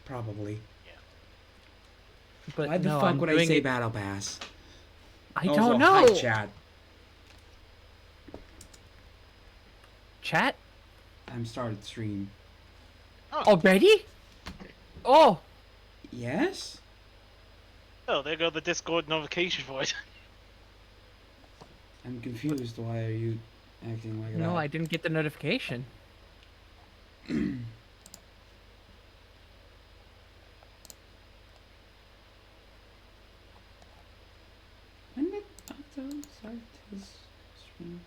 Probably. Yeah. But Why the no, fuck I'm would I doing say it. Battle Pass? I Also, don't hi, know. chat. Chat I'm started stream. Oh. already? Oh, Yes? Oh, there go the Discord notification for it. I'm confused. Why are you acting like no, that? I didn't get the notification. When did Octo start his stream?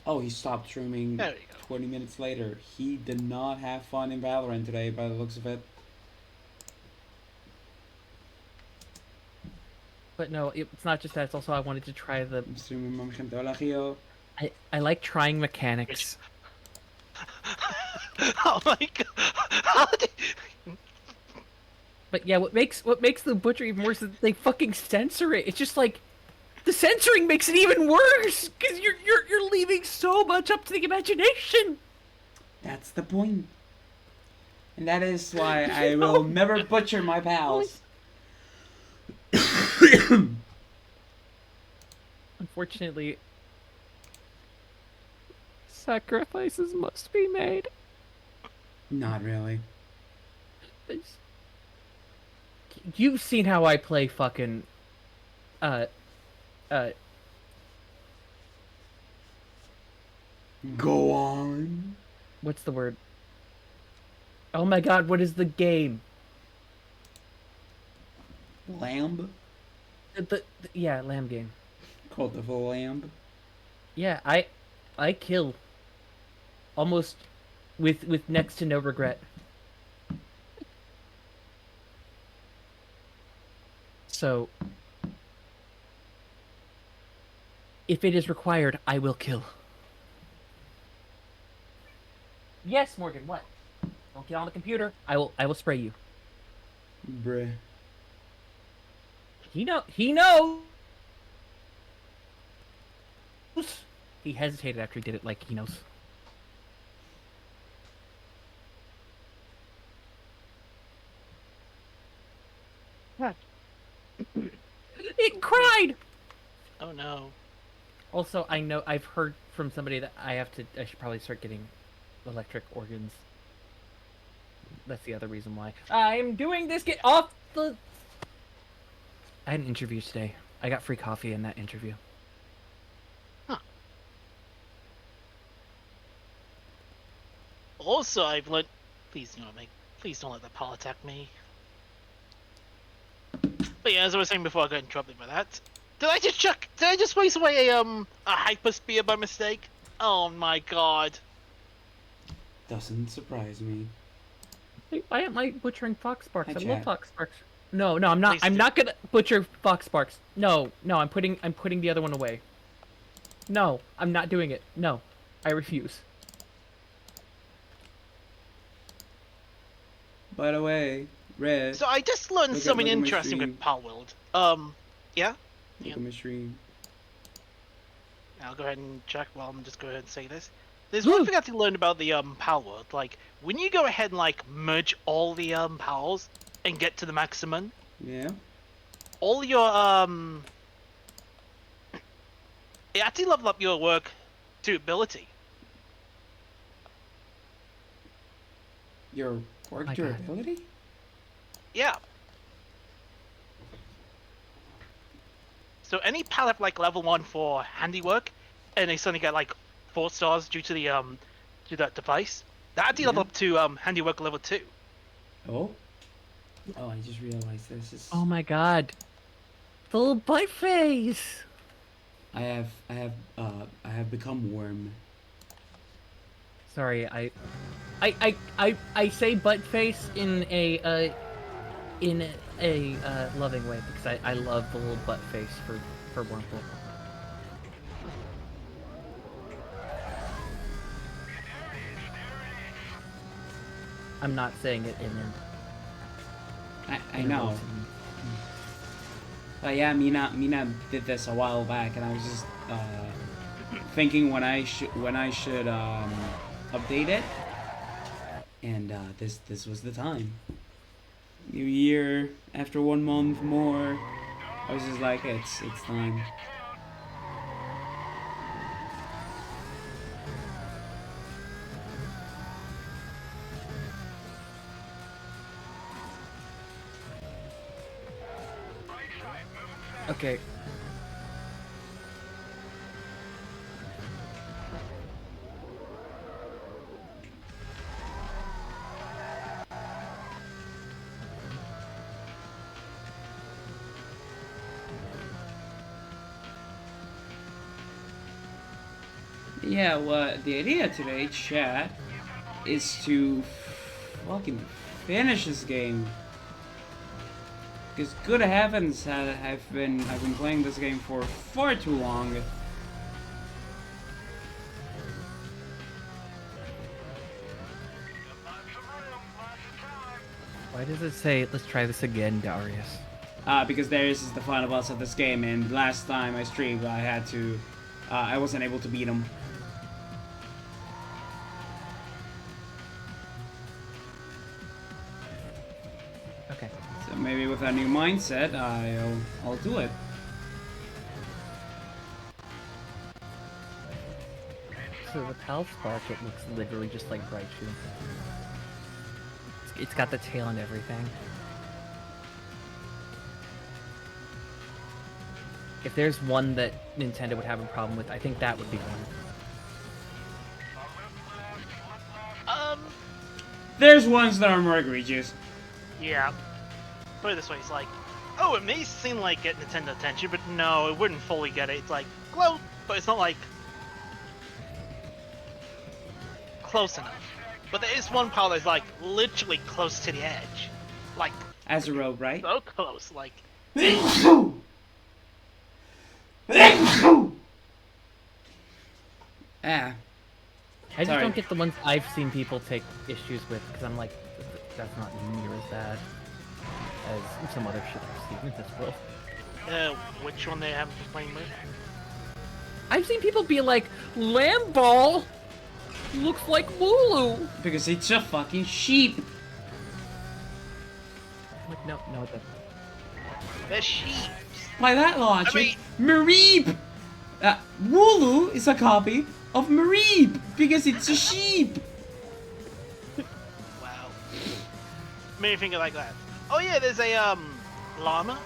Oh, he stopped streaming There we go. 20 minutes later. He did not have fun in Valorant today, by the looks of it. But no, it's not just that. It's also I wanted to try the. I'm streaming Mama Gente. Hola, Gio. I like trying mechanics. Oh my god! How did... But yeah, what makes the butcher even worse is that they fucking censor it. It's just like the censoring makes it even worse because you're leaving so much up to the imagination. That's the point. And that is why I will never butcher my pals. Unfortunately, sacrifices must be made. Not really. You've seen how I play fucking Go on. what's the word? Oh my god, what is the game? Lamb? Yeah, lamb game. Cult of the Lamb. Yeah, I kill almost with next to no regret. So if it is required, I will kill. Yes, Morgan, what? Don't get on the computer. I will spray you. Bruh. He knows. He hesitated after he did it like he knows. What? It cried! Oh no. Also, I know I've heard from somebody that I should probably start getting electric organs. That's the other reason why. I'm doing this, get off the... I had an interview today. I got free coffee in that interview. Huh. Also, I've learned... Please don't let the pal attack me. But yeah, as I was saying before I got interrupted by that, did I just waste away a hyper spear by mistake? Oh my god. Doesn't surprise me. Hey, why am I butchering Foxsparks? Hi, I love chat. Foxsparks. No, I'm not. Please I'm do. not gonna butcher Foxsparks. No, I'm putting the other one away. No, I'm not doing it. No, I refuse. By the way, Red, So I just learned something look at my interesting stream. with Pal World. Yeah? Look at my stream. I'll go ahead and check while I'm just go ahead and say this. There's one thing I actually learned about the Pal World. Like, when you go ahead and like merge all the pals and get to the maximum, Yeah? all your it actually level up your work to ability. Your work My God. durability? Yeah. So any pal have like level 1 for handiwork, and they suddenly get like 4 stars due to the to that device. That actually level up to handiwork level 2. Oh? Oh, I just realized this is... Oh my god, the little butt face. I have become worm. Sorry, I say butt face in a loving way because I love the little butt face for Wurmple. I'm not saying it in I know. Yeah, Mina did this a while back, and I was just thinking when I should updated, and this was the time. New year, after 1 month more, I was just like, it's time. Okay. Yeah, well, the idea today, chat, is to fucking finish this game. Because good heavens, I've been playing this game for far too long. Why does it say, let's try this again, Darius? Because Darius is the final boss of this game, and last time I streamed, I had to, I wasn't able to beat him. Okay. So maybe with a new mindset, I'll do it. So the Pal Spark, it looks literally just like Raichu. It's got the tail and everything. If there's one that Nintendo would have a problem with, I think that would be one. There's ones that are more egregious. Yeah. Put it this way, it's like, oh, it may seem like get Nintendo attention, but no, it wouldn't fully get it. It's like, close, but it's not like close enough. But there is one part that's like literally close to the edge. Like, Azuro, right? so close, like. Ah. I just Sorry. don't get the ones I've seen people take issues with, because I'm like, that's not near as bad as some other shit I've seen in this world. Which one they haven't been playing with? I've seen people be like, Lamball looks like Wooloo. Because it's a fucking sheep. I'm like, no, it doesn't. They're sheep. By that logic, I mean- Mareep! Wooloo is a copy of Mareep because it's a sheep. Wow. Made me think of like that. Oh yeah, there's a llama,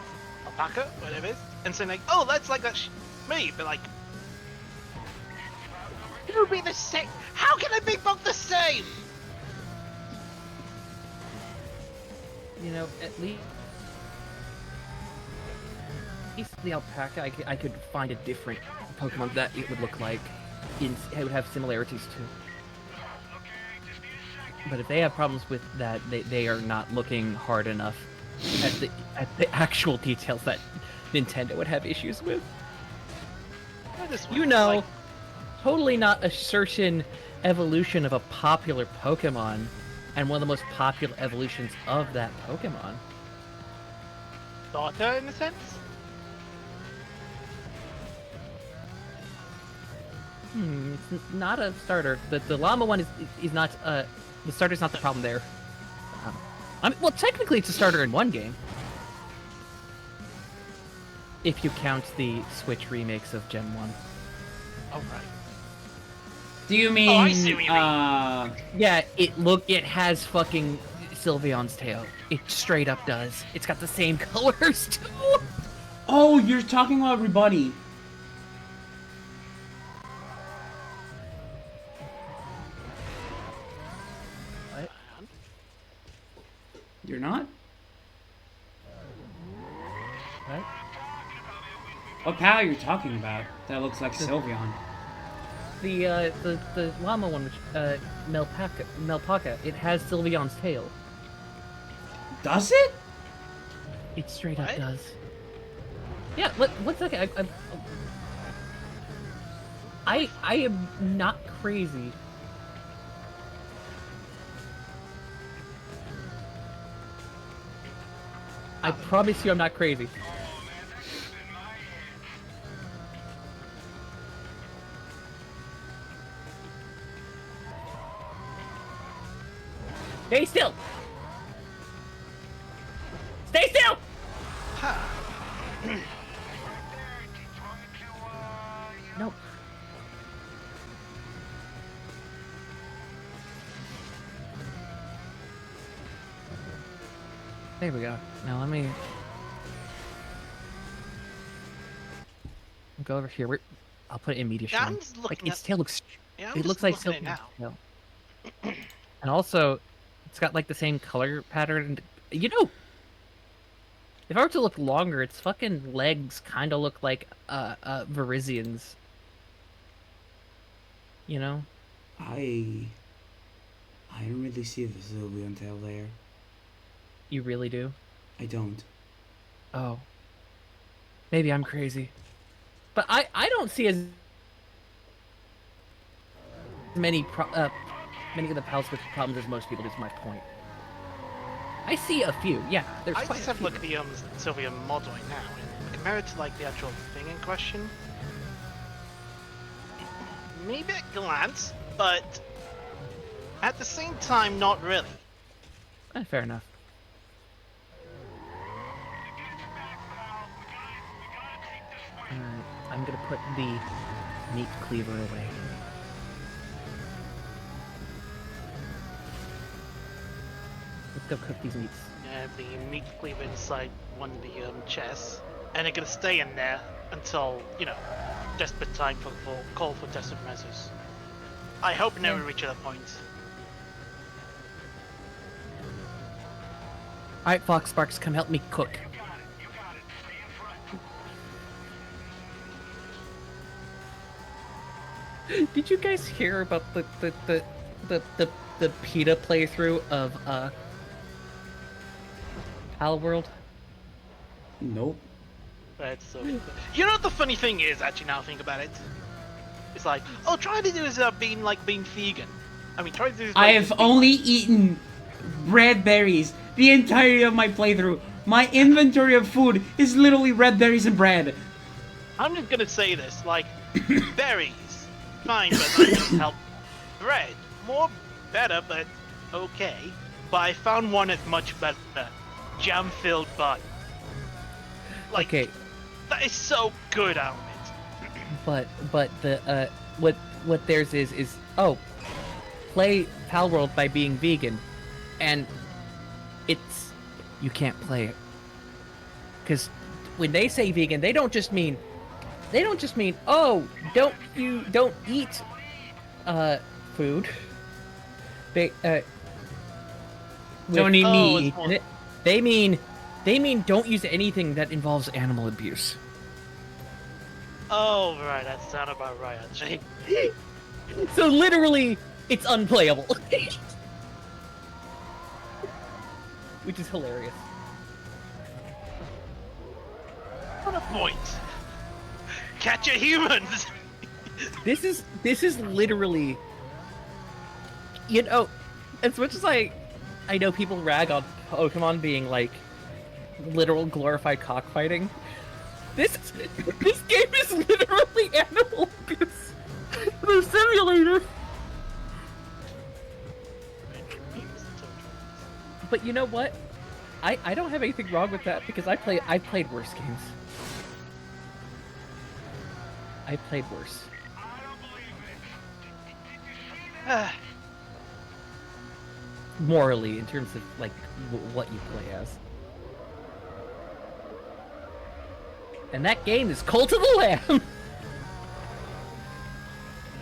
alpaca, whatever it is, and saying like, oh, that's like that me, but like, it would be the same. How can they be both the same? You know, at least the alpaca, I could find a different Pokemon that it would look like. It would have similarities to. But if they have problems with that, they are not looking hard enough at the actual details that Nintendo would have issues with. You know, like, totally not a certain evolution of a popular Pokemon, and one of the most popular evolutions of that Pokemon. daughter in a sense. It's not a starter. The llama one is not the starter's not the problem there. Well, technically it's a starter in one game. If you count the Switch remakes of Gen 1. Oh right. Do you mean? Oh, I see what you mean. Yeah, it has fucking Sylveon's tail. It straight up does. It's got the same colors too. Oh, you're talking about Rebuddy. What? You're not? What? What pal you're talking about? That looks like Sylveon. The llama one, which Melpaka, it has Sylveon's tail. Does it? It straight up What? does. Yeah, one second. I am not crazy. I promise you I'm not crazy. Stay still! Stay still! Nope. There we go. Now let me go over here. I'll put it in media Yeah, stream. I'm just Like looking its at. tail looks. Yeah, I'm It just looks like looking at Sylvia's it now. tail. And also, it's got like the same color pattern. You know, if I were to look longer, its fucking legs kind of look like Verizian's. You know? I don't really see the Sylvian tail there. You really do? I don't. Oh. Maybe I'm crazy. But I don't see as many many of the pals with problems as most people. Is my point. I see a few. Yeah, there's I quite just a have a few. look at the Sylvia modeling now, and compare it to like the actual thing in question. Maybe at glance, but at the same time, not really. Fair enough. Alright, I'm gonna put the meat cleaver away. Let's go cook these meats. I have the meat cleaver inside one of the chests, and they're gonna stay in there until, you know, desperate time for call for desperate measures. I hope never reach that point. Alright, Fox Sparks, come help me cook. Did you guys hear about the PETA playthrough of Palworld? Nope. That's so. You know what the funny thing is? Actually, now I think about it, it's like, oh, try to do is being vegan. I mean, try to do. I have only eaten red berries the entirety of my playthrough. My inventory of food is literally red berries and bread. I'm just gonna say this, like, berries, fine, but that doesn't help. Bread, more better, but okay. But I found one that's much better. Jam-filled bun. Like, Okay, that is so good out of it. but the what theirs is oh, play Palworld by being vegan, and it's you can't play it because when they say vegan, they don't just mean oh don't eat food. They Don't eat Oh, meat. it's more- they mean don't use anything that involves animal abuse. Oh, right, that sounded about right, actually. So literally, it's unplayable. Which is hilarious. What a point. Catch your humans! This is literally, you know, as much as I know people rag on Pokemon being like literal glorified cockfighting. This game is literally animal abuse. The simulator. But you know what? I don't have anything wrong with that because I've played worse games. I played worse. Morally, in terms of like what you play as. And that game is Cult of the Lamb.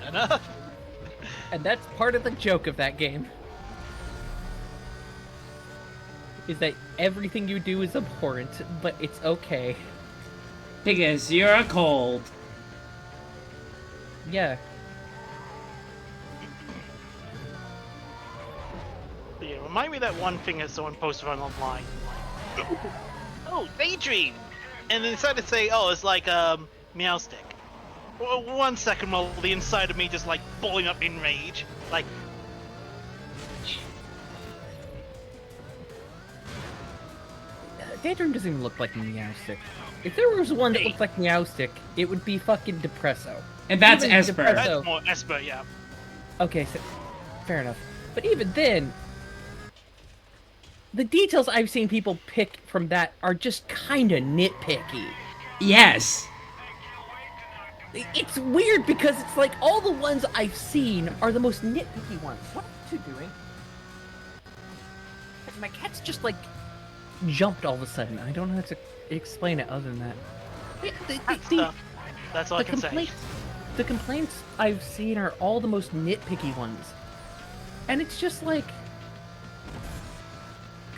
Enough. And that's part of the joke of that game. Is that everything you do is abhorrent, but it's okay. Because you're a cold. Yeah. Yeah, remind me of that one thing that someone posted on online. Like, oh, daydream! And then decided to say, oh, it's like meow stick. Well, 1 second while the inside of me just like boiling up in rage. Like, Daydream doesn't even look like Meowstick. If there was one that looked like Meowstick, it would be fucking Depresso. And that's Even Esper. Depresso- that's more Esper, yeah. Okay, so, fair enough. But even then, the details I've seen people pick from that are just kind of nitpicky. Yes. It's weird because it's like all the ones I've seen are the most nitpicky ones. What are you doing? My cat's just like jumped all of a sudden. I don't know how to explain it other than that. That's all I can say. The complaints I've seen are all the most nitpicky ones. And it's just like,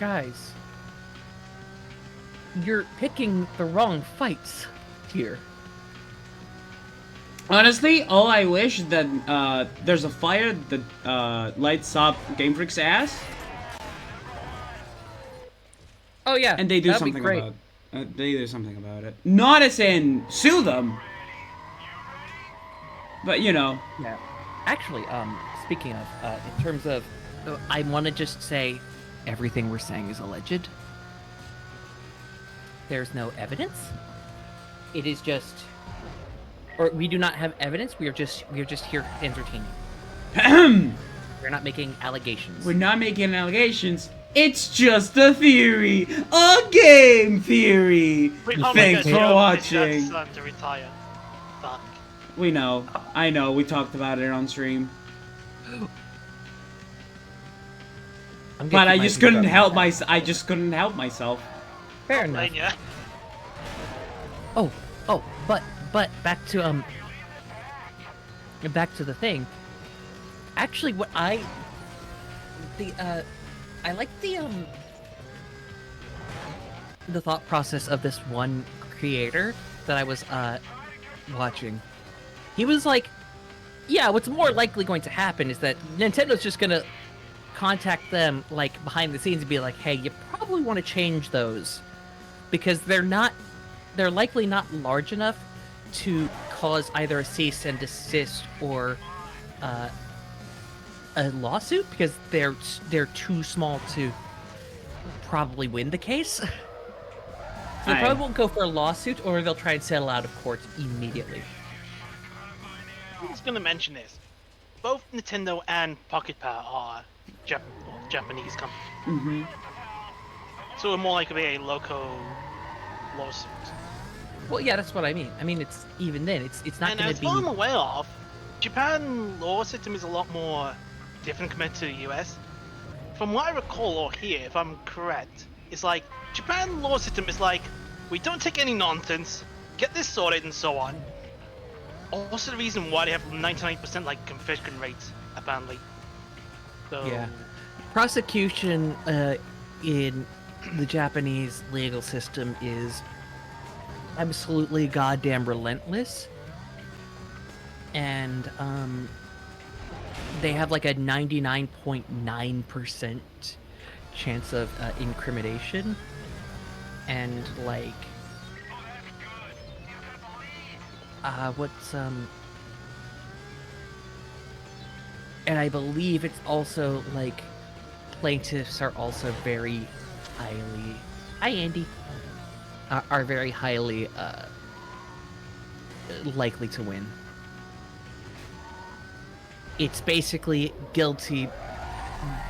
guys, you're picking the wrong fights here. Honestly, all I wish that there's a fire that lights up Game Freak's ass. Oh yeah, And they do something about it. They do something about it. Not as in sue them. But you know. Yeah. Actually, speaking of, in terms of, I want to just say, everything we're saying is alleged. There's no evidence. It is just, or we do not have evidence. We are just here entertaining. We're not making allegations. We're not making allegations. It's just a theory, a game theory. Thanks for watching. Son to retire. Fuck. We know. I know. We talked about it on stream. But I just couldn't help myself. I just couldn't help myself. Fair enough. Oh, but back to the thing. Actually, what I like the thought process of this one creator that I was watching. He was like, yeah, what's more likely going to happen is that Nintendo's just gonna contact them like behind the scenes and be like, hey, you probably want to change those because they're likely not large enough to cause either a cease and desist or a lawsuit because they're too small to probably win the case. So they probably won't go for a lawsuit, or they'll try and settle out of court immediately. I was going to mention this. Both Nintendo and Pocket Power are Japanese companies. Mm-hmm. So we're more likely to be a local lawsuit. Well, yeah, that's what I mean. I mean, it's even then, it's not going to be. And as far as I'm aware of, Japan law system is a lot more different compared to the US. From what I recall or hear, if I'm correct, it's like Japan law system is like, we don't take any nonsense, get this sorted and so on. Also the reason why they have 99% like conviction rates, apparently. So yeah. Prosecution in the Japanese legal system is absolutely goddamn relentless. And they have like a 99.9% chance of incrimination. And like and I believe it's also like plaintiffs are also very highly, hi Andy, are very highly likely to win. It's basically guilty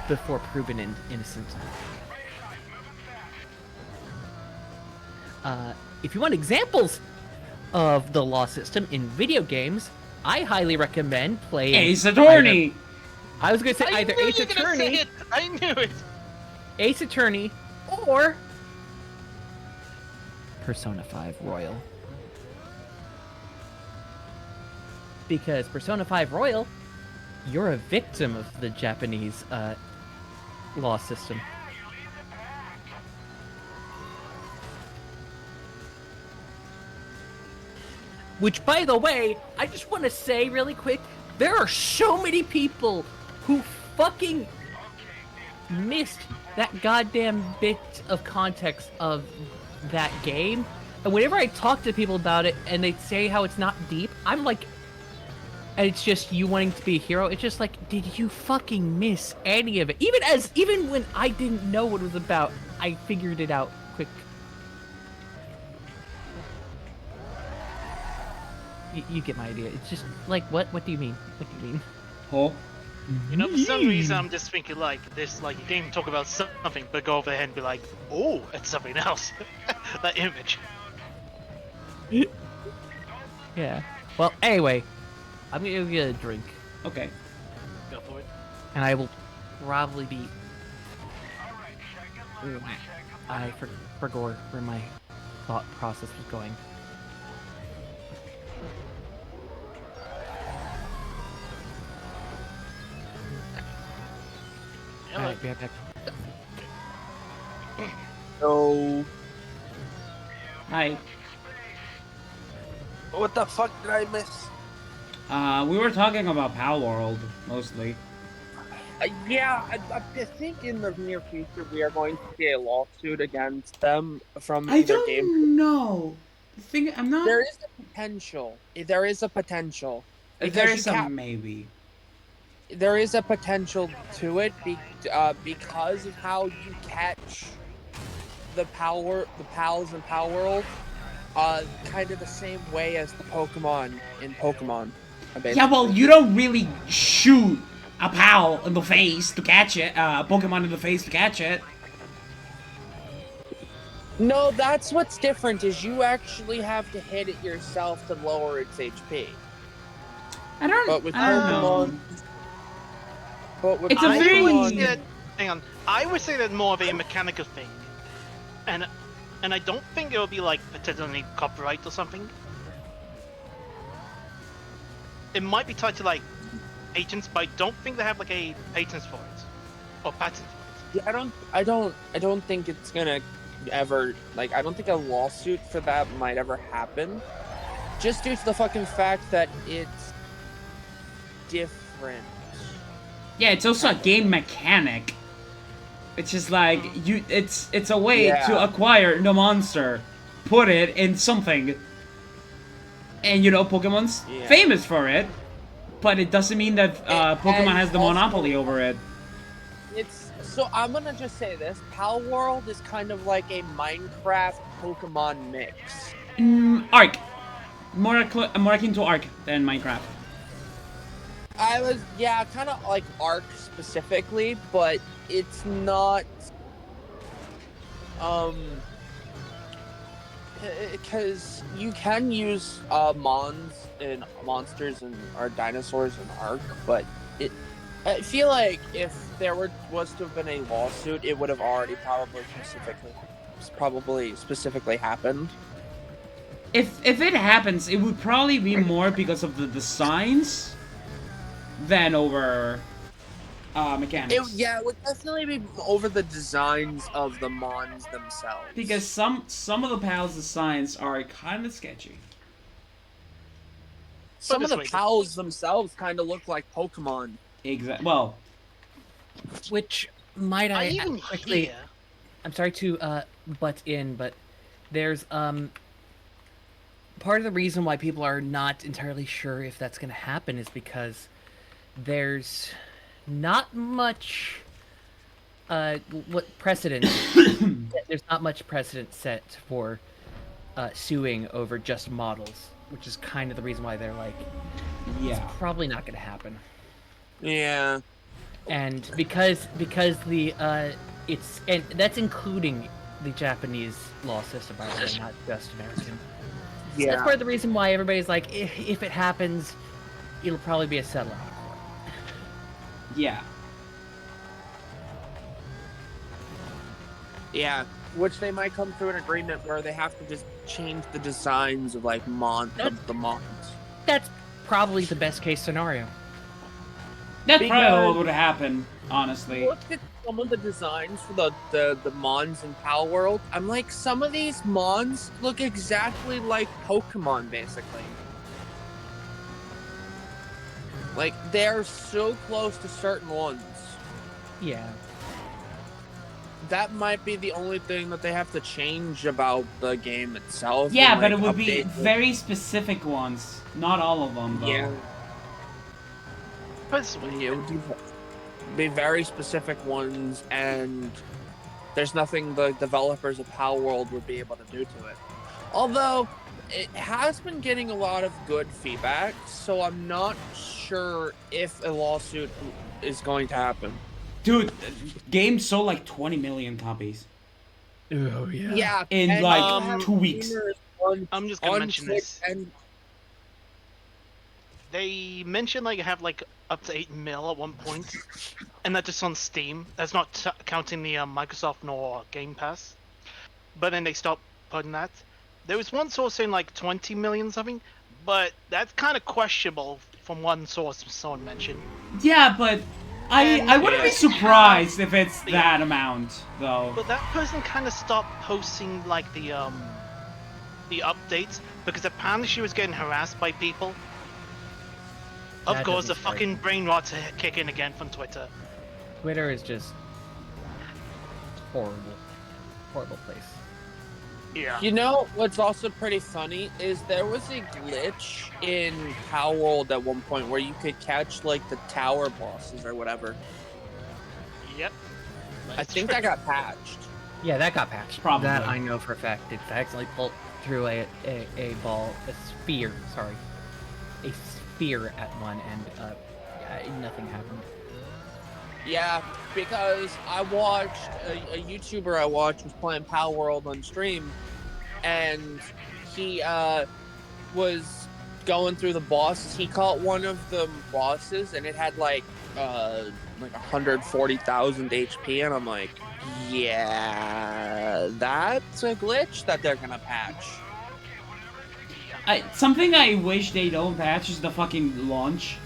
before proven innocent. If you want examples of the law system in video games, I highly recommend playing Ace Attorney. I was going to say either Ace Attorney. I knew it. Ace Attorney or Persona 5 Royal. Because Persona 5 Royal, you're a victim of the Japanese law system. Which, by the way, I just want to say really quick, there are so many people who fucking missed that goddamn bit of context of that game. And whenever I talk to people about it and they say how it's not deep, I'm like, and it's just you wanting to be a hero, it's just like, did you fucking miss any of it? Even when I didn't know what it was about, I figured it out quick. You get my idea. It's just like, what do you mean? What do you mean? Huh? You know, for some reason, I'm just thinking like this, like you didn't talk about something, but go over ahead and be like, oh, it's something else. That image. Yeah. Well, anyway, I'm gonna go get a drink, Okay. Go for it. and I will probably be. I forgot where my thought process was going. Yeah, Alright, be right back. So, Hi. what the fuck did I miss? We were talking about Pal World mostly. Yeah, I think in the near future we are going to see a lawsuit against them from I their game. don't know. The thing, I'm not. There is a potential. There is a potential. There Because is a maybe. there is a potential to it because of how you catch the pals in Power World, kind of the same way as the Pokemon in Pokemon. Yeah, well, you don't really shoot a pal in the face to catch it. A Pokemon in the face to catch it. No, that's what's different. Is you actually have to hit it yourself to lower its HP. I don't. But with I don't Pokemon, know. but with It's a I very- would say that, hang on. I would say that more of a mechanical thing, and I don't think it will be like potentially copyright or something. It might be tied to like patents, but I don't think they have like a patents for it or patents for it. Yeah, I don't think it's gonna ever I don't think a lawsuit for that might ever happen. Just due to the fucking fact that it's different. Yeah, it's also a game mechanic. It's just like it's a way Yeah. to acquire the monster, put it in something, and Pokemon's Yeah. famous for it, but it doesn't mean that Pokemon and has the also- monopoly over it. It's so I'm gonna just say this: Pal World is kind of like a Minecraft Pokemon mix. Arc, more akin to Arc than Minecraft. I was kind of like Ark specifically, but it's not because you can use monsters and or dinosaurs in Ark, but I feel like if there was to have been a lawsuit, it would have already probably specifically happened. If it happens, it would probably be more because of the designs than over mechanics. It would definitely be over the designs of the mons themselves. Because some of the pals' designs are kind of sketchy. some of the Wait. pals themselves kind of look like Pokemon. Exactly. Well, Which might I even quickly? hear. I'm sorry to butt in, but there's part of the reason why people are not entirely sure if that's going to happen is because there's not much precedent. There's not much precedent set for suing over just models, which is kind of the reason why they're like, yeah. it's probably not going to happen. Yeah. And because the and that's including the Japanese law system, by the way, not just American. So that's part of the reason why everybody's like, if it happens, it'll probably be a settlement. Yeah. Yeah. Which they might come to an agreement where they have to just change the designs of the mons. That's probably the best case scenario. That's probably Because- what would happen, honestly. Look at some of the designs for the mons in Pal World. I'm like, some of these mons look exactly like Pokemon, basically. Like, they're so close to certain ones. Yeah. That might be the only thing that they have to change about the game itself. Yeah, and, but it would be update it. very specific ones. Not all of them, though. Yeah. Personally, It would be very specific ones, and there's nothing the developers of Pal World would be able to do to it. Although, it has been getting a lot of good feedback, so I'm not sure if a lawsuit is going to happen. Dude, game sold like 20 million copies Oh yeah. Yeah, in and like you have 2 weeks. streamers on, I'm just gonna on mention Twitch this. and They mentioned like have like up to 8 mil at one point, and that's just on Steam. That's not counting the Microsoft nor Game Pass. But then they stopped putting that. There was one source saying like 20 million something, but that's kind of questionable from one source someone mentioned. Yeah, but I wouldn't be Yeah. surprised if it's Yeah. that amount though. But that person kind of stopped posting like the updates because apparently she was getting harassed by people. Of That course, doesn't the surprise fucking me. brain rot to kick in again from Twitter. Twitter is just horrible, horrible place. Yeah. you know what's also pretty funny is there was a glitch in Power World at one point where you could catch like the tower bosses or whatever. Yep. I think that got patched. Yeah, that got patched. Probably. That I know for a fact. It accidentally pulled through a sphere. Sorry, a sphere at one, and yeah, nothing happened. Yeah, because I watched a YouTuber I watched was playing Power World on stream, and he was going through the bosses. He caught one of the bosses, and it had like 140,000 HP, and I'm like, yeah, that's a glitch that they're gonna patch. Something I wish they don't patch is the fucking launch.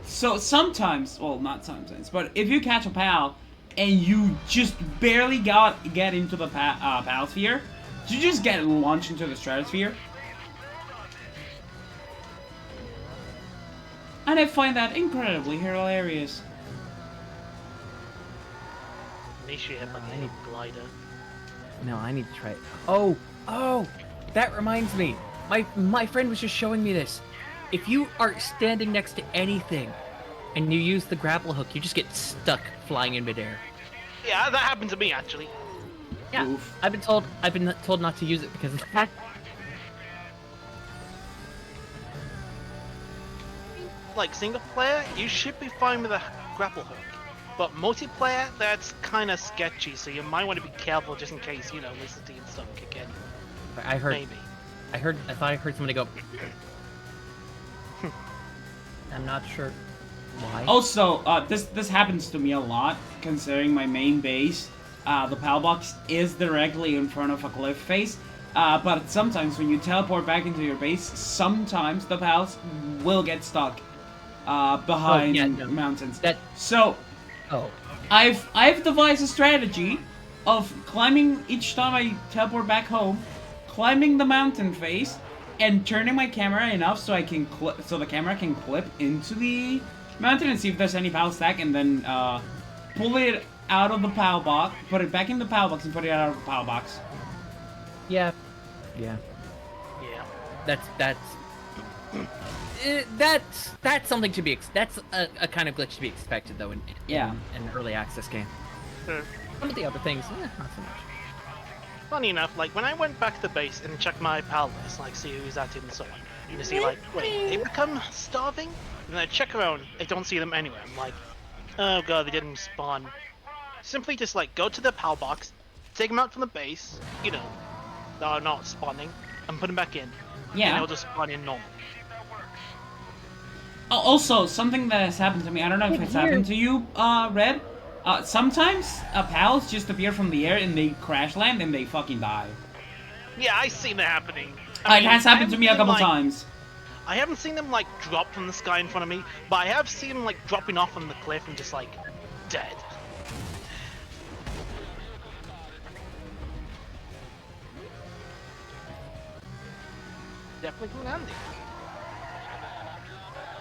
So sometimes, well, not sometimes, but if you catch a pal and you just barely get into the pal sphere, you just get launched into the stratosphere. And I find that incredibly hilarious. Nishi had like I a need- glider. No, I need to try it. Oh, that reminds me. My friend was just showing me this. If you are standing next to anything and you use the grapple hook, you just get stuck flying in midair. Yeah, that happened to me actually. Yeah, Oof. I've been told not to use it because of that. Like single player, you should be fine with a grapple hook. But multiplayer, that's kind of sketchy, so you might want to be careful just in case, you know, Felicity and stuff kick in. I heard. Maybe. I thought I heard somebody go. I'm not sure why. Also, this happens to me a lot, considering my main base, the PAL box is directly in front of a cliff face. But sometimes when you teleport back into your base, sometimes the pals will get stuck behind mountains. So Oh. I've devised a strategy of climbing each time I teleport back home, climbing the mountain face, and turning my camera enough so I can so the camera can clip into the mountain and see if there's any PAL stack, and then pull it out of the PAL box, put it back in the PAL box, and put it out of the PAL box. Yeah. Yeah. That's something to be that's a kind of glitch to be expected though in an early access game. Sure. Some of the other things, not so much. Funny enough, like when I went back to the base and checked my pal list, like see who's active and so on, you see like, wait, they become starving? And I check around, I don't see them anywhere. I'm like, oh god, they didn't spawn. Simply just like go to the PAL box, take them out from the base, you know, that are not spawning, and put them back in. Yeah. And they'll just spawn in normal. Also, something that has happened to me, I don't know if it's happened to you, Red. Sometimes pals just appear from the air and they crash land and they fucking die. Yeah, I seen that happening. It has happened to me a couple times. I haven't seen them like drop from the sky in front of me, but I have seen them like dropping off from the cliff and just like dead. Definitely come handy.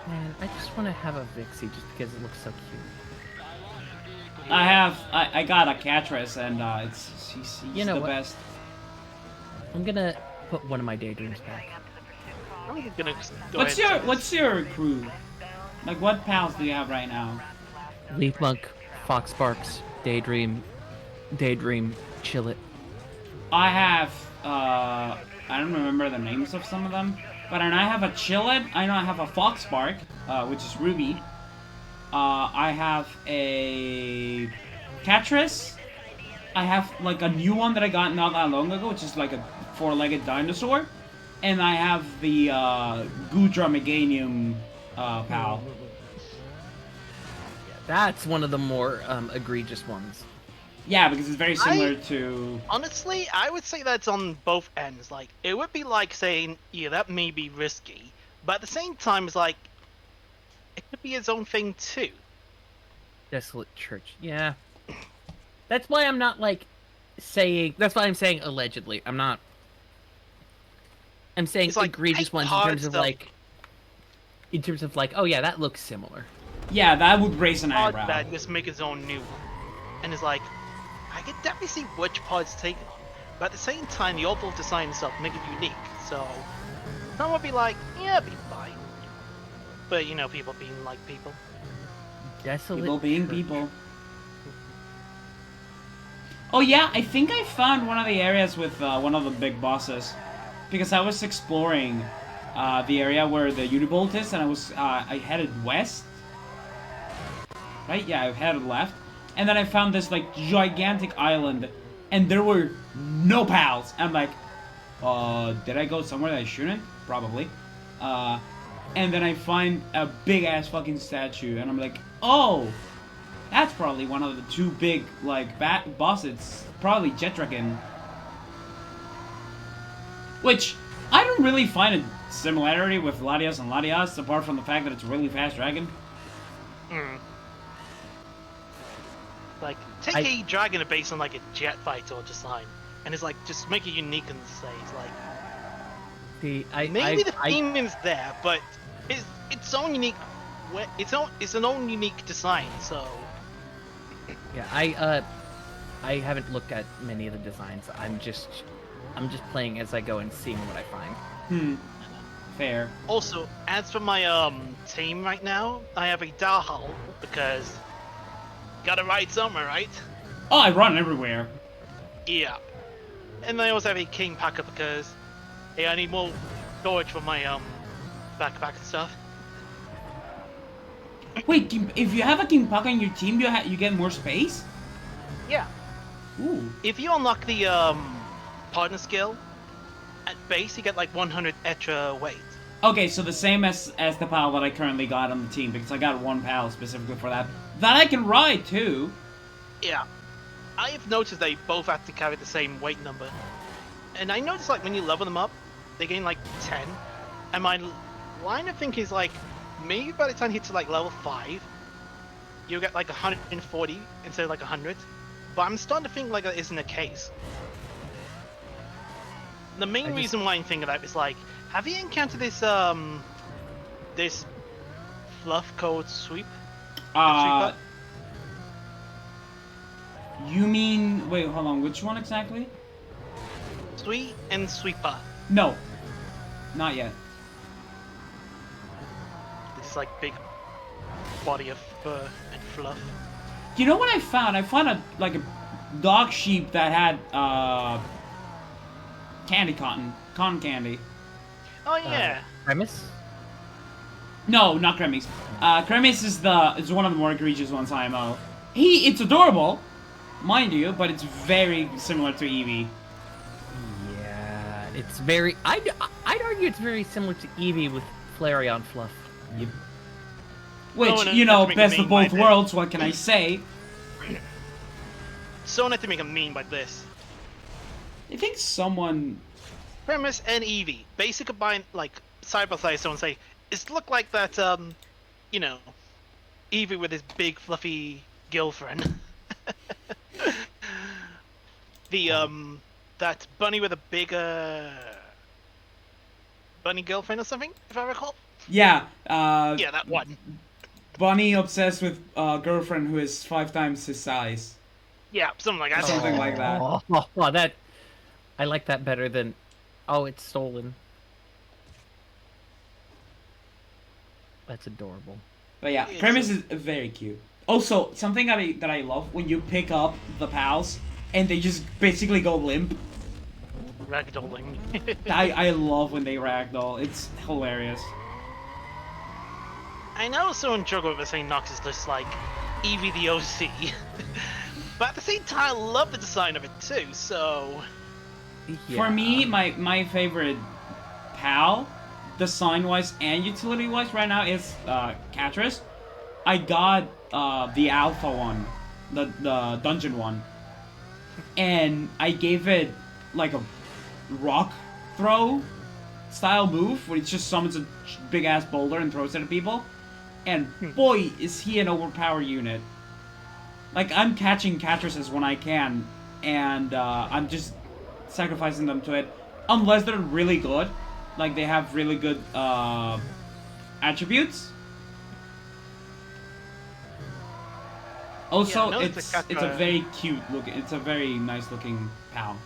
Man, I just want to have a Vixie just because it looks so cute. I got a Catress and she's You know the what? best. I'm gonna put one of my daydreams back. I'm gonna go ahead and say this. What's your crew? Like, what pals do you have right now? Leaf Monk, Fox Sparks, Daydream, Chill It. I have I don't remember the names of some of them. But then I have a Chilled, I know I have a Foxbark, which is Ruby. I have a Catris. I have like a new one that I got not that long ago, which is like a 4-legged dinosaur. And I have the Gudra Meganium pal. That's one of the more egregious ones. Yeah, because it's very similar to... Honestly, I would say that's on both ends. Like, it would be like saying, yeah, that may be risky, but at the same time, it's like, it could be its own thing too. Desolate Church. Yeah. That's why I'm not, like, saying... That's why I'm saying allegedly. I'm not... I'm saying It's like, egregious ones in terms of, like... In terms of, like, oh yeah, that looks similar. Yeah, that would raise an eyebrow. That just make its own new one. And it's like, I could definitely see which parts take it on. But at the same time, the overall design itself make it unique. So, some would be like, yeah, it'd be fine. But, you know, people being like people. Desolate People being Church. people. Oh yeah, I think I found one of the areas with one of the big bosses. Because I was exploring the area where the Unibolt is, and I headed west. Right? Yeah, I headed left. And then I found this, like, gigantic island, and there were no pals. I'm like, did I go somewhere that I shouldn't? Probably. And then I find a big-ass fucking statue, and I'm like, oh, that's probably one of the two big, like, bosses. Probably Jet Dragon. Which, I don't really find a similarity with Latias and Latias, apart from the fact that it's a really fast dragon. Mm. Like, take a dragon based on like a jet fighter design, and it's like just make it unique in the stage. Like, maybe the theme is there, but it's its own unique, it's an own unique design. So Yeah, I haven't looked at many of the designs. I'm just playing as I go and seeing what I find. Fair. Also, as for my team right now, I have a Dahal because gotta ride somewhere, right? Oh, I run everywhere. Yeah. And I also have a King Packer because hey, I need more storage for my backpack and stuff. Wait, if you have a King Puck on your team, you get more space? Yeah. Ooh. If you unlock the partner skill, at base you get like 100 extra weight. Okay, so the same as the pal that I currently got on the team, because I got one pal specifically for that. That I can ride, too. Yeah. I have noticed they both have to carry the same weight number. And I noticed like when you level them up, they gain like 10. And my line of thinking is like, maybe by the time you hit to like level 5, you'll get like 140 instead of like 100. But I'm starting to think like that isn't the case. The main reason why I'm thinking that is like, have you encountered this this fluff called Sweep? You mean... Wait, hold on. Which one exactly? Sweep and Sweeper. No. Not yet. This like big body of fur and fluff. You know what I found? I found a dog sheep that had candy cotton candy. Oh yeah. Premise? No, not Cremis. Cremis is one of the more egregious ones IMO. It's adorable, mind you, but it's very similar to Eevee. Yeah, it's very. I'd argue it's very similar to Eevee with Flareon fluff. Yep. Which, Oh, no, you know, that's making best me of both my worlds, what can I say? So not to make a meme by this. I think someone... Premise and Eevee. Basic combine like side by side, someone say, it's look like that you know, Eevee with his big fluffy girlfriend. The that bunny with a bigger bunny girlfriend or something, if I recall. Yeah, Yeah, that one. Bunny obsessed with a girlfriend who is 5 times his size. Yeah, something like that. Something like that. Oh, that I like that better than. Oh, it's stolen. That's adorable. But yeah, Premise is very cute. Also, something that I love when you pick up the pals and they just basically go limp. Ragdolling. I love when they ragdoll. It's hilarious. I know someone juggled with saying Nox is just like Eevee the OC. But at the same time, I love the design of it too, so... For me, my favorite PAL, design-wise and utility-wise right now is Catras. I got the alpha one, the dungeon one, and I gave it like a rock throw style move where it just summons a big ass boulder and throws it at people. And boy, is he an overpowered unit. Like, I'm catching Catrices when I can, and I'm just sacrificing them to it. Unless they're really good. Like, they have really good attributes. Also, Yeah, it's a very cute looking, it's a very nice looking PAL.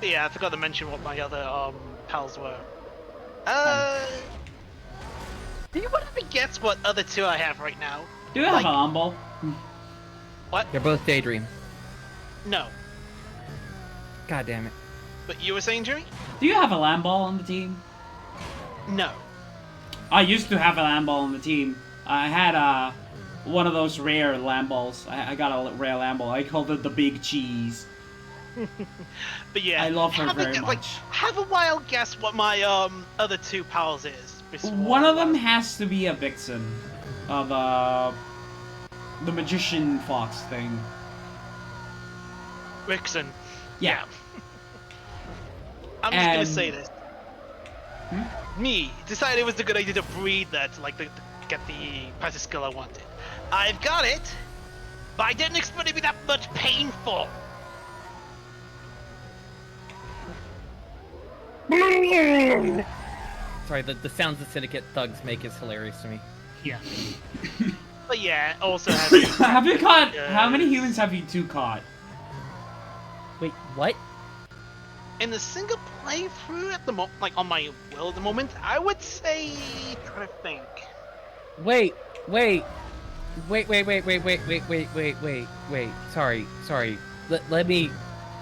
Yeah, I forgot to mention what my other pals were. Do you want to guess what other two I have right now? Do you have a Lamball? What? They're both Daydream. No. God damn it. But you were saying, Jimmy? Do you have a Lamball on the team? No. I used to have a Lamball on the team. I had one of those rare Lamballs. I got a rare Lamball. I called it the Big Cheese. But yeah, I love her very much. Like, have a wild guess what my other two pals is. One of them has to be a Vixen. The Magician Fox thing. Vixen. Yeah. I'm just gonna say this. Me decided it was a good idea to breed that, like, to get the passive skill I wanted. I've got it, but I didn't expect it to be that much painful. Sorry, the sounds the Syndicate thugs make is hilarious to me. Yeah. But yeah, it also has... Have you caught... How many humans have you two caught? Wait, what? In the single playthrough at the moment, like on my will at the moment, I would say... trying to think. Wait. Sorry. Let me...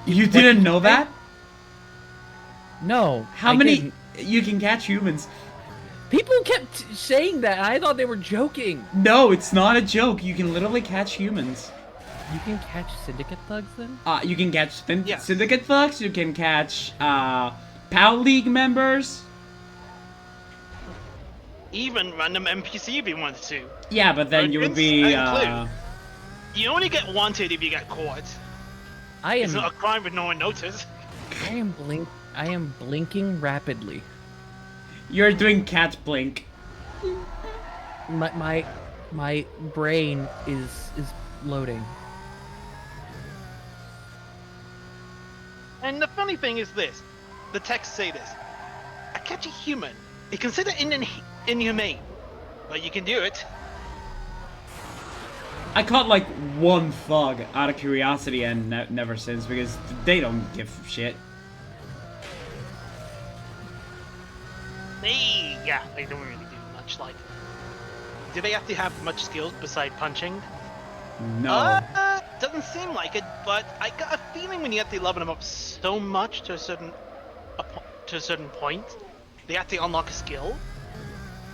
You didn't know that? No. How many... You can catch humans. People kept saying that, and I thought they were joking. No, it's not a joke. You can literally catch humans. You can catch Syndicate thugs, then? You can catch Yes. Syndicate thugs. You can catch PAL League members. Even random NPC if you wanted to. Yeah, but then you would be. You only get wanted if you get caught. It's not a crime if no one notices. I am blinking rapidly. You're doing cat blink. My brain is loading. And the funny thing is this: the texts say this. I catch a human. It's considered inhumane, but you can do it. I caught like one thug out of curiosity and never since because they don't give shit. They don't really do much. Like, do they have to have much skills beside punching? No. Doesn't seem like it, but I got a feeling when you have to level them up so much to a certain point, they have to unlock a skill.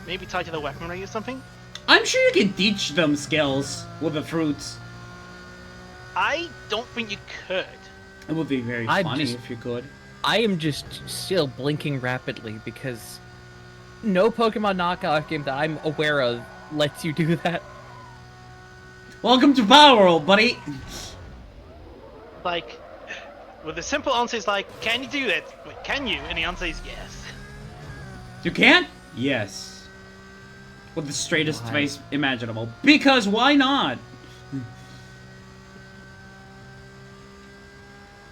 Maybe tied to the weaponry or something. I'm sure you can teach them skills with the fruits. I don't think you could. It would be very funny if you could. I am just still blinking rapidly because no Pokemon knockoff game that I'm aware of lets you do that. Welcome to Power World, buddy! Like, with the simple answer is like, can you do that? Wait, can you? And the answer is yes. You can't? Yes. With the straightest face imaginable. Because why not?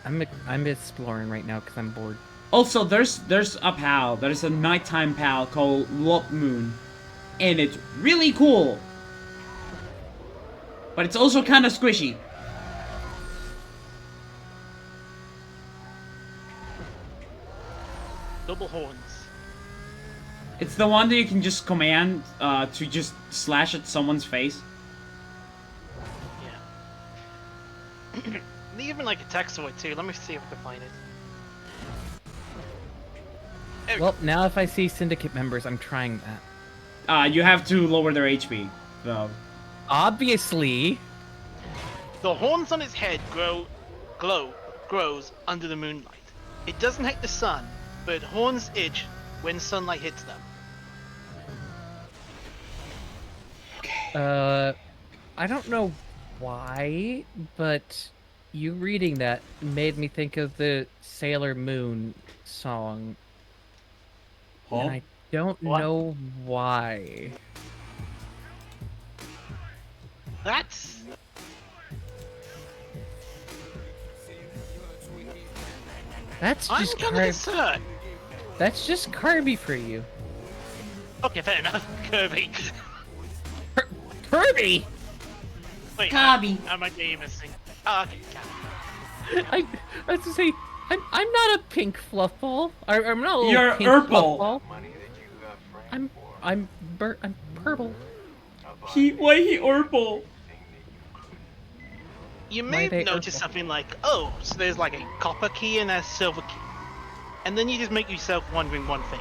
I'm exploring right now because I'm bored. Also, there's a PAL. There's a nighttime PAL called Lot Moon. And it's really cool. But it's also kind of squishy. Double horns. It's the one that you can just command to just slash at someone's face. Yeah. Even like a text to it too. Let me see if I can find it. Well, now if I see Syndicate members, I'm trying that. You have to lower their HP, though. Obviously. The horns on its head grows under the moonlight. It doesn't hit the sun, but horns itch when sunlight hits them. I don't know why, but you reading that made me think of the Sailor Moon song. Huh? And I don't know why. That's just I'm gonna concerned. That's just Kirby for you. Okay, fair enough. Kirby. Kirby! Wait, Kirby. am I missing? Oh, okay, I was to say, I'm not a pink fluff ball. I'm not a little You're pink Urple. fluff ball. I'm purple. Why he Urple? You Why may have they noticed Urkel? something like, oh, so there's like a copper key and a silver key. And then you just make yourself wondering one thing.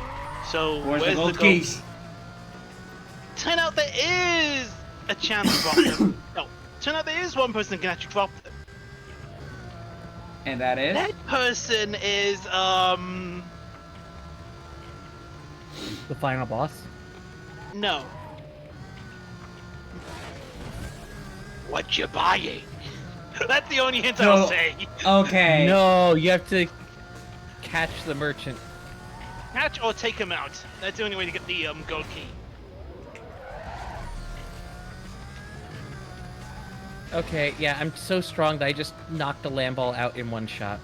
So, Where's where's the gold keys? Turn out there is a chance to drop them. No, turn out there is one person that can actually drop them. And that is? That person is, The final boss. no. What you buying? That's the only hint I'll No. say. Okay. No, you have to catch the merchant. Catch or take him out. That's the only way to get the gold key. Okay, yeah, I'm so strong that I just knocked a land ball out in one shot.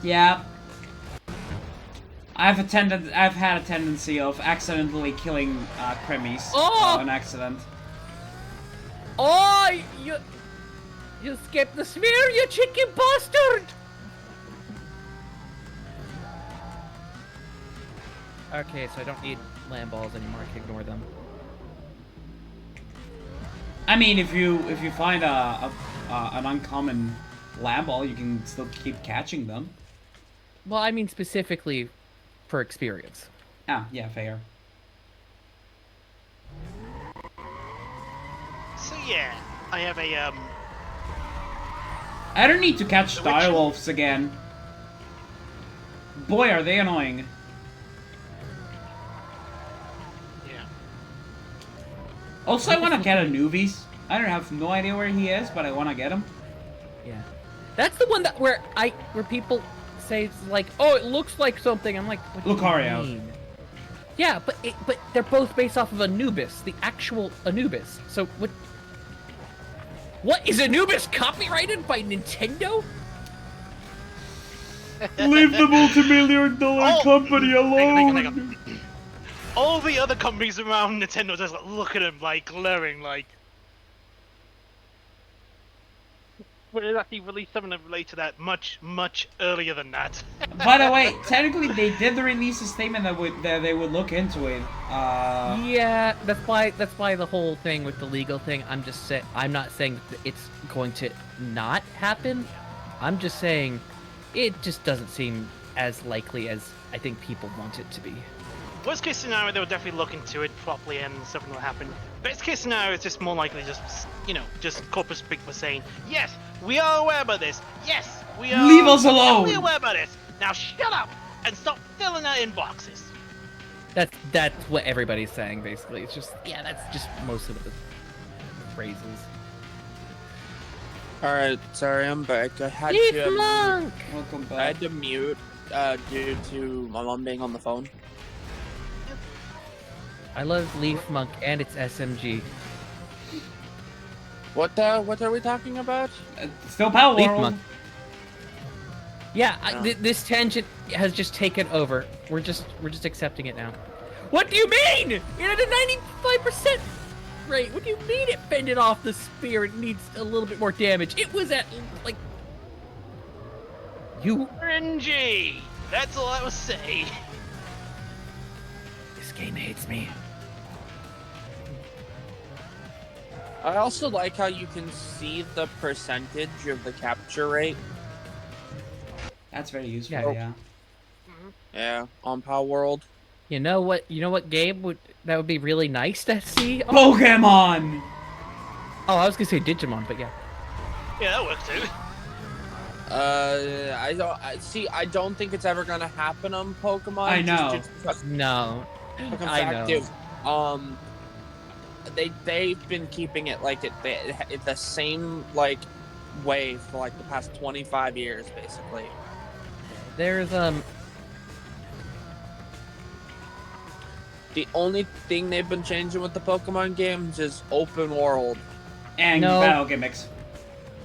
Yeah. I've had a tendency of accidentally killing Cremies. Oh! An accident. Oh, you escaped the sphere, you chicken bastard! Okay, so I don't need land balls anymore. I can ignore them. I mean, if you find an uncommon land ball, you can still keep catching them. Well, I mean specifically for experience. Ah, yeah, fair. So yeah, I have a I don't need to catch The direwolves again. Boy, are they annoying. yeah. Also, I want to get Anubis. I don't have no idea where he is, but I want to get him. Yeah, that's the one that where people say it's like, oh, it looks like something. I'm like, what do you Lucario. mean? Yeah, but they're both based off of Anubis, the actual Anubis. So what is Anubis copyrighted by Nintendo? Leave the multi-million-dollar Oh, company alone. hang on. All the other companies around Nintendo just like, look at him like glaring like. But it actually released something that related to that much earlier than that. By the way, technically they did release a statement that they would look into it. Yeah, that's why the whole thing with the legal thing. I'm not saying that it's going to not happen. I'm just saying it just doesn't seem as likely as I think people want it to be. Worst case scenario, they would definitely look into it properly and something will happen. Best case scenario is just more likely just corporate speak for saying, yes, we are aware about this. Yes, we are. Leave us alone. We're aware about this. Now shut up and stop filling our inboxes. That's what everybody's saying basically. It's just that's just most of the phrases. Alright, sorry, I'm back. I had Leaf to Monk! Welcome I back. had to mute due to my mom being on the phone. I love Leaf Monk and its SMG. What are we talking about? Still Power Leaf World. Monk. Yeah, Oh. this tangent has just taken over. We're just accepting it now. What do you mean? You're at a 95% rate. What do you mean it fended off the spear? It needs a little bit more damage. It was at like you. RNG. That's all I was saying. game hates me. I also like how you can see the percentage of the capture rate. That's very useful. Yeah. Yeah. Yeah, on Power World. You know what? You know what game that would be really nice to see? Pokemon. Oh, I was gonna say Digimon, but yeah. Yeah, that works too. I don't think it's ever gonna happen on Pokemon. I know. No, I know. Dude, they've been keeping it like it the same like way for like the past 25 years, basically. There's The only thing they've been changing with the Pokemon games is open world. And No. battle gimmicks.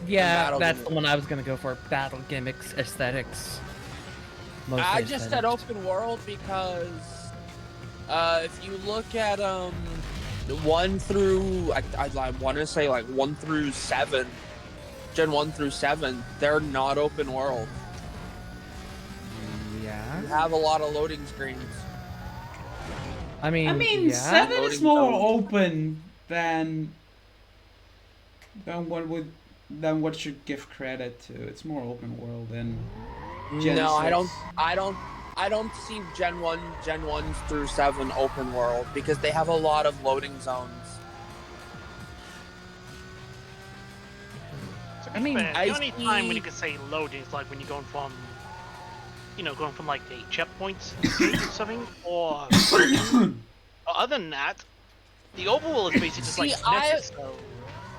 yeah, battle that's gimmicks. the one I was gonna go for. Battle gimmicks, aesthetics. Mostly I just said aesthetics. open world because if you look at 1 through I want to say like 1 through 7, Gen 1 through 7, they're not open world. Yeah. You have a lot of loading screens. I mean, yeah. 7 is Loading more zones. open than what should give credit to. It's more open world than Gen No, 6. I don't see Gen 1s through 7 open world because they have a lot of loading zones. I mean, the only I time when see- you can say loading is like when you're going from, going from like the checkpoints or something, or other than that, the overworld is basically just like See, Nexus, so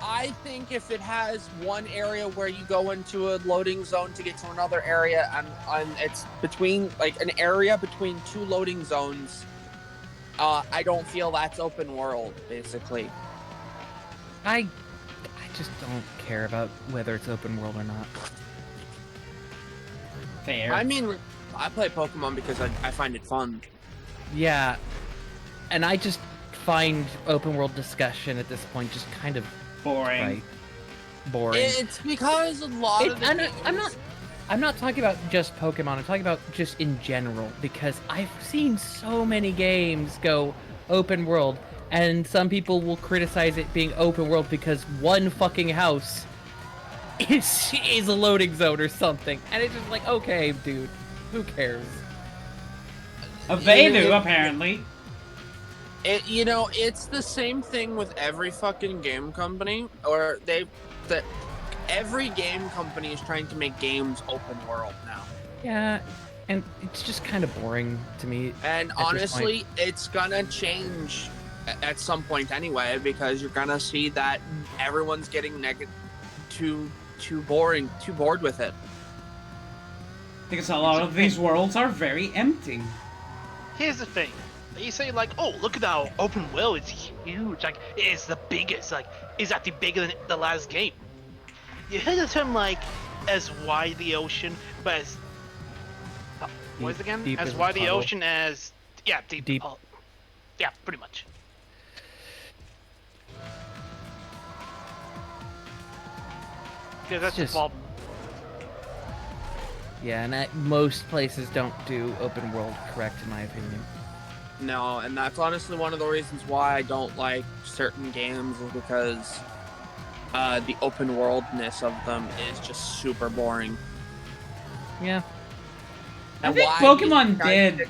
I think if it has one area where you go into a loading zone to get to another area, and it's between like an area between 2 loading zones, I don't feel that's open world, basically. I just don't care about whether it's open world or not. Fair. I mean, I play Pokemon because I find it fun. Yeah, and I just find open world discussion at this point just kind of boring. boring. It's because a lot of the I'm not talking about just Pokemon. I'm talking about just in general because I've seen so many games go open world, and some people will criticize it being open world because one fucking house is a loading zone or something, and it's just like, okay, dude, who cares? They do, apparently. It's the same thing with every fucking game company, or every game company is trying to make games open world now. Yeah, and it's just kind of boring to me. And at this honestly, it's gonna change at some point anyway, because you're gonna see that everyone's getting too bored with it. Because a lot of these worlds are very empty. here's the thing. You say like, oh, look at our open world, it's huge, like, it's the biggest, like, it's actually bigger than the last game. You heard the term, like, as wide the ocean, but as... what is it again? Deep As as a wide the puddle. ocean as... Yeah, deep. Yeah, pretty much. Yeah, that's Just- the problem. Yeah, and most places don't do open world correct, in my opinion. No, and that's honestly one of the reasons why I don't like certain games, is because the open worldness of them is just super boring. Yeah. I And think why Pokemon these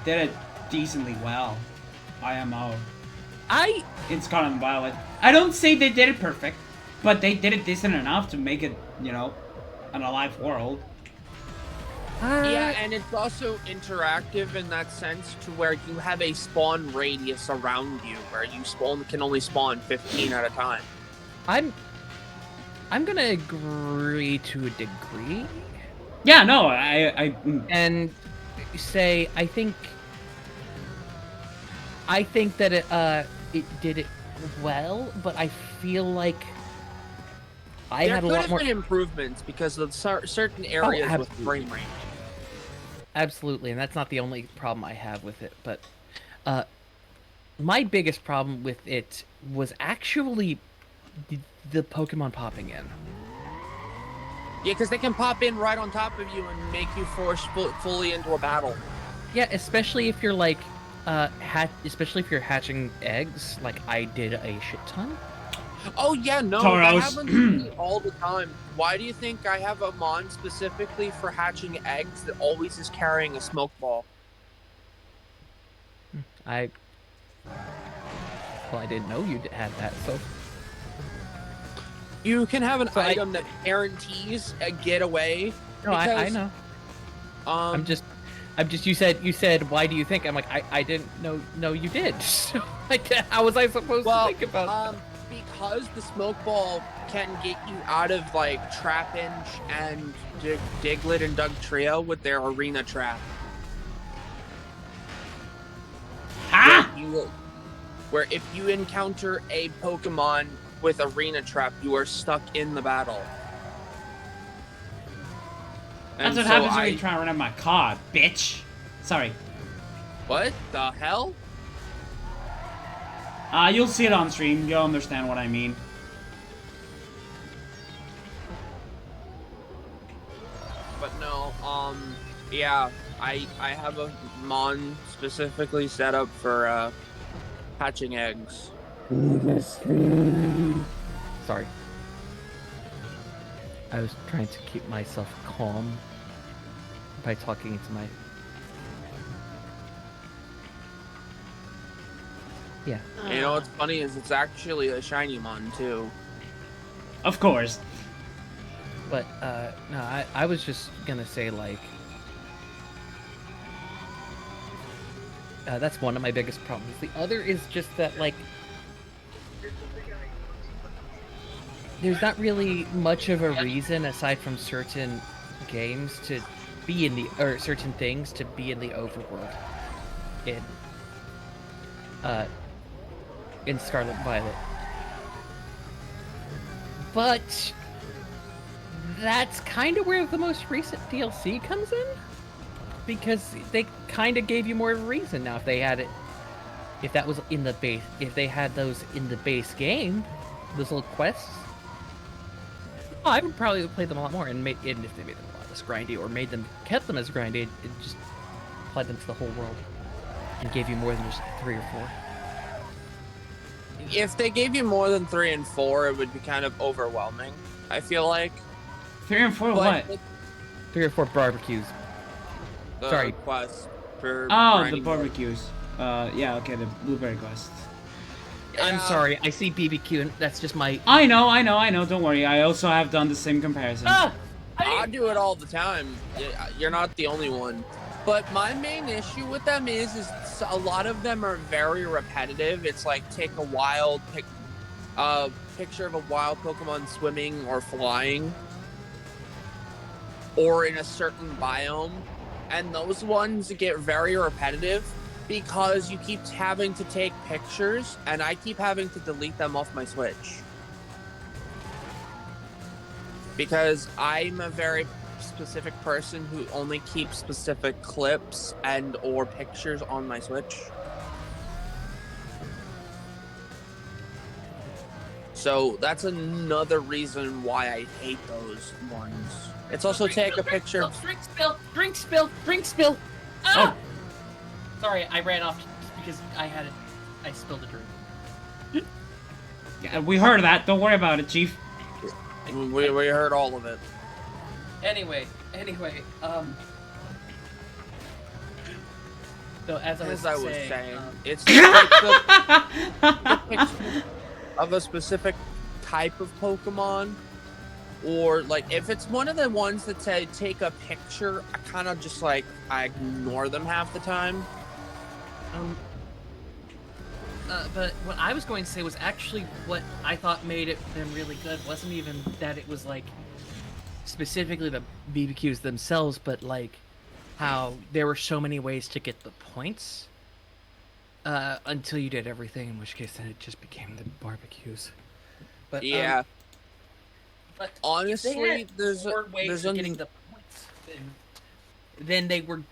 did it decently well. IMO. I In Scarlet and Violet. I don't say they did it perfect, but they did it decent enough to make it, an alive world. Yeah, and it's also interactive in that sense, to where you have a spawn radius around you, where you can only spawn 15 at a time. I'm gonna agree to a degree Yeah, no, and say I think that it did it well, but I feel like I There had a could lot have more. been improvements because of certain areas with absolutely. frame rate. Absolutely, and that's not the only problem I have with it, but my biggest problem with it was actually the Pokemon popping in. Yeah, because they can pop in right on top of you and make you force fully into a battle. Yeah, especially if you're like especially if you're hatching eggs, like I did a shit ton. Oh yeah, no, Tauros. that happens to me all the time. Why do you think I have a mon specifically for hatching eggs that always is carrying a smoke ball? I didn't know you had that, so You can have an So item that guarantees a getaway. no, I because, know. Um, I'm just. You said. Why do you think? I'm like, I didn't know. No, you did. So, like, how was I supposed to think about? Because the smoke ball can get you out of like Trapinch and Diglett and Doug Trio with their arena trap. Ha! Where if you encounter a Pokemon with arena trap, you are stuck in the battle. That's And what so happens when you try to run out my car, bitch. Sorry. What the hell? You'll see it on stream. You'll understand what I mean. But no, yeah, I have a mon specifically set up for hatching eggs. Sorry. I was trying to keep myself calm by talking into my. Yeah. You know what's funny is it's actually a shiny mon too. Of course. But no, I was just gonna say like that's one of my biggest problems. The other is just that like there's not really much of a reason aside from certain games to be in the or certain things to be in the overworld in Scarlet Violet. But that's kind of where the most recent DLC comes in, because they kind of gave you more of a reason. Now, if they had it, if that was in the base, if they had those in the base game, those little quests, I would probably play them a lot more. And if they made them a lot less grindy, or kept them as grindy, it just applied them to the whole world and gave you more than just 3 or 4. If they gave you more than 3 and 4, it would be kind of overwhelming, I feel like. 3 and 4 what? 3 or 4 barbecues. Sorry. Quest for Oh, the grinding more. barbecues. Yeah, okay, the blueberry quests. I'm sorry, I see BBQ, and that's just my. I know, don't worry. I also have done the same comparison. I do it all the time. You're not the only one. But my main issue with them is a lot of them are very repetitive. It's like take a wild picture of a wild Pokemon swimming or flying, or in a certain biome, and those ones get very repetitive because you keep having to take pictures, and I keep having to delete them off my Switch. Because I'm a very specific person who only keeps specific clips and or pictures on my Switch. So that's another reason why I hate those ones. It's also take a picture. Drink spill. Ah! Sorry, I ran off just because I spilled a drink. Yeah, we heard that. Don't worry about it, Chief. We heard all of it. Anyway, so as I was saying, it's like the picture of a specific type of Pokemon, or like if it's one of the ones that say take a picture, I kind of just like I ignore them half the time. But what I was going to say was actually what I thought made them really good wasn't even that it was like specifically the BBQs themselves, but like how there were so many ways to get the points until you did everything, in which case then it just became the barbecues. But Yeah. But Honestly, there's ways of getting the points. Then they were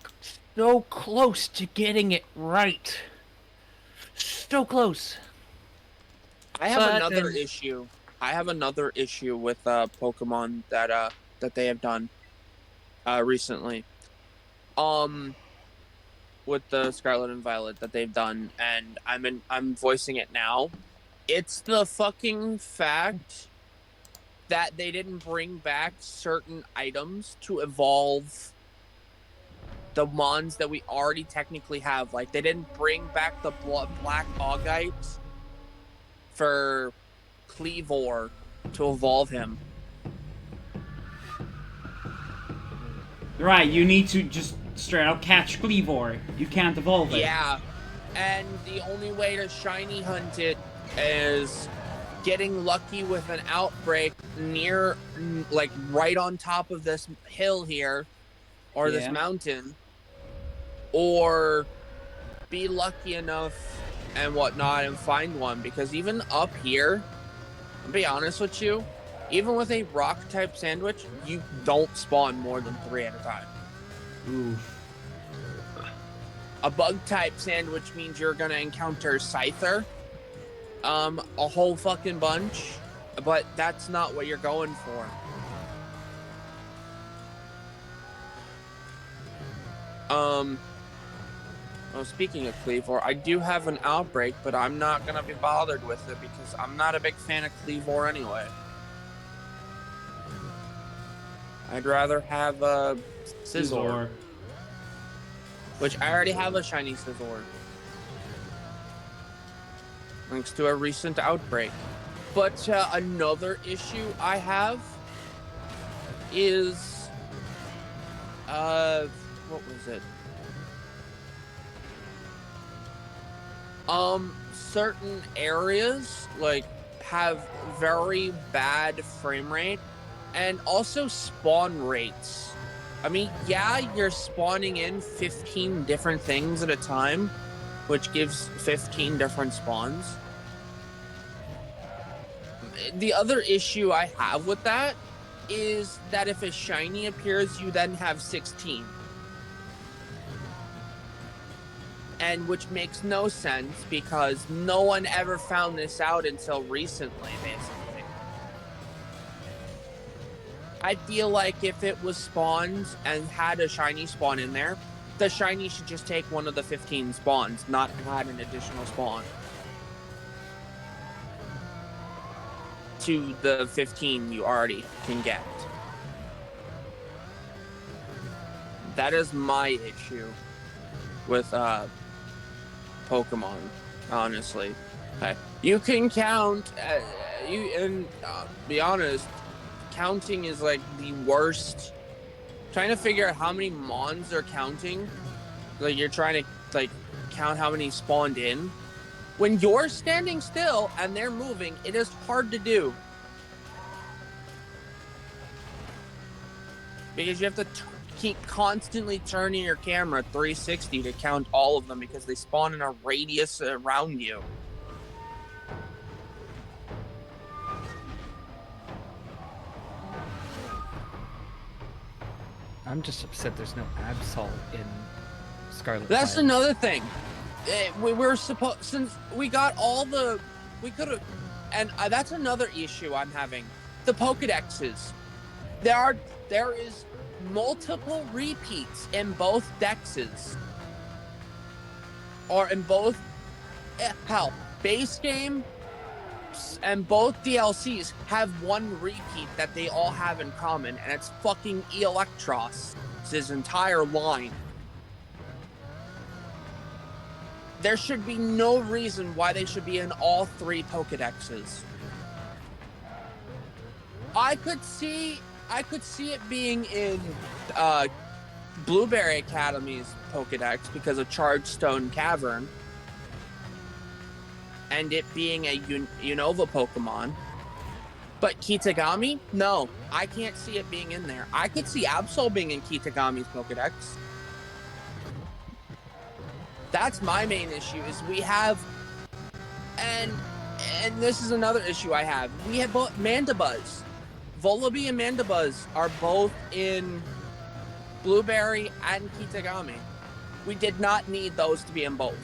so close to getting it right. So close. I have But another then- issue. I have another issue with Pokemon that they have done recently. with the Scarlet and Violet that they've done, and I'm voicing it now. It's the fucking fact that they didn't bring back certain items to evolve the mons that we already technically have. Like, they didn't bring back the Black Augite for Cleavor to evolve him. Right, you need to just straight up catch Cleavor. You can't evolve it. Yeah, and the only way to shiny hunt it is getting lucky with an outbreak near, like, right on top of this hill here, or this mountain, or be lucky enough and whatnot and find one. Because even up here, I'll be honest with you, even with a rock type sandwich, you don't spawn more than 3 at a time. Ooh. A bug type sandwich means you're gonna encounter Scyther, a whole fucking bunch, but that's not what you're going for. Well, speaking of Cleavor, I do have an outbreak, but I'm not gonna be bothered with it because I'm not a big fan of Cleavor anyway. I'd rather have a Scizor, which I already have a shiny Scizor, thanks to a recent outbreak. But another issue I have is, what was it? Certain areas, like, have very bad frame rate and also spawn rates. I mean, yeah, you're spawning in 15 different things at a time, which gives 15 different spawns. The other issue I have with that is that if a shiny appears, you then have 16. And which makes no sense because no one ever found this out until recently, basically. I feel like if it was spawned and had a shiny spawn in there, the shiny should just take one of the 15 spawns, not add an additional spawn to the 15 you already can get. That is my issue with Pokemon, honestly. You can count, be honest, counting is like the worst. Trying to figure out how many mons they're counting, like you're trying to like count how many spawned in. When you're standing still and they're moving, it is hard to do. Because you have to keep constantly turning your camera 360 to count all of them because they spawn in a radius around you. I'm just upset there's no Absol in Scarlet. That's Violet. another thing. We were supposed, since we got all the, we could have, and that's another issue I'm having. The Pokedexes. There is multiple repeats in both dexes, or in both, hell, base game and both DLCs have one repeat that they all have in common, and it's fucking Electros, his entire line. There should be no reason why they should be in all 3 Pokedexes. I could see it being in Blueberry Academy's Pokedex because of Charged Stone Cavern, and it being a Unova Pokemon. But Kitagami? No, I can't see it being in there. I could see Absol being in Kitagami's Pokedex. That's my main issue, is we have, and this is another issue I have. We have both Mandibuzz. Volibee and Mandibuzz are both in Blueberry and Kitagami. We did not need those to be in both.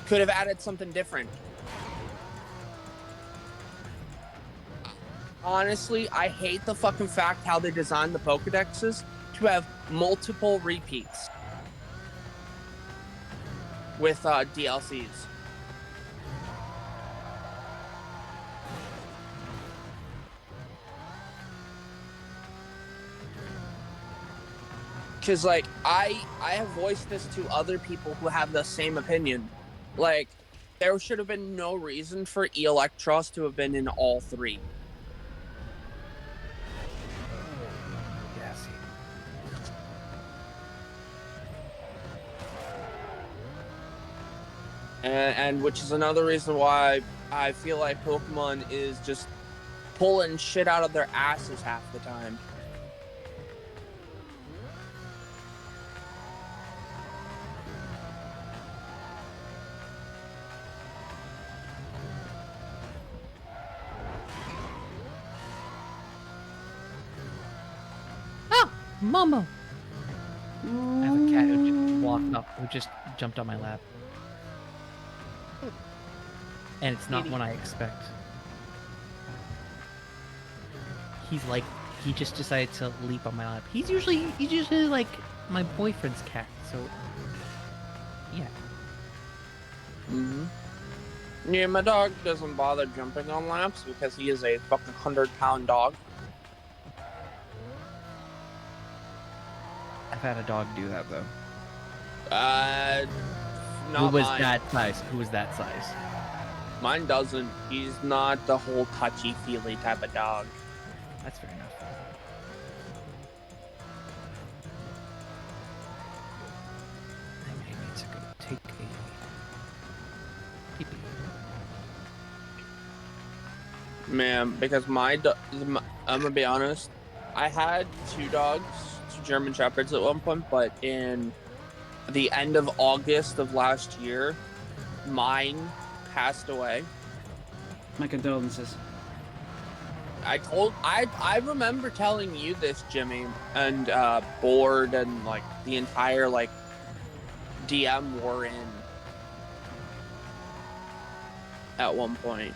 Could have added something different. Honestly, I hate the fucking fact how they designed the Pokedexes to to have multiple repeats with DLCs. Because, like, I have voiced this to other people who have the same opinion. Like, there should have been no reason for Electros to have been in all three. Yes. And which is another reason why I feel like Pokemon is just pulling shit out of their asses half the time. Momo! I have a cat who just walked up, who just jumped on my lap. And it's not one I expect. He's like, he just decided to leap on my lap. He's usually like my boyfriend's cat, so yeah. Mm-hmm. Yeah, my dog doesn't bother jumping on laps because he is a fucking 100-pound dog. I've had a dog do that though. Not Who was mine. that size? Who was that size? Mine doesn't. He's not the whole touchy-feely type of dog. That's fair enough. I may need to go take a pee-pee. Man, because I'm gonna be honest, I had 2 dogs, 2 German Shepherds at one point, but in the end of August of last year, mine passed away. My condolences. I remember telling you this, Jimmy, and Board and like the entire like DM were in at one point.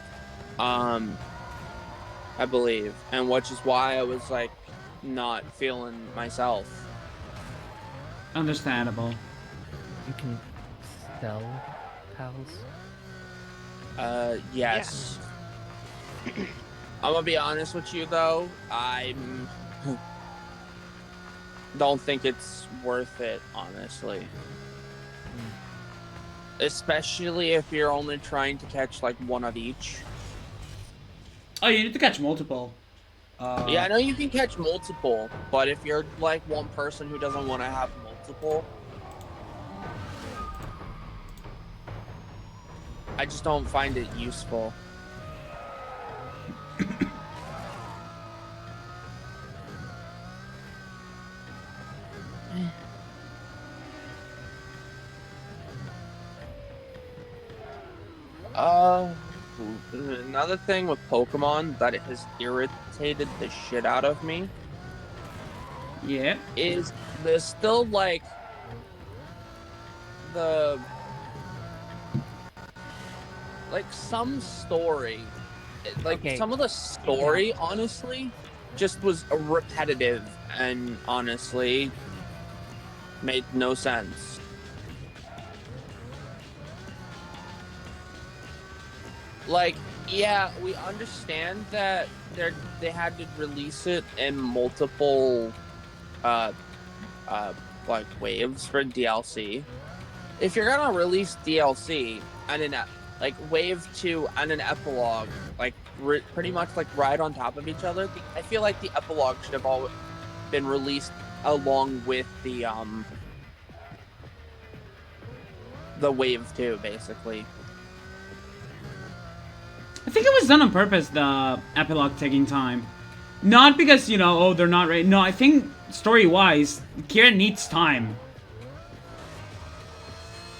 I believe, and which is why I was like not feeling myself. Understandable. You can sell pals. Yes. I'm gonna be honest with you though, I don't think it's worth it, honestly. Especially if you're only trying to catch like one of each. Oh, you need to catch multiple. Yeah, I know you can catch multiple, but if you're like one person who doesn't want to have multiple, I just don't find it useful. Another thing with Pokemon that it has irritated the shit out of me Yeah. is there's still like some story, like Okay. some of the story honestly just was repetitive and honestly made no sense. Like, yeah, we understand that they had to release it in multiple like waves for DLC. If you're gonna release DLC and an like wave 2 and an epilogue, like pretty much like right on top of each other, I feel like the epilogue should have all been released along with the wave 2, basically. I think it was done on purpose, the epilogue taking time. Not because, you know, oh, they're not ready. No, I think story-wise, Kira needs time.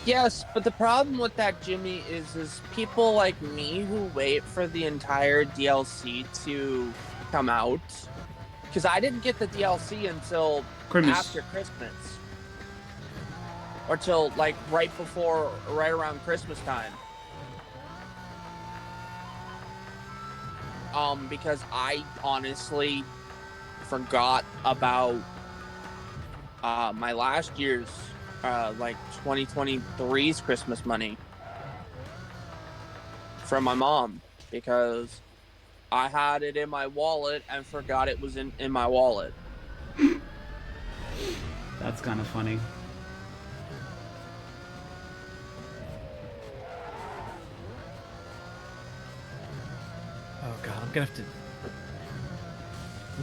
Yes, but the problem with that, Jimmy, is people like me who wait for the entire DLC to come out. Because I didn't get the DLC until after Christmas. Or till, like, right around Christmas time. Because I honestly forgot about my last year's, like 2023's Christmas money from my mom because I had it in my wallet and forgot it was in my wallet. That's kind of funny. Oh god, I'm gonna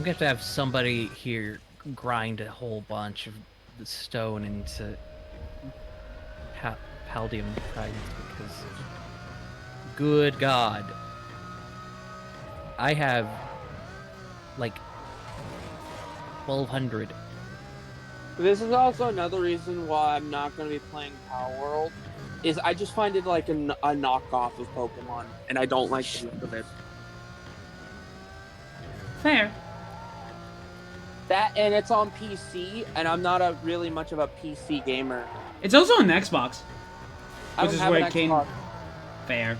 have to have somebody here grind a whole bunch of the stone into paldium fragments because, good god, I have like 1,200. This is also another reason why I'm not going to be playing Power World. Is I just find it like a knockoff of Pokemon, and I don't like the look of it. Fair. That, and it's on PC, and I'm not really much of a PC gamer. It's also on Xbox, I which don't is have where an it came. Xbox. Fair.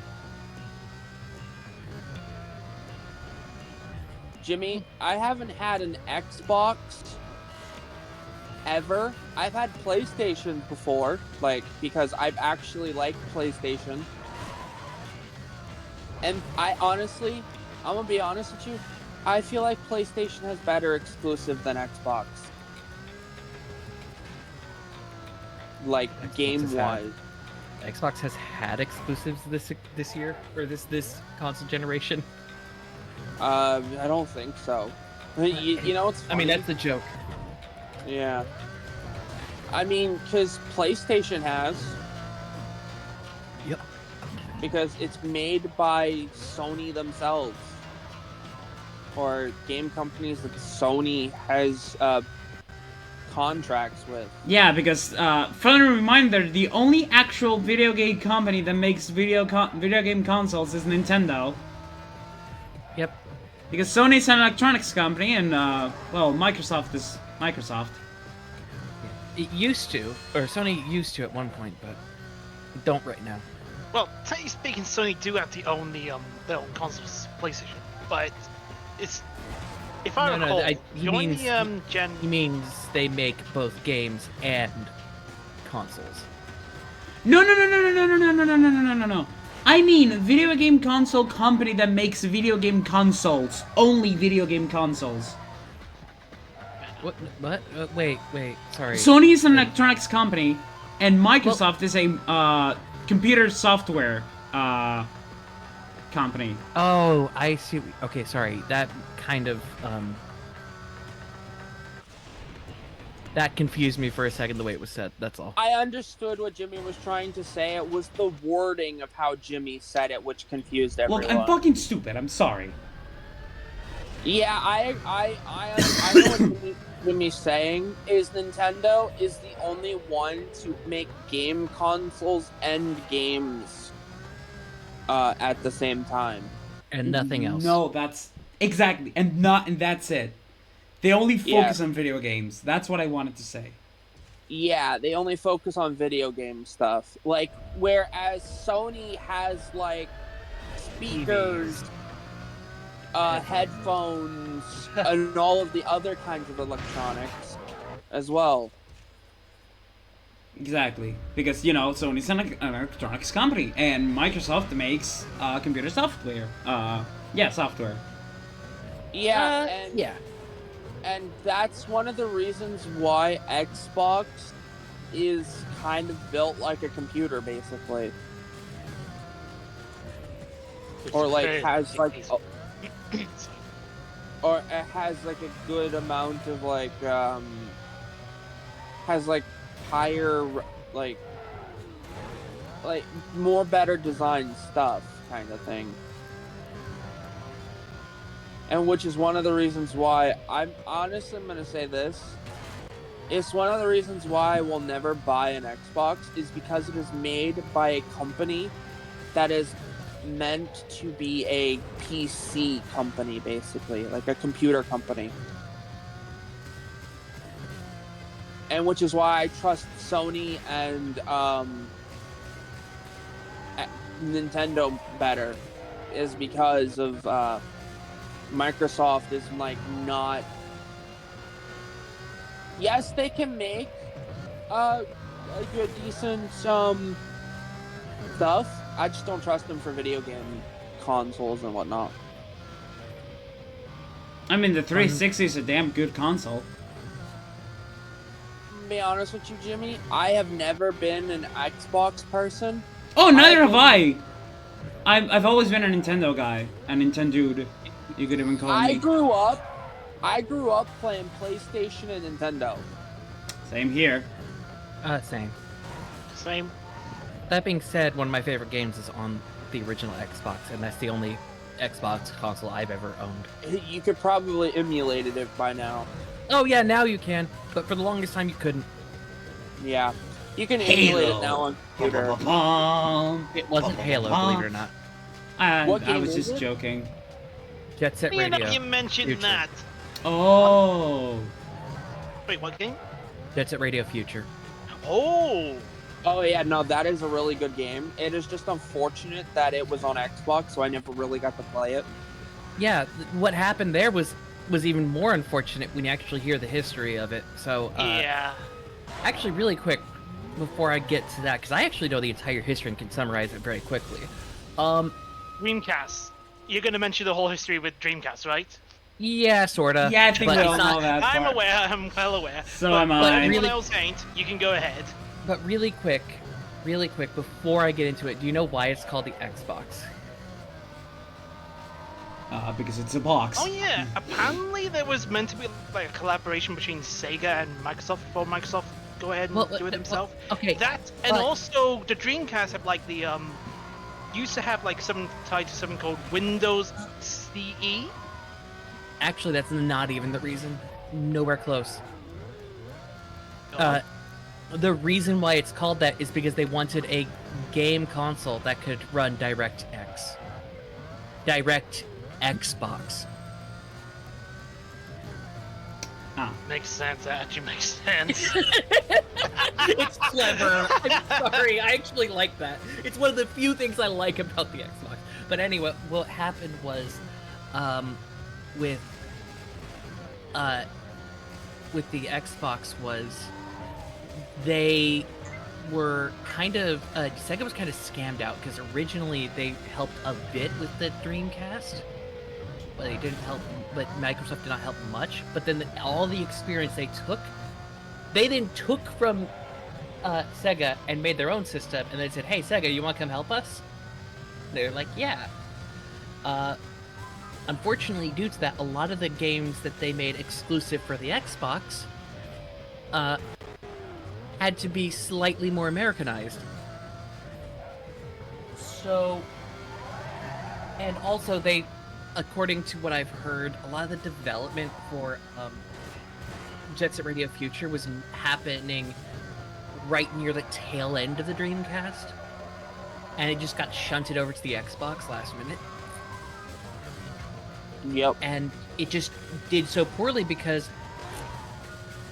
Jimmy, I haven't had an Xbox ever. I've had PlayStation before, like, because I've actually liked PlayStation. And I honestly, I'm gonna be honest with you, I feel like PlayStation has better exclusive than Xbox. Like, game-wise. Xbox has had exclusives this year, or this console generation. I don't think so. You know what's funny? I mean, that's the joke. Yeah. I mean, because PlayStation has. Yep. Because it's made by Sony themselves. Or game companies that Sony has contracts with. Yeah, because friendly reminder: the only actual video game company that makes video game consoles is Nintendo. Yep. Because Sony's an electronics company, and well, Microsoft is Microsoft. It used to, or Sony used to at one point, but don't right now. Well, technically speaking, Sony do have to own their own consoles, PlayStation, but it's, if I recall, he during means the gen. he means they make both games and consoles. No. I mean, video game console company that makes video game consoles. Only video game consoles. What? Wait. Sorry. Sony is an electronics company, and Microsoft is a computer software company. Oh, I see. Okay, sorry. That kind of that confused me for a second the way it was said. That's all. I understood what Jimmy was trying to say. It was the wording of how Jimmy said it which confused everyone. Look, I'm fucking stupid. I'm sorry. Yeah, I know what Jimmy's saying is Nintendo is the only one to make game consoles and games at the same time. And nothing else. No, that's exactly, and that's it. They only focus on video games. That's what I wanted to say. Yeah, they only focus on video game stuff. Like, whereas Sony has, like, speakers, headphones, and all of the other kinds of electronics as well. Exactly. Because, you know, Sony's an electronics company, and Microsoft makes computer software. Software. Yeah, yeah. And that's one of the reasons why Xbox is kind of built like a computer, basically. Or like has like, or it has like a good amount of like, has like higher like more better design stuff kind of thing. And which is one of the reasons why I'm going to say this. It's one of the reasons why I will never buy an Xbox is because it is made by a company that is meant to be a PC company, basically, like a computer company. And which is why I trust Sony and Nintendo better, is because of Microsoft is like not yes, they can make a good, decent stuff. I just don't trust them for video game consoles and whatnot. I mean, the 360 is a damn good console. To be honest with you, Jimmy, I have never been an Xbox person. Oh, neither have I. I've always been a Nintendo guy, a Nintendo dude. You could even call me. I grew up playing PlayStation and Nintendo. Same here. Same. Same. That being said, one of my favorite games is on the original Xbox, and that's the only Xbox console I've ever owned. You could probably emulate it by now. Oh yeah, now you can, but for the longest time you couldn't. Yeah, you can emulate Halo. it now on computer. It wasn't Halo, believe it or not. What I game was is just it? joking. Jet Set You know, Radio. you mentioned Future. that. Oh. Wait, what game? Jet Set Radio Future. Oh. Oh yeah, no, that is a really good game. It is just unfortunate that it was on Xbox, so I never really got to play it. Yeah, what happened there was even more unfortunate when you actually hear the history of it. So, Yeah. actually, really quick, before I get to that, because I actually know the entire history and can summarize it very quickly. Dreamcast. You're gonna mention the whole history with Dreamcast, right? Yeah, sorta. Yeah, I think but we it's all not- know that I'm part. aware. I'm well aware. So but am I. But anyone Really- else ain't. You can go ahead. But really quick, before I get into it, do you know why it's called the Xbox? Because it's a box. Oh yeah. Apparently there was meant to be like a collaboration between Sega and Microsoft before Microsoft go ahead and do it themselves. Okay. That and but- also the Dreamcast have like the used to have like something tied to something called Windows CE. Actually, that's not even the reason. Nowhere close. Oh. The reason why it's called that is because they wanted a game console that could run DirectX. Direct Xbox. Makes sense. That actually makes sense. It's clever. I'm sorry. I actually like that. It's one of the few things I like about the Xbox. But anyway, what happened was, with the Xbox was they were kind of Sega was kind of scammed out because originally they helped a bit with the Dreamcast, but they didn't help. But Microsoft did not help much. But then all the experience they then took from Sega and made their own system, and they said, "Hey, Sega, you want to come help us?" They're like, "Yeah." Unfortunately, due to that, a lot of the games that they made exclusive for the Xbox had to be slightly more Americanized. So, and also they, according to what I've heard, a lot of the development for Jet Set Radio Future was happening right near the tail end of the Dreamcast, and it just got shunted over to the Xbox last minute. Yep. And it just did so poorly because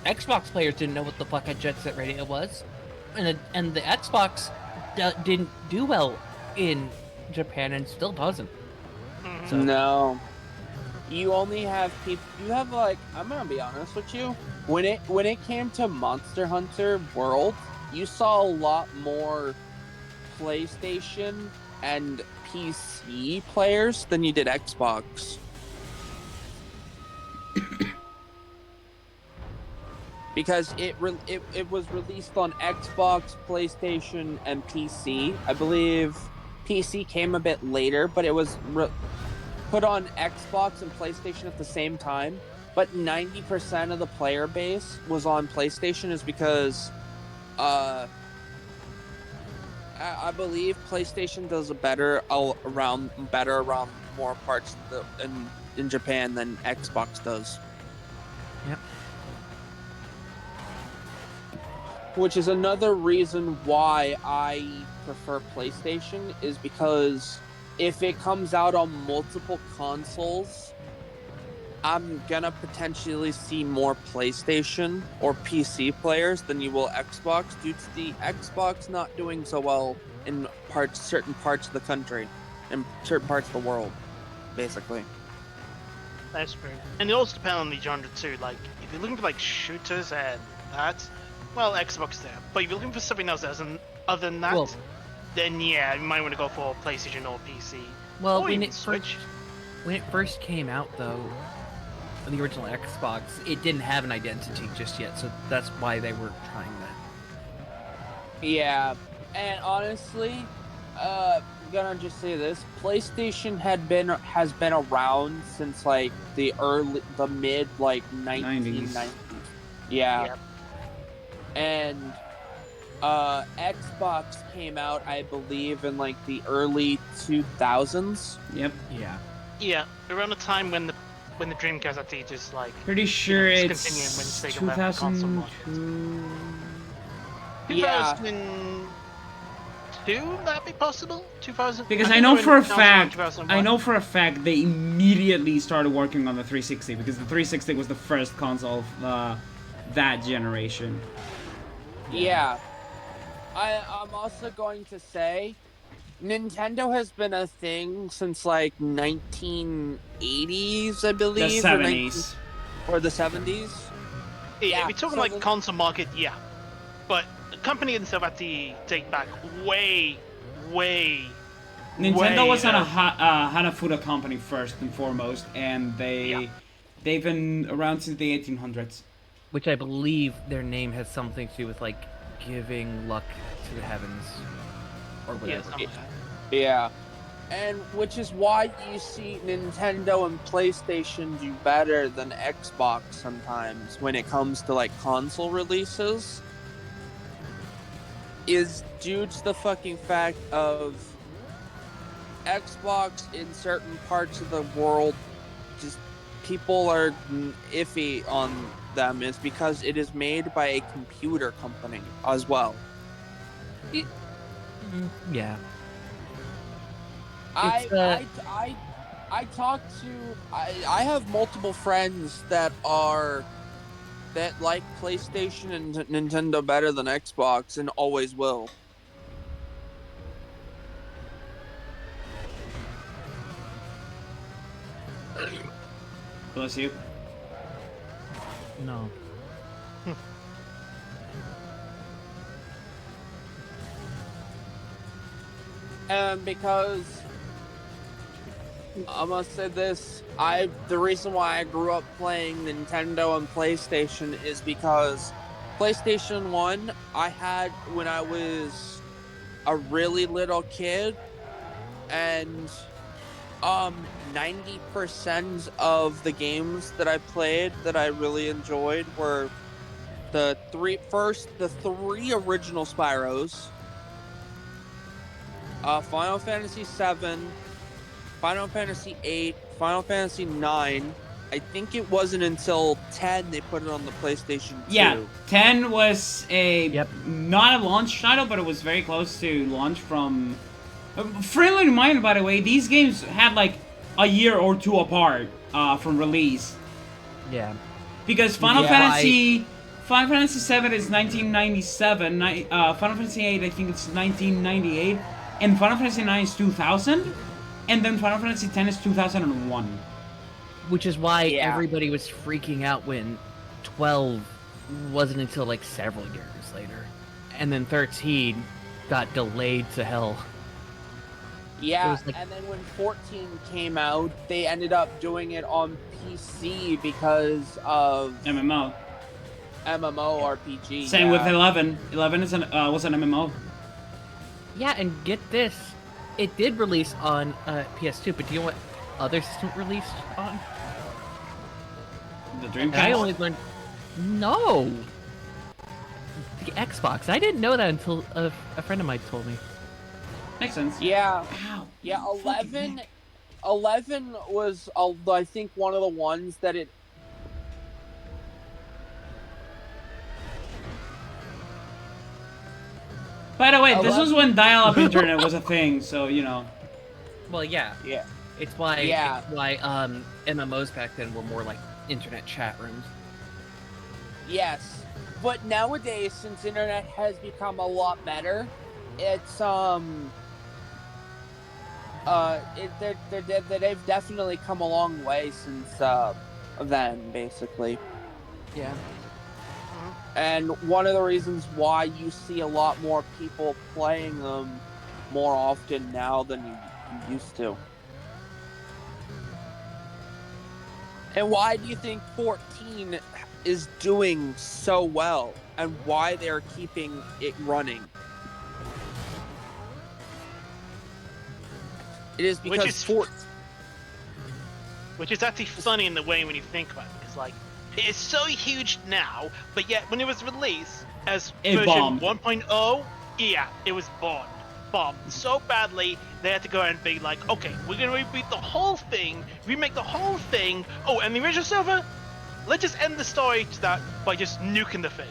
Xbox players didn't know what the fuck a Jet Set Radio was, and the Xbox didn't do well in Japan and still doesn't. So, No. You only have people. You have like, I'm gonna be honest with you. When it came to Monster Hunter World, you saw a lot more PlayStation and PC players than you did Xbox. Because it was released on Xbox, PlayStation, and PC. I believe PC came a bit later, but it was put on Xbox and PlayStation at the same time. But 90% of the player base was on PlayStation, is because I believe PlayStation does better around more parts in Japan than Xbox does. Yep. Which is another reason why I prefer PlayStation, is because if it comes out on multiple consoles, I'm gonna potentially see more PlayStation or PC players than you will Xbox, due to the Xbox not doing so well in certain parts of the country, and certain parts of the world, basically. That's true. And it also depends on the genre too. Like, if you're looking for like shooters and that, well, Xbox there. But if you're looking for something else other than that, Well- then yeah, you might want to go for PlayStation or PC. Well, or when even it Switch. when it first came out, though, the original Xbox, it didn't have an identity just yet, so that's why they were trying that. Yeah, and honestly, gonna just say this: PlayStation has been around since like the mid like 1990s. Yeah, Yep. and Xbox came out, I believe, in like the early 2000s. Yep. Yeah. Yeah, around the time when the Dreamcast actually just like Pretty sure just it's continuing when Sega left the console market. 2002. Yeah. 2002, that'd be possible. 2000. Because I I think know they were for a in 2001, fact, 2001. they immediately started working on the 360 because the 360 was the first console of that generation. Yeah. I'm also going to say Nintendo has been a thing since like 1980s, I The believe, 70s. or the 70s. Yeah, Yeah, if you're talking so like the- console market, yeah. But the company itself actually date back way. Nintendo was early. a Hanafuda company first and foremost, and they've been around since the 1800s. Which I believe their name has something to do with, like, giving luck to the heavens. Or Yeah, whatever. something like that. Yeah. And which is why you see Nintendo and PlayStation do better than Xbox sometimes when it comes to like console releases. Is due to the fucking fact of Xbox in certain parts of the world, just people are iffy on them is because it is made by a computer company as well. Yeah. I have multiple friends that like PlayStation and Nintendo better than Xbox and always will. Bless you. No. And because I must say this, the reason why I grew up playing Nintendo and PlayStation is because PlayStation 1 I had when I was a really little kid, and 90% of the games that I played that I really enjoyed were the three original Spyros, Final Fantasy 7, Final Fantasy 8, Final Fantasy 9. I think it wasn't until 10 they put it on the PlayStation 2. Yeah, 10 was not a launch title, but it was very close to launch from... friendly reminder, by the way, these games had like a year or two apart from release. Yeah. Because Final Fantasy 7 is 1997, Final Fantasy 8 I think it's 1998, and Final Fantasy 9 is 2000, and then Final Fantasy 10 is 2001. Which is why Yeah. everybody was freaking out when 12 wasn't until like several years later. And then 13 got delayed to hell. Yeah, was like- and then when 14 came out, they ended up doing it on PC because of MMO. MMORPG. Same with 11. 11 was an MMO. Yeah, and get this. It did release on PS2, but do you know what other system it released on? The And I Dreamcast. only learned... No! The Xbox. I didn't know that until a friend of mine told me. Makes sense. Yeah, Ow, yeah. you fucking 11, neck. 11 was, I think, one of the ones that it. By the way, this 11 was when dial-up internet was a thing, so you know. Well, yeah. Yeah. It's why Yeah. MMOs back then were more like internet chat rooms. Yes, but nowadays, since internet has become a lot better, it's they've definitely come a long way since then, basically. Yeah. And one of the reasons why you see a lot more people playing them more often now than you used to. And why do you think 14 is doing so well, and why they're keeping it running? It is because Which is actually funny in the way when you think about it, because like it is so huge now, but yet when it was released as It version bombed. 1.0, yeah, it was bombed so badly they had to go and be like, okay, we're gonna reboot the whole thing, remake the whole thing. Oh, and the original server, let's just end the story to that by just nuking the thing.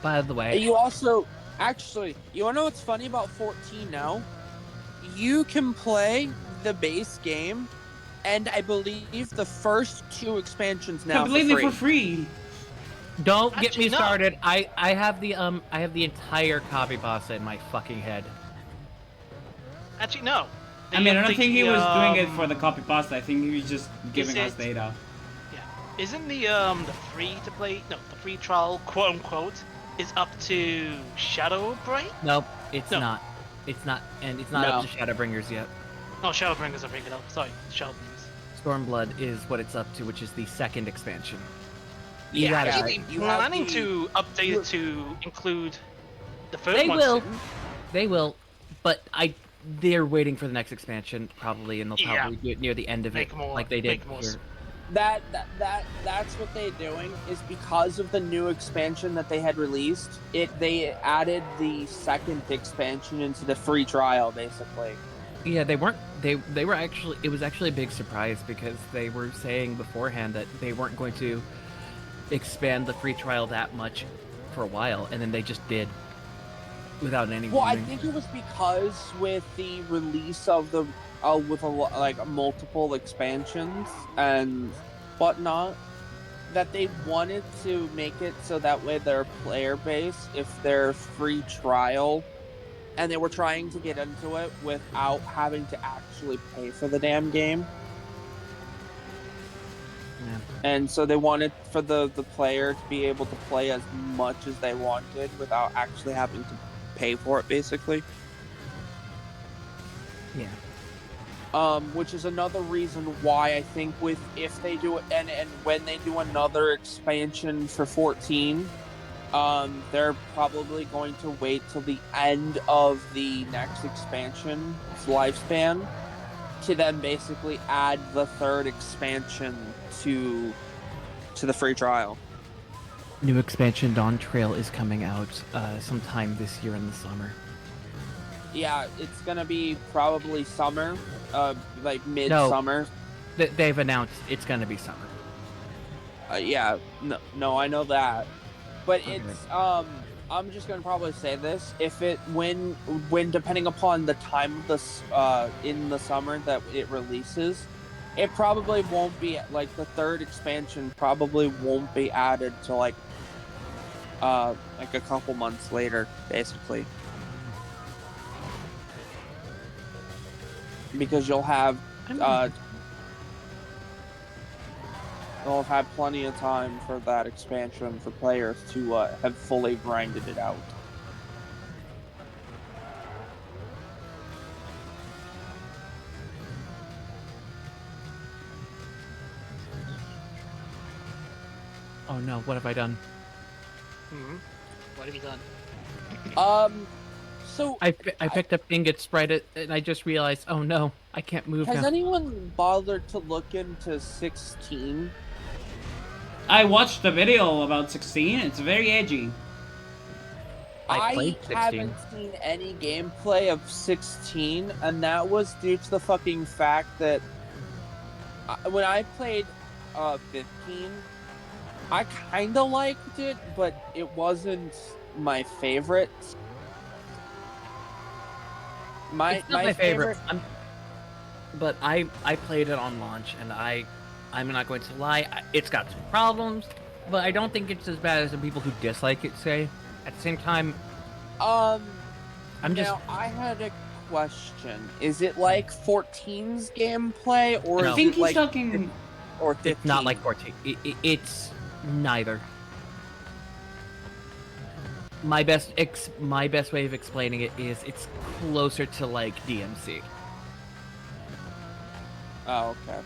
By the way, you also actually, you wanna know what's funny about 14 now? You can play the base game, and I believe the first 2 expansions now Completely for for free. free. don't get Actually, me no. started. I have the entire copy pasta in my fucking head. Actually, no. I mean, I don't think he was doing it for the um, copy pasta. I think he was just giving us it- data. Yeah. Isn't the free to play, no, the free trial, quote unquote, is up to Shadow Break? Nope, it's No. not. It's not, and it's not No. up to Shadowbringers yet. Oh, Shadowbringers are freaking out. Sorry, Shadowbringers. Stormblood is what it's up to, which is the second expansion. Yeah, gotta- Actually, you have planning the- to update it to include the first They one will. soon. They will, but they're waiting for the next expansion probably, and they'll Yeah. probably do it near the end of Make it, more- like they did make more here. That's what they're doing, is because of the new expansion that they had released. They added the second expansion into the free trial, basically. Yeah, they weren't. They were actually. It was actually a big surprise because they were saying beforehand that they weren't going to expand the free trial that much for a while, and then they just did without any Well, I warning. think it was because with the release of the with like multiple expansions and whatnot, that they wanted to make it so that way their player base, if their free trial, and they were trying to get into it without having to actually pay for the damn game. Yeah. And so they wanted for the player to be able to play as much as they wanted without actually having to pay for it, basically. Yeah. Which is another reason why I think if they do it and when they do another expansion for 14, they're probably going to wait till the end of the next expansion's lifespan to then basically add the third expansion to the free trial. New expansion Dawn Trail is coming out sometime this year in the summer. Yeah, it's gonna be probably summer, like mid-summer. They've announced it's going to be summer. Yeah, no, I know that, but Okay. it's I'm just gonna probably say this: if it when depending upon the time of this in the summer that it releases, it probably won't be like the third expansion probably won't be added to like a couple months later, basically, because you'll have they'll have had plenty of time for that expansion for players to have fully grinded it out. Oh no, what have I done? What have you done? So I picked up Ingot Sprite and I just realized, oh no, I can't move has now. anyone bothered to look into 16? I watched the video about 16. It's very edgy. I played 16. haven't seen any gameplay of 16, and that was due to the fucking fact that when I played 15, I kind of liked it, but it wasn't my favorite. It's not my favorite. But I played it on launch, and I'm not going to lie, it's got some problems, but I don't think it's as bad as the people who dislike it say. At the same time, I had a question. Is it like 14's gameplay, or No. I is think it he's like talking. or 15? It's not like 14. It's neither. My best way of explaining it is it's closer to like DMC. Oh, okay.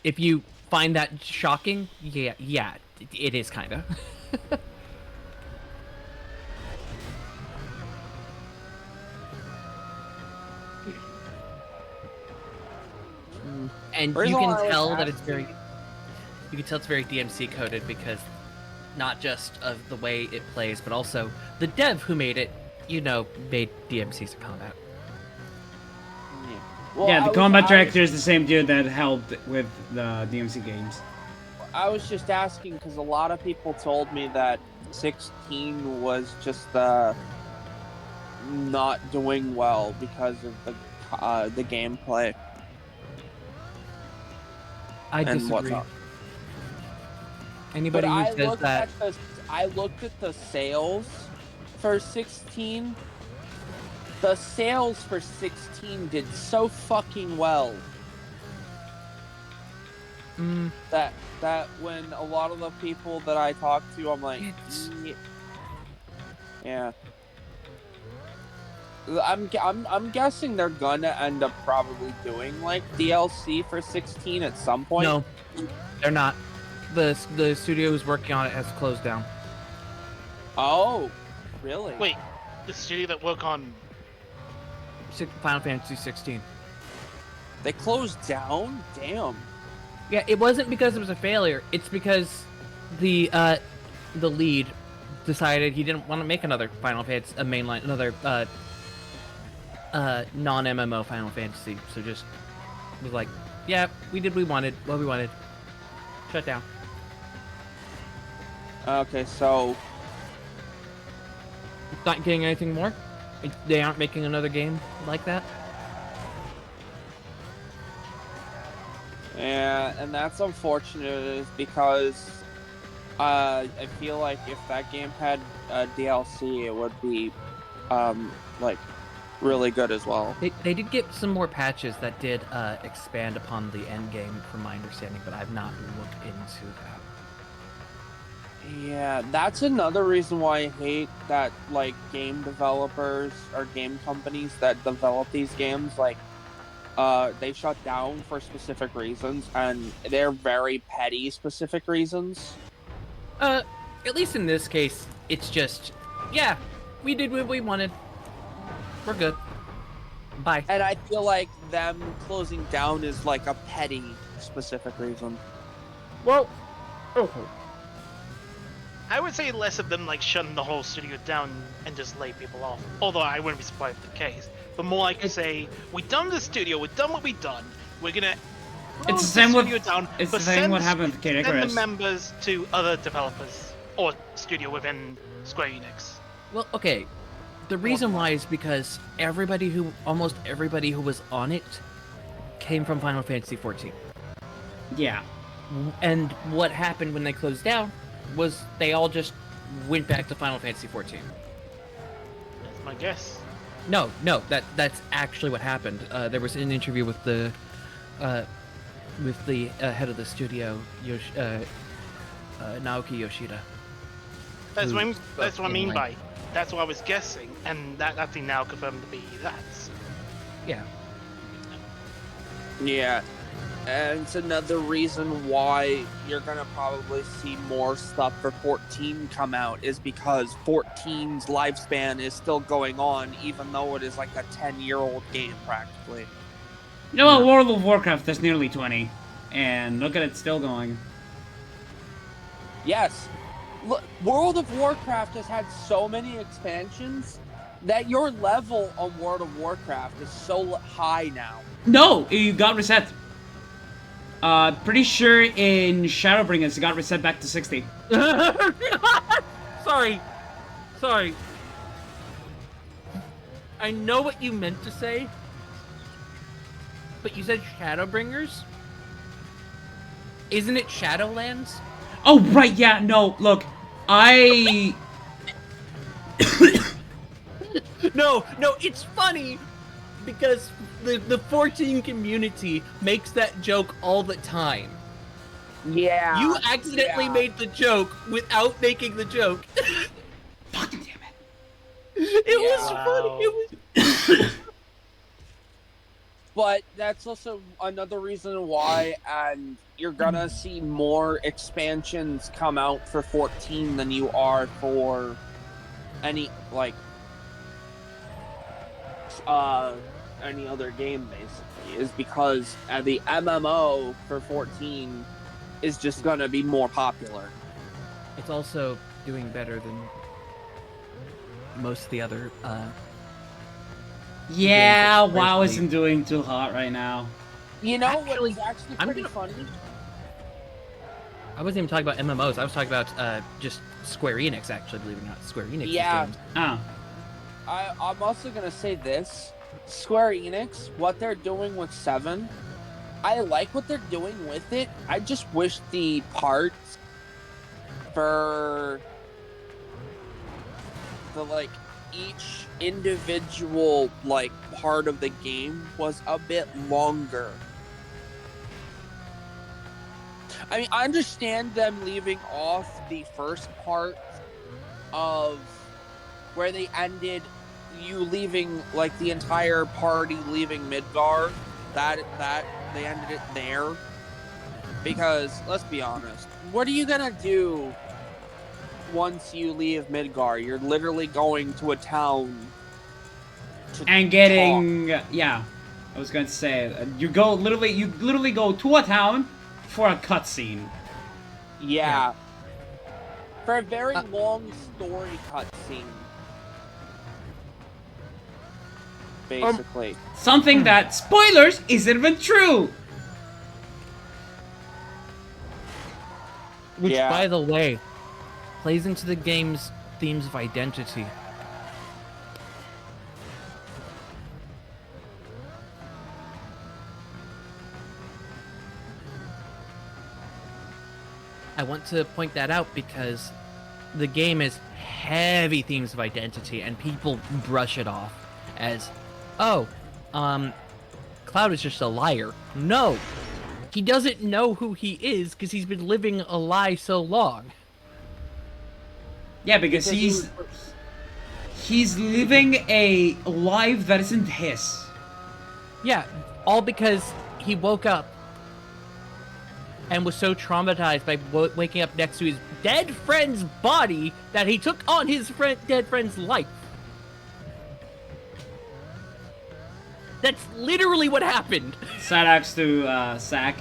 If you find that shocking, yeah, it is kind of. And Where's you all can I was tell that it's asking? very, you can tell it's very DMC coded because not just of the way it plays, but also the dev who made it, made DMC's combat. Yeah. Well, Yeah, I the was- combat I was- director is the same dude that helped with the DMC games. I was just asking because a lot of people told me that 16 was just not doing well because of the gameplay I and disagree. whatnot. Anybody But who I says looked that, at the sales for 16. The sales for 16 did so fucking well that when a lot of the people that I talked to, I'm like, yeah. I'm guessing they're gonna end up probably doing like DLC for 16 at some point. no, they're not. The studio who's working on it has closed down. Oh, really? Wait, the studio that work on Final Fantasy 16. They closed down? Damn. Yeah, it wasn't because it was a failure. It's because the lead decided he didn't want to make another Final Fantasy, another non-MMO Final Fantasy. So just was like, yeah, we did what we wanted. Shut down. Okay, so Not getting anything more. They aren't making another game like that. yeah, and that's unfortunate is because I feel like if that game had DLC, it would be like really good as well. They did get some more patches that did expand upon the end game, from my understanding, but I've not looked into that. Yeah, that's another reason why I hate that like game developers or game companies that develop these games like they shut down for specific reasons, and they're very petty specific reasons. At least in this case, it's just, yeah, we did what we wanted. We're good. Bye. And I feel like them closing down is like a petty specific reason. Well, I would say less of them like shutting the whole studio down and just lay people off. Although I wouldn't be surprised if the case. But more like to say, we done the studio, we done what we done. We're gonna It's the same with. studio down, It's but the same send, what happened with Kid send the Icarus. members to other developers or studio within Square Enix. well, okay. The reason why is because almost everybody who was on it came from Final Fantasy 14. Yeah. And what happened when they closed down was they all just went back to Final Fantasy 14. That's my guess. No, that's actually what happened. There was an interview with the head of the studio, Naoki Yoshida. That's what, that's what I in, mean like- by. That's what I was guessing, and that actually now confirmed to be that. Yeah. Yeah. And it's another reason why you're gonna probably see more stuff for 14 come out is because 14's lifespan is still going on, even though it is like a 10-year-old game practically. You know what? World of Warcraft is nearly 20, and look at it still going. Yes. Look, World of Warcraft has had so many expansions that your level on World of Warcraft is so high now. No, it got reset. Pretty sure in Shadowbringers it got reset back to 60. Sorry. I know what you meant to say, but you said Shadowbringers? Isn't it Shadowlands? Oh, right, yeah, no, look, I... No, it's funny because the 14 community makes that joke all the time. Yeah. You accidentally made the joke without making the joke. Fucking damn it. It was funny. It was. But that's also another reason why, and you're gonna see more expansions come out for 14 than you are for any any other game, basically, is because the MMO for 14 is just gonna be more popular. It's also doing better than most of the other. Yeah, games, WoW especially- isn't doing too hot right now. You know what Actually, is actually I'm pretty gonna- funny? I wasn't even talking about MMOs. I was talking about just Square Enix, actually, believe it or not. Square Enix Yeah. games. Oh. I'm also gonna say this: Square Enix, what they're doing with 7, I like what they're doing with it. I just wish the parts for the each individual part of the game was a bit longer. I mean, I understand them leaving off the first part of where they ended, you leaving the entire party leaving Midgar. That they ended it there because let's be honest, what are you gonna do once you leave Midgar? You're literally going to a town to And getting yeah, I was going to say you literally go to a town for a cutscene. Yeah. For a very long story cutscene. Basically. Something that, spoilers, isn't even true! Which, Yeah. by the way, plays into the game's themes of identity. I want to point that out because the game is heavy themes of identity, and people brush it off as, oh, Cloud is just a liar. No! He doesn't know who he is because he's been living a lie so long. Yeah, because he's living a life that isn't his. Yeah, all because he woke up and was so traumatized by waking up next to his dead friend's body that he took on his dead friend's life. That's literally what happened. Sad axe to Sack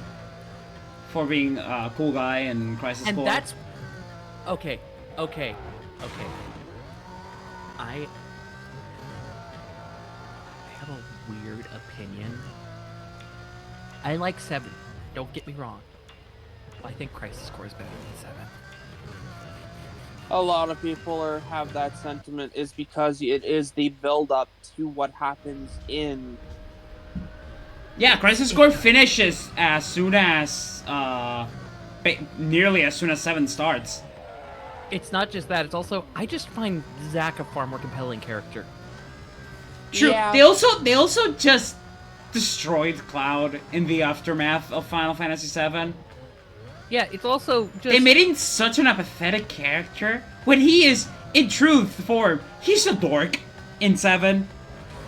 for being a cool guy in Crisis And Core. that's... Okay. I have a weird opinion. I like 7. Don't get me wrong. I think Crisis Core is better than 7. A lot of people have that sentiment is because it is the build up to what happens in Yeah, Crisis Core finishes as soon as nearly as soon as 7 starts. It's not just that, it's also, I just find Zack a far more compelling character. True. Yeah. They also just destroyed Cloud in the aftermath of Final Fantasy VII. Yeah, it's also just... They made him such an apathetic character when he is, in truth form, he's a dork in 7.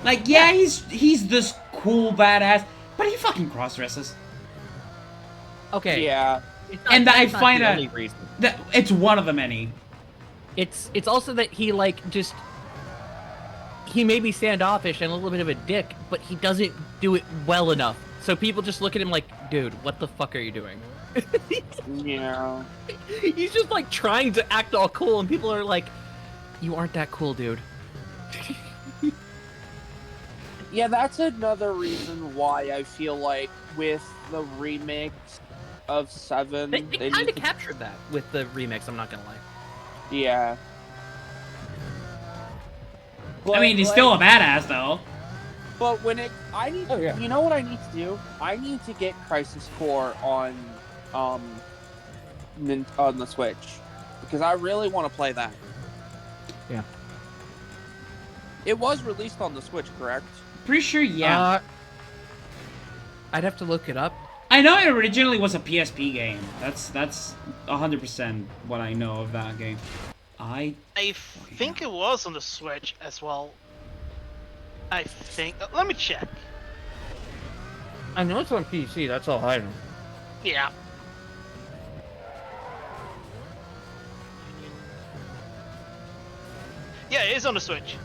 Like, yeah, he's this cool badass, but he fucking cross-dresses. Okay. Yeah. It's not, And I that's not find the that- only reason. That it's one of the many. It's also that he, just... He may be standoffish and a little bit of a dick, but he doesn't do it well enough. So people just look at him like, dude, what the fuck are you doing? Yeah. He's just, trying to act all cool, and people are like, you aren't that cool, dude. Yeah, that's another reason why I feel like with the remix of 7, They they kind need of to... captured that with the remix, I'm not gonna lie. Yeah. I mean, he's still a badass, though. But when yeah. you know what I need to do? I need to get Crisis Core on the Switch because I really want to play that. Yeah. It was released on the Switch, correct? Pretty sure, yeah. I'd have to look it up. I know it originally was a PSP game. That's 100% what I know of that game. I think it was on the Switch as well. I think. Let me check. I know it's on PC. That's all I know. Yeah. Yeah, it is on the Switch.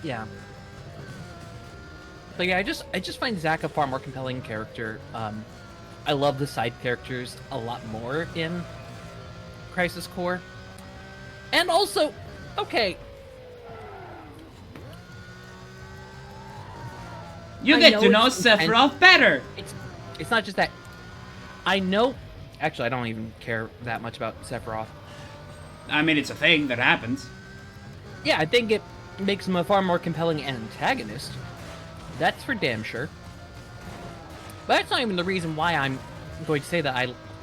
Yeah. But yeah, I just find Zack a far more compelling character. I love the side characters a lot more in Crisis Core. And also, okay. You get to know Sephiroth better. It's not just that. I know. Actually, I don't even care that much about Sephiroth. I mean, it's a thing that happens. Yeah, I think it makes him a far more compelling antagonist. That's for damn sure. But that's not even the reason why I'm going to say that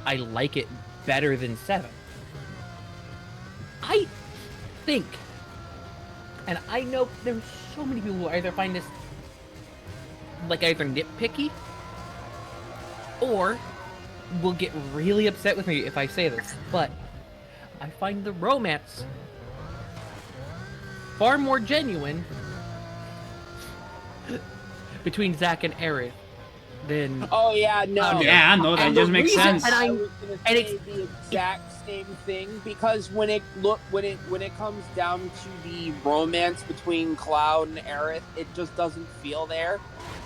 I like it better than 7. I think, and I know there's so many people who either find this like either nitpicky or will get really upset with me if I say this, but I find the romance far more genuine between Zack and Aerith than... Oh yeah, no. Yeah, I know, that just makes sense. I was gonna say the exact same thing, because when it comes down to the romance between Cloud and Aerith, it just doesn't feel there.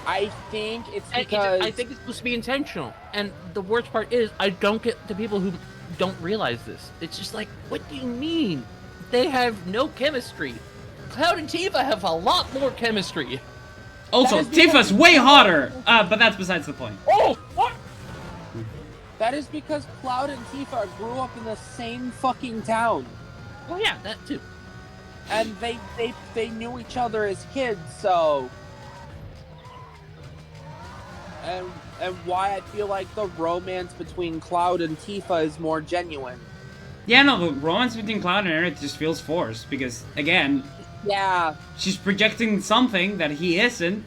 I think it's because I think it's supposed to be intentional, and the worst part is I don't get the people who don't realize this. It's just like, what do you mean? They have no chemistry. Cloud and Tifa have a lot more chemistry. Also, Tifa's way hotter, but that's besides the point. Oh, what? that is because Cloud and Tifa grew up in the same fucking town. Oh yeah, that too. And they knew each other as kids, so... And why I feel like the romance between Cloud and Tifa is more genuine. Yeah, no, the romance between Cloud and Aerith just feels forced, because, again... Yeah. She's projecting something that he isn't.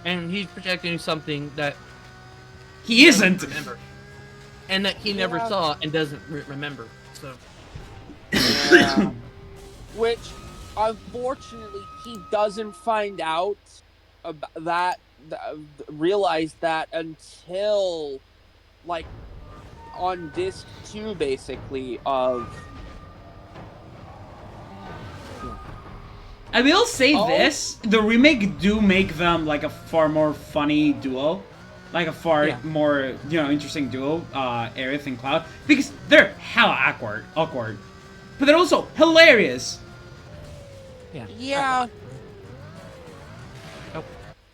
And he's projecting something that... He isn't! Remember. And that he never saw and doesn't remember, so... Yeah. Which, unfortunately, he doesn't find out about that, realize that until, like, on disc 2, basically, of... I will say this, the remake do make them, like, a far more funny duo. Like, a far more, interesting duo, Aerith and Cloud. Because they're hella awkward. But they're also hilarious. Yeah. Yeah. Oh,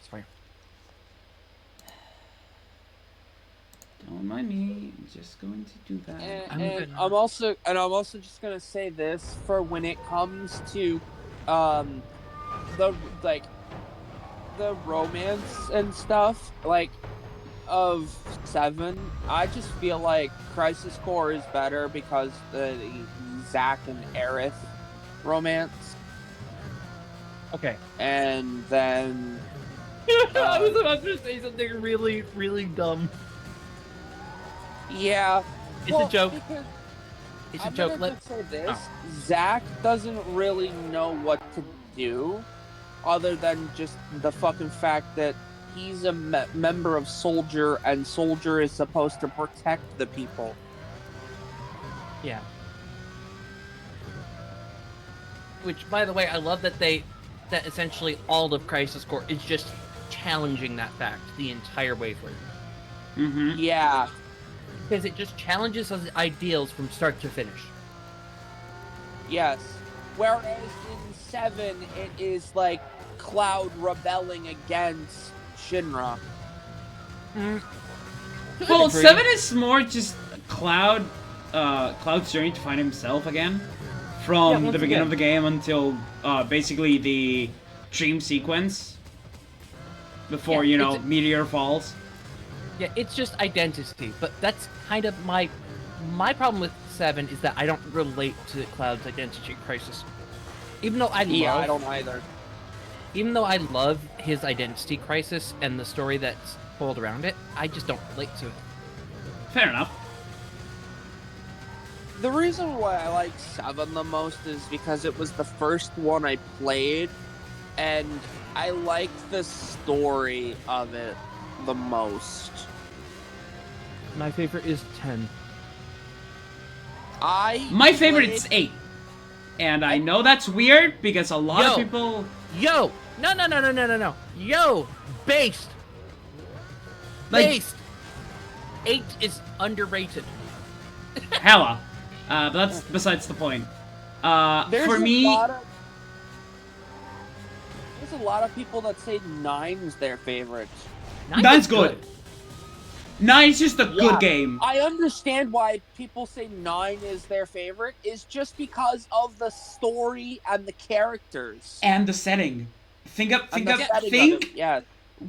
sorry. Don't mind me, I'm just going to do that. And I'm also just gonna say this for when it comes to the romance and stuff, like, of 7, I just feel like Crisis Core is better because the Zack and Aerith romance. Okay. And then I was about to say something really, really dumb. Yeah. It's a joke. It's a joke. Let's say this. Zack doesn't really know what to do other than just the fucking fact that he's a member of Soldier, and Soldier is supposed to protect the people. Yeah. Which, by the way, I love that that essentially all of Crisis Core is just challenging that fact the entire way through. Mm-hmm. Yeah. Because it just challenges us ideals from start to finish. Yes. Whereas in 7, it is like Cloud rebelling against Shinra. Well, 7 is more just Cloud's journey to find himself again. From the beginning of the game until basically the dream sequence. Before, Meteor falls. Yeah, it's just identity, but that's kind of my problem with 7 is that I don't relate to Cloud's identity crisis. Even though I don't either. even though I love his identity crisis and the story that's told around it, I just don't relate to it. Fair enough. The reason why I like 7 the most is because it was the first one I played, and I liked the story of it the most. My favorite is 10. My favorite is 8. And I know that's weird because a lot of people... No. Yo! Based! Like, Based! 8 is underrated. hella. But that's besides the point. For me... There's a lot of people that say 9 is their favorite. 9's good. 9's just a good game. I understand why people say 9 is their favorite. Is just because of the story and the characters And the setting. Think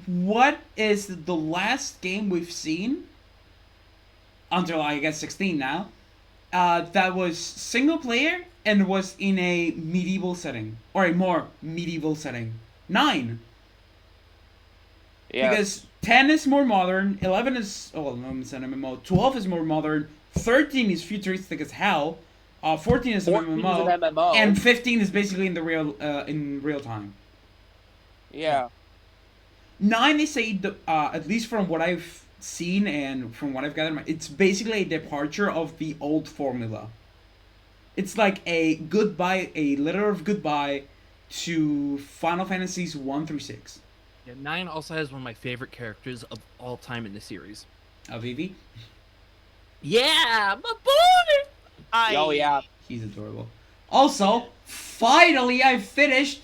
what is the last game we've seen until I guess 16 now that was single player and was in a medieval setting or a more medieval setting. 9. Yeah. Because 10 is more modern, 11 is it's an MMO, 12 is more modern, 13 is futuristic as hell, 14 is an MMO, and 15 is basically in real time. Yeah. 9 is at least from what I've seen and from what I've gathered, it's basically a departure of the old formula. It's like a letter of goodbye to Final Fantasies 1 through 6. Yeah, 9 also has one of my favorite characters of all time in the series. Vivi? Yeah, my boy! Oh, yeah. He's adorable. Also, finally I finished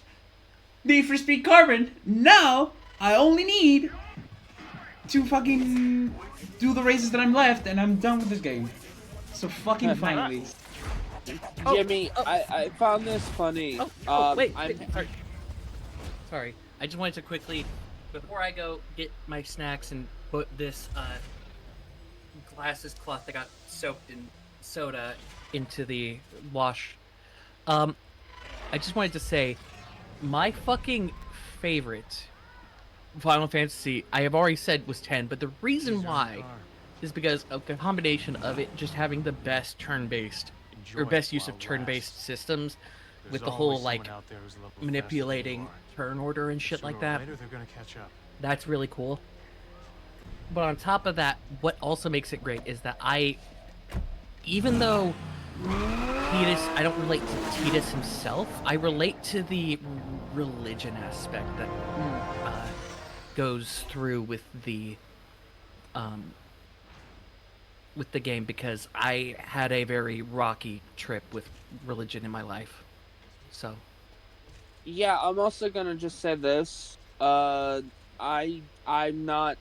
Need for Speed Carbon. Now, I only need to fucking do the races that I'm left, and I'm done with this game. So fucking finally. Jimmy, I found this funny. Wait. Sorry. I just wanted to quickly, before I go get my snacks and put this glasses cloth that got soaked in soda into the wash, I just wanted to say, my fucking favorite Final Fantasy, I have already said was 10, but the reason why is because of the combination of it just having the best turn-based, or best use of turn-based systems, with the whole, like, manipulating turn order and shit like that. That's really cool. But on top of that, what also makes it great is that even though I don't relate to Tidus himself, I relate to the religion aspect that goes through with the game, because I had a very rocky trip with religion in my life. So yeah, I'm also gonna just say this. I'm not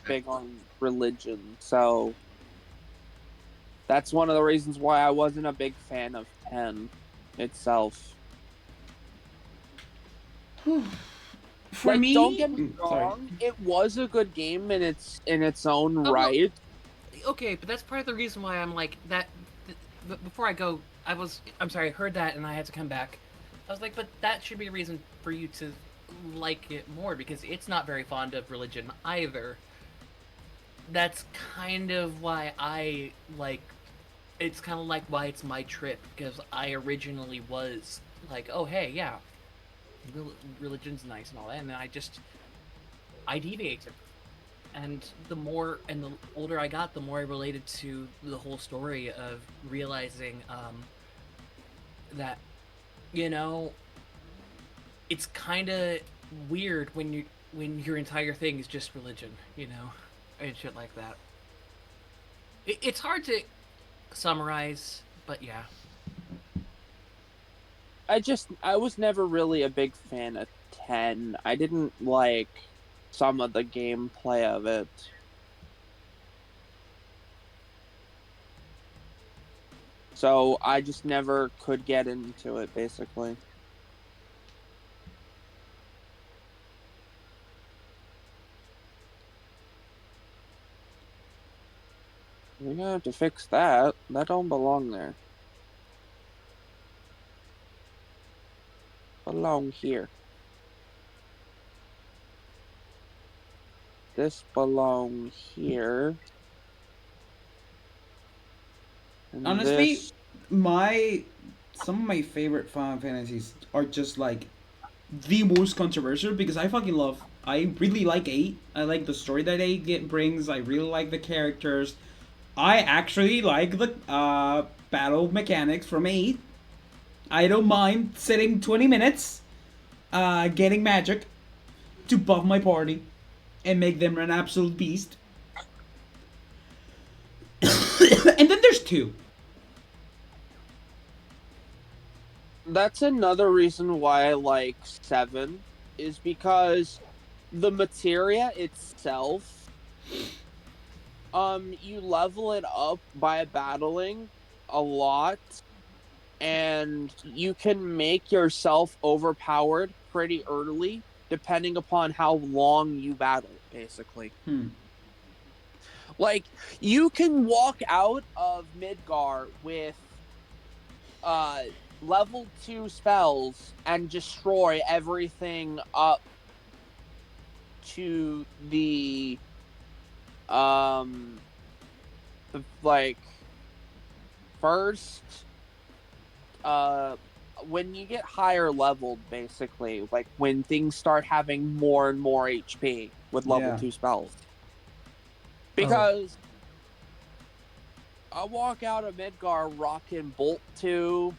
big on religion, so that's one of the reasons why I wasn't a big fan of 10 itself. For me, don't get me wrong, it was a good game in its own right. Okay, but that's part of the reason why I'm like that. Before I go, I'm sorry, I heard that and I had to come back. I was like, but that should be a reason for you to like it more, because it's not very fond of religion either. That's kind of why I like. It's kind of like why it's my trip, because I originally was like, oh hey, yeah, religion's nice and all that, and then I deviated. And the older I got, the more I related to the whole story of realizing that, you know, it's kind of weird when your entire thing is just religion, you know, and shit like that. It's hard to summarize, but yeah. I was never really a big fan of 10. I didn't like some of the gameplay of it. So I just never could get into it, basically. We're gonna have to fix that. That don't belong there. belong here. This belong here. And Honestly, this... some of my favorite Final Fantasies are just like the most controversial because I really like 8. I like the story that 8 brings. I really like the characters. I actually like the battle mechanics from 8. I don't mind sitting 20 minutes getting magic to buff my party and make them an absolute beast. And then there's 2. That's another reason why I like 7, is because the materia itself, you level it up by battling a lot, and you can make yourself overpowered pretty early, depending upon how long you battle, basically. Like, you can walk out of Midgar with uh level 2 spells and destroy everything up to um like first when you get higher leveled, basically, like when things start having more and more HP with level Yeah. 2 spells. Because I walk out of Midgar rocking Bolt 2,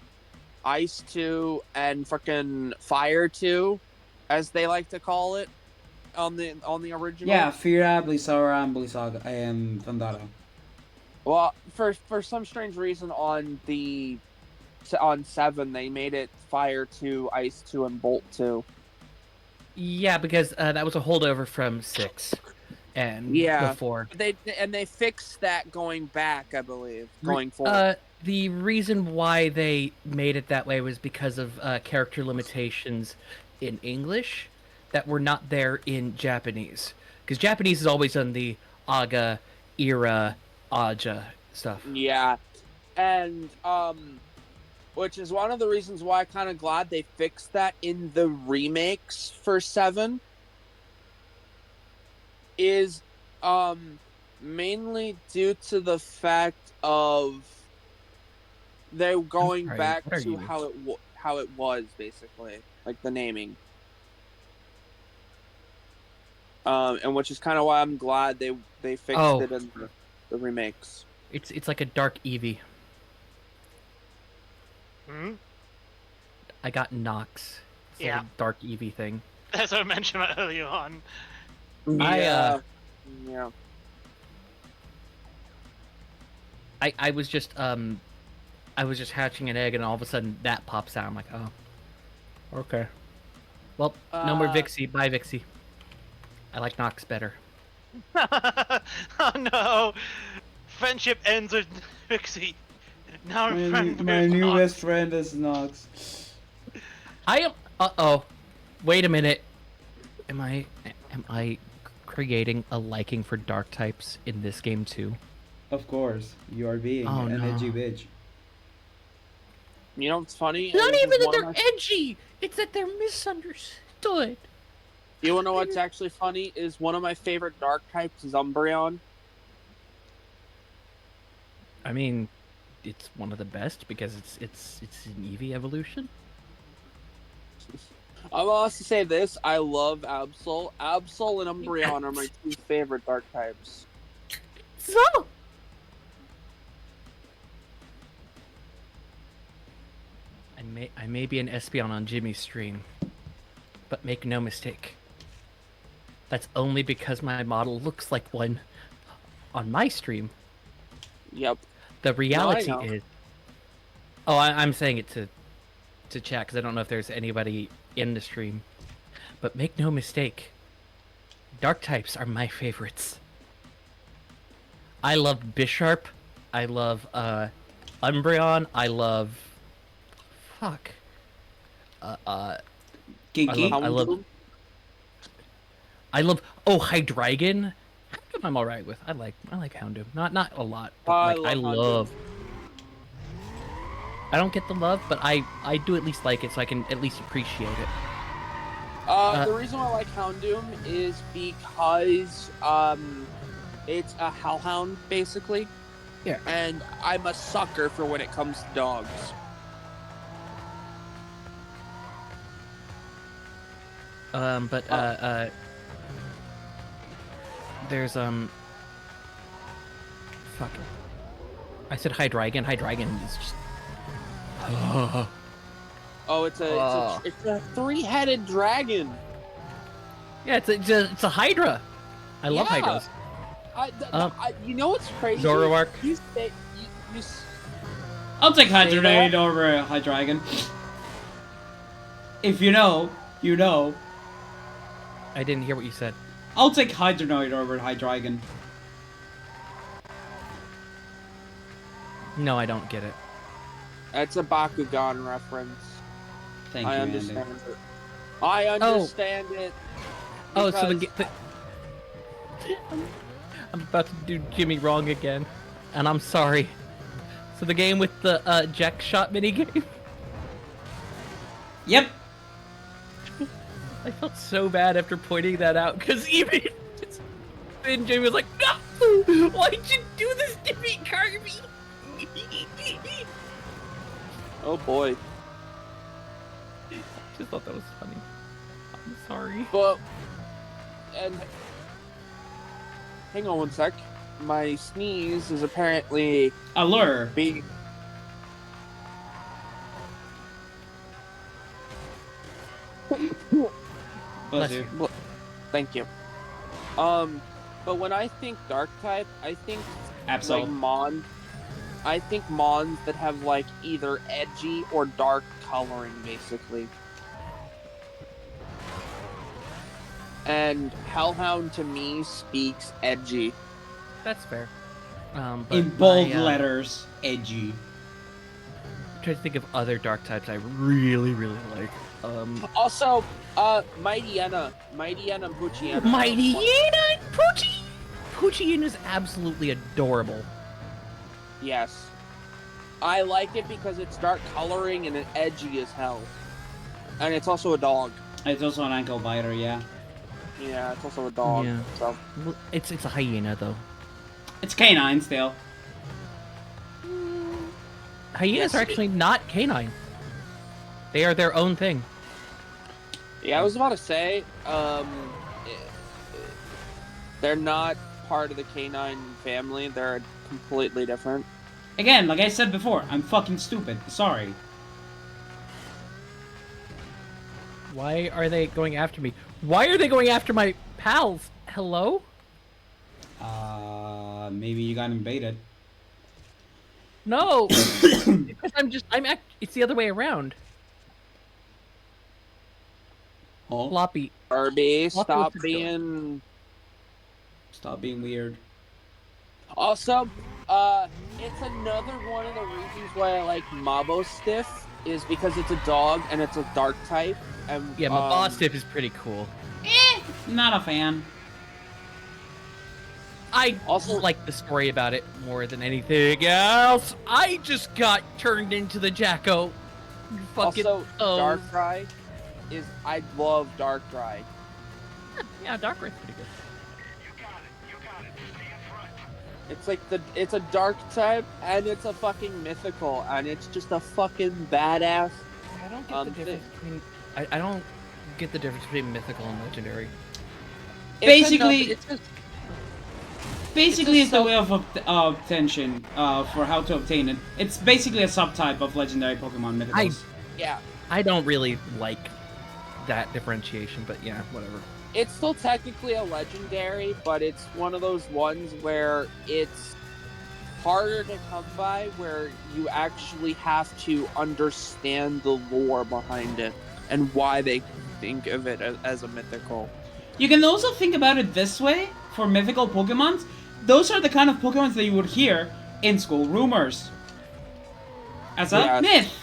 Ice 2, and frickin' Fire 2, as they like to call it on the original. Yeah, Fira, Blissara, and Blissaga, and Thundara. Well, for some strange reason on 7 they made it Fire 2, Ice 2, and Bolt 2. Yeah, because that was a holdover from 6 and before. They fixed that going back, I believe, going forward. The reason why they made it that way was because of character limitations in English that were not there in Japanese. Because Japanese is always on the Aga, Ira, Aja stuff. Yeah, and which is one of the reasons why I'm kind of glad they fixed that in the remakes for 7. Is mainly due to the fact of they're going back to how it was, basically, like the naming. And which is kind of why I'm glad they fixed it in the remakes. It's like a dark Eevee. I got Nox. It's like a dark Eevee thing. As I mentioned earlier on. Yeah. I was just hatching an egg, and all of a sudden that pops out. I'm like, oh, okay. Well, no more Vixie. Bye, Vixie. I like Nox better. Oh no! Friendship ends with Vixie. Now My new best friend is Nox. I am. Uh-oh. Wait a minute. Am I creating a liking for dark types in this game too? Of course, you are being an edgy bitch. You know what's funny? Not even that they're edgy. It's that they're misunderstood. You wanna know what's actually funny? Is one of my favorite dark types is Umbreon. I mean, it's one of the best because it's an Eevee evolution. I will also say this: I love Absol. Absol and Umbreon are my 2 favorite dark types. So. I may be an Espeon on Jimmy's stream, but make no mistake. That's only because my model looks like one on my stream. Yep. The reality is... Oh, I'm saying it to chat, because I don't know if there's anybody in the stream. But make no mistake, dark types are my favorites. I love Bisharp. I love Umbreon. I love... Fuck. Genki? I love Hydreigon. Houndoom I'm alright with. I like Houndoom. Not a lot, but I love I don't get the love, but I do at least like it, so I can at least appreciate it. The reason why I like Houndoom is because it's a hellhound basically. Yeah. And I'm a sucker for when it comes to dogs. There's fuck it. I said Hydreigon. Hydreigon is just. Oh, it's a three-headed dragon. Yeah, it's a Hydra. I love Yeah. Hydras. You know what's crazy? Zoroark. You I'll take Say Hydreigon that? over Hydreigon. If you know, you know. I didn't hear what you said. I'll take Hydreigon over Hydreigon. No, I don't get it. That's a Bakugan reference. Thank I you, understand Andy. it. I understand it. Oh, so because- I'm about to do Jimmy wrong again, and I'm sorry. So the game with the Jack shot minigame. Yep. I felt so bad after pointing that out because even then Jimmy was like, "No, why'd you do this to me, Kirby?" Oh boy. Just thought that was funny. I'm sorry. But and hang on one sec. My sneeze is apparently Allure. being. Bless you. Thank you. But when I think dark type, I think like Absol. Mon. I think Mons that have like either edgy or dark coloring, basically. And Hellhound to me speaks edgy. That's fair. But In bold my, letters, edgy. I'm trying to think of other dark types I really, really like. Also, Mightyena and Poochiena. Mightyena and Poochie! Poochiena is absolutely adorable. Yes. I like it because it's dark coloring and it's edgy as hell. And it's also a dog. It's also an ankle biter, yeah. Yeah, it's also a dog. Yeah. So Well, it's a hyena though. It's canine still. Hyenas are actually not canine. They are their own thing. yeah, I was about to say, they're not part of the canine family. They're completely different. Again, like I said before, I'm fucking stupid. Sorry. Why are they going after me? Why are they going after my pals? Hello? Maybe you got invaded. No! Because it's the other way around. Oh, Floppy. Kirby, What stop was it being. stop being weird. Also, it's another one of the reasons why I like Mabo Stiff is because it's a dog and it's a dark type. And Yeah, my boss tip is pretty cool. Not a fan. I Also- like the story about it more than anything else. I just got turned into the Jacko. You fucking Also, oh. Darkrai is. I love Darkrai. Yeah, Darkray's pretty good. It's like it's a dark type and it's a fucking mythical and it's just a fucking badass. I don't get the difference between. I don't get the difference between mythical and legendary. Basically- it's just Basically, It's it's a the way of obtention for how to obtain it. It's basically a subtype of legendary Pokemon mythicals. yeah. I don't really like that differentiation, but yeah, whatever. It's still technically a legendary, but it's one of those ones where it's harder to come by, where you actually have to understand the lore behind it and why they think of it as a mythical. You can also think about it this way for mythical Pokemons. Those are the kind of Pokemons that you would hear in school rumors. As a Yes. myth.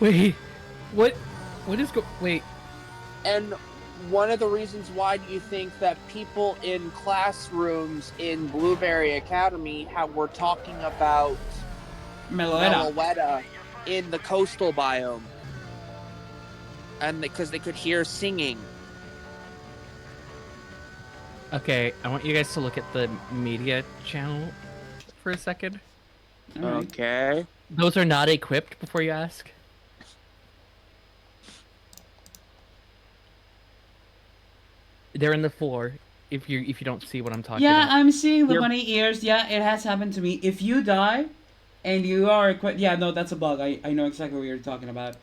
Wait, what is wait? And one of the reasons why do you think that people in classrooms in Blueberry Academy were talking about Meloetta in the coastal biome, and because they could hear singing. Okay, I want you guys to look at the media channel for a second. All right. Okay. Those are not equipped before you ask. They're in the floor. If you don't see what I'm talking Yeah, about. I'm seeing the You're- bunny ears. Yeah, it has happened to me. If you die, and you are equipped, yeah, no, that's a bug. I know exactly what you're talking about.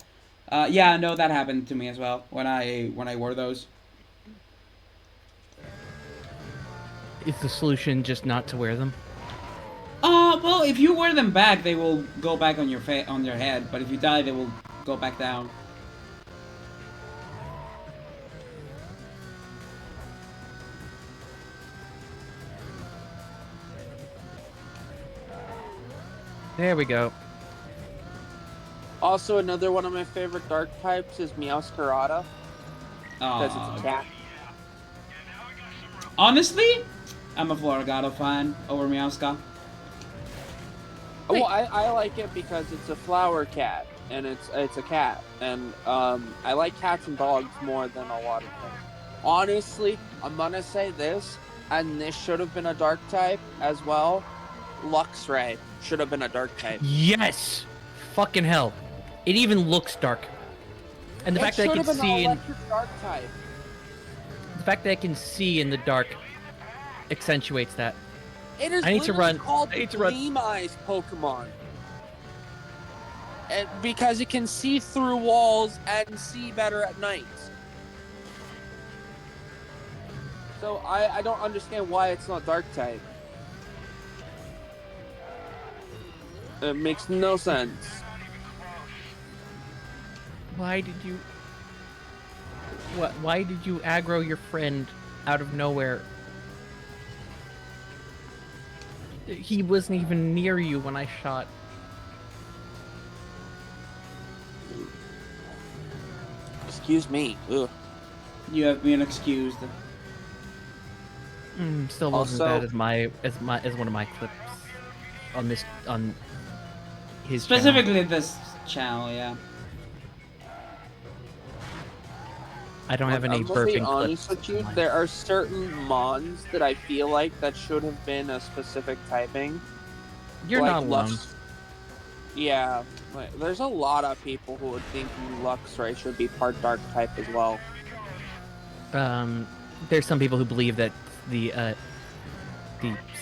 Yeah, no, that happened to me as well when I wore those. Is the solution just not to wear them? Well, if you wear them back, they will go back on your head. But if you die, they will go back down. There we go. Also, another one of my favorite dark types is Meowscarada, because it's a cat. Honestly, I'm a Floragato fan over Meowsca. Well, I like it because it's a flower cat, and it's a cat, and I like cats and dogs more than a lot of things. Honestly, I'm gonna say this, and this should have been a dark type as well. Luxray should have been a dark type. Yes! Fucking hell. It even looks dark. And the fact that I can see in dark type. the fact that I can see in the dark accentuates that. It is I need to run. called I need the to run. Gleam Eyes Pokemon. And because it can see through walls and see better at night. So I don't understand why it's not dark type. It makes no sense. Why did you why did you aggro your friend out of nowhere? He wasn't even near you when I shot. Excuse me. Ugh. You have been excused. Still wasn't Also- as bad as one of my clips on his channel. Specifically this channel, yeah. I don't have any I'm gonna be burping honest clips. with you, there are certain mons that I feel like that should have been a specific typing. You're like not alone. Yeah, like, there's a lot of people who would think Luxray should be part dark type as well. There's some people who believe that the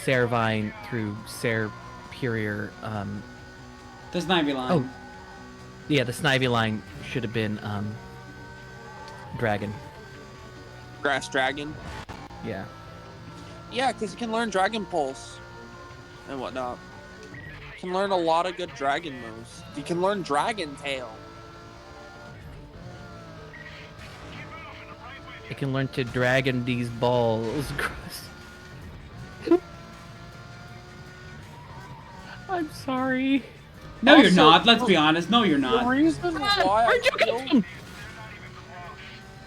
Ceravine through Serperior, The Snivy line. Oh. yeah, the Snivy line should have been Dragon. Grass Dragon. Yeah. Yeah, because you can learn Dragon Pulse and whatnot. You can learn a lot of good dragon moves. You can learn Dragon Tail. I can learn to dragon these balls. I'm sorry. No, you're Also, not. Let's be honest. No, you're The not. reason why Where'd you I come feel, from?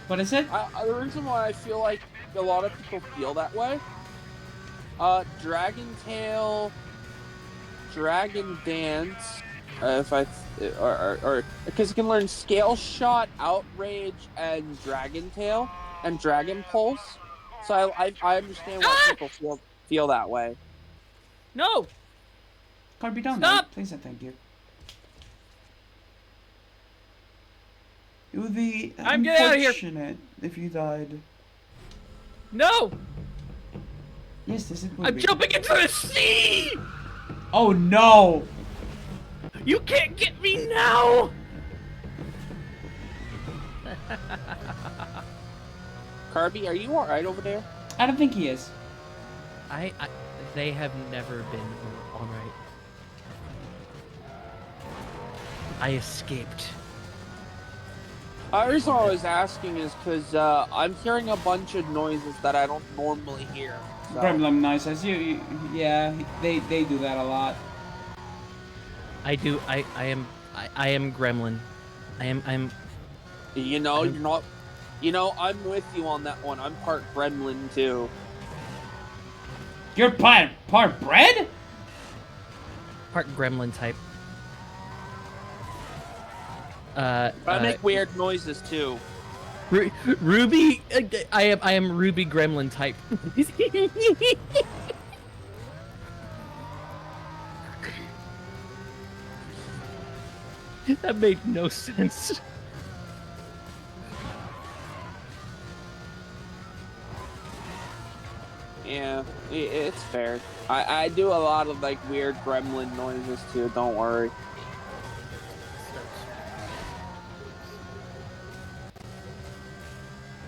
What is it? the reason why I feel like a lot of people feel that way, Dragon Tail, Dragon Dance, or because you can learn Scale Shot, Outrage, and Dragon Tail, and Dragon Pulse. So I understand why people feel that way. No! Carby, don't Stop! die. Please and thank you. It would be I'm getting out of here. unfortunate if you died. No! Yes, this would I'm be. jumping into the sea! Oh no! You can't get me now! Carby, are you alright over there? I don't think he is. They have never been alright. I escaped. The reason I was asking is because I'm hearing a bunch of noises that I don't normally hear. So. Gremlin noises. Yeah, they do that a lot. I do. I am Gremlin. I'm. You know, you're not. You know, I'm with you on that one. I'm part gremlin too. You're part bread? Part Gremlin type. I make weird noises too. Ruby, I am Ruby Gremlin type. That made no sense. Yeah, it's fair. I do a lot of like weird gremlin noises too. Don't worry.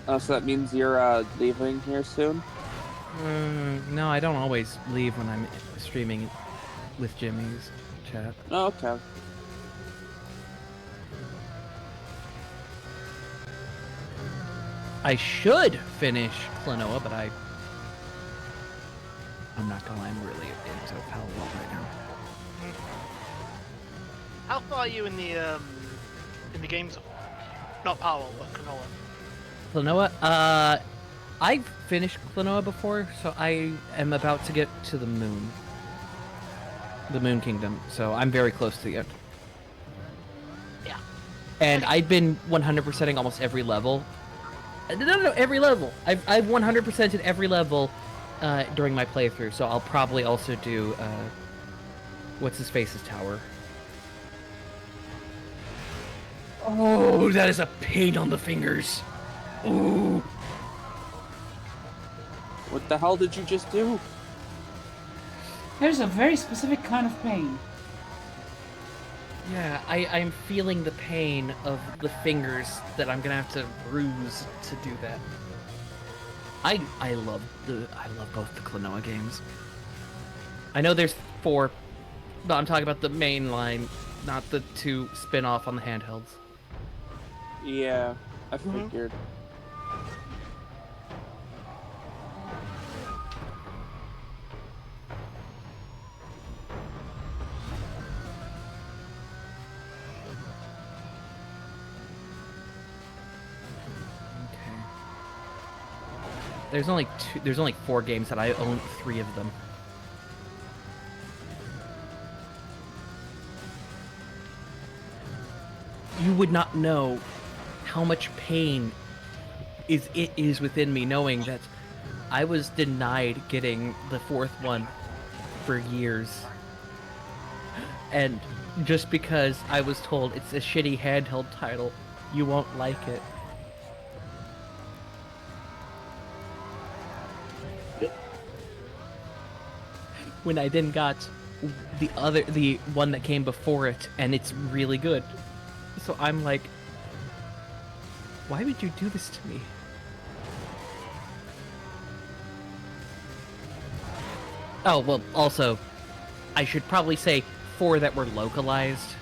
Oh, so that means you're leaving here soon? No, I don't always leave when I'm streaming with Jimmy's chat. Oh, okay. I should finish Klonoa, but I'm not gonna lie, I'm really into Palworld right now. How far are you in the game zone? Not Powell, but Klonoa. Klonoa, I've finished Klonoa before, so I am about to get to the moon. The Moon Kingdom, so I'm very close to the end. Yeah. And I've been 100%ing almost every level. No, every level. I've 100%ed every level during my playthrough, so I'll probably also do what's his face's tower. Oh, that is a pain on the fingers. Ooh. What the hell did you just do? There's a very specific kind of pain. Yeah, I'm feeling the pain of the fingers that I'm gonna have to bruise to do that. I love both the Klonoa games. I know there's 4, but I'm talking about the main line, not the 2 spin-off on the handhelds. Yeah, I figured. There's only 4 games that I own 3 of them. You would not know how much pain is within me knowing that I was denied getting the 4th one for years. And just because I was told it's a shitty handheld title, you won't like it. When I then got the one that came before it, and it's really good. So I'm like, why would you do this to me? Oh, well, also, I should probably say 4 that were localized.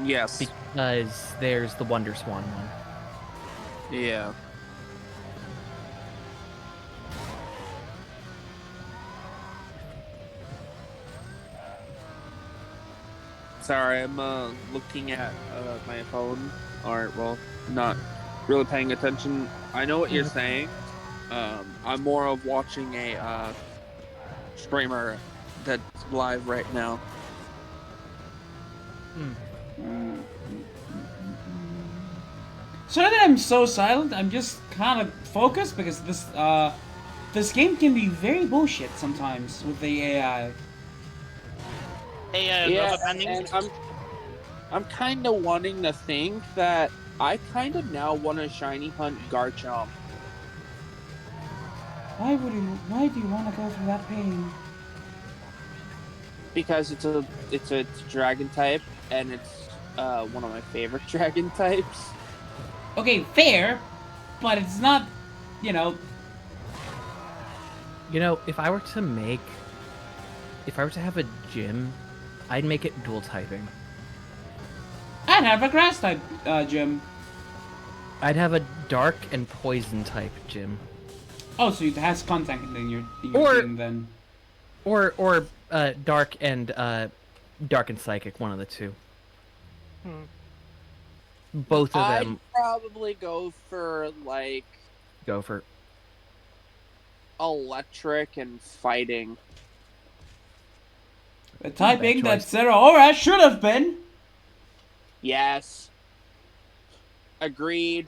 Yes. Because there's the Wonder Swan one. Yeah. Sorry, I'm looking at my phone. Or, well, not really paying attention. I know what you're saying. I'm more of watching a streamer that's live right now. So now that I'm so silent, I'm just kind of focused because this game can be very bullshit sometimes with the AI. Yeah, and I'm kind of wanting to think that I kind of now want to shiny hunt Garchomp. Why do you want to go through that pain? Because it's a dragon type, and it's one of my favorite dragon types. Okay, fair, but it's not, you know. You know, if I were to have a gym, I'd make it dual typing. I'd have a grass type gym. I'd have a dark and poison type gym. Oh, so it has content in your team then. Or dark and psychic, one of the two. Both of them. I'd probably go for like electric and fighting. The typing that Zeraora should have been. Yes. Agreed.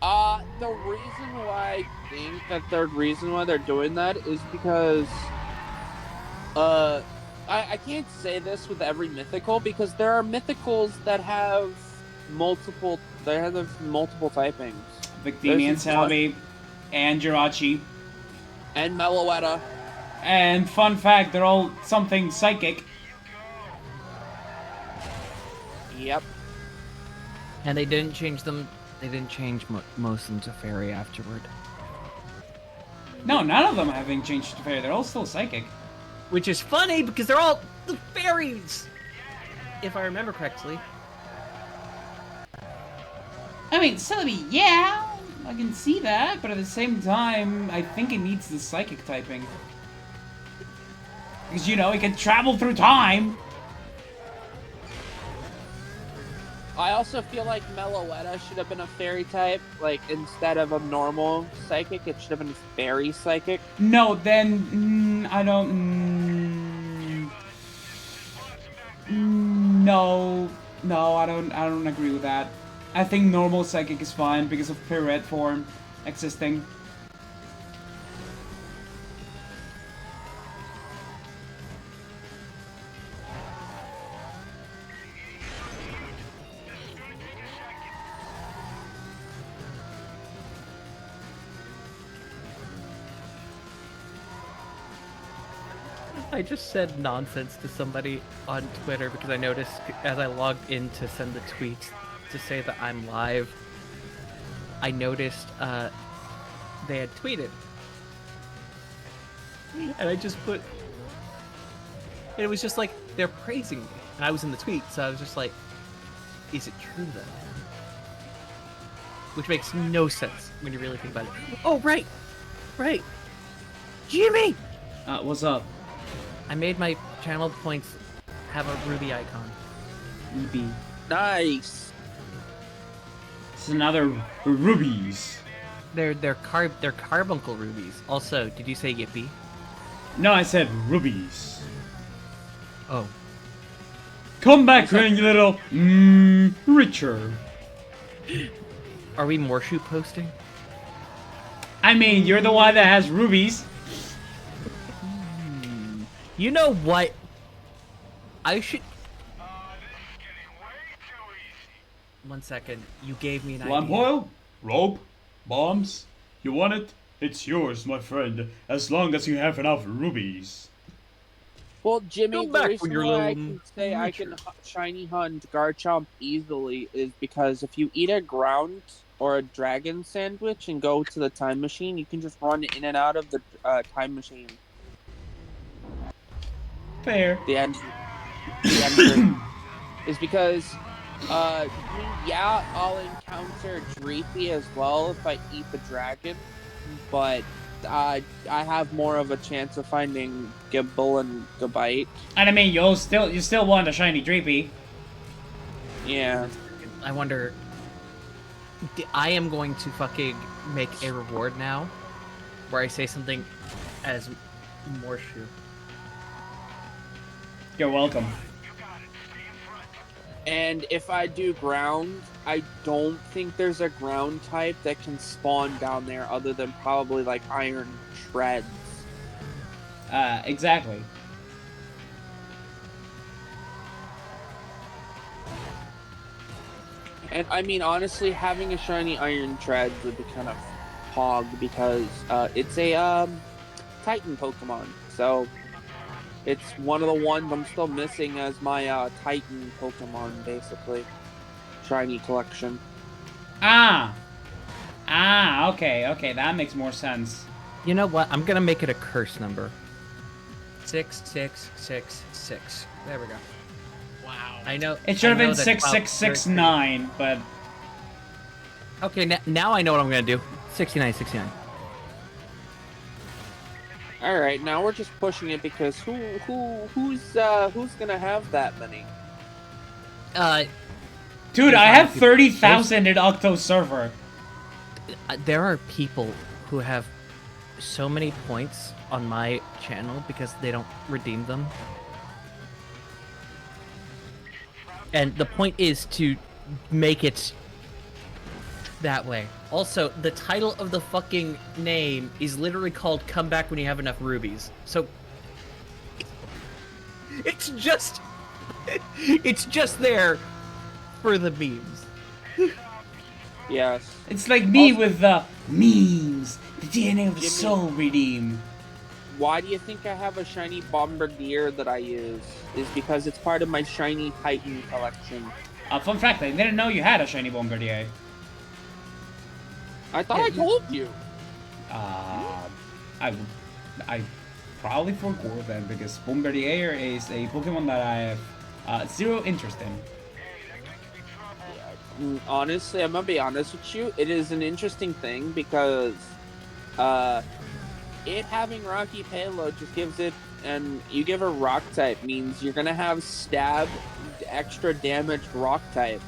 The reason why I think that the reason why they're doing that is because, I can't say this with every mythical because there are mythicals that have multiple typings. There's Victini and Celebi and Jirachi. and Meloetta. And fun fact, they're all something psychic. Yep. And they didn't change them. They didn't change most of them to fairy afterward. No, none of them having changed to fairy. They're all still psychic. Which is funny because they're all the fairies, if I remember correctly. I mean, Celebi, yeah, I can see that, but at the same time, I think it needs the psychic typing. Because, you know, it can travel through time. I also feel like Meloetta should have been a fairy type. Like, instead of a normal psychic, it should have been a fairy psychic. No, then, I don't, no, I don't agree with that. I think normal psychic is fine because of Pirate form existing. I just said nonsense to somebody on Twitter because I noticed as I logged in to send the tweets to say that I'm live, I noticed they had tweeted. And I just put... And it was just like, they're praising me. And I was in the tweet, so I was just like, is it true then? Which makes no sense when you really think about it. Oh, right! Right! Jimmy! What's up? I made my channel points have a ruby icon. Ruby. Nice. This is another rubies. They're carbuncle rubies. Also, did you say yippee? No, I said rubies. Oh. Come back when you little richer. Are we Morshu posting? I mean, you're the one that has rubies. You know what? I should... One second. You gave me an idea. Lamp oil? Rope? Bombs? You want it? It's yours, my friend, as long as you have enough rubies. Well, Jimmy, Come the back reason when you're why I little can say I can richer. shiny hunt Garchomp easily is because if you eat a ground or a dragon sandwich and go to the time machine, you can just run in and out of the time machine. Fair. The answer is because, yeah, I'll encounter Dreepy as well if I eat the dragon, but I have more of a chance of finding Gibble and Gabite. And I mean, you still want a shiny Dreepy. Yeah. I wonder... I am going to fucking make a reward now where I say something as Morshu. You're welcome. And if I do ground, I don't think there's a ground type that can spawn down there other than probably like iron shreds. Exactly. And I mean, honestly, having a shiny iron shreds would be kind of hog because it's a Titan Pokemon. So it's one of the ones I'm still missing as my Titan Pokemon, basically. Shiny collection. Okay, that makes more sense. You know what? I'm gonna make it a curse number. 6666. There we go. Wow. I know. It should have I know been that 6669, but... Okay, now I know what I'm gonna do. 6969. All right, now we're just pushing it because who's gonna have that many? Dude, I have people. 30,000 in Octo server. There are people who have so many points on my channel because they don't redeem them. And the point is to make it that way. Also, the title of the fucking name is literally called Come Back When You Have Enough Rubies. So it's just there for the memes. Yes. It's like me Also- with the memes. The DNA of the Jimmy. soul redeem. Why do you think I have a shiny Bombardier that I use? Is because it's part of my shiny Titan collection. Fun fact, I didn't know you had a shiny Bombardier. I thought I told you. I probably forgot that because Bombardier is a Pokemon that I have zero interest in. Honestly, I'm gonna be honest with you. It is an interesting thing because it having Rocky Payload just gives it, and you give a Rock type means you're gonna have Stab, extra damaged Rock type.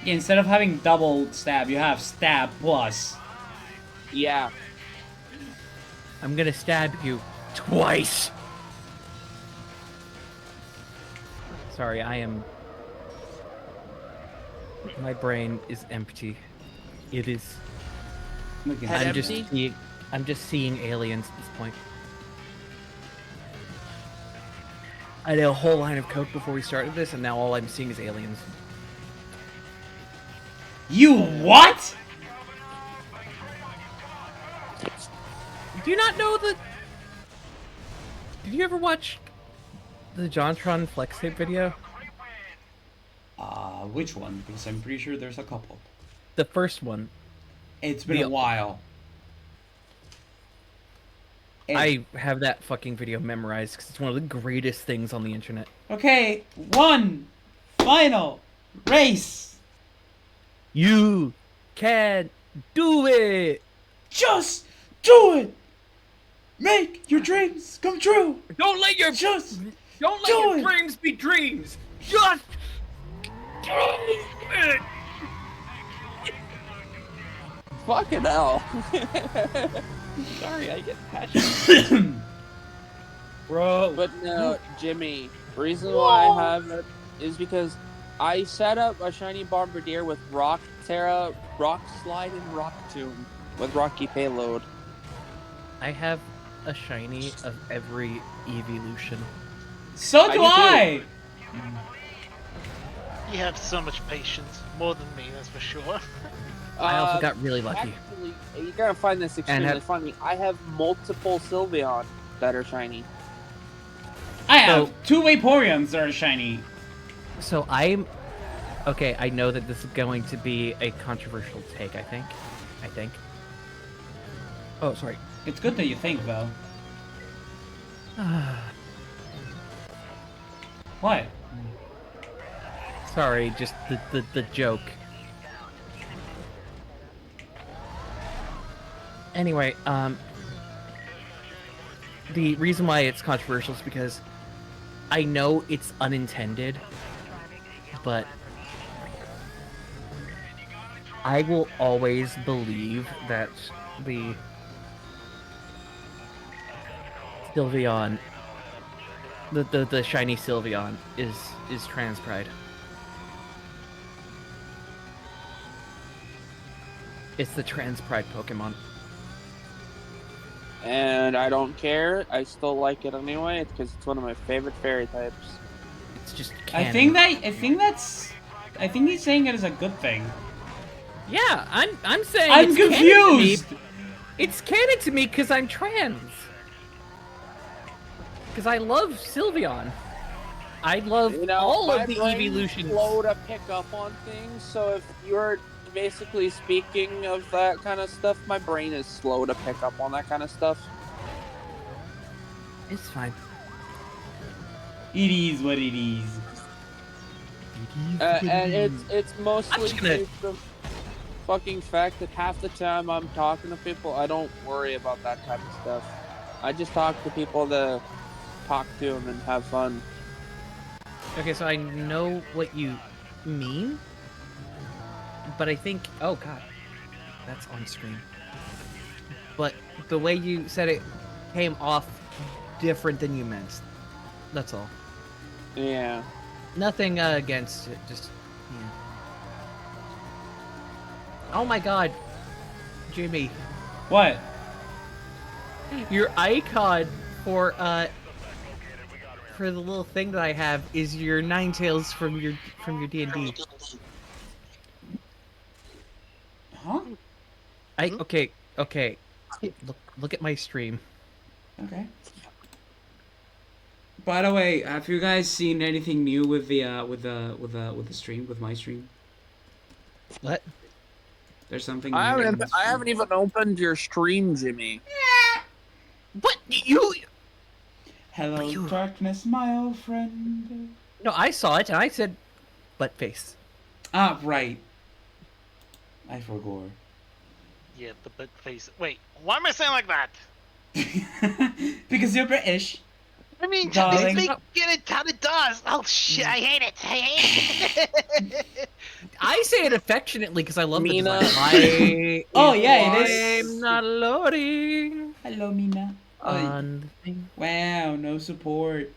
Yeah, instead of having double stab, you have stab plus. Yeah. I'm gonna stab you twice. Sorry, my brain is empty. It is. Look at Head that. I'm just seeing aliens at this point. I had a whole line of coke before we started this, and now all I'm seeing is aliens. You what? Do you not know the? Did you ever watch the JonTron Flex Tape video? Which one? Because I'm pretty sure there's a couple. The first one. It's been a while. I have that fucking video memorized because it's one of the greatest things on the internet. Okay, one final race. You can do it. Just do it. Make your dreams come true. Don't let your do it. dreams be dreams. Just do it. Fucking hell. Sorry, I get passionate. Bro. But no, Jimmy, reason why I have it is because I set up a shiny Bombardier with Rock Terra, Rock Slide, and Rock Tomb with Rocky Payload. I have a shiny of every evolution. So do I. You have so much patience, more than me, that's for sure. I also got really lucky. Actually, you're gonna find this extremely funny. I have multiple Sylveon that are shiny. I have two Vaporeons that are shiny. So I'm... Okay, I know that this is going to be a controversial take, I think. Oh, sorry. It's good that you think, though. What? Sorry, just the joke. Anyway, the reason why it's controversial is because I know it's unintended, but I will always believe that the Sylveon, the shiny Sylveon is trans pride. It's the trans pride Pokemon. And I don't care. I still like it anyway because it's one of my favorite fairy types. It's just I canon. think he's saying it as a good thing. Yeah, I'm saying I'm it's canon to confused. me. It's canon to me because I'm trans. Because I love Sylveon. I love all of the evolutions. Slow to pick up on things. So if you're basically speaking of that kind of stuff, my brain is slow to pick up on that kind of stuff. It's fine. It is what it is. And it's mostly just gonna- due to the fucking fact that half the time I'm talking to people, I don't worry about that type of stuff. I just talk to people to talk to them and have fun. Okay, so I know what you mean, but I think... Oh, God. That's on screen. But the way you said it came off different than you meant. That's all. Yeah. Nothing against it, just yeah. Oh my god, Jimmy, What? your icon for the little thing that I have is your Ninetales from your D&D. Huh? Okay. Look at my stream. Okay. By the way, have you guys seen anything new with the stream, with my stream? What? There's something I new in haven't. the I stream. haven't even opened your stream, Jimmy. What you? Hello, You- darkness, my old friend. No, I saw it and I said, butt face. Ah, right. I forgot. Yeah, the butt face. Wait, why am I saying like that? Because you're British. I mean, Darling. they get it how it does. Oh shit, I hate it. I hate it. I say it affectionately because I love Mina. the design. Oh, yeah, it is. I'm not loading Hello, Mina. on the thing. Wow, no support.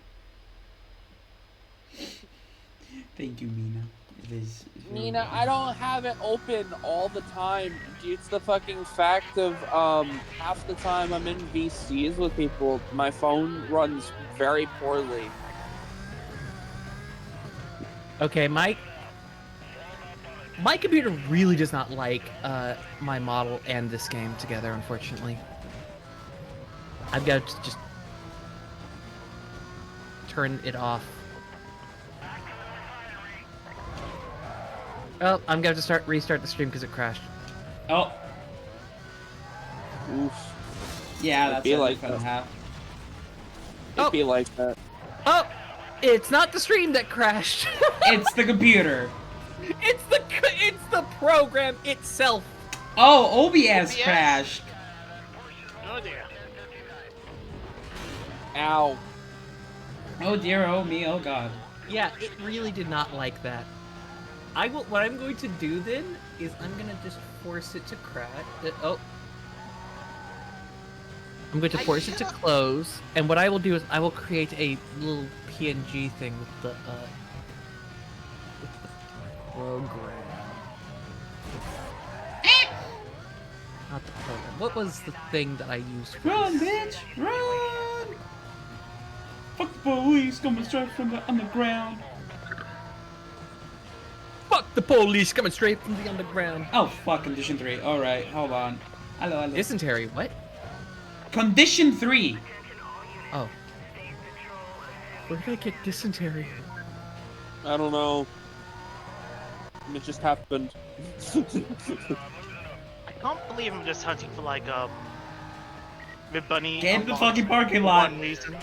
Thank you, Mina. It is. Nina, I don't have it open all the time due to the fucking fact of half the time I'm in VCs with people, my phone runs very poorly. Okay, my computer really does not like my model and this game together, unfortunately. I've got to just turn it off. Oh, I'm going to restart the stream because it crashed. Oh, Oof. yeah, It'd that's be what like it's gonna that. have. Oh. It'd be like that. Oh, it's not the stream that crashed. It's the computer. It's the program itself. Oh, OBS OBS? crashed. Oh dear. Ow. Oh dear, oh me, oh god. Yeah, it really did not like that. What I'm going to do then is I'm gonna just force it to crash. Oh. I'm going to force it to close, and what I will do is I will create a little PNG thing with the program. Not the program. What was the thing that I used for Run, this? bitch, run! Fuck the police coming straight from the underground. Fuck the police coming straight from the underground. Oh fuck, condition 3. Alright, hold on. Hello, hello. Dysentery, what? Condition 3! Oh. Where did I get dysentery? I don't know. It just happened. I can't believe I'm just hunting for like the bunny. Get in the unlocked fucking parking for lot. one reason.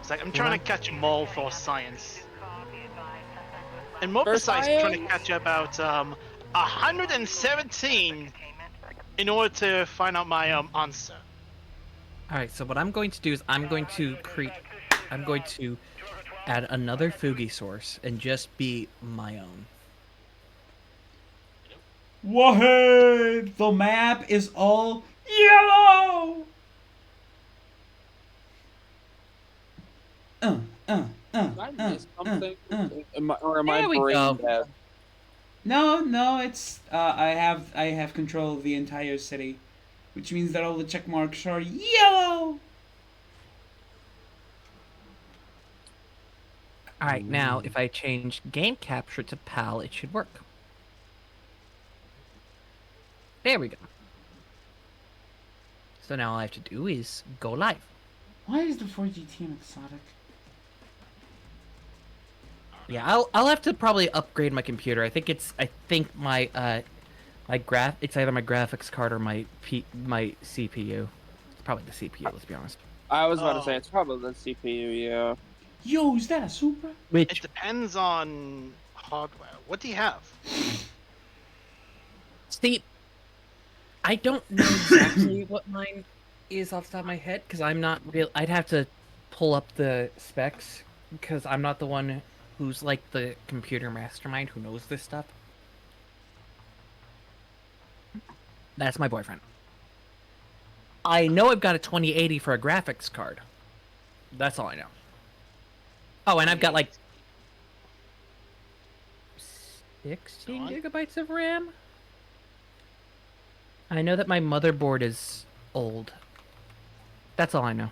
It's like I'm trying to catch them all for science. And more For precise, I'm trying to science? catch about 117 in order to find out my answer. Alright, so what I'm going to do is I'm going to add another Fugi source and just be my own. What? The map is all yellow! Did I miss something? Am I There we go. brain dead? No, it's I have control of the entire city, which means that all the check marks are yellow. Alright, now if I change game capture to PAL, it should work. There we go. So now all I have to do is go live. Why is the 4G team exotic? Yeah, I'll have to probably upgrade my computer. I think my it's either my graphics card or my CPU. It's probably the CPU, let's be honest. I was about to Oh. say it's probably the CPU. Yeah. Yo, is that a Supra? It Which depends on hardware. What do you have? see, I don't know exactly what mine is off the top of my head because I'm not real. I'd have to pull up the specs because I'm not the one who's like the computer mastermind who knows this stuff. That's my boyfriend. I know I've got a 2080 for a graphics card. That's all I know. Oh, and I've got like 16 gigabytes of RAM. I know that my motherboard is old. That's all I know.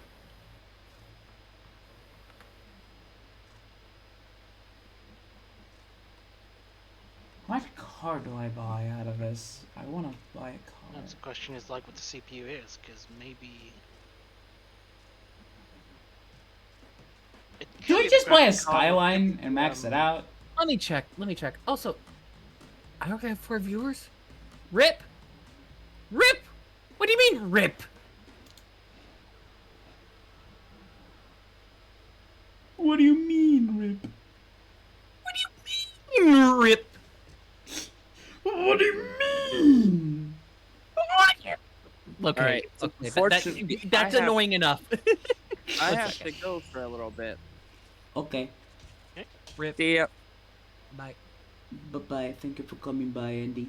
What car do I buy out of this? I want to buy a car. That's the question is like what the CPU is, because maybe. Do we just buy a Skyline and max it out? Let me check. Also, I don't have 4 viewers. Rip. Rip. What do you mean rip? What do you mean, Rip? What do you mean rip? What do you mean? Okay. All right, Okay, unfortunately, that's annoying enough. I have to go for a little bit. Okay. Rip. See ya. Bye. Bye-bye. Thank you for coming by, Andy.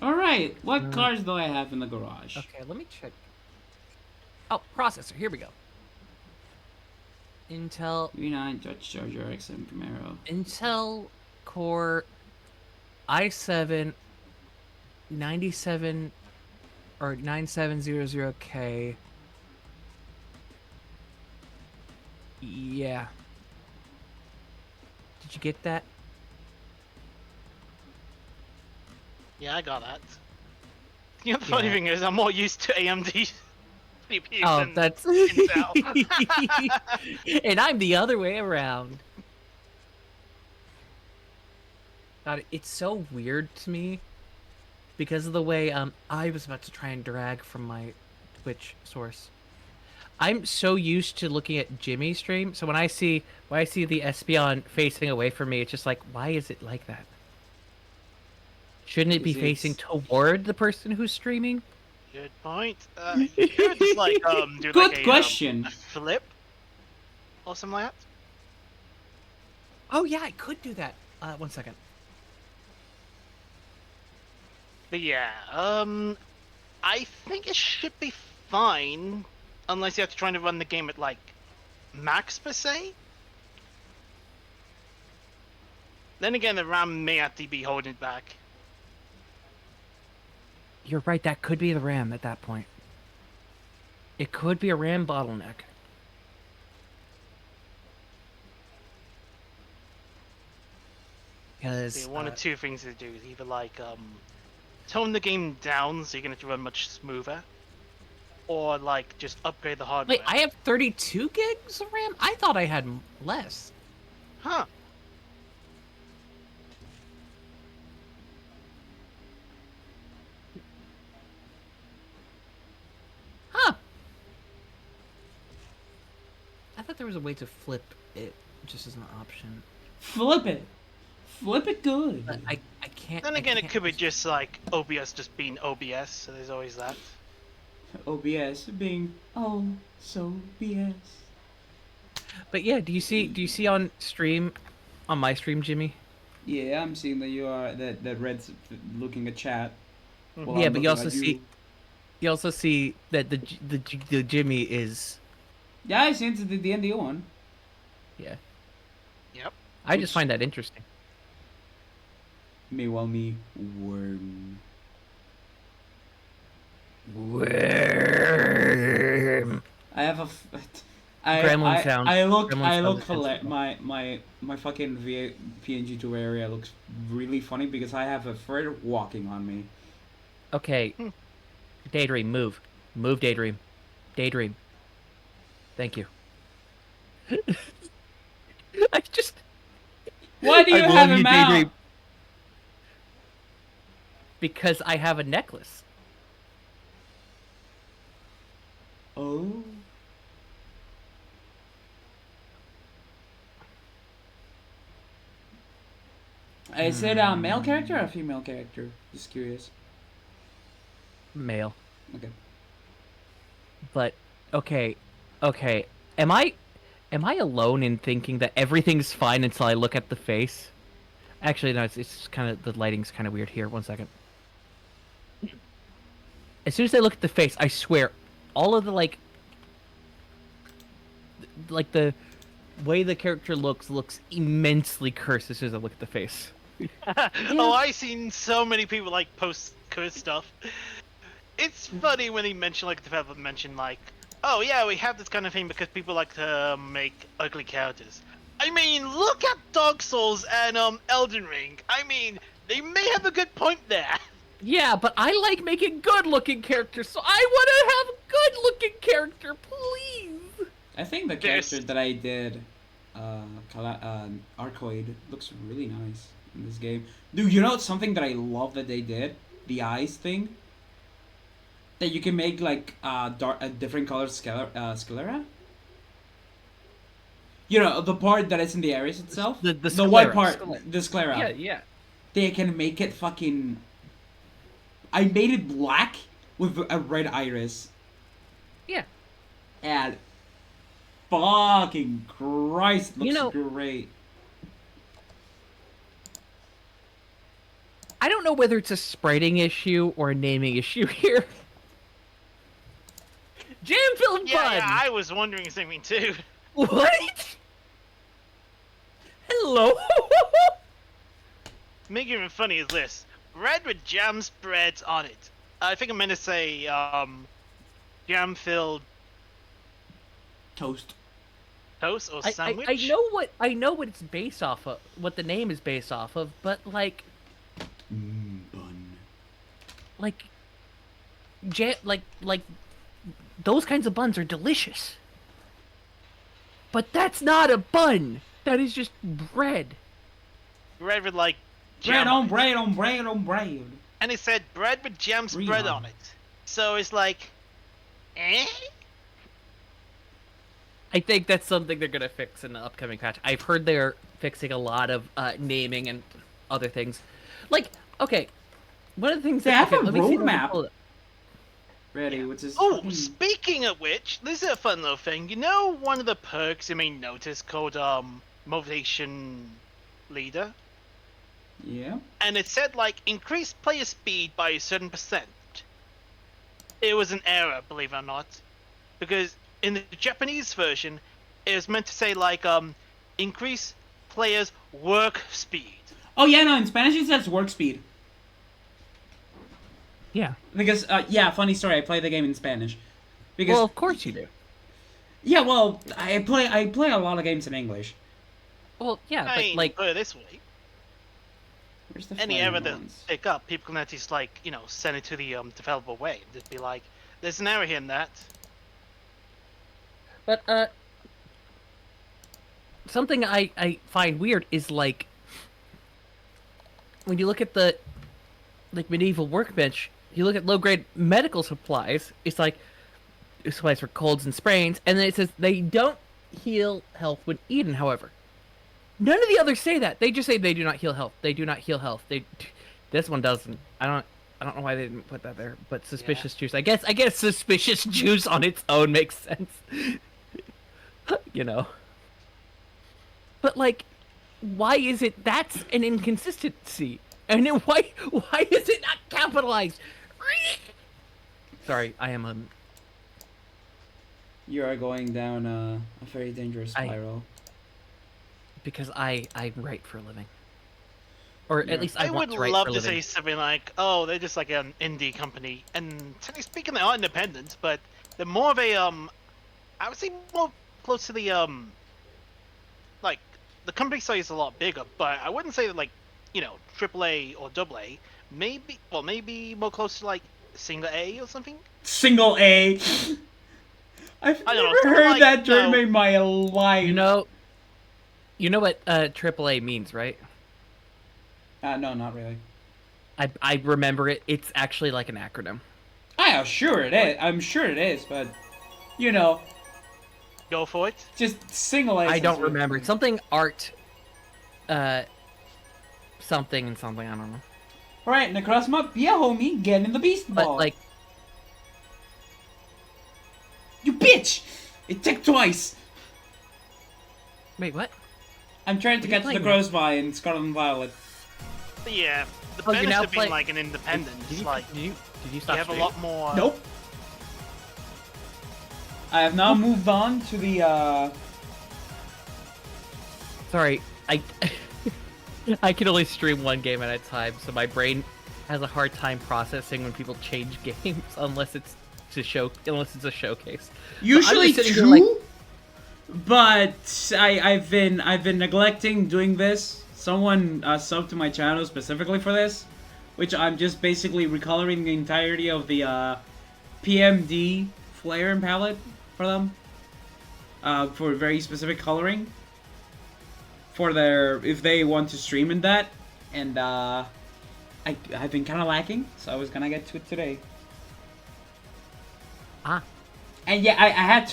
Alright, what cars do I have in the garage? Okay, let me check. Oh, processor. Here we go. Intel V9, Dodge Charger, XM Camaro. Intel Core i7 97 or 9700K. Yeah. Did you get that? Yeah, I got that. You know, the funny thing is, I'm more used to AMD CPUs Oh, than that's Intel. and I'm the other way around. God, it's so weird to me because of the way I was about to try and drag from my Twitch source. I'm so used to looking at Jimmy's stream, so when I see the Espeon facing away from me, it's just like, why is it like that? Shouldn't it be facing toward the person who's streaming? Good point. You could just like do Good like a, question. a flip or something like that. Oh yeah, I could do that. 1 second. But yeah, I think it should be fine, unless you have to try to run the game at like max per se. Then again, the RAM may have to be holding it back. You're right, that could be the RAM at that point. It could be a RAM bottleneck. Because See, one of two things to do is either like tone the game down so you're gonna have to run much smoother, or like just upgrade the hardware. wait, I have 32 gigs of RAM? I thought I had less. Huh. Huh. I thought there was a way to flip it just as an option. Flip it. Flip it good. But I can't. Then I again, it can't could be just like OBS just being OBS, so there's always that. OBS being so BS. But yeah, do you see on stream, on my stream, Jimmy? Yeah, I'm seeing that you are that Red's looking at chat. while Yeah, I'm but you looking also at you also see that the Jimmy is. Yeah, I seen the D&D one. Yeah. Yep. I just find that interesting. Me while me worm. Worm. I have a. Gremlin sound. I look Gremlin sound hilarious. My fucking PNG tour area looks really funny because I have a Fred walking on me. Okay. Daydream, move. Move, Daydream. Daydream. Thank you. I just. Why do you I'm have willing him to out? Daydream. Because I have a necklace. Oh. Is it a male character or a female character? Just curious. Male. Okay. But okay. Am I alone in thinking that everything's fine until I look at the face? Actually, no. It's kind of the lighting's kind of weird here. 1 second. As soon as I look at the face, I swear, all of the like like the way the character looks immensely cursed as soon as I look at the face. Oh, I've seen so many people like post curse stuff. It's funny when they mention like the developer mention like, oh yeah, we have this kind of thing because people like to make ugly characters. I mean, look at Dark Souls and Elden Ring. I mean, they may have a good point there. Yeah, but I like making good-looking characters, so I want to have a good-looking character, please. I think the character that I did, Arcoid, looks really nice in this game. Dude, you know something that I love that they did? The eyes thing. That you can make like different colored sclera. You know the part that is in the iris itself. The white sclera, part, the sclera. Yeah, yeah. They can make it fucking. I made it black with a red iris. Yeah. And fucking Christ, looks You know, great. I don't know whether it's a spriting issue or a naming issue here. Jam-filled Yeah, bun! yeah, I was wondering something too. What? Hello? Make it even funny is this. Bread with jam spreads on it. I think I'm meant to say, jam-filled Toast. toast or sandwich. I know what it's based off of, what the name is based off of, but like Bun. like those kinds of buns are delicious. But that's not a bun. That is just bread. Bread with like Bread jam on it. bread on bread on bread. And it said bread with jam spread on it. So it's like, eh? I think that's something they're gonna fix in the upcoming patch. I've heard they're fixing a lot of naming and other things. Like, okay, one of the things They that have a let me see if I can roadmap. pull it. Ready, which is Oh, fucking- speaking of which, this is a fun little thing. You know one of the perks you may notice called motivation leader? yeah. And it said like increase player speed by a certain percent. It was an error, believe it or not. Because in the Japanese version, it was meant to say like increase players' work speed. Oh yeah, no. In Spanish it says work speed. Yeah. Because yeah, funny story. I play the game in Spanish. Because Well, of course you do. yeah, well, I play a lot of games in English. Well, yeah, I but mean, like, put it this way. Where's the Any flying error that ones? pick up, people can actually just like, you know, send it to the developer way. Just be like, there's an error here in that. but something I find weird is like when you look at the like medieval workbench, you look at low grade medical supplies. It's like supplies for colds and sprains, and then it says they don't heal health when eaten. However, none of the others say that. They just say they do not heal health. They do not heal health. This one doesn't. I don't know why they didn't put that there. But suspicious juice. I guess suspicious juice on its own makes sense. You know. But like, why is it? That's an inconsistency. And then why is it not capitalized? Sorry, I am You are going down a very dangerous spiral. because I write for a living, or Yeah. at least I I want would to write love for a to living. say something like, oh, they're just like an indie company. And technically speaking, they are independent, but they're more of a, I would say more close to the, like, the company size is a lot bigger, but I wouldn't say that, like, you know, AAA or AA. Maybe, well, maybe more close to, like, single A or something? Single A. I've I don't know, never something heard like, that you term know- in my life. You know what AAA means, right? No, not really. I remember it. It's actually like an acronym. I'm sure it is. I'm sure it is, but you know, Go for it. just single A. I don't sounds remember. really- Something art, something and something. I don't know. All right, Necrozma, yeah, homie, get in the beast But ball. like, you bitch! It ticked twice. wait, what? I'm trying to What are you get to the playing Grosby in Scarlet and Violet. But yeah, the Oh, you're benefit now of being, play- like, an independent Did is, you, like, did you you stop have a streaming? lot more... Nope. I have now moved on to the Sorry, I I can only stream one game at a time, so my brain has a hard time processing when people change games unless it's a showcase. Usually sitting two, here like- but I've been neglecting doing this. Someone subbed to my channel specifically for this, which I'm just basically recoloring the entirety of the PMD flare and palette for them, for very specific coloring for their, if they want to stream in that, and I've been kind of lacking, so I was gonna get to it today. Ah. And yeah, I had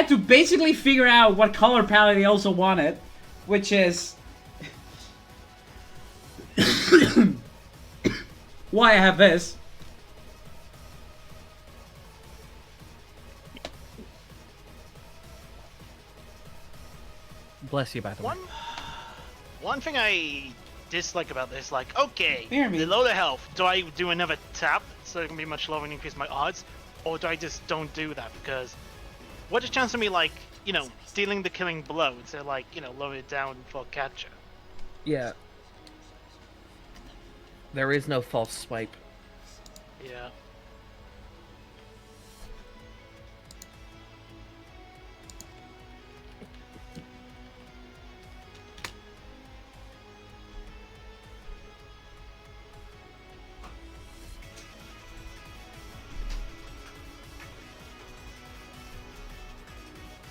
to basically figure out what color palette they also wanted, which is why I have this. Bless you, by the way. One thing I dislike about this, like, okay, Hear me. the lower health, do I do another tap so it can be much lower and increase my odds? Or do I just don't do that? Because what's the chance of me, like, you know, dealing the killing blow to, like, you know, lower it down for capture? Yeah. There is no false swipe. Yeah.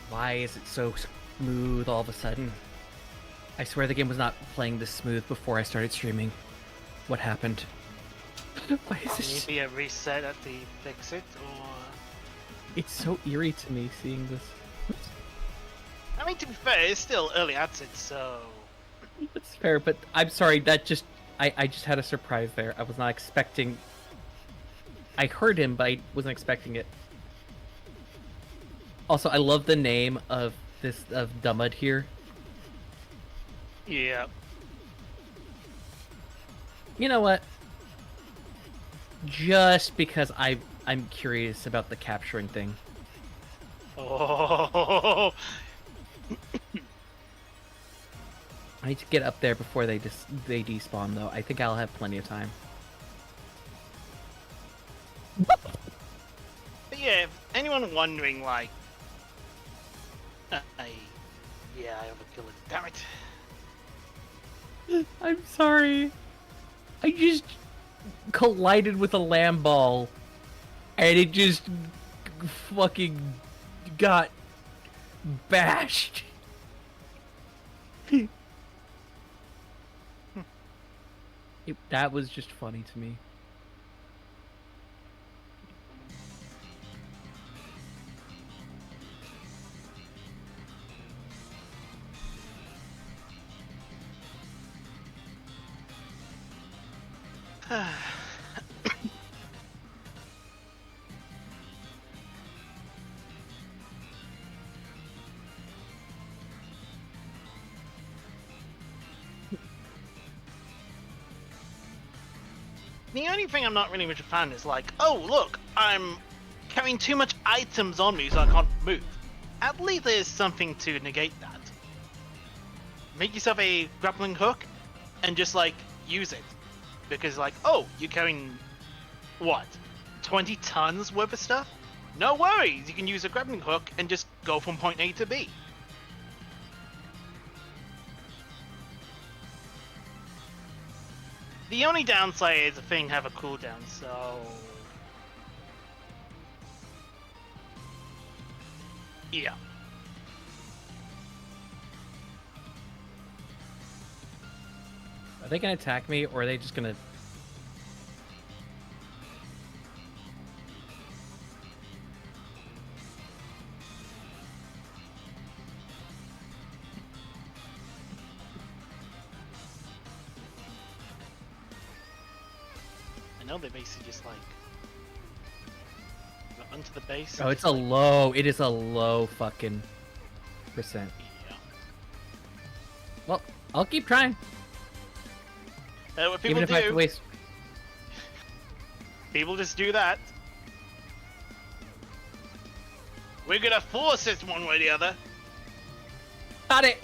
Why is it so smooth all of a sudden? I swear the game was not playing this smooth before I started streaming. What happened? Why is this? Maybe a reset at the fix it, or... It's so eerie to me seeing this. I mean, to be fair, it's still early access, so... It's fair, but I'm sorry, that just... I just had a surprise there. I was not expecting... I heard him, but I wasn't expecting it. Also, I love the name of this, of Dummud here. Yeah. You know what? Just because I'm curious about the capturing thing. Oh. I need to get up there before they despawn, though. I think I'll have plenty of time. But yeah, if anyone wondering, like... Yeah, I overkill it. Damn it. I'm sorry. I just collided with a lamb ball, and it just fucking got bashed. That was just funny to me. The only thing I'm not really much a fan is like, oh look, I'm carrying too much items on me so I can't move. At least there's something to negate that. Make yourself a grappling hook and just like use it. Because like, oh, you're carrying what? 20 tons worth of stuff? No worries, you can use a grappling hook and just go from point A to B. The only downside is the thing have a cooldown, so... Yeah. Are they gonna attack me, or are they just gonna... I know they basically just like... go onto the base. Oh, and it's just, a low... It is a low fucking percent. Yeah. Well, I'll keep trying. What people Even if do, I have to waste... people just do that. We're gonna force it one way or the other. Got it!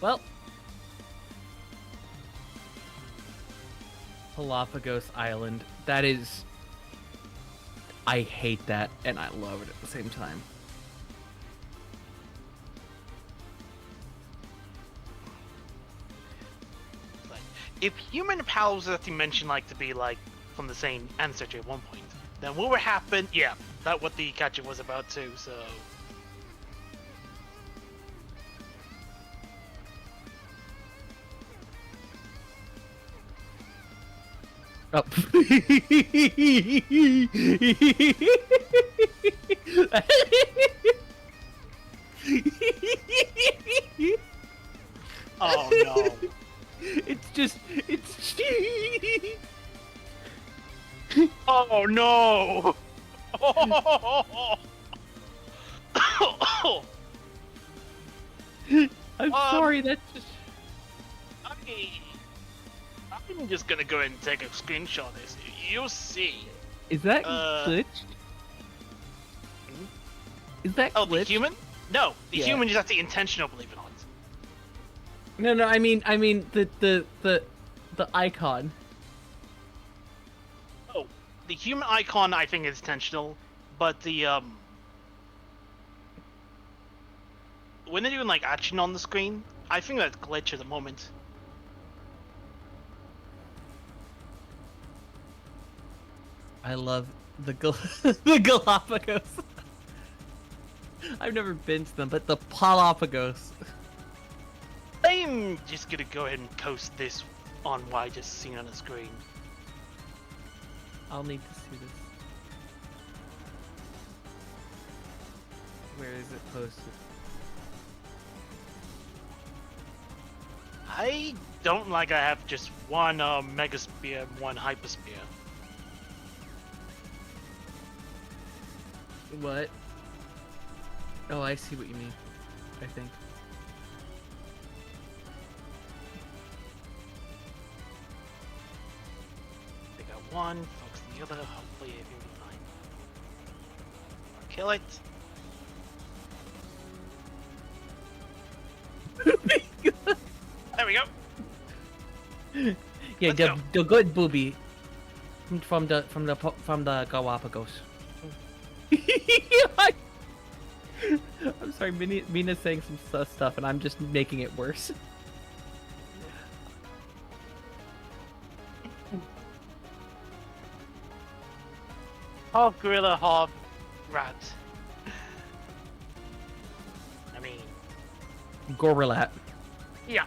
Well, Galapagos Island. That is. I hate that, and I love it at the same time. Like, if human pals that you mentioned like to be like from the same ancestry at one point, then what would happen? Yeah, that what the catcher was about too. So. Oh. Oh no. It's Oh no. I'm sorry, that's just I'm just gonna go ahead and take a screenshot of this. You'll see. Is that Uh, glitched? Is that Oh, glitched? the human? No, the Yeah. human is actually intentional, believe it or not. No, I mean the icon. Oh, the human icon I think is intentional, but the when they're doing like action on the screen, I think that's glitch at the moment. I love the the Galapagos. I've never been to them, but the Galapagos. I'm just gonna go ahead and post this on what I just seen on the screen. I'll need to see this. Where is it posted? I don't like I have just one Mega Spear and one Hyper Spear. What? Oh, I see what you mean. I think. They got one, focus on the other, hopefully everything will be fine. Kill it. There we go. Yeah, Let's the go. the good booby from the Galapagos. I'm sorry, Mina's saying some stuff, and I'm just making it worse. Half gorilla, half rat. I mean, Gorillat. yeah.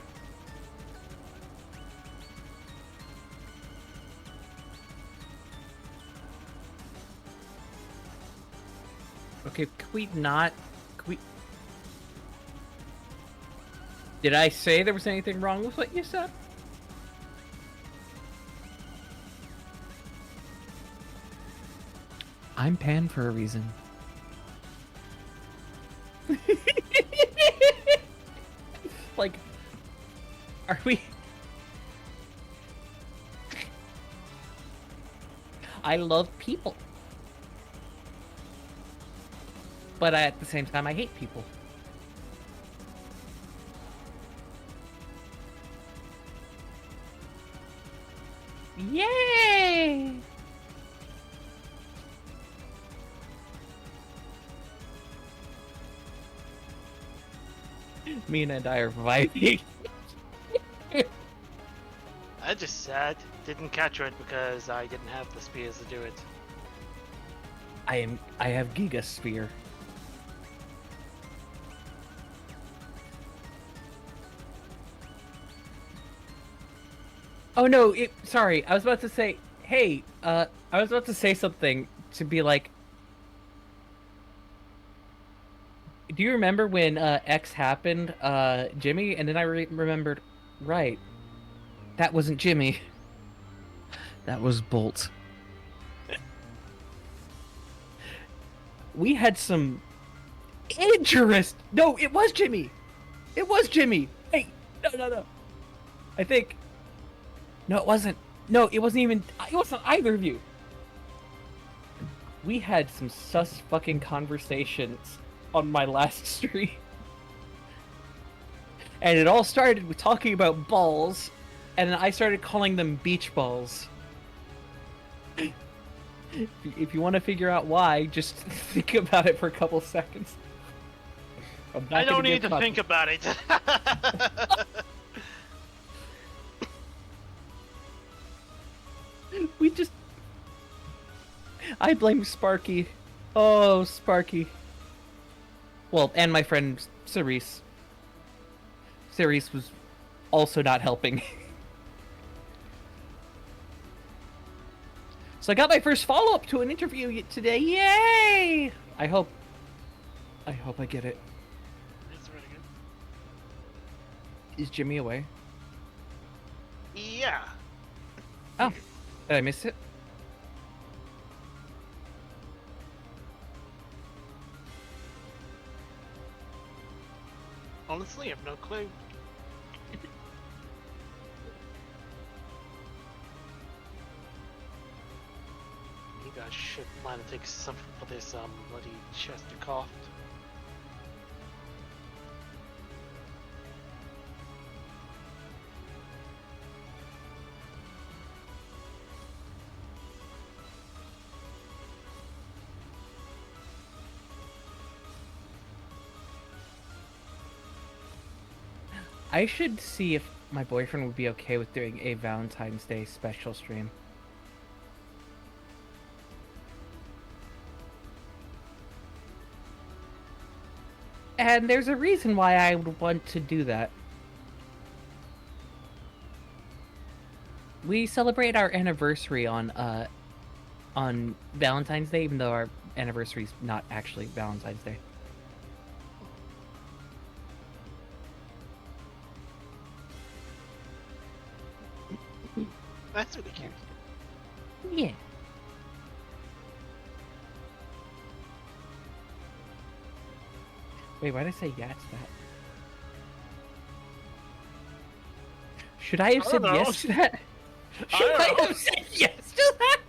Okay, can we not? Can we? Did I say there was anything wrong with what you said? I'm Pan for a reason. Like, are we? I love people. But at the same time, I hate people. Yay! Mina and I are vibing. I just sad. Didn't catch it because I didn't have the spears to do it. I have Giga Sphere. Oh no, sorry. I was about to say, hey, I was about to say something to be like, do you remember when X happened, Jimmy? And then I remembered, right, that wasn't Jimmy. That was Bolt. We had some interest. No, it was Jimmy. It was Jimmy. Hey, no. I think. No, it wasn't. No, it wasn't even. It wasn't either of you. We had some sus fucking conversations on my last stream. And it all started with talking about balls, and then I started calling them beach balls. If you want to figure out why, just think about it for a couple seconds. I don't need to think about it. We just... I blame Sparky. Oh, Sparky. Well, and my friend Cerise. Cerise was also not helping. So I got my first follow-up to an interview today. Yay! I hope I get it. It's really good. Is Jimmy away? Yeah. Oh, did I miss it? Honestly, I have no clue. You guys should plan to take something for this bloody Chester cough. I should see if my boyfriend would be okay with doing a Valentine's Day special stream. And there's a reason why I would want to do that. We celebrate our anniversary on Valentine's Day, even though our anniversary's not actually Valentine's Day. That's really cute. Yeah. Wait, why did I say yes to that? Should I have said yes to that? Should I have said yes to that?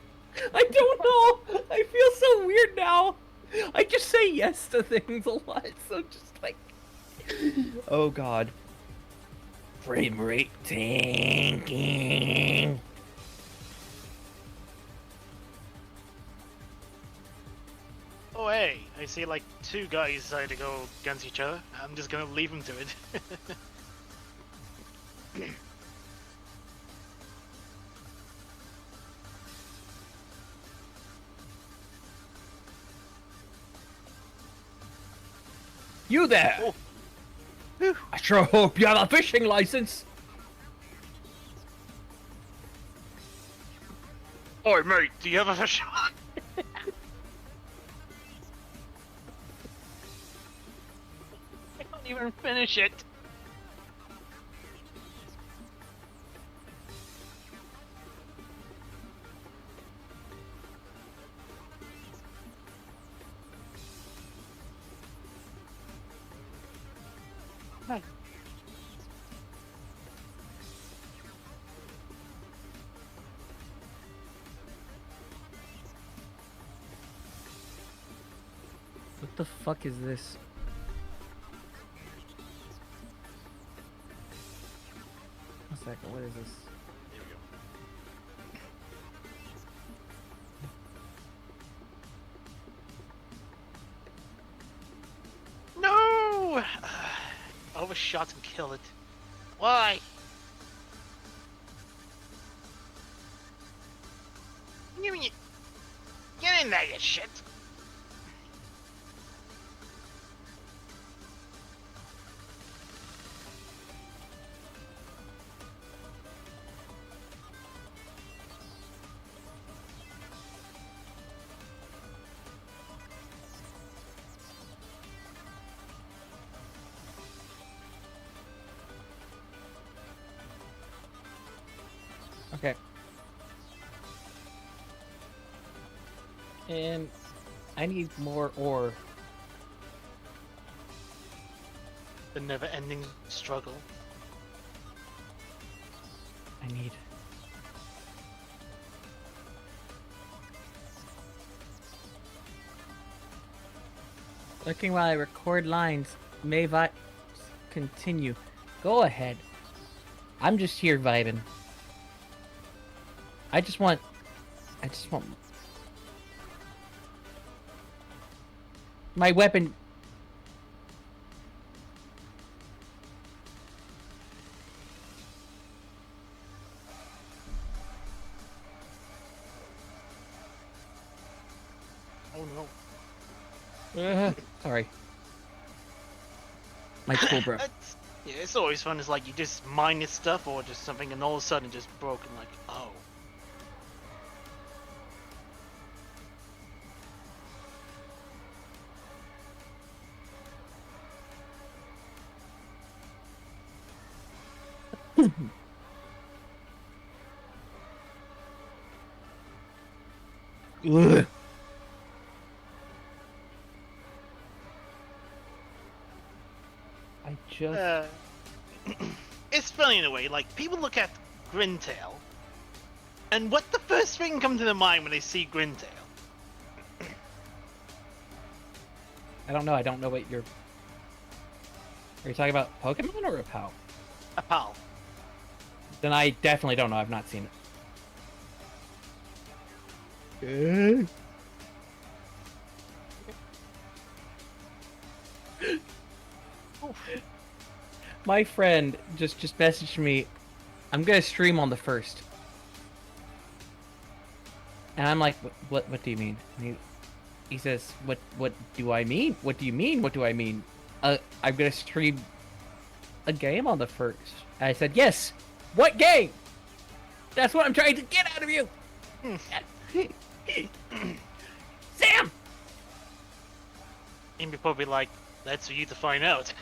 I don't know. I feel so weird now. I just say yes to things a lot, so just like... Oh god. Frame rate tanking. Oh hey, I see like two guys decide to go against each other. I'm just gonna leave them to it. You there! Oh. I sure hope you have a fishing license! Oi mate, do you have a fish? I can't even finish it. What the fuck is this? One second, what is this? Here we go. No! Overshot and kill it. Why? Get in there, you shit! Okay. And I need more ore. The never-ending struggle. I need Looking while I record lines. May vibes continue. Go ahead. I'm just here vibing. I just want my weapon. Oh no. Sorry. My school bro. Yeah, it's always fun. It's like you just mine this stuff or just something, and all of a sudden it just broken. Like, oh. Ugh. I just It's funny in a way. Like people look at Grintail, and what the first thing comes to their mind when they see Grintail? I don't know. I don't know what you're. Are you talking about Pokemon or a POW? A pal. Then I definitely don't know. I've not seen it. My friend just messaged me. I'm gonna stream on the 1st, and I'm like, what do you mean? And he says, what do I mean? What do you mean? What do I mean? I'm gonna stream a game on the 1st. And I said, yes. What game? That's what I'm trying to get out of you. Sam. And people be like, "That's for you to find out."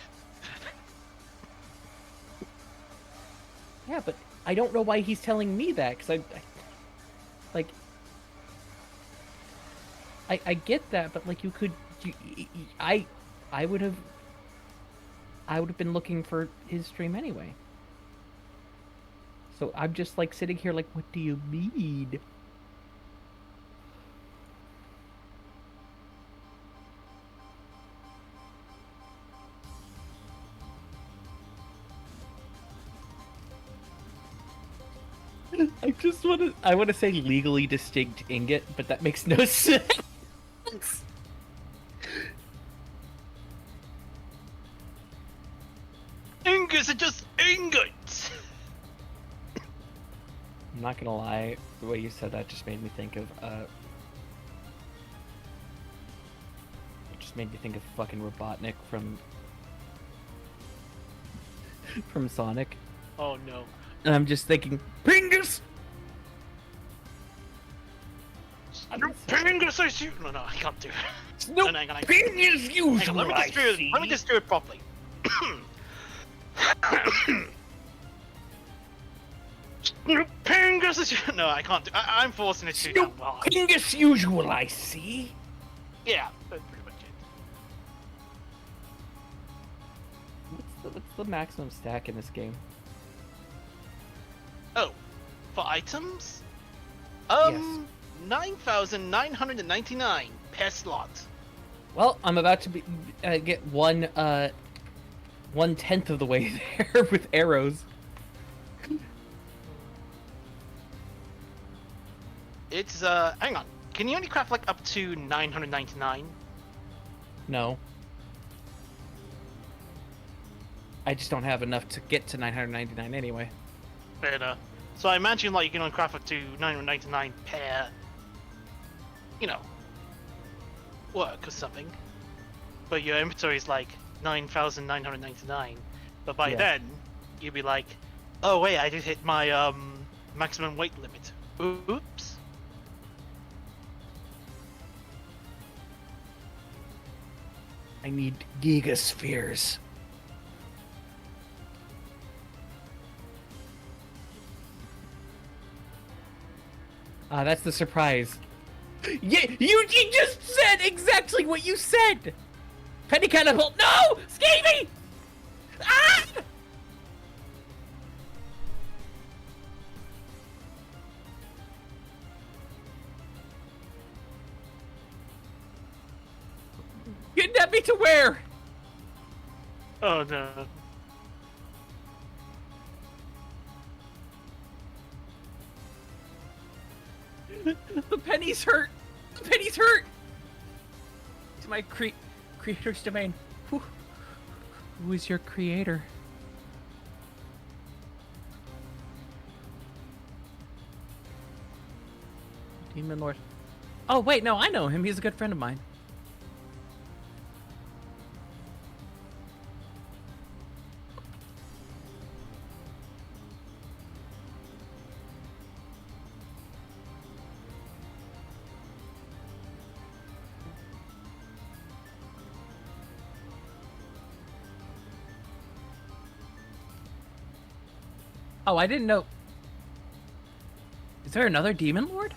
Yeah, but I don't know why he's telling me that, because I get that, but like I would have been looking for his stream anyway. So I'm just like sitting here like, what do you mean? I want to say legally distinct ingot, but that makes no sense. Ingots are just ingots. I'm not gonna lie, the way you said that just made me think of it just made me think of fucking Robotnik from Sonic. Oh no. And I'm just thinking, Pingus! Pingus, I shoot. No, I can't do it. No, hang on. Pingus Hang on, usual, let me just do it properly. Pingus, I shoot. No, I can't do. I'm forcing it to. Snoop Pingus usual, I see. Yeah, that's pretty much it. What's the maximum stack in this game? Oh, for items? Yes. 9,999 per slot. Well, I'm about to get 1/10 of the way there with arrows. It's hang on. Can you only craft like up to 999? No. I just don't have enough to get to 999 anyway. Fair enough. So I imagine like you can only craft up to 999 per, work or something. But your inventory is like 9,999. But by then, you'd be like, oh wait, I did hit my maximum weight limit. Oops. I need gigaspheres. That's the surprise. Yeah, you just said exactly what you said! Penny Catapult, no! Skeevy! Ah! kidnap me to where? Oh no. The penny's hurt. The penny's hurt. It's my creator's domain. Who is your creator? Demon Lord. Oh wait, no, I know him. He's a good friend of mine. Oh, I didn't know. Is there another Demon Lord?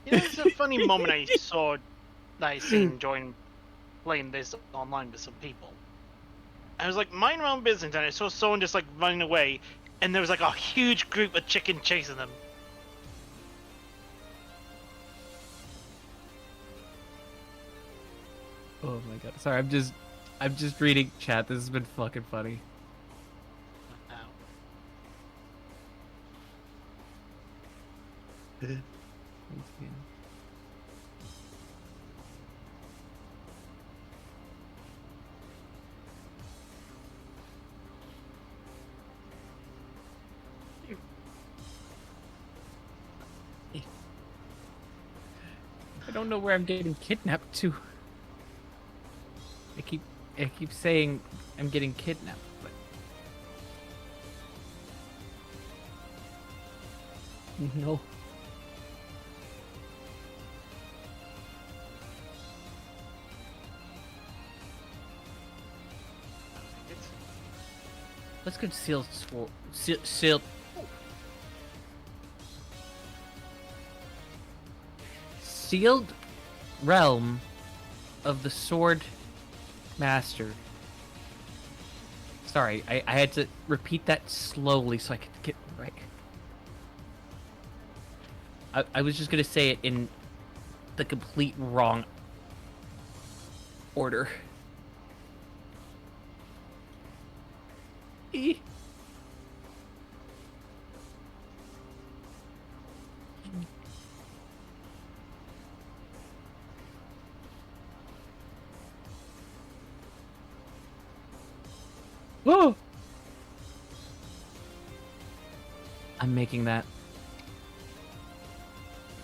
You know, it's a funny moment I saw that I seen join playing this online with some people. I was like, mind my own business, and I saw someone just like running away, and there was like a huge group of chicken chasing them. Oh my god. Sorry, I'm just reading chat. This has been fucking funny. Ow. I don't know where I'm getting kidnapped to. I keep saying I'm getting kidnapped, but no. Let's go to sealed. Sealed realm of the sword master. Sorry, I had to repeat that slowly so I could get it right. I was just gonna say it in the complete wrong order. Whoa! I'm making that.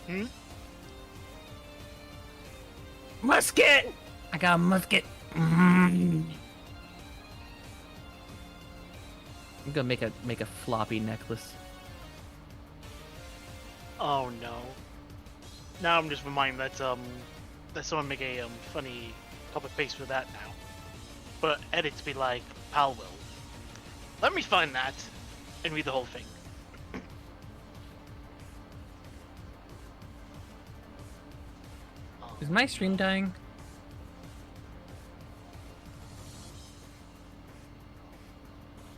Hmm? Musket! I got a musket. I'm gonna make a floppy necklace. Oh no. Now I'm just reminded that someone make a funny copy paste for that now. But edits be like, pal will. Let me find that and read the whole thing. Is my stream dying?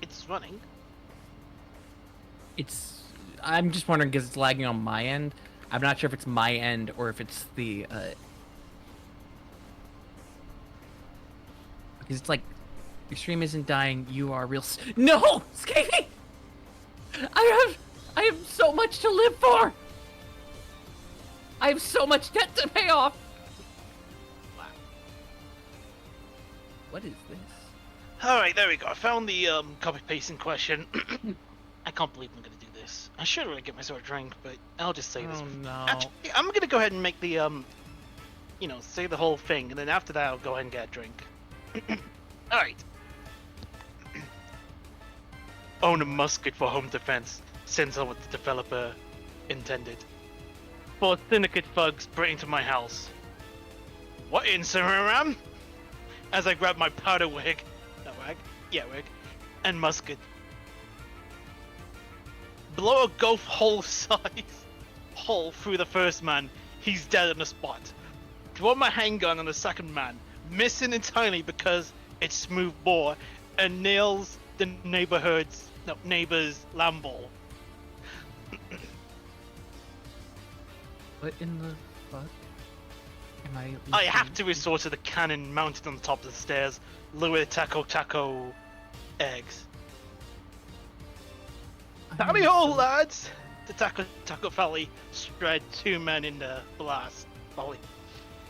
It's running. I'm just wondering because it's lagging on my end. I'm not sure if it's my end or if it's the because it's like your stream isn't dying. You are real. No, Scavy! I have so much to live for. I have so much debt to pay off. Wow. What is this? Alright, there we go. I found the copy paste in question. I can't believe I'm gonna do this. I should really get myself a drink, but I'll just say this. Oh no. Actually, I'm gonna go ahead and make the you know, say the whole thing, and then after that I'll go ahead and get a drink. Alright. Own a musket for home defense. Sends on what the developer intended. 4 syndicate thugs break into my house. What incineram? As I grab my powder wig. That wig? Yeah, wig. And musket. Blow a golf hole size hole through the first man. He's dead on the spot. Throw my handgun on the second man. Missing entirely because it's smooth bore and nails the neighbor's Lambo. What in the fuck? Am I? I have listening? to resort to the cannon mounted on the top of the stairs, lure the taco eggs. I'm Howdy ho, so- lads! The taco valley spread 2 men in the blast volley.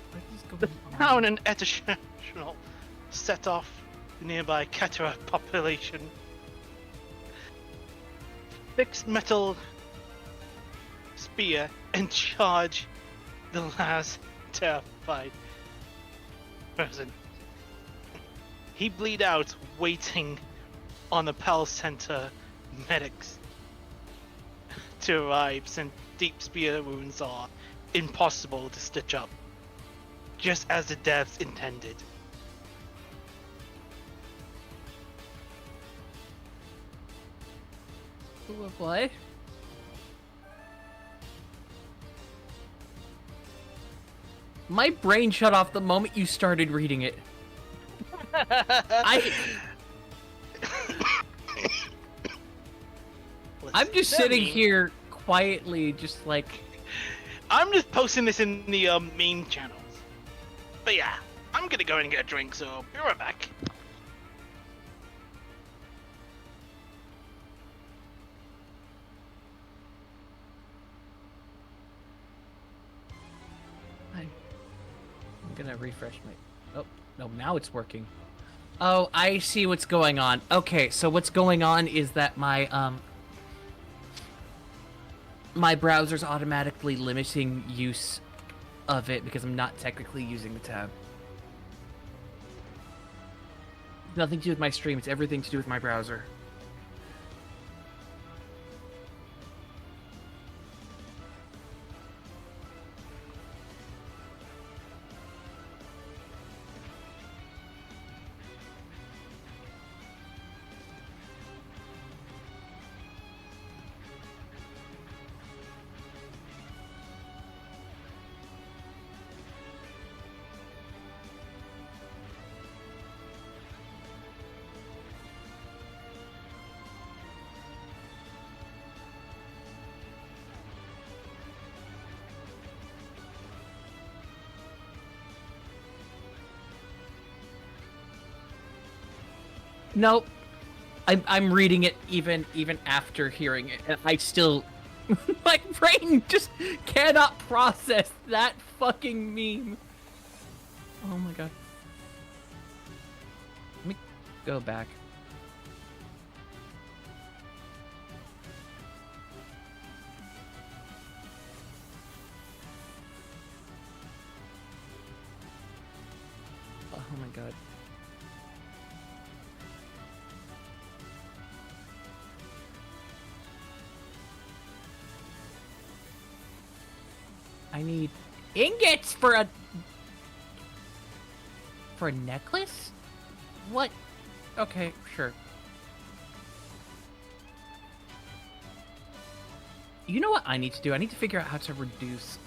What is going on? Town and Eternal set off the nearby Ketera population. Fixed metal spear and charge the last terrified person. He bleed out, waiting on the Pell Center medics to arrive, since deep spear wounds are impossible to stitch up, just as the devs intended. What? My brain shut off the moment you started reading it. I'm just sitting here quietly, just like. I'm just posting this in the main channels. But yeah, I'm gonna go and get a drink, so be right back. I'm gonna refresh my. Oh no, now it's working. Oh, I see what's going on. Okay, so what's going on is that my browser's automatically limiting use of it because I'm not technically using the tab. Nothing to do with my stream, it's everything to do with my browser. Nope. I'm reading it even after hearing it, and I still my brain just cannot process that fucking meme. Oh my god. Let me go back. Oh my god. I need ingots for a necklace? What? Okay, sure. You know what I need to do? I need to figure out how to reduce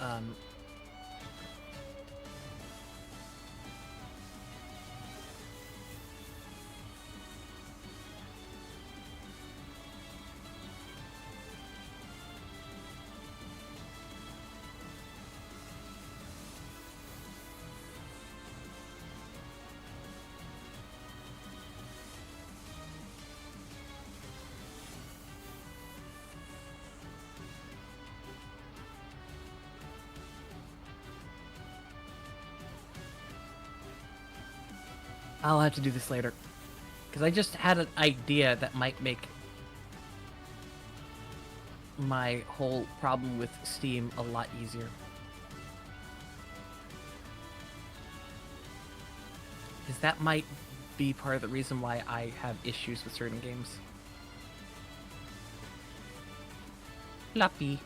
I'll have to do this later. Because I just had an idea that might make my whole problem with Steam a lot easier. Because that might be part of the reason why I have issues with certain games. Floppy.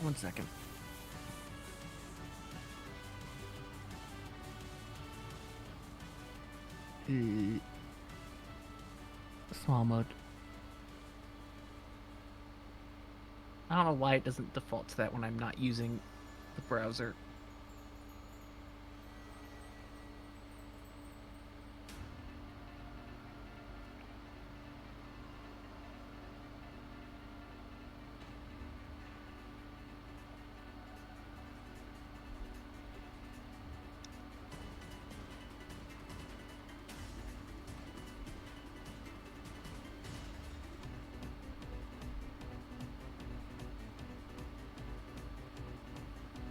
1 second. Small mode. I don't know why it doesn't default to that when I'm not using the browser.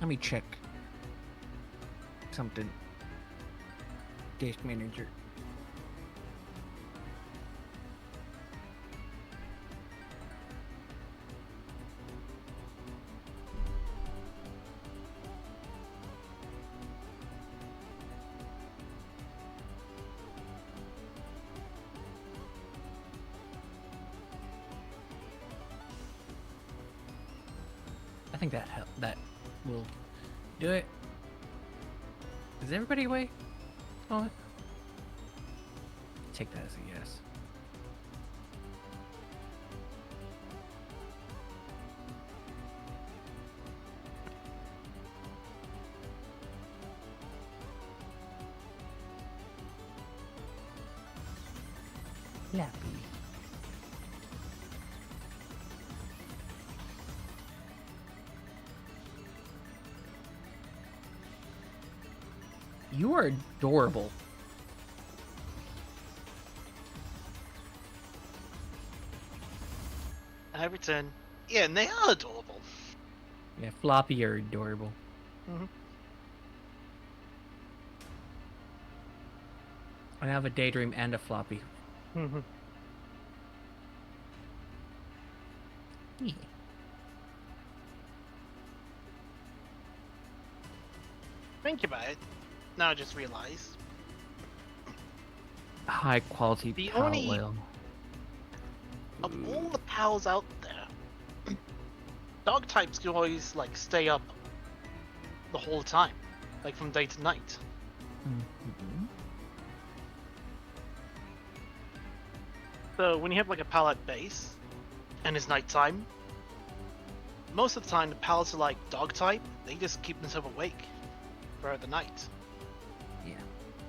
Let me check something. Disk manager. I think that will do it. Is everybody away? Oh, take that as a yes. Lappy. You are adorable. I return. Yeah, and they are adorable. Yeah, Floppy, you're adorable. Mm-hmm. I have a Daydream and a Floppy. Mm-hmm. Yeah. Think about it. Now I just realized. High quality The power only- oil. Of all the pals out there, dog types can always like stay up the whole time, like from day to night. Mhm. So when you have like a pal at base, and it's nighttime, most of the time the pals are like dog type. They just keep themselves awake throughout the night. Yeah.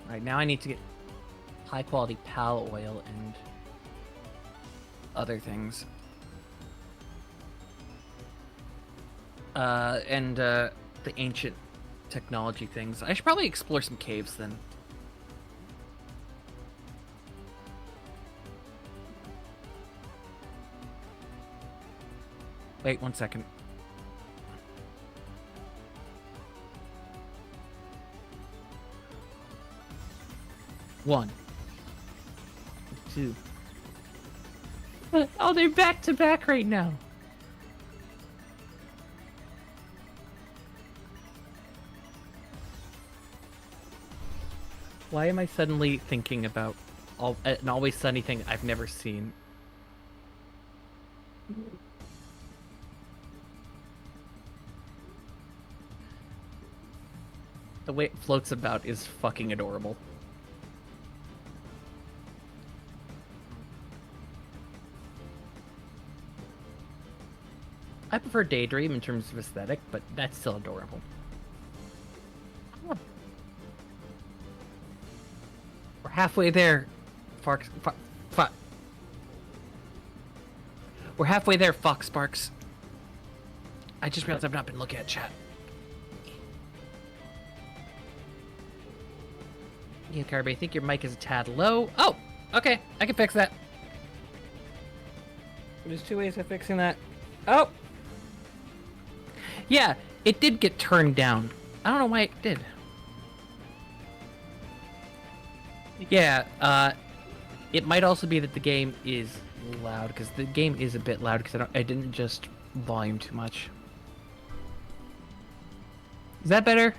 Right now I need to get high quality pal oil and other things. And the ancient technology things. I should probably explore some caves then. Wait 1 second. One. Two. Oh, they're back to back right now. Why am I suddenly thinking about an Always Sunny thing I've never seen? The way it floats about is fucking adorable. I prefer Daydream in terms of aesthetic, but that's still adorable. We're halfway there, Fox. We're halfway there, Fox Sparks. I just realized I've not been looking at chat. Yeah, Kirby, I think your mic is a tad low. Oh, okay, I can fix that. There's two ways of fixing that. Oh! Yeah, it did get turned down. I don't know why it did. Yeah, it might also be that the game is loud, because the game is a bit loud, because I didn't adjust volume too much. Is that better?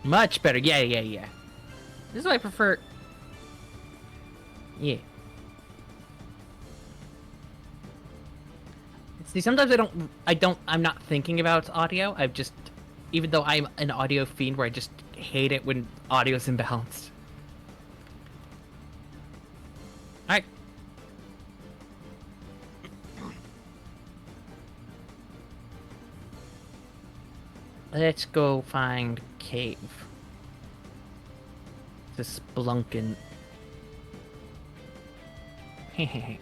Much better. Yeah. This is what I prefer. Yeah. See, sometimes I'm not thinking about audio. I've just, even though I'm an audio fiend where I just hate it when audio's imbalanced. Alright. Let's go find cave. The spelunkin. Hehehe.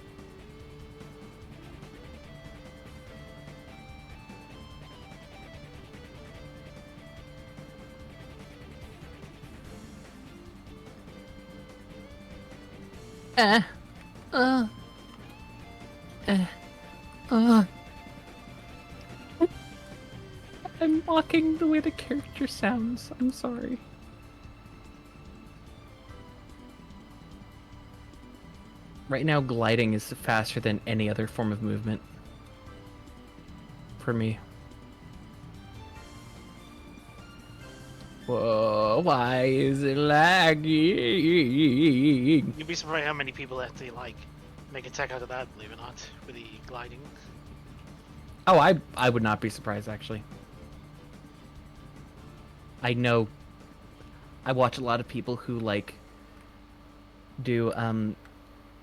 Uh, uh, uh. I'm mocking the way the character sounds. I'm sorry. Right now, gliding is faster than any other form of movement. For me. Whoa, why is it lagging? You'd be surprised how many people actually like make a tech out of that, believe it or not, with the gliding. Oh, I would not be surprised, actually. I know... I watch a lot of people who, like, do,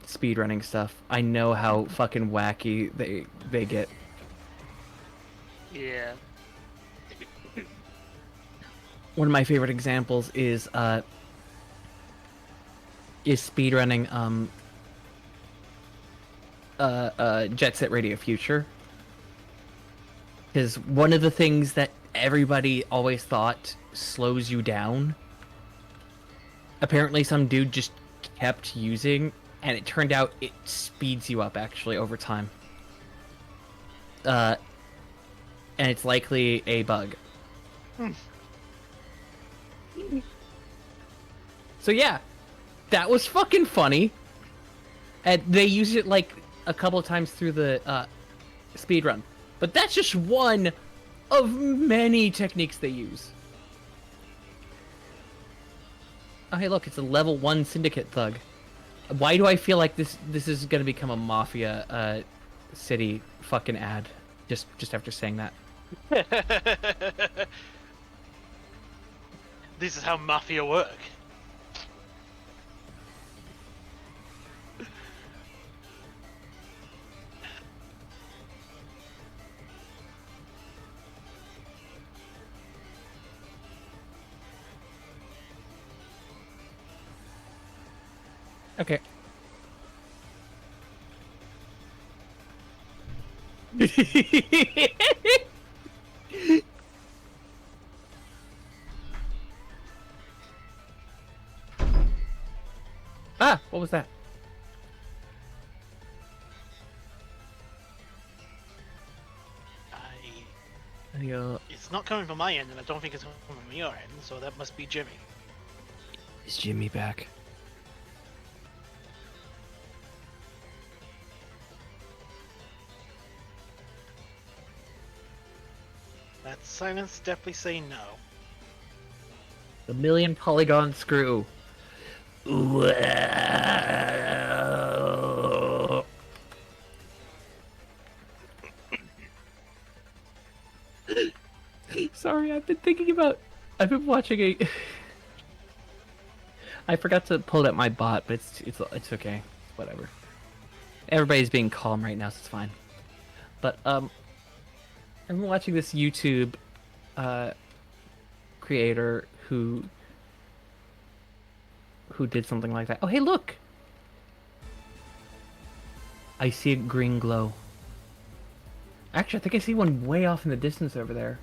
speedrunning stuff. I know how fucking wacky they get. Yeah. One of my favorite examples is speedrunning Jet Set Radio Future. Because one of the things that everybody always thought slows you down, apparently some dude just kept using, and it turned out it speeds you up actually over time. And it's likely a bug. So yeah, that was fucking funny. And they used it like a couple of times through the speedrun. But that's just one of many techniques they use. Oh hey look, it's a level 1 syndicate thug. Why do I feel like this is gonna become a mafia city fucking ad? Just after saying that. This is how mafia work. Okay. Ah, what was that? It's not coming from my end, and I don't think it's coming from your end, so that must be Jimmy. Is Jimmy back? That silence definitely say no. The million polygon screw. Sorry, I've been watching a. I forgot to pull out my bot, but it's okay. Whatever. Everybody's being calm right now, so it's fine. But I've been watching this YouTube creator who did something like that. Oh, hey, look! I see a green glow. Actually, I think I see one way off in the distance over there.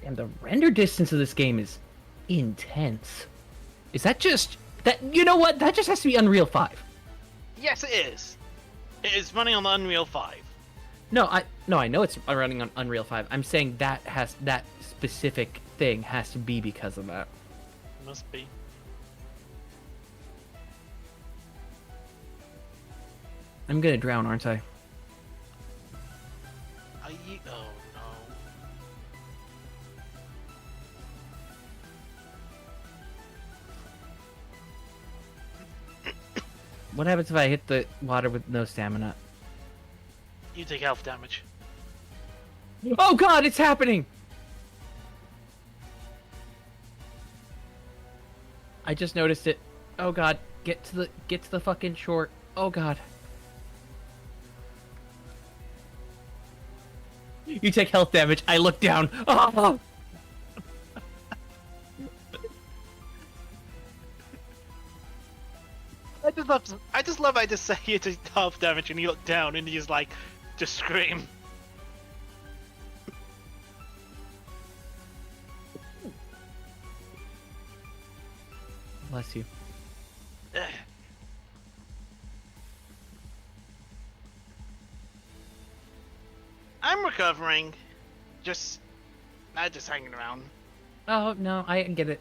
And the render distance of this game is intense. Is that just... that? You know what? That just has to be Unreal 5. Yes, it is. It is running on the Unreal 5. No, I know it's running on Unreal 5. I'm saying that specific thing has to be because of that. Must be. I'm gonna drown, aren't I? Are you? Oh no. What happens if I hit the water with no stamina? You take health damage. Oh god, it's happening! I just noticed it. Oh god, get to the fucking shore. Oh god. You take health damage. I look down. Oh! I just love I just say you take health damage and you look down and you just scream. Bless you. I'm recovering. Not just hanging around. Oh no, I get it.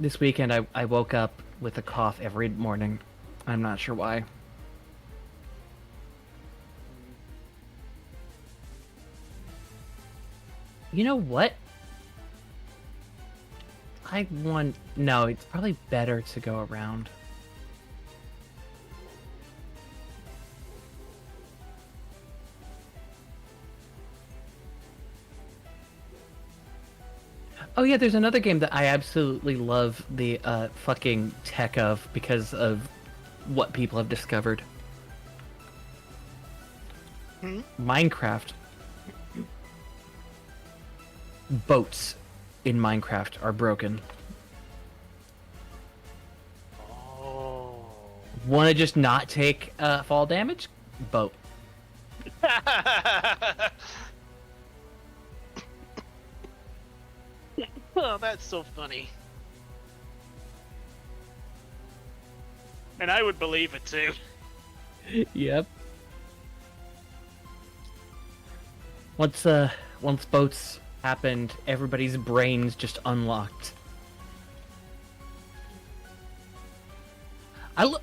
This weekend I woke up with a cough every morning. I'm not sure why. You know what? No, it's probably better to go around. Oh yeah, there's another game that I absolutely love the fucking tech of because of what people have discovered. Minecraft. Boats in Minecraft are broken. Oh. Want to just not take fall damage? Boat. Oh, that's so funny. And I would believe it too. Yep. Once boats happened, everybody's brains just unlocked.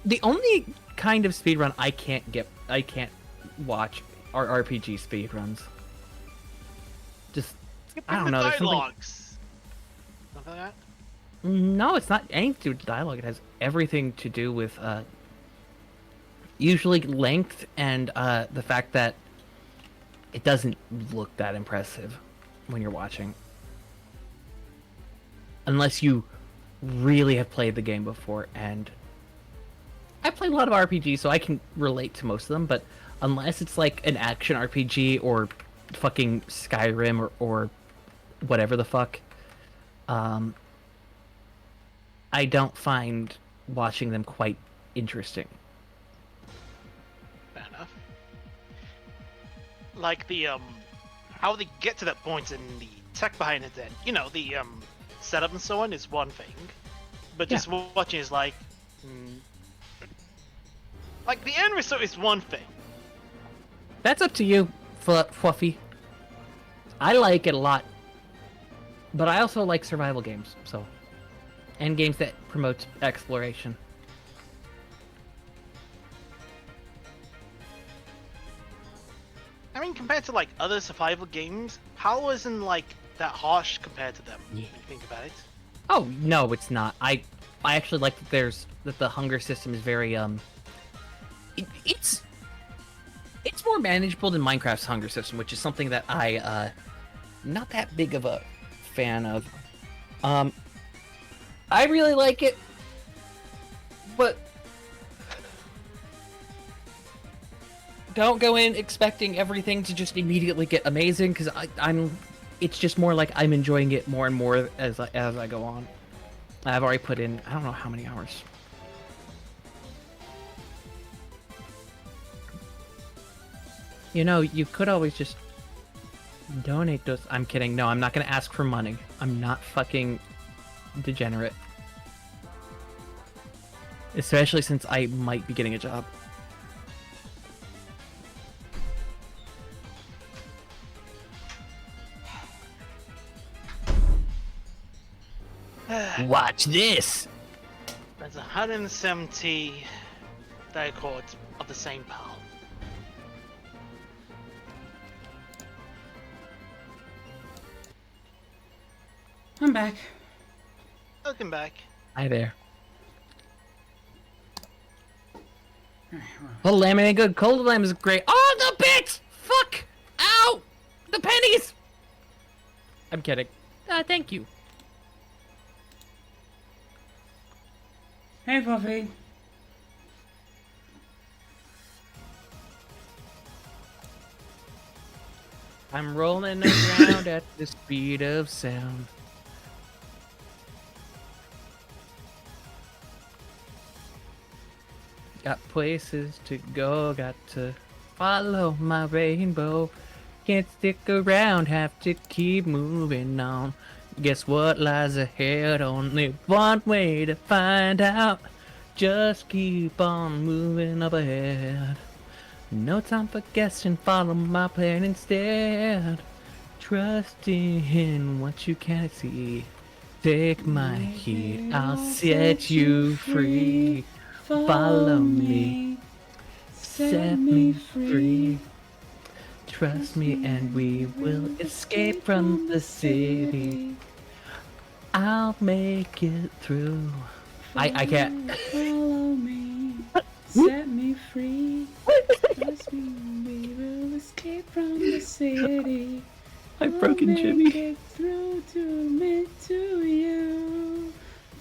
The only kind of speedrun I can't watch are RPG speedruns. Just I don't know. There's something... Dialogues. Something like that? No, it's not anything to do with dialogue. It has everything to do with usually length and the fact that it doesn't look that impressive when you're watching. Unless you really have played the game before, and I played a lot of RPGs, so I can relate to most of them, but unless it's like an action RPG or fucking Skyrim or whatever the fuck, I don't find watching them quite interesting. Fair enough. Like the how they get to that point and the tech behind it, then the setup and so on is one thing, but just watching is like the end result is one thing. That's up to you, Fluffy. I like it a lot, but I also like survival games, and games that promote exploration. I mean, compared to like other survival games, Halo isn't like that harsh compared to them. When you think about it. Oh no, it's not. I actually like that the hunger system is very it's more manageable than Minecraft's hunger system, which is something that I not that big of a fan of. I really like it, but don't go in expecting everything to just immediately get amazing, because it's just more like I'm enjoying it more and more as I go on. I've already put in I don't know how many hours. You could always just donate those. I'm kidding. No, I'm not gonna ask for money. I'm not fucking degenerate. Especially since I might be getting a job. Watch this! There's 170 records of the same pal. I'm back. Welcome back. Hi there. Cold lamb ain't good. Cold lamb is great. Oh, the bits! Fuck! Ow! The pennies! I'm kidding. Thank you. Hey, Puffy. I'm rolling around at the speed of sound. Got places to go, got to follow my rainbow. Can't stick around, have to keep moving on. Guess what lies ahead? Only one way to find out. Just keep on moving up ahead. No time for guessing, follow my plan instead. Trusting in what you can't see. Take my heat, I'll set you free. Follow me, set me free. Trust me and we will escape from the city. I'll make it through. I can't. Follow me, set me free. Trust me, we will escape from the city. I've broken I'll Jimmy. make it through to you.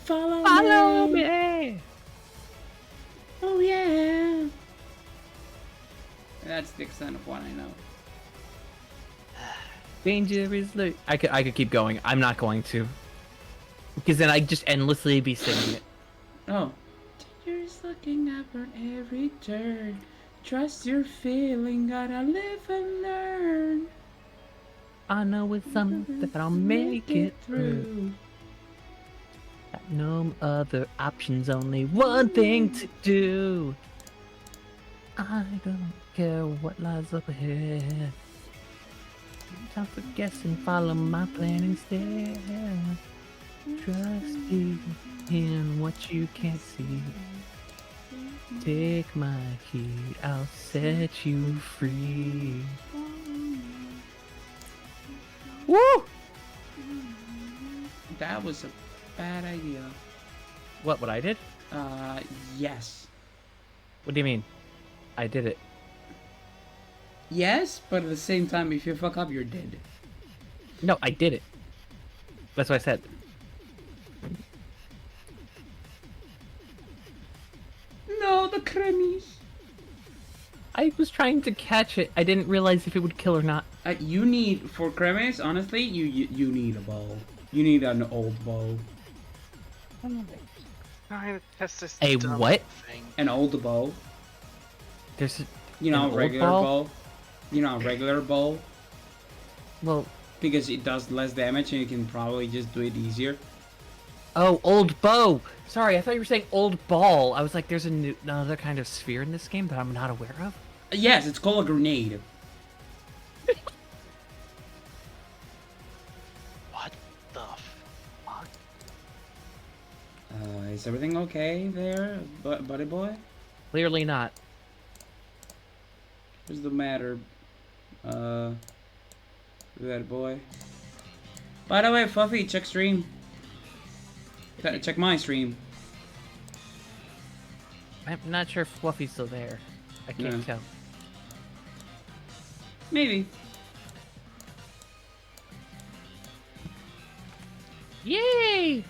Follow me. Oh yeah. That's the extent of what I know. Danger is late. I could keep going. I'm not going to. Because then I'd just endlessly be singing it. Oh. Danger's looking up on every turn. Trust your feeling, gotta live and learn. I know it's something that I'll make it through. Got no other options, only one thing to do. I don't care what lies up ahead. No time for guessing, follow my plan instead. Trusting in what you can't see. Take my heat, I'll set you free. Woo! That was a bad idea. What I did? Yes. What do you mean? I did it. Yes, but at the same time, if you fuck up, you're dead. No, I did it. That's what I said. No, the cremies. I was trying to catch it. I didn't realize if it would kill or not. You need, for cremies, honestly, you need a bow. You need an old bow. I'm trying to test this A dumb what? thing. An old bow. There's a, You know, An a old regular bow? bow. You know, a regular bow. well, Because it does less damage and you can probably just do it easier. oh, old bow. Sorry, I thought you were saying old ball. I was like, there's another kind of sphere in this game that I'm not aware of. Yes, it's called a grenade. What the fuck? Is everything okay there, buddy boy? Clearly not. What's the matter, buddy boy? By the way, Fluffy, check stream. Check my stream. I'm not sure if Fluffy's still there. I can't Yeah. tell. Maybe. Yay!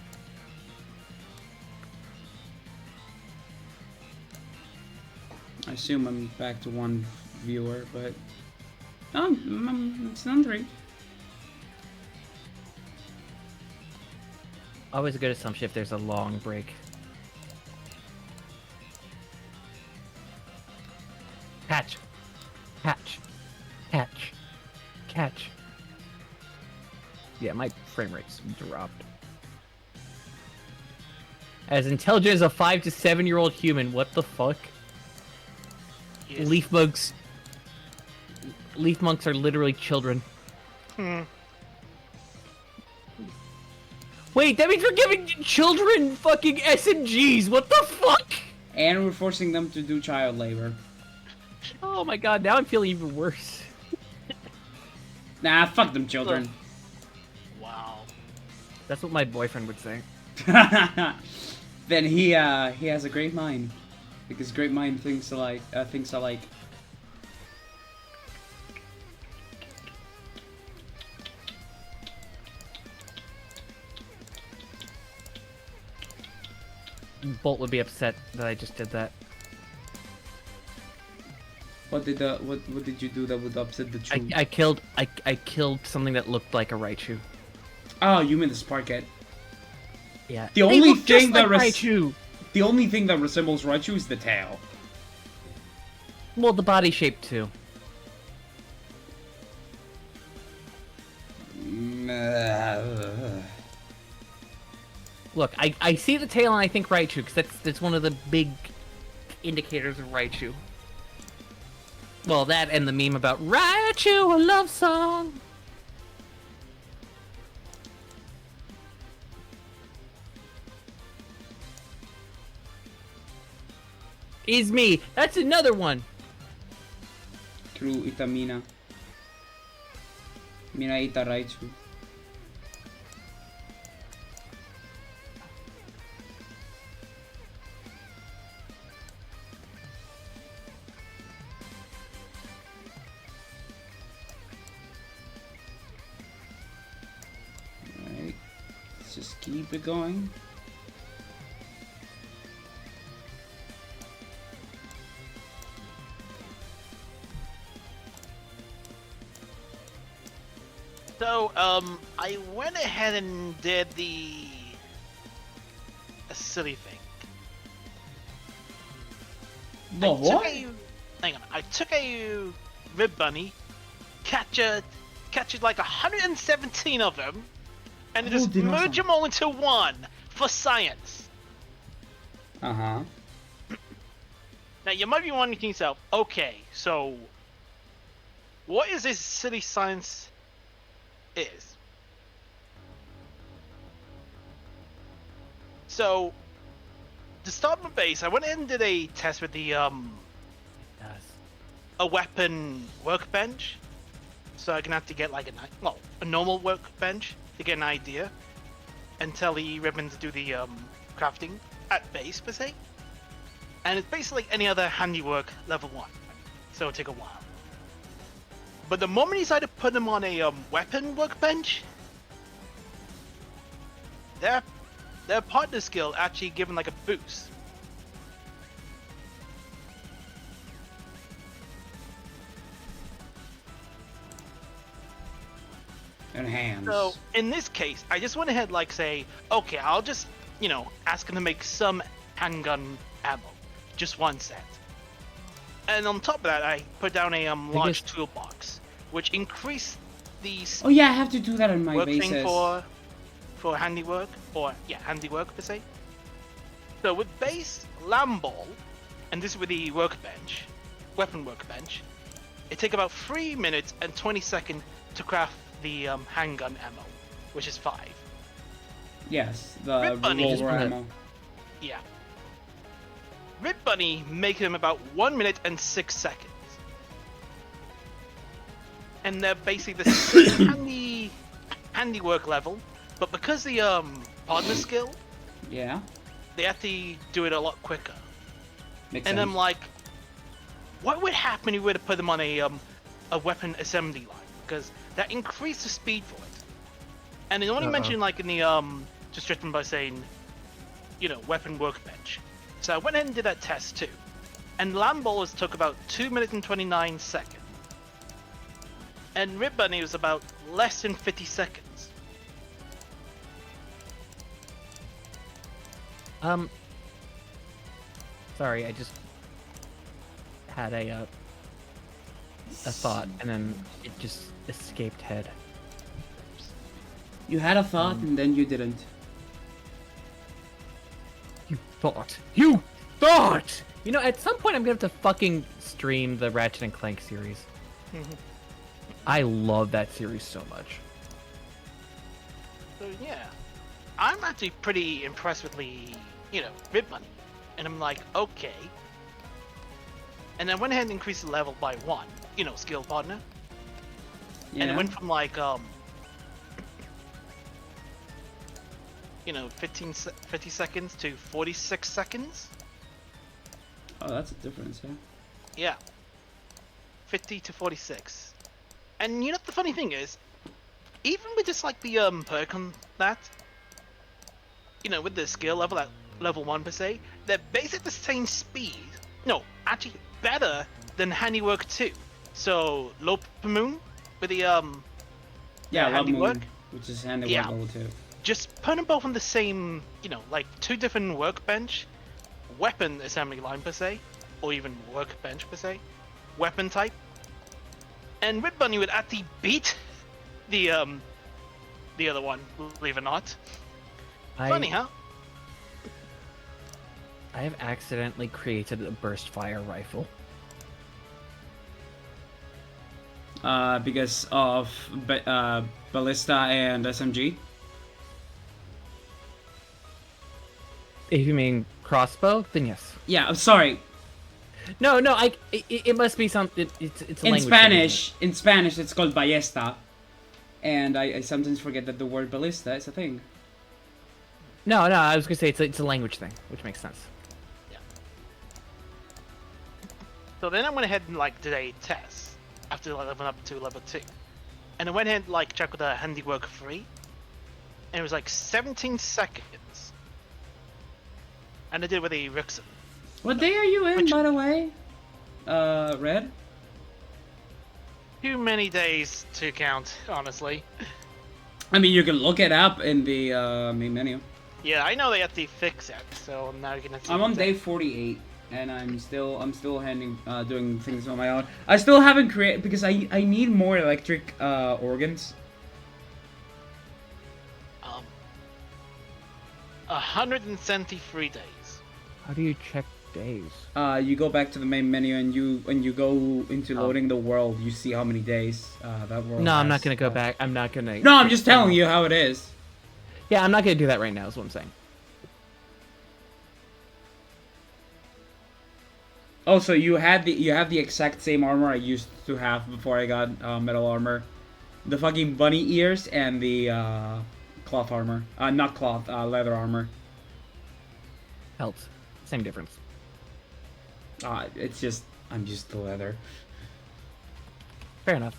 I assume I'm back to one viewer, but oh, it's on 3. Always a good assumption if there's a long break. Catch. Catch. Catch. Catch. Yeah, my frame rate's dropped. As intelligent as a 5 to 7-year-old human, what the fuck? Yes. Leaf monks are literally children. Hmm. Wait, that means we're giving children fucking SMGs. What the fuck? And we're forcing them to do child labor. Oh my god, now I'm feeling even worse. Nah, fuck them children. Wow. That's what my boyfriend would say. Then he has a great mind. Because great mind thinks alike. Thinks alike. Bolt would be upset that I just did that. What did you do that would upset the true? I killed something that looked like a Raichu. Oh, you mean the Sparkette? Yeah. The only look just thing that like Raichu. The only thing that resembles Raichu is the tail. Well, the body shape too. Look, I see the tail and I think Raichu because that's one of the big indicators of Raichu. Well, that and the meme about Raichu, a love song. Is me. That's another one. True, Itamina. Mina ita Raichu. Alright, let's just keep it going. So, I went ahead and did a silly thing. The what? Hang on, I took a rib bunny, captured like 117 of them, and just merge them all into one for science. Uh-huh. Now, you might be wondering to yourself, okay, so what is this silly science is? So, to start my base, I went ahead and did a test with the a weapon workbench, so I can have to get like a normal workbench to get an idea, and tell the ribbon to do the crafting at base per se. And it's basically like any other handiwork level 1, so it'll take a while. But the moment you decide to put them on a weapon workbench, their partner skill actually given like a boost. Enhance. So in this case, I just went ahead like say, okay, I'll just ask him to make some handgun ammo, just one set. And on top of that, I put down a large toolbox, which increased the Oh yeah, I have to do that on my work thing bases. for handiwork, handiwork per se. So with base lamb ball, and this is with the workbench, weapon workbench, it take about 3 minutes and 20 seconds to craft the handgun ammo, which is 5. Yes, the Rib Bunny revolver ammo. Yeah. Rib Bunny make them about 1 minute and 6 seconds. And they're basically the same handiwork level, but because the partner skill, Yeah. they have to do it a lot quicker. Makes And sense. I'm like, what would happen if we were to put them on a weapon assembly line? Because that increased the speed for it. And it only mentioned like in the just written by saying, weapon workbench. So I went ahead and did that test too. And lamb ballers took about 2 minutes and 29 seconds. And rib bunny was about less than 50 seconds. Sorry, I just had a thought, and then it just escaped head. You had a thought and then you didn't. You thought! You thought! You know, at some point I'm gonna have to fucking stream the Ratchet and Clank series. I love that series so much. So yeah, I'm actually pretty impressed with the, rib bunny. And I'm like, okay. And I went ahead and increased the level by 1, skill partner. Yeah. And it went from like 50 seconds to 46 seconds. Oh, that's a difference, huh? Yeah. 50 to 46. And you know what the funny thing is? Even with just like the perk on that, you know, with the skill level at level 1 per se, they're basically the same speed. No, actually better than Handiwork 2. So, Moon with the Yeah, Love handiwork. Moon, which is handiwork Yeah. level 2. Just put them both on the same, you know, like 2 different workbench, weapon assembly line per se, or even workbench per se, weapon type. And Red Bunny would actually beat the other one, believe it or not. Funny, huh? I have accidentally created a burst fire rifle. Because of Ballista and SMG. If you mean crossbow, then yes. Yeah, I'm sorry. No, it must be something. It's a In language thing, Spanish, it's called ballesta, and I sometimes forget that the word ballista is a thing. No, I was gonna say it's a language thing, which makes sense. Yeah. So then I went ahead and like did a test after leveling up to level 2, and I went ahead and like checked with the handiwork 3, and it was like 17 seconds. And I did with a Rixon. What day are you in, by the way? Red? Too many days to count, honestly. I mean, you can look it up in the main menu. Yeah, I know they have to fix it, so now you're gonna see. I'm on day 48, and I'm still doing things on my own. I still haven't created because I need more electric organs. 173 days. How do you check days? You go back to the main menu, and you go into loading the world. You see how many days that world. No, I'm has. not gonna go back. I'm not gonna. No, I'm just telling you how it is. Yeah, I'm not gonna do that right now. Is what I'm saying. Oh, so you have the exact same armor I used to have before I got metal armor, the fucking bunny ears and the cloth armor. Not cloth, leather armor. Helps. Same difference. It's just I'm used to leather. Fair enough.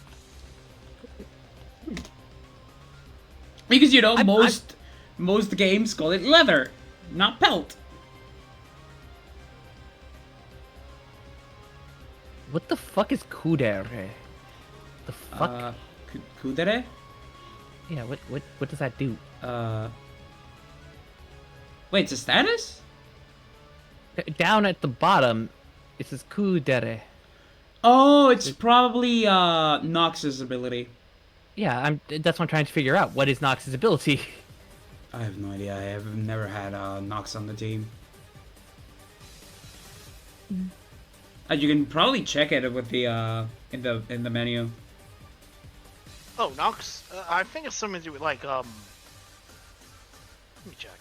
Because you know most games call it leather, not pelt. What the fuck is kudere? The fuck? Kudere? Yeah. What does that do? Wait, it's a status? Down at the bottom, it says kudere. Oh, it's probably Nox's ability. Yeah, that's what I'm trying to figure out. What is Nox's ability? I have no idea. I have never had Nox on the team. You can probably check it with the in the menu. Oh, Nox. I think it's something to do with like Let me check.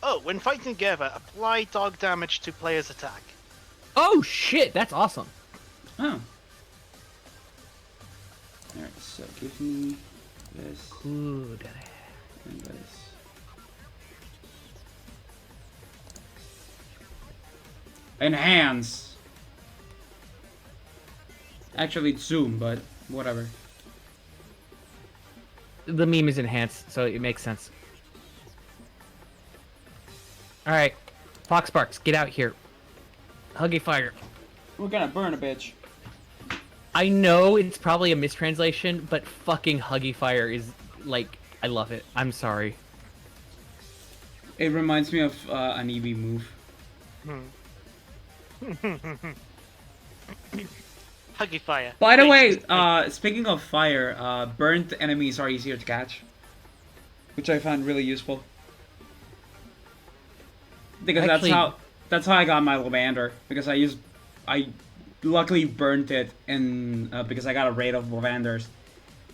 Oh, when fighting together, apply dog damage to player's attack. Oh shit, that's awesome. Oh. Alright, so give me this Kudere. and this. Enhance! Actually, it's zoom, but whatever. The meme is enhanced, so it makes sense. Alright, Foxparks, get out here. Huggy fire. We're gonna burn a bitch. I know it's probably a mistranslation, but fucking Huggy Fire is, like, I love it. I'm sorry. It reminds me of an EV move. Huggy fire. By the way, speaking of fire, burnt enemies are easier to catch. Which I found really useful. Because Actually, that's how I got my Lavander. Because I luckily burnt it in because I got a raid of Lavanders.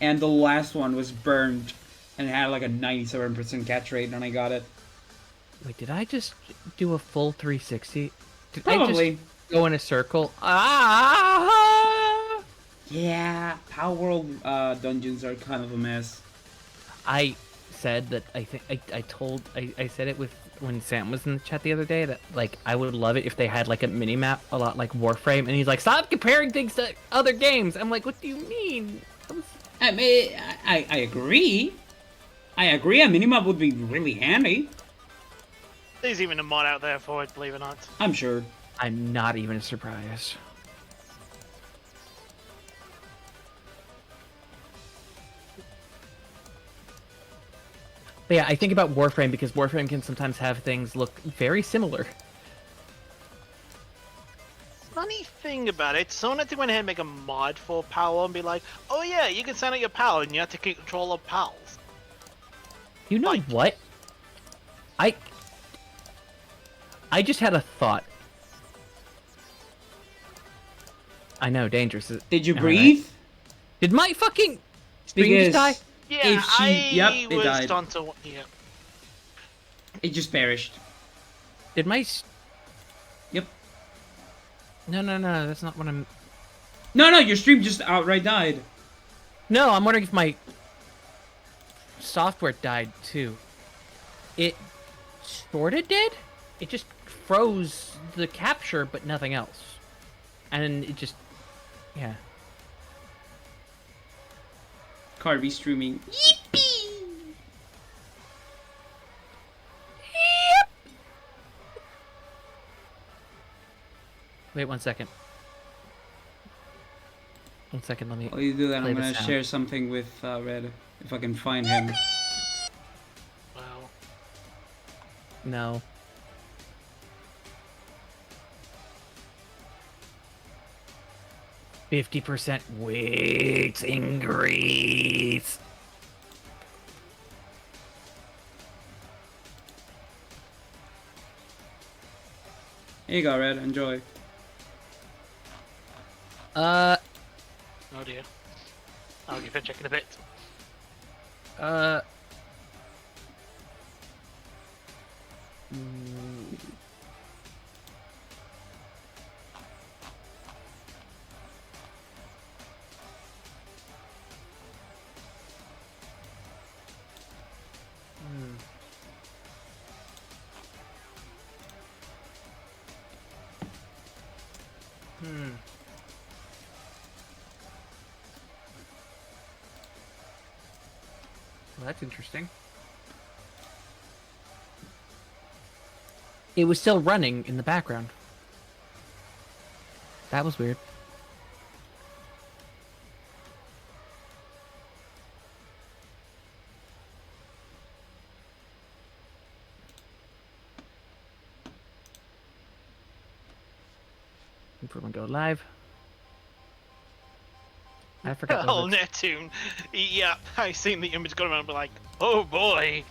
And the last one was burned and it had like a 97% catch rate and I got it. Wait, did I just do a full 360? Did Probably. I just go in a circle? Ah! Yeah, Power World dungeons are kind of a mess. I said that I think I said it with when Sam was in the chat the other day that like I would love it if they had like a mini map a lot like Warframe, and he's like, stop comparing things to other games. I'm like, what do you mean? I mean, I agree. I agree. A minimap would be really handy. There's even a mod out there for it, believe it or not. I'm sure. I'm not even surprised. But yeah, I think about Warframe because Warframe can sometimes have things look very similar. Funny thing about it, someone had to go ahead and make a mod for PAL and be like, oh yeah, you can sign up your PAL and you have to keep control of PALs. You know Like- what? I just had a thought. I know, dangerous. Did you Am I breathe? right? Did my fucking stream just die? Yeah, If she- yep, I it was died. done to... Yeah. It just perished. Did my... Yep. No, that's not what I'm... No, your stream just outright died. No, I'm wondering if my software died too. It sorta did? It just froze the capture, but nothing else. And it just... Yeah. Carby streaming. Yippee! Wait 1 second. 1 second, let me... While you do that, play I'm the gonna sound. share something with Red, if I can find him. Well, No. %50 weight increase. Here you go, Red. Enjoy. oh dear. I'll give it a check in a bit. Uh... Well, that's interesting. It was still running in the background. That was weird. Everyone go live. I forgot. Oh, what it was. Neptune. Yeah, I seen the image go around and be like, oh boy.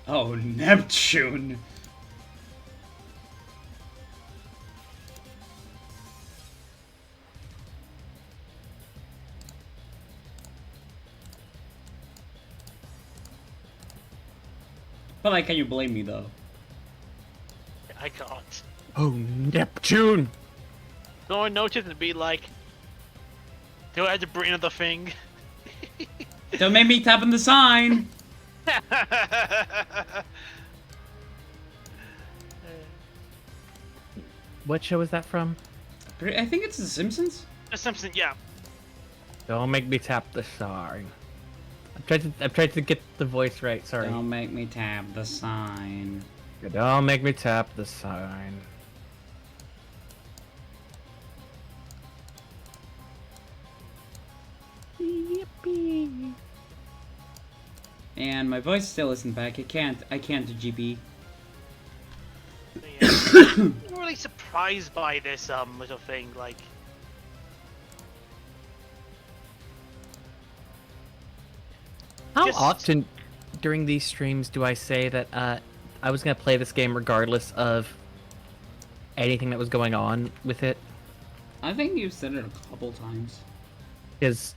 Oh, Neptune. But like, can you blame me though? I can't. Oh, Neptune! Someone noticed and be like, do I have to bring another thing? Don't make me tap on the sign. What show is that from? I think it's The Simpsons. The Simpson, yeah. Don't make me tap the sign. I've tried to get the voice right. Sorry. Don't make me tap the sign. Don't make me tap the sign. Yippee. And my voice still isn't back. I can't do GB. Yeah. I'm really surprised by this little thing, like How Just- often during these streams do I say that I was gonna play this game regardless of anything that was going on with it? I think you've said it a couple times. Because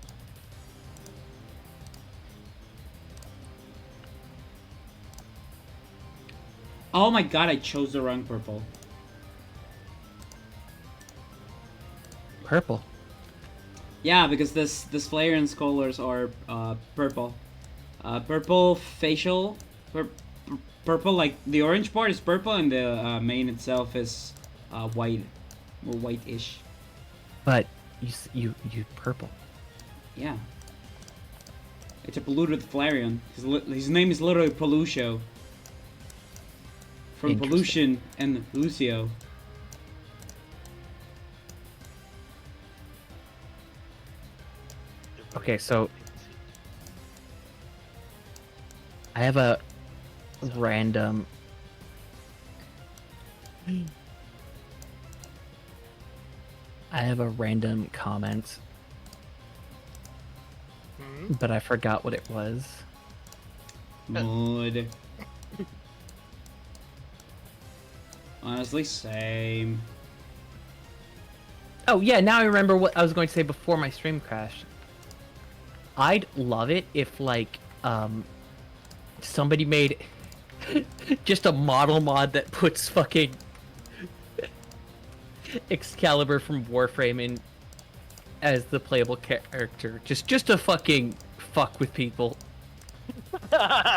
Oh my god, I chose the wrong purple. purple. Yeah, because this Flare and Scholars are purple. Purple facial. Purple, like the orange part is purple, and the main itself is white, or white-ish. But you purple. Yeah. It's a polluted Flareon. His name is literally Pollucio. From Interesting. Pollution and Lucio. Okay, so I have a random. I have a random comment, but I forgot what it was. Mud. Honestly, same. Oh yeah, now I remember what I was going to say before my stream crashed. I'd love it if like somebody made just a model mod that puts fucking Excalibur from Warframe in as the playable character. Just to fucking fuck with people. No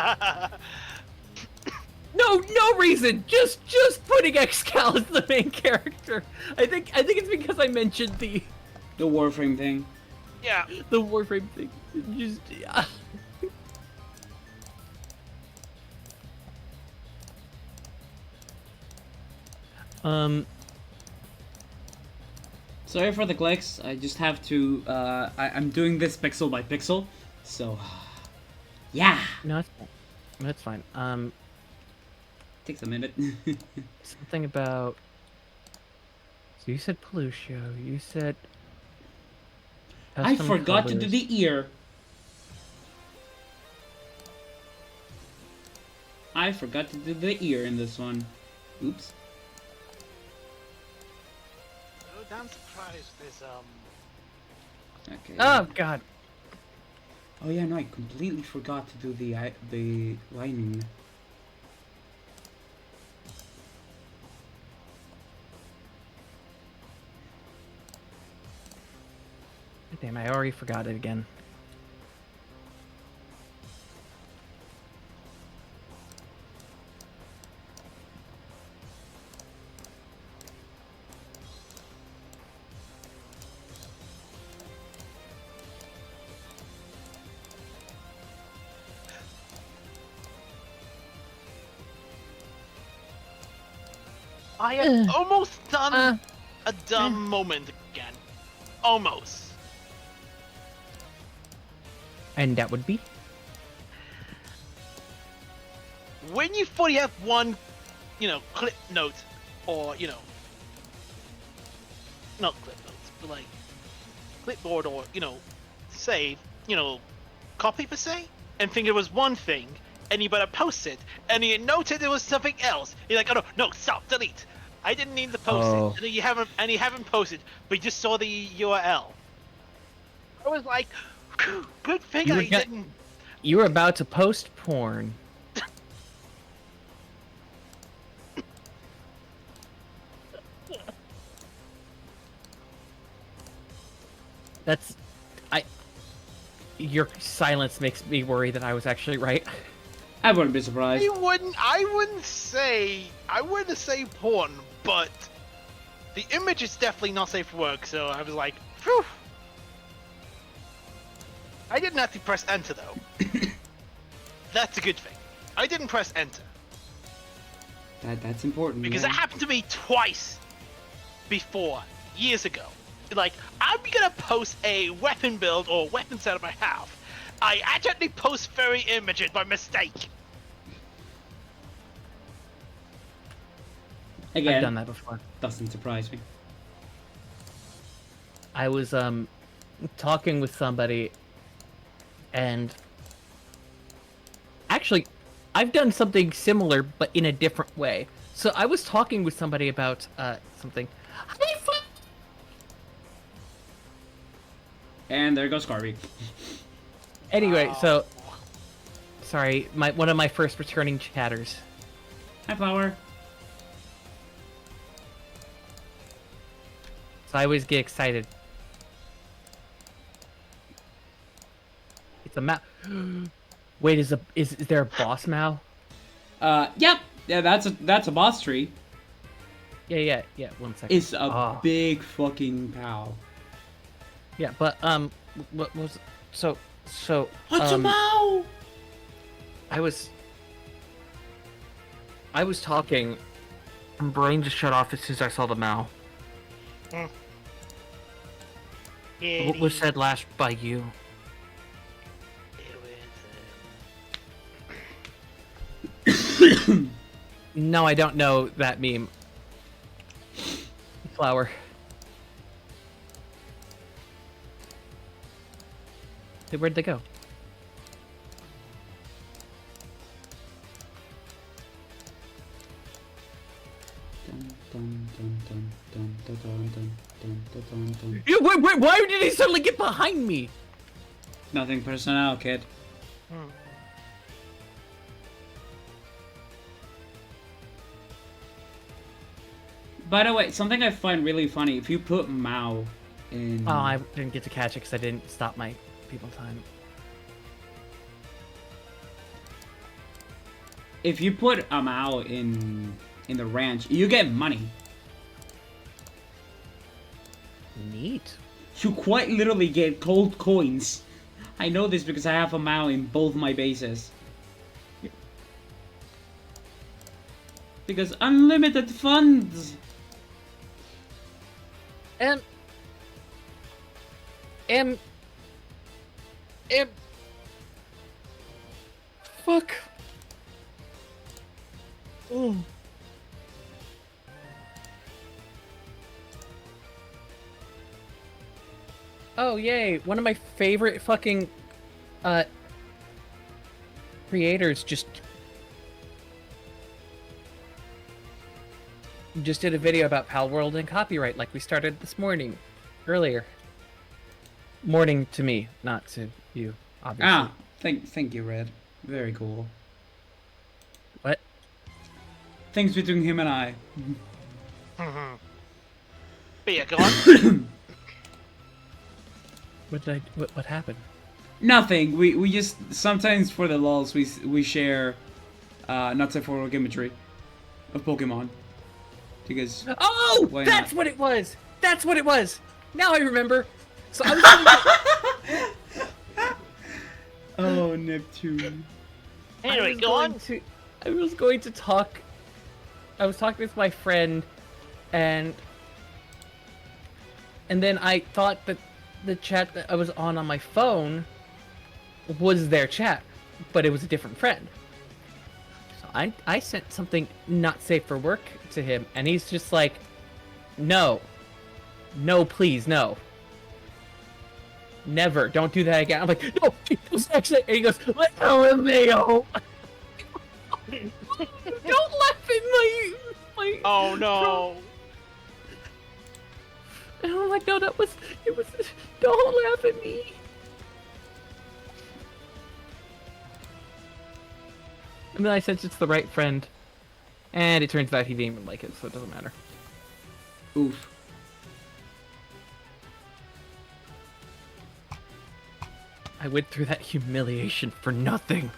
reason. Just putting Excal as the main character. I think it's because I mentioned the Warframe thing. Yeah. the Warframe thing. Just Sorry for the clicks. I just have to. I'm doing this pixel by pixel, so yeah. No, it's fine. Takes a minute. Something about. So you said Pollucio. You said. I custom forgot to do colors. the ear. I forgot to do the ear in this one. Oops. Oh, damn surprised there's Okay. Oh god. Oh yeah, no, I completely forgot to do the lining. Damn, I already forgot it again. I have almost done a dumb eh. moment again. Almost. And that would be? When you fully have one, clip note, or, not clip notes, but like, clipboard or, save, copy per se, and think it was one thing, and you better post it, and you noted it was something else. You're like, oh no, stop, delete. I didn't need to post Oh. it, and you haven't posted, but you just saw the URL. I was like, whew, good thing You were I get- didn't. You were about to post porn. That's... Your silence makes me worry that I was actually right. I wouldn't be surprised. I wouldn't say porn, but the image is definitely not safe for work, so I was like, phew. I didn't have to press enter though. That's a good thing. I didn't press enter. That's important. Because yeah. it happened to me twice before, years ago. Like, I'm gonna post a weapon build or weapon setup I have. I accidentally post furry images by mistake. Again, I've done that before. doesn't surprise me. I was talking with somebody, and actually I've done something similar but in a different way. So I was talking with somebody about something. And there goes Carby. Anyway, so sorry, one of my first returning chatters. Hi, Flower. So I always get excited. It's a map. Wait, is there a boss Mao? Yep. Yeah, that's a boss tree. Yeah. 1 second. It's a big fucking pal. Yeah, but what was so What's a Mao? I was talking, and brain just shut off as soon as I saw the Mao. What was said last by you? No, I don't know that meme. Flower. Hey, where'd they go? Wait, why did he suddenly get behind me? Nothing personnel, kid. By the way, something I find really funny, if you put Mao in... Oh, I didn't get to catch it because I didn't stop my people time. If you put a Mao in the ranch, you get money. Neat. You quite literally get gold coins. I know this because I have a Mao in both my bases. Because unlimited funds. Fuck. Ooh. Oh, yay. One of my favorite fucking, creators just did a video about Pal World and copyright like we started this morning. Earlier. Morning to me, not to you, obviously. Ah, thank you, Red. Very cool. What? Things between him and I. But yeah, go on. What happened? Nothing. We just sometimes for the lulz we share not safe for work imagery of Pokemon. Because oh, that's not? what it was. That's what it was. Now I remember. So I was oh, Neptune. Anyway, go on. I was going to talk. I was talking with my friend, and then I thought that the chat that I was on my phone was their chat, but it was a different friend. So I sent something not safe for work to him, and he's just like, no, please, no. Never, don't do that again. I'm like, no, it was actually, and he goes, let go of me, oh. Don't laugh at my Oh no. And I'm like, no, it was, don't laugh at me. And then I sense it's the right friend. And it turns out he didn't even like it, so it doesn't matter. Oof. I went through that humiliation for nothing.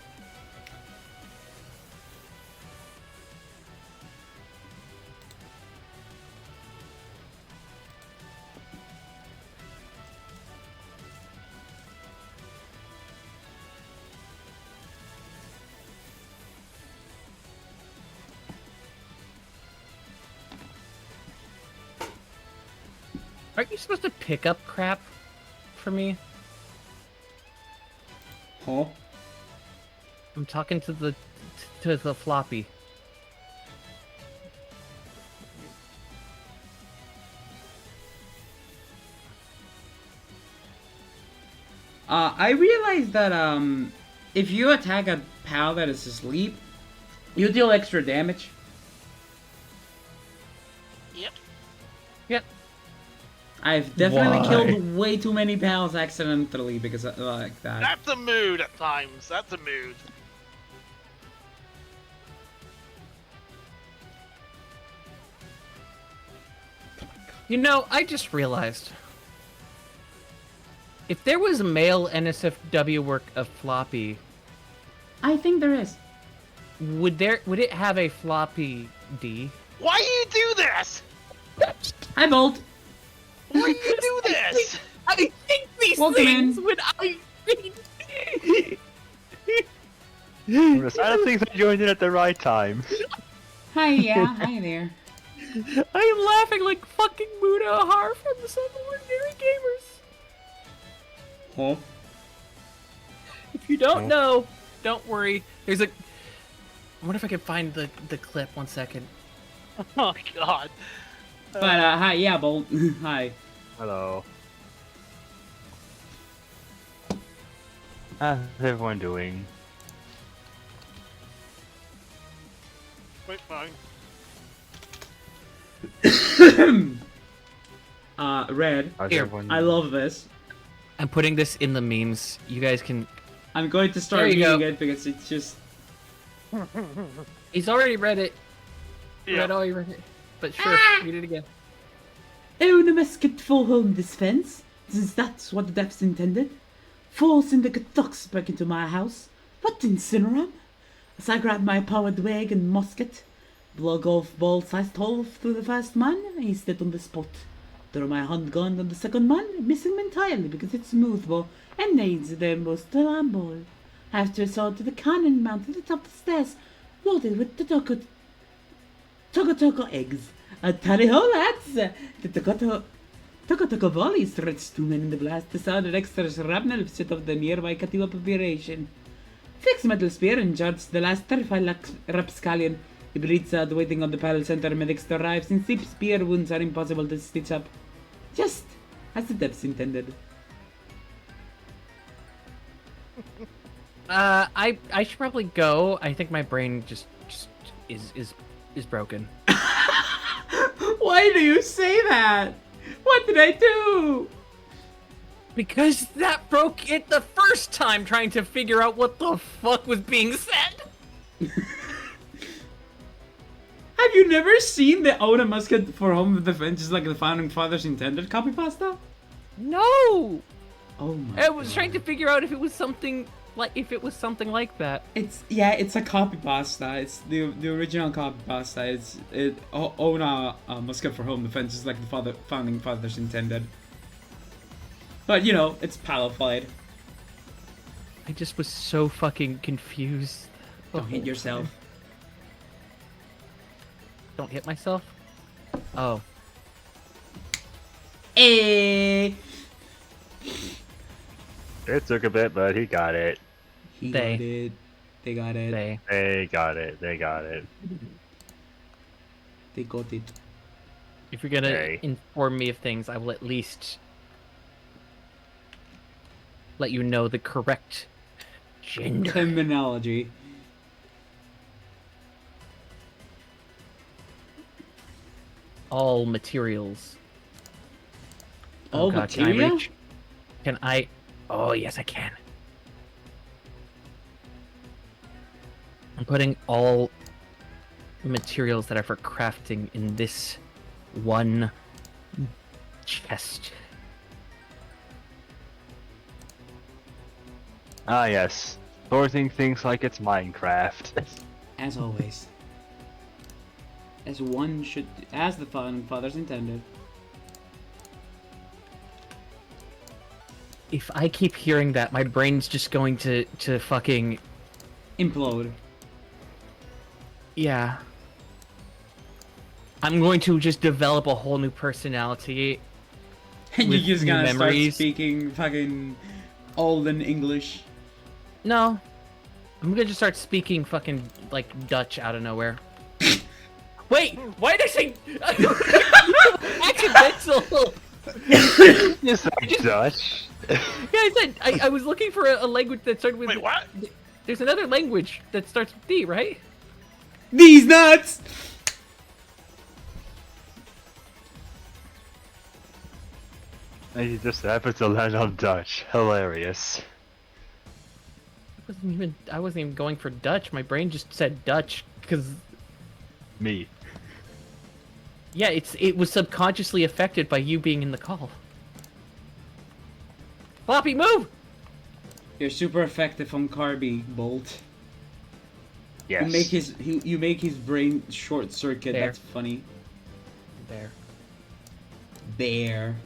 Aren't you supposed to pick up crap for me? Huh? I'm talking to the floppy. I realized that if you attack a pal that is asleep, you deal extra damage. Yep. Yep. I've definitely Why? killed way too many pals accidentally because of, like that. That's a mood at times. That's a mood. You know, I just realized. If there was a male NSFW work of floppy, I think there is. Would it have a floppy D? Why do you do this? Hi, Bolt. Why do you do this? I think these Welcome things in. when I I don't think I joined in at the right time. Hi, yeah, hi there. I am laughing like fucking Muda Har from the Some Ordinary Gamers. Huh? If you don't know, don't worry. There's a. I wonder if I can find the clip. 1 second. Oh god. But, hi, yeah, Bolt. Hi. Hello. How's everyone doing? Wait, fine. Red. How's Here, everyone I love this. I'm putting this in the memes. You guys can. I'm going to start There you reading go. it because it's just... He's already read it. Yeah. Read all you read it. But sure, read it again. Own a musket for home defense, since that's what the devs intended. Forcing the good thugs back into my house. What incineram? As I grab my powered wig and musket, blow off ball-sized hole through the first man, he's dead on the spot. Throw my handgun on the second man, missing him entirely because it's smoothball and needs the most ball. Have to resort to the cannon mounted at the top of the stairs, loaded with the Toco eggs. A tally ho lads! The Toco volley stretched two men in the blast. The sounded extra shrapnel set off the nearby Katiwa population. Fix metal spear and charge the last 35 rapscallion. He bleeds out waiting on the panel center medics to arrive since deep spear wounds are impossible to stitch up. Just as the devs intended. I should probably go. I think my brain just is broken. Why do you say that? What did I do? Because that broke it the first time trying to figure out what the fuck was being said. Have you never seen the Own a Musket for Home Defense just like the Founding Fathers intended copy pasta? No. Oh my I was God. trying to figure out if it was something like that. It's a copy pasta. It's the original copy pasta. Own a Musket for Home Defense is like the Founding Fathers intended. But you know, it's palified. I just was so fucking confused. Don't hit yourself. Don't hit myself? Oh. Eh. It took a bit, but he got it. He They. got it. They got it. They got it. They got it. They got it. If you're gonna They. inform me of things, I will at least let you know the correct gender. Terminology. All materials. All God, material? Can I? Oh, yes, I can. I'm putting all materials that are for crafting in this one chest. Ah, yes. Sorting things like it's Minecraft. As always. As one should, as the Founding Fathers intended. If I keep hearing that, my brain's just going to fucking... Implode. Yeah. I'm going to just develop a whole new personality. And With you're just new gonna start memories. speaking fucking olden English. No. I'm gonna just start speaking fucking, like, Dutch out of nowhere. Wait! Why did I say... Accidental! Just like Dutch. Yeah, I was looking for a language that started with... Wait, what? There's another language that starts with D, right? These nuts! And you just happened to land on Dutch. Hilarious. I wasn't even going for Dutch. My brain just said Dutch, because... Me. Yeah, it was subconsciously affected by you being in the call. Floppy, move! You're super effective on Carby, Bolt. Yes. You make his brain short circuit. There. That's funny. There. There.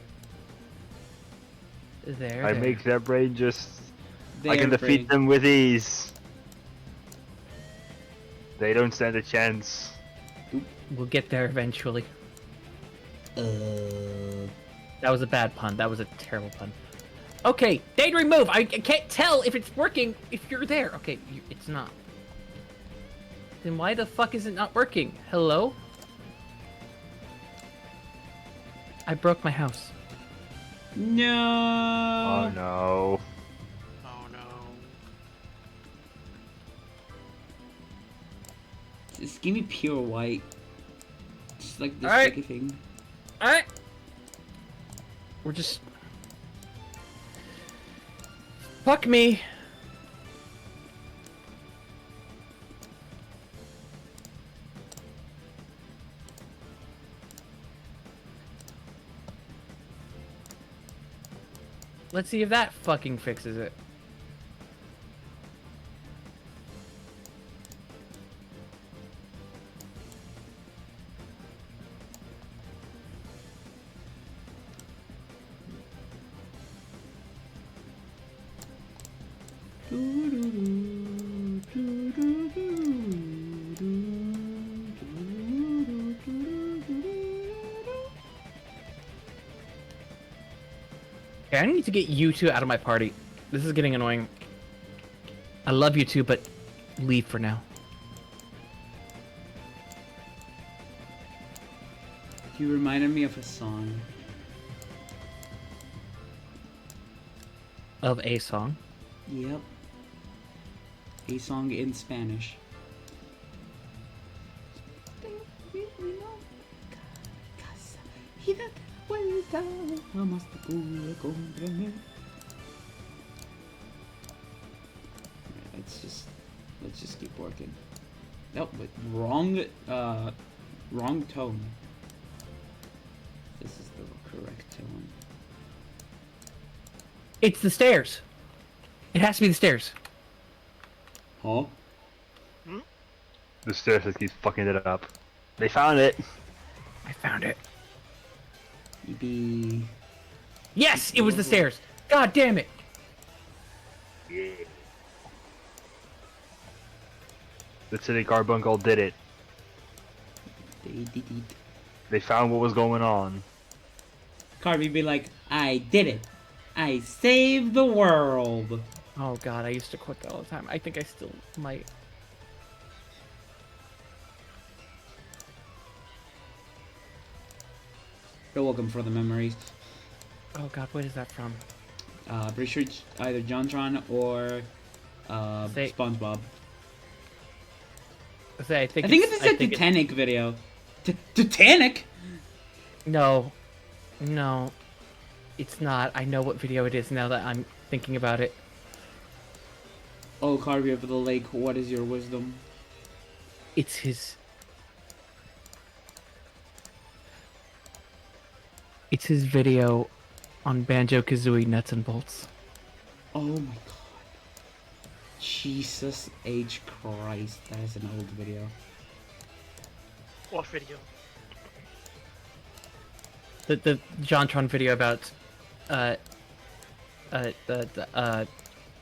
There. I there. make their brain just. I Their can defeat brain. them with ease. They don't stand a chance. We'll get there eventually. That was a bad pun. That was a terrible pun. Okay, data remove. I can't tell if it's working if you're there. Okay, it's not. Then why the fuck is it not working? Hello? I broke my house. No. Oh no. Oh no. Just give me pure white. Just like this Alright. sticky thing. Alright. We're just... Fuck me. Let's see if that fucking fixes it. Okay, I need to get you two out of my party. This is getting annoying. I love you two, but leave for now. You reminded me of a song. Of a song. Yep. A song in Spanish. Let's just keep working. Nope, but wrong tone. This is the correct tone. It's the stairs. It has to be the stairs. Huh? The stairs that keeps fucking it up. They found it. I found it. Maybe. Yes, it was the stairs. God damn it. Yeah. The City Carbuncle did it. They did it. They found what was going on. Carvey be like, I did it. I saved the world. Oh god, I used to quit that all the time. I think I still might. You're welcome for the memories. Oh god, what is that from? Pretty sure it's either JonTron or Say- SpongeBob. I think it's a Titanic video. Titanic? No. No. It's not. I know what video it is now that I'm thinking about it. Oh, Carvey of the Lake, what is your wisdom? It's his... It's his video on Banjo-Kazooie Nuts and Bolts. Oh my god. Jesus H. Christ, that is an old video. What video? The JonTron video about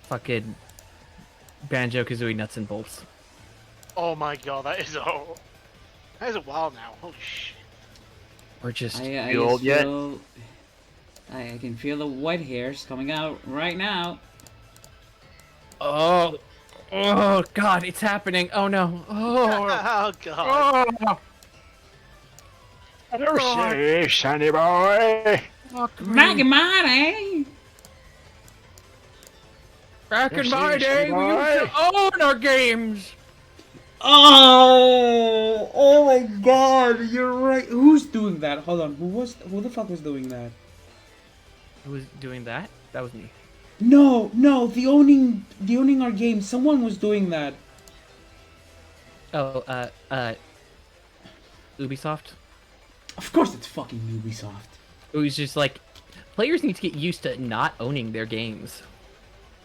fucking Banjo-Kazooie Nuts and Bolts. Oh my god, that is a while now. Holy shit. Or just I You just old yet? feel... I can feel the white hairs coming out right now. oh god, it's happening. Oh no. Oh. Oh god. Oh. Oh, shit, shiny boy! Fuck me. Maggie Mighty! Back in Yes, my yes, day, we used boy. to own our games. Oh my god, you're right. Who's doing that? Hold on, who the fuck was doing that? Who was doing that? That was me. No, the owning our game. Someone was doing that. Oh, Ubisoft? Of course it's fucking Ubisoft. It was just like, players need to get used to not owning their games.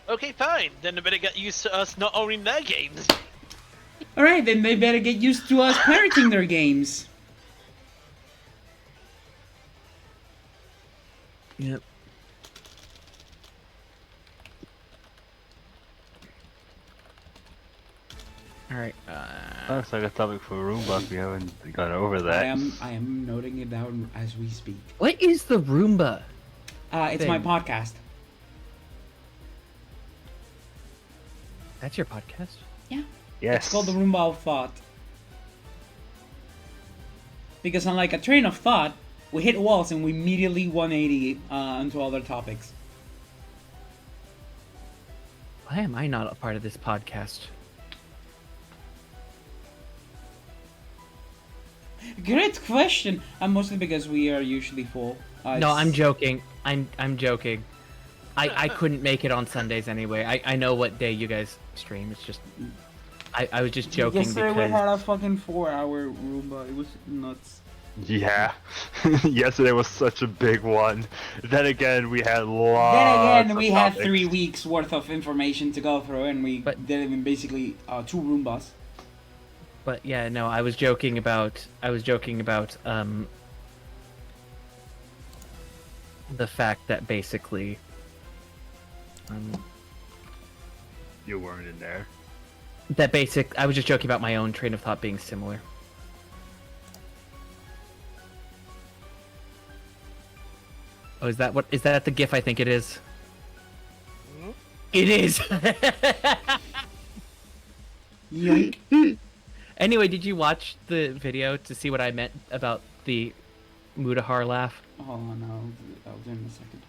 Okay, fine. Then I better get used to us not owning their games. Alright, then they better get used to us pirating their games. Yep. Alright, Looks like a topic for Roomba. We haven't gone over that. I am noting it down as we speak. what is the Roomba? It's my Thing. podcast. That's your podcast? Yeah. Yes. It's called the Roomba of Thought. Because unlike a train of thought, we hit walls and we immediately 180 into other topics. Why am I not a part of this podcast? Great question. Mostly because we are usually full. No, it's- I'm joking. I'm joking. I couldn't make it on Sundays anyway. I know what day you guys stream. It's just I was just joking Yesterday because we had a fucking 4-hour Roomba. It was nuts. Yeah. Yesterday was such a big one. Then again, we had lots. Then again, we of had topics. 3 weeks worth of information to go through, and we But- did in basically 2 Roombas. But yeah, no, I was joking about the fact that basically You weren't in there. I was just joking about my own train of thought being similar. Oh, is that the GIF I think it is? Mhm. It is. Yoink. Anyway, did you watch the video to see what I meant about the Mudahar laugh? Hold on, I'll do it in a second.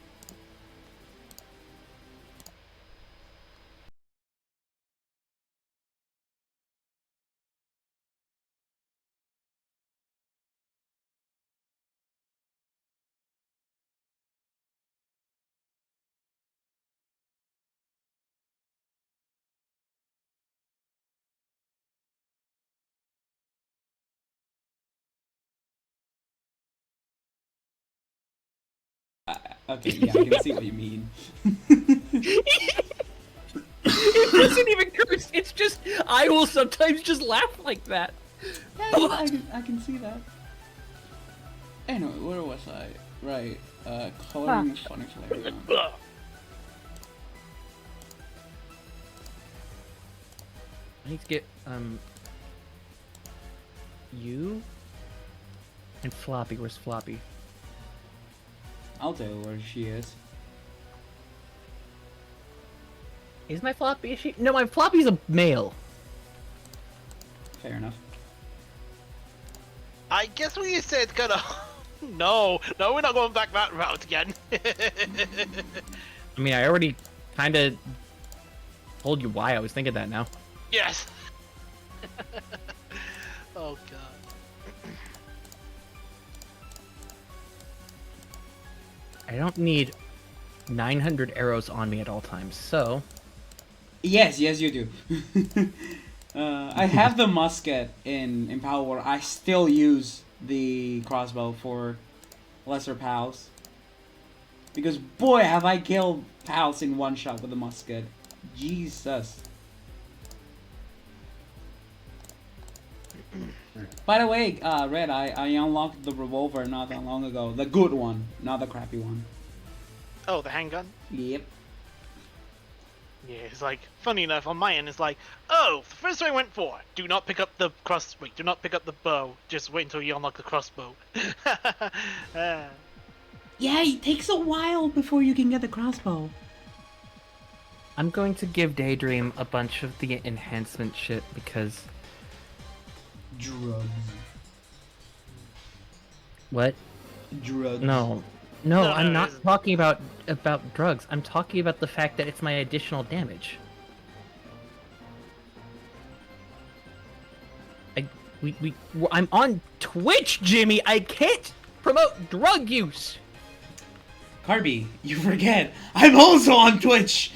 Okay, yeah, I can see what you mean. It wasn't even cursed. It's just I will sometimes just laugh like that. Yeah, I can see that. Anyway, where was I? Right, coloring is funny flavor. I need to get you and Floppy. Where's Floppy? I'll tell you where she is. Is my Floppy? Is she? No, my Floppy's a male. Fair enough. I guess what you said kind of. No, we're not going back that route again. I mean, I already kind of told you why I was thinking that now. Yes. Oh god. I don't need 900 arrows on me at all times, so Yes, you do. I have the musket in Power. I still use the crossbow for lesser pals. Because boy, have I killed pals in one shot with the musket. Jesus. By the way, Red, I unlocked the revolver not that long ago. The good one, not the crappy one. Oh, the handgun. Yep. Yeah, it's like funny enough on my end. It's like, oh, the first one I went for. Do not pick up the do not pick up the bow. Just wait until you unlock the crossbow. Yeah, it takes a while before you can get the crossbow. I'm going to give Daydream a bunch of the enhancement shit because Drugs. what? Drugs. No, No, I'm no, not it's- talking about drugs. I'm talking about the fact that it's my additional damage. I'm on Twitch, Jimmy. I can't promote drug use. Carby, you forget. I'm also on Twitch.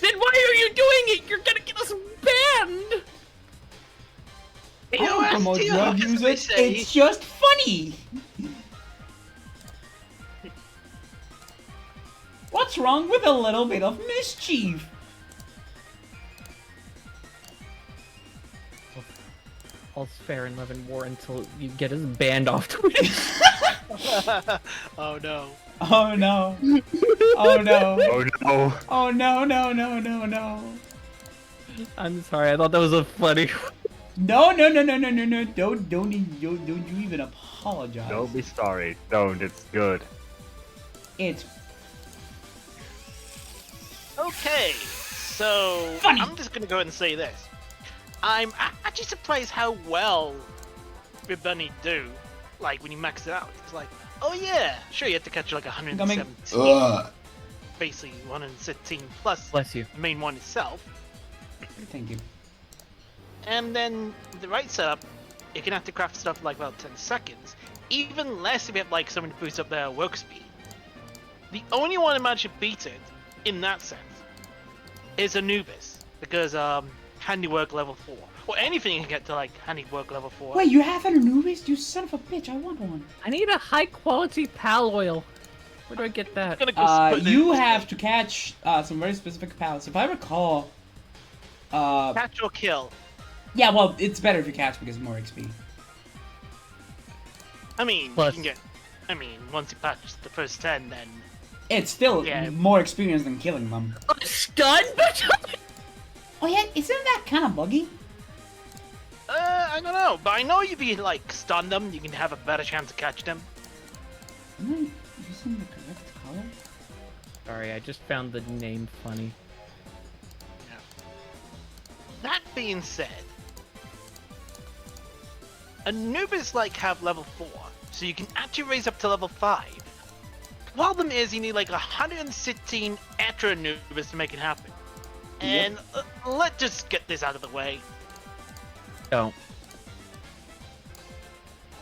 Then why are you doing it? You're gonna get us banned. I don't promote TOS, drug as use. they say. It's just funny. What's wrong with a little bit of mischief? Well, all's fair in love and war until you get us banned off Twitch. Oh no. Oh no. Oh no. Oh no. Oh no, no, no, no, no. I'm sorry, I thought that was a funny. No, no, no, no, no, no, no. Don't you even apologize. Don't be sorry. Don't. It's good. It's Okay, so Funny. I'm just gonna go ahead and say this. I'm actually surprised how well Bunny do. Like when you max it out, it's like, oh yeah, sure you have to catch like 117, basically 116 plus Bless you. the main one itself. Thank you. And then with the right setup, you can have to craft stuff like about 10 seconds. Even less if you have like someone to boost up their work speed. The only one that managed to beat it, in that sense, is Anubis. Because handiwork level 4. Or anything you can get to like handiwork level 4. Wait, you have an Anubis? You son of a bitch, I want one. I need a high quality pal oil. Where do I get that? I'm gonna go put it You in- have to catch some very specific pals. If I recall, catch or kill. yeah, well, it's better if you catch because more XP. I mean, Plus- you can get. I mean, once you patch the first 10, then It's still Yeah. more experience than killing them. Stun? Oh yeah, isn't that kind of buggy? I don't know, but I know if you like stun them, you can have a better chance to catch them. Am I using the correct color? Sorry, I just found the name funny. That being said, Anubis like have level 4, so you can actually raise up to level 5. Problem is you need like 116 extra Anubis to make it happen. And let's just get this out of the way. Don't.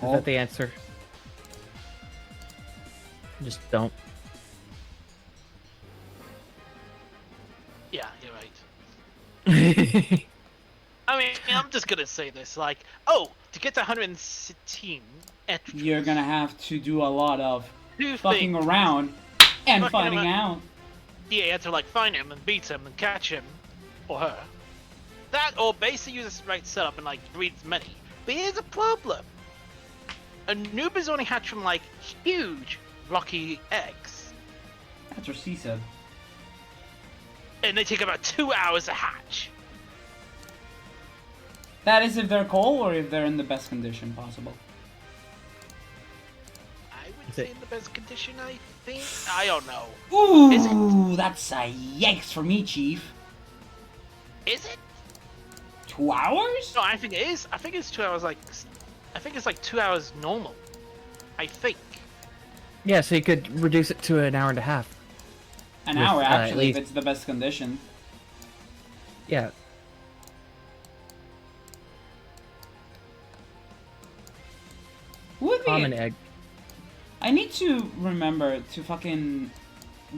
Is that the answer? Just don't. Yeah, you're right. I mean, I'm just gonna say this, like, oh, to get to 116 extra, You're gonna have to do a lot of two fucking things. around and Fucking finding around. out. Yeah, you have to like find him and beat him and catch him or her. That or basically use the right setup and like breed many. But here's a problem. Anubis only hatch from like huge rocky eggs, That's what she said. and they take about 2 hours to hatch. That is if they're cold or if they're in the best condition possible. I would Is say it- in the best condition, I think. I don't know. Is Ooh, that's a yikes for me, Chief. Is it? 2 hours? No, I think it is. I think it's 2 hours. Like, I think it's like 2 hours normal. I think. Yeah, so you could reduce it to an hour and a half. An With, hour, at actually, if least- it's the best condition. Yeah. Would be. Common egg. I need to remember to fucking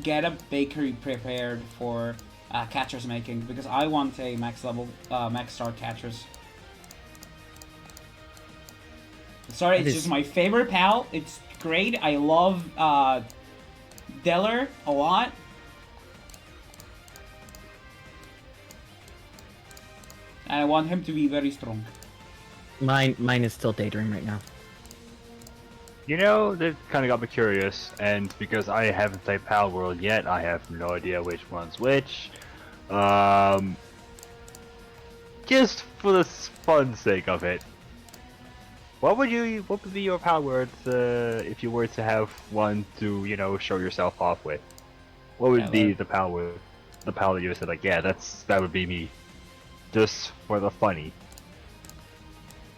get a bakery prepared for catchers making because I want a max level, max star catchers. Sorry, That it's is- just my favorite pal. It's great. I love Deller a lot. And I want him to be very strong. Mine is still Daydream right now. You know, that kind of got me curious, and because I haven't played Pal World yet, I have no idea which one's which. Just for the fun sake of it, what would be your Pal Words if you were to have one to, you know, show yourself off with? What would be Deller. the Pal word, the Pal that you said like, yeah, that would be me, just for the funny.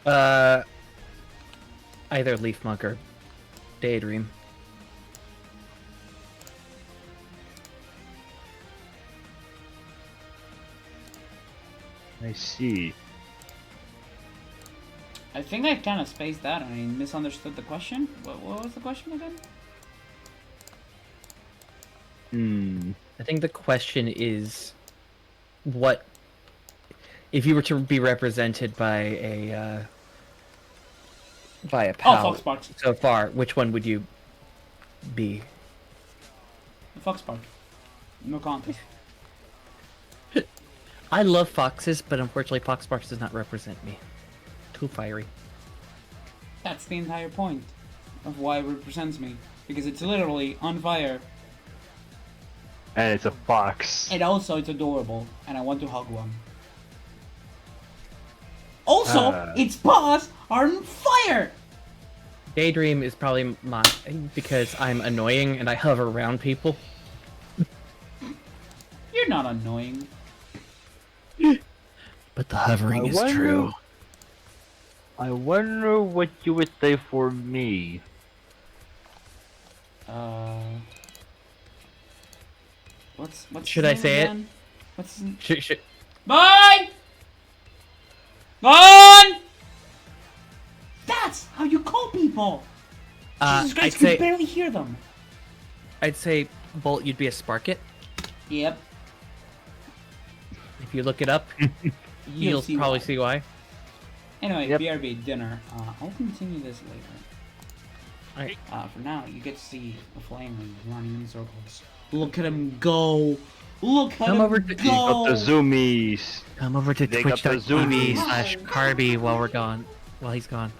Either Leaf Monk or Daydream. I see. I think I kind of spaced out. I misunderstood the question. What was the question again? I think the question is, what if you were to be represented by a Oh, pal Foxparks. so far? Which one would you be? Foxpark. No contest. I love foxes, but unfortunately, Foxparks does not represent me. too fiery. That's the entire point of why it represents me. Because it's literally on fire. And it's a fox. And also, it's adorable. And I want to hug one. Also, its paws are on fire! Daydream is probably mine because I'm annoying and I hover around people. You're not annoying. But the hovering is wonder- true. I wonder what you would say for me. What's Should his I name say it? again? What's his... Shit. Mine! Gone! That's how you call people! Jesus Christ, I'd you say, can barely hear them. I'd say, Bolt, you'd be a Sparkit. Yep. If you look it up, you'll see probably why. see why. Anyway, Yep. BRB, dinner. I'll continue this later. Alright. For now, you get to see a flame running in circles. Look at him go! Look at Come him over to- Got the go! zoomies. Come over to They got the twitch.tv/Carby while he's gone.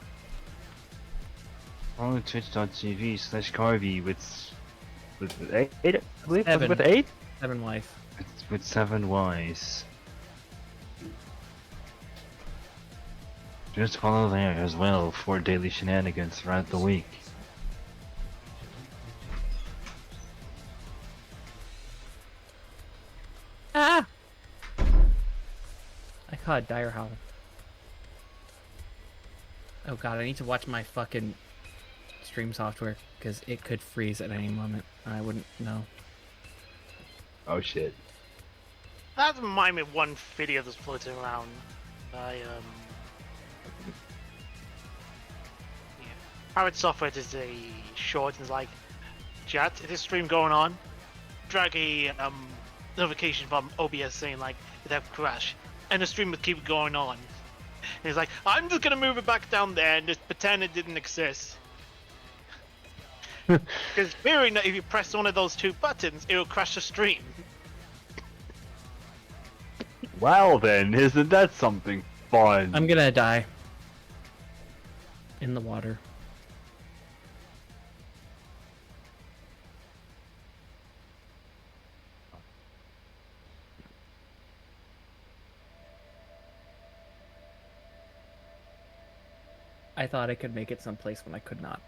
On twitch.tv/Carvey with 8, I believe. Seven. With 8? 7 wife. With 7 Ys. Just follow there as well for daily shenanigans throughout the week. Ah! I caught a dire howl. Oh god, I need to watch my fucking stream software, because it could freeze at any moment. I wouldn't know. Oh shit. That reminds me of one video that's floating around by Pirate Software does a short and is like, chat, is this stream going on? Drag a notification from OBS saying like it have crash, and the stream would keep going on. And he's like, I'm just gonna move it back down there and just pretend it didn't exist. Because fearing that if you press one of those 2 buttons, it will crash the stream. Well then, isn't that something fun? I'm gonna die. In the water. I thought I could make it someplace when I could not.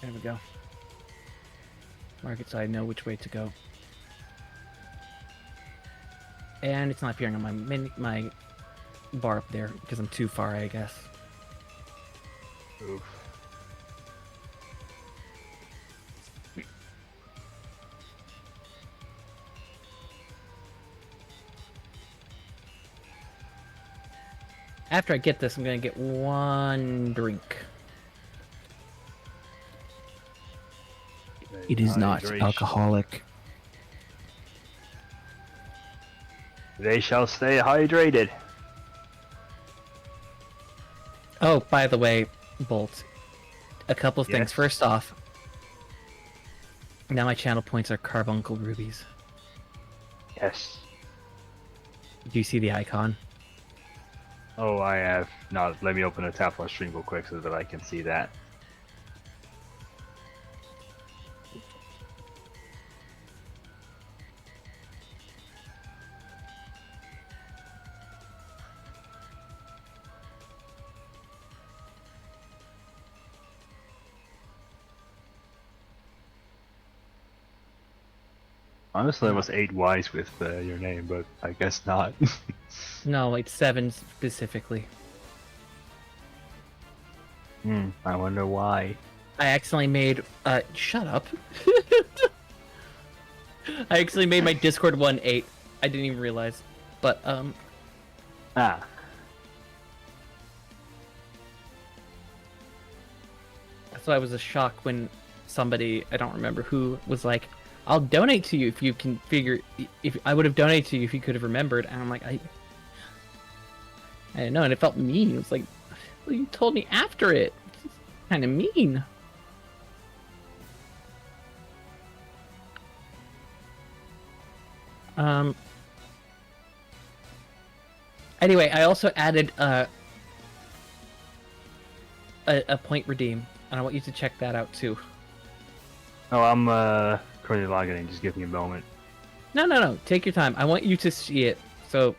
There we go. Market side, know which way to go. And it's not appearing on my bar up there because I'm too far, I guess. Oof. After I get this, I'm gonna get 1 drink. It is not Hydration. alcoholic. They shall stay hydrated. Oh, by the way, Bolt, a couple of things. Yes. First off, now my channel points are carbuncle rubies. Yes. Do you see the icon? Oh, I have. Now, let me open a Tafla stream real quick so that I can see that. Honestly, it was 8 Ys with your name, but I guess not. No, it's 7 specifically. I wonder why. I accidentally made. Shut up. I actually made my Discord 1-8. I didn't even realize. But, Ah. that's why I was a shock when somebody, I don't remember who, was like, I'll donate to you if you can figure... If I would have donated to you if you could have remembered. And I'm like, I didn't know, and it felt mean. It was like, well, you told me after it. It's kind of mean. Anyway, I also added a point redeem, and I want you to check that out too. Oh, I'm currently logging in. Just give me a moment. No. Take your time. I want you to see it. So,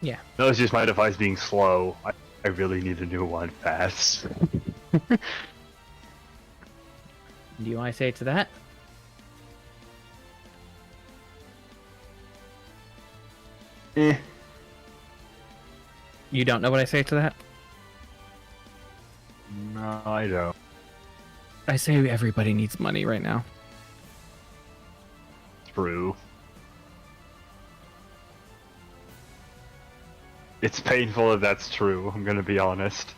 yeah. No, it's just my device being slow. I really need a new one fast. Do you want to say it to that? Eh. You don't know what I say to that? No, I don't. I say everybody needs money right now. True. It's painful if that's true, I'm gonna be honest.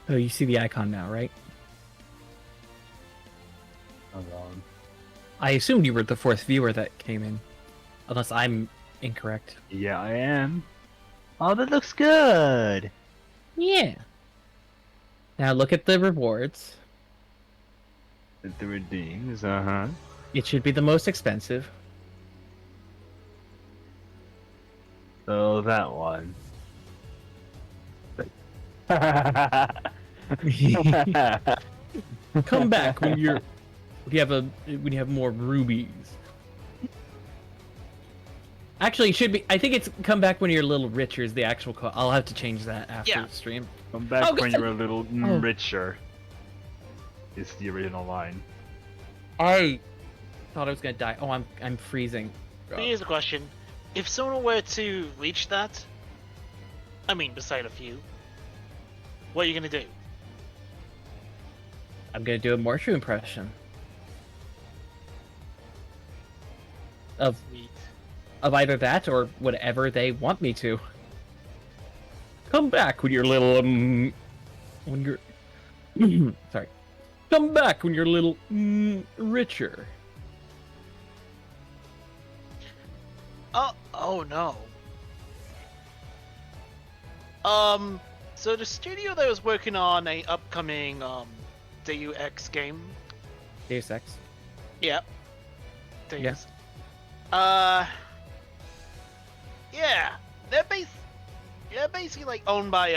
Oh, you see the icon now, right? Hold on. I assumed you were the fourth viewer that came in. Unless I'm incorrect. Yeah, I am. Oh, that looks good! Yeah. Now look at the rewards. The redeems, uh-huh. It should be the most expensive. So, that one. Come back when you have more rubies. Actually, it should be. I think it's come back when you're a little richer. Is the actual call? I'll have to change that after the stream. Come back Oh, when good. you're a little Oh. richer. Is the original line. I thought I was gonna die. Oh, I'm freezing. Here's the question: if someone were to reach that, I mean, beside a few, what are you gonna do? I'm gonna do a Morshu impression of Sweet. either that or whatever they want me to. Come back when you're little when you're sorry. Come back when you're a little richer. Oh no. So the studio that was working on a upcoming DARIUS game. Deus Ex. Yeah. DARIUS. Yeah. Yeah. They're basically like owned by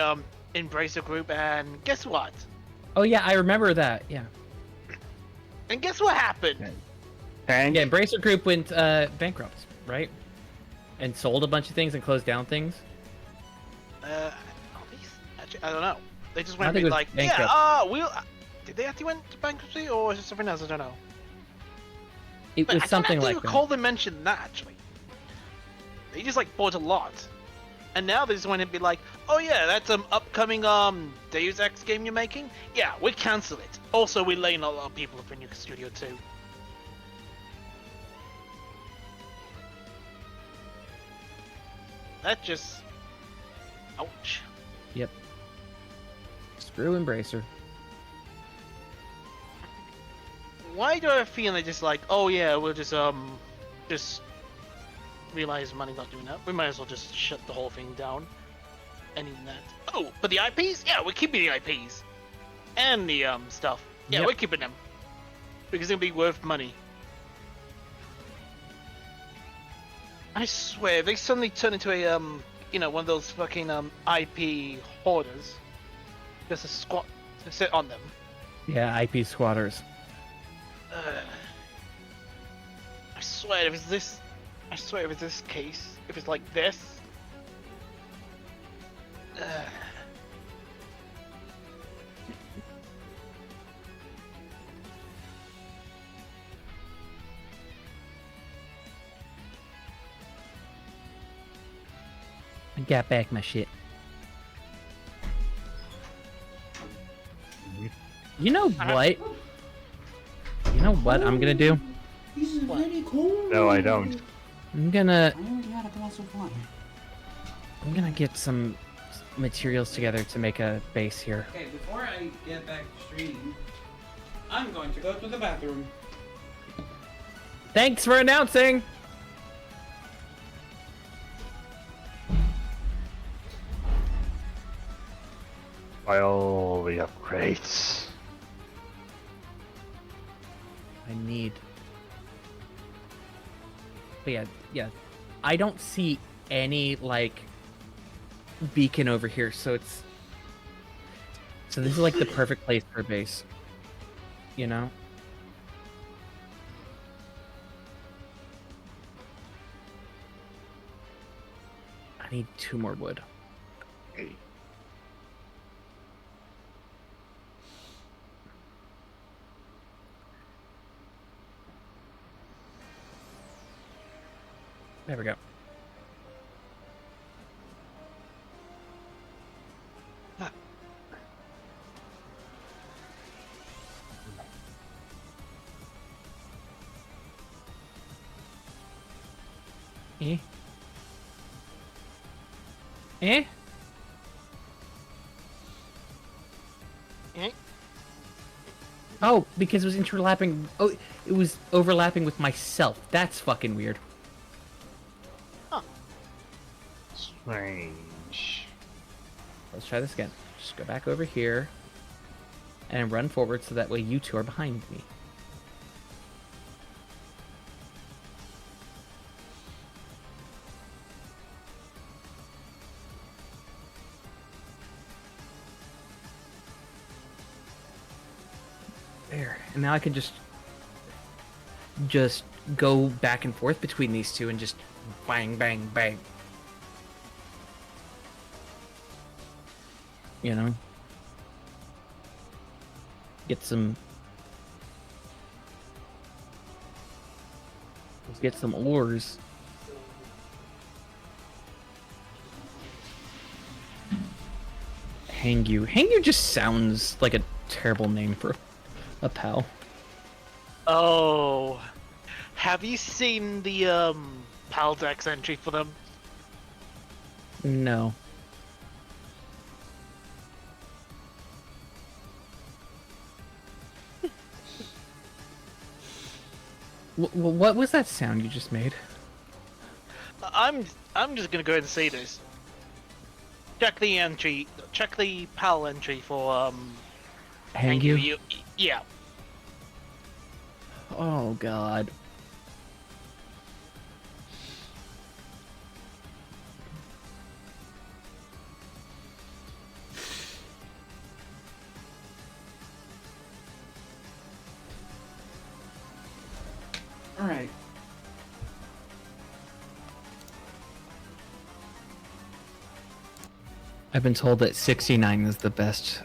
Embracer Group, and guess what? Oh yeah, I remember that. Yeah. And guess what happened? Tank? Yeah, Embracer Group went bankrupt, right? And sold a bunch of things and closed down things. Actually, I don't know. They just I went think it was like, bankrupt. did they actually went to bankruptcy, or is it something else? I don't know. It But was I something don't like recall that. them mention that actually. They just like bought a lot, and now they just want to be like, oh yeah, that's upcoming Deus Ex game you're making. Yeah, we cancel it. Also, we're laying a lot of people up in your studio too. That just, ouch. Yep. Screw Embracer. Why do I feel they just like, oh yeah, we'll just realize money's not doing that. We might as well just shut the whole thing down. And even that. Oh, but the IPs? Yeah, we're keeping the IPs. And the stuff. Yeah, Yep. we're keeping them. Because it'll be worth money. I swear, if they suddenly turn into a one of those fucking IP hoarders. Just a squat to sit on them. Yeah, IP squatters. I swear if it's this. I swear if it's this case, if it's like this. I got back my shit. You know what? You know what I'm gonna do? This is very cold. No, I don't. I'm gonna I already had a glass of wine. get some materials together to make a base here. Okay, before I get back to stream, I'm going to go to the bathroom. Thanks for announcing. Well, we have crates. I need. But yeah. I don't see any like beacon over here, so it's. So this is like the perfect place for a base. You know? I need 2 more wood. There we go. Eh? Eh? Eh? Oh, because it was interlapping. Oh, it was overlapping with myself. That's fucking weird. Strange. Let's try this again. Just go back over here and run forward so that way you two are behind me. There. And now I can just go back and forth between these two and just bang, bang, bang. You know? Get some... Let's get some ores. Hangyu. Hangyu just sounds like a terrible name for a pal. Oh, have you seen the Paldex entry for them? No. What was that sound you just made? I'm just gonna go ahead and say this. Check the entry. Check the PAL entry for Hangyu? Yeah. Oh god. Alright. I've been told that 69 is the best.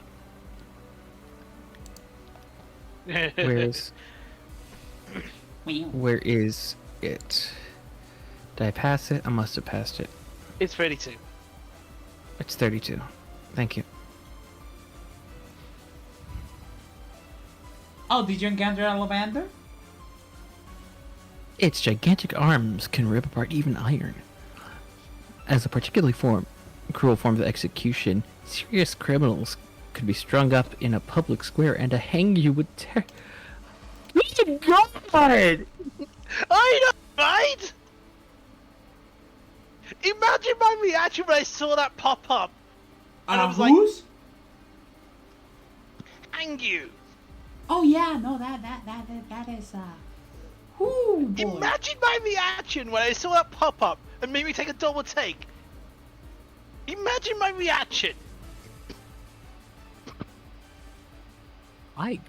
Where is it? Did I pass it? I must have passed it. It's 32. It's 32. Thank you. Oh, did you encounter a lavender? Its gigantic arms can rip apart even iron. As a particularly cruel form of execution, serious criminals could be strung up in a public square and a hangyu would tear... Oh god! I know, right? Imagine my reaction when I saw that pop up. And I was whose? like, "Hang you!" Oh yeah, no, that is whoo boy. Imagine my reaction when I saw that pop up and made me take a double take. Imagine my reaction. I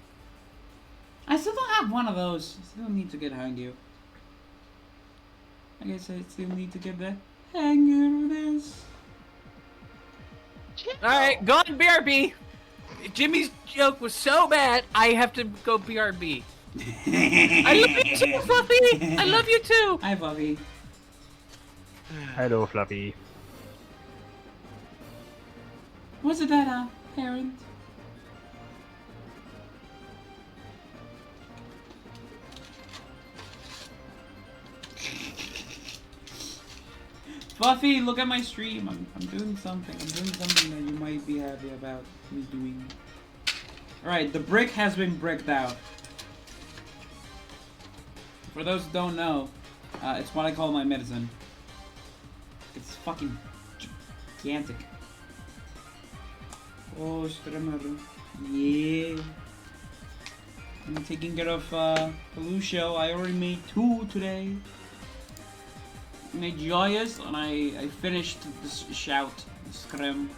still don't have one of those. I still need to get Hangyu. I guess I still need to get the hang of this. Alright, go on BRB. Jimmy's joke was so bad, I have to go BRB. I love you too, Fluffy! I love you too! Hi, Bobby. Hello, Fluffy. Was it that, parent? Fluffy, look at my stream. I'm doing something. I'm doing something that you might be happy about me doing. Alright, the brick has been bricked out. For those who don't know, it's what I call my medicine. It's fucking gigantic. Oh, Strammer. Yeah. I'm taking care of Pelucio. I already made 2 today. I made Joyous, and I finished this shout, Scrim.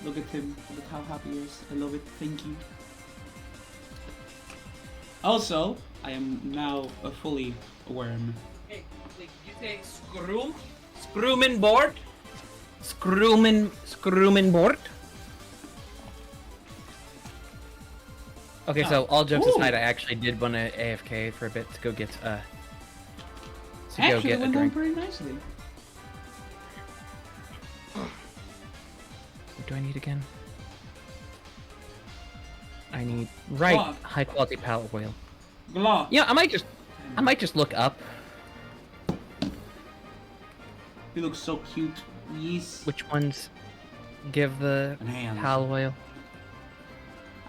Look at him. Look how happy he is. I love it. Thank you. Also, I am now a fully a worm. Hey, did you say scroom? Scroomin' board? Scroomin' board? Okay, so all jokes aside, I actually did want to AFK for a bit to go get Actually, a went down drink. pretty nicely. What do I need again? I need Glock. high quality pallet oil. Glock. Yeah, I might just look up You look so cute. Yes. which ones give the Man. pallet oil.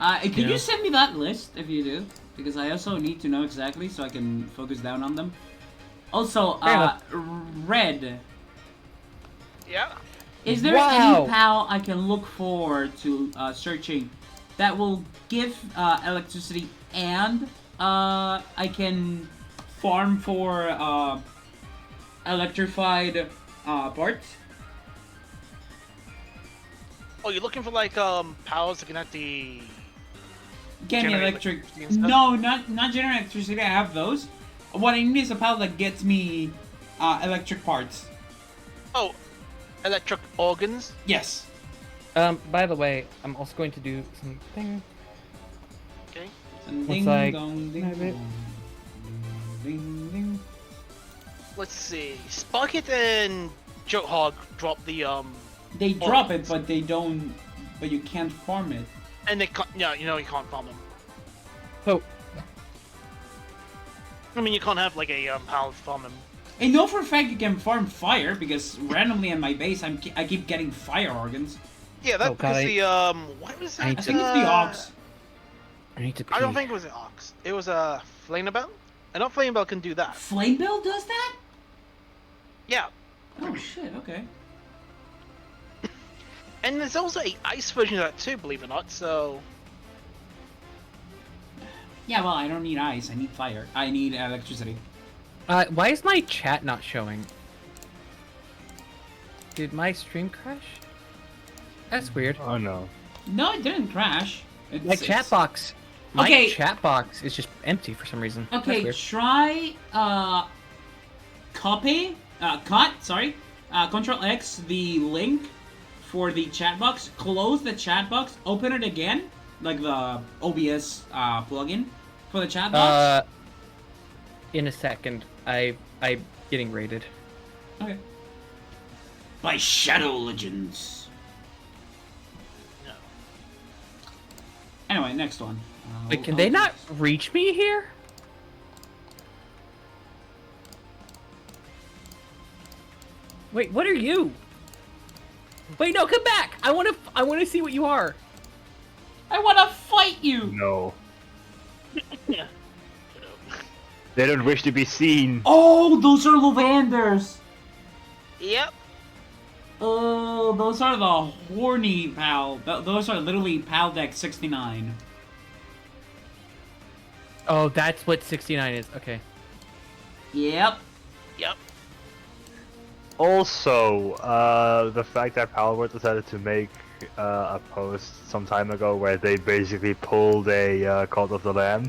Can You know? you send me that list if you do? Because I also need to know exactly so I can focus down on them. Also, Fair enough. Red. Yeah. Is there Wow. any PAL I can look forward to searching that will give electricity and I can farm for electrified parts? Oh, you're looking for like powers to connect the. Get me Generate electric. electricity and stuff? No, not generate electricity. I have those. What I need is a PAL that gets me electric parts. Oh, electric organs. Yes. By the way, I'm also going to do something. Okay. Ding like- dong, ding have it. dong, ding ding. Let's see. Sparkit and Jokehog drop the They drop it, but they don't. But you can't farm it. and they can't. Yeah, you know you can't farm them. So, I mean, you can't have like a pal farm them. I know for a fact you can farm fire because randomly in my base I keep getting fire organs. Yeah, that's Oh, God, because I- the what was I that? need I think it's the ox. I need to pee. I don't think it was the ox. It was a Flamebell. I know Flamebell can do that. Flamebell does that? Yeah. Oh shit. Okay. And there's also a ice version of that too, believe it or not. So Yeah. Well, I don't need ice. I need fire. I need electricity. Why is my chat not showing? Did my stream crash? That's weird. Oh no. No, it didn't crash. It's, My chat box. My Okay. chat box is just empty for some reason. That's Okay, weird. try Control X the link for the chat box. Close the chat box. Open it again, like the OBS plugin for the chat box. In a second. I'm getting raided. Okay. By Shadow Legends. no. Anyway, next one. Wait, can they not reach me here? Wait, what are you? Wait, no, come back! I wanna see what you are. I want to fight you. No. Yeah. They don't wish to be seen. Oh, those are Lavanders. Yep. Oh, those are the horny pal. Those are literally pal deck 69. Oh, that's what 69 is. Okay. Yep. Yep. Also, the fact that Palworld decided to make a post some time ago where they basically pulled a Cult of the Lamb.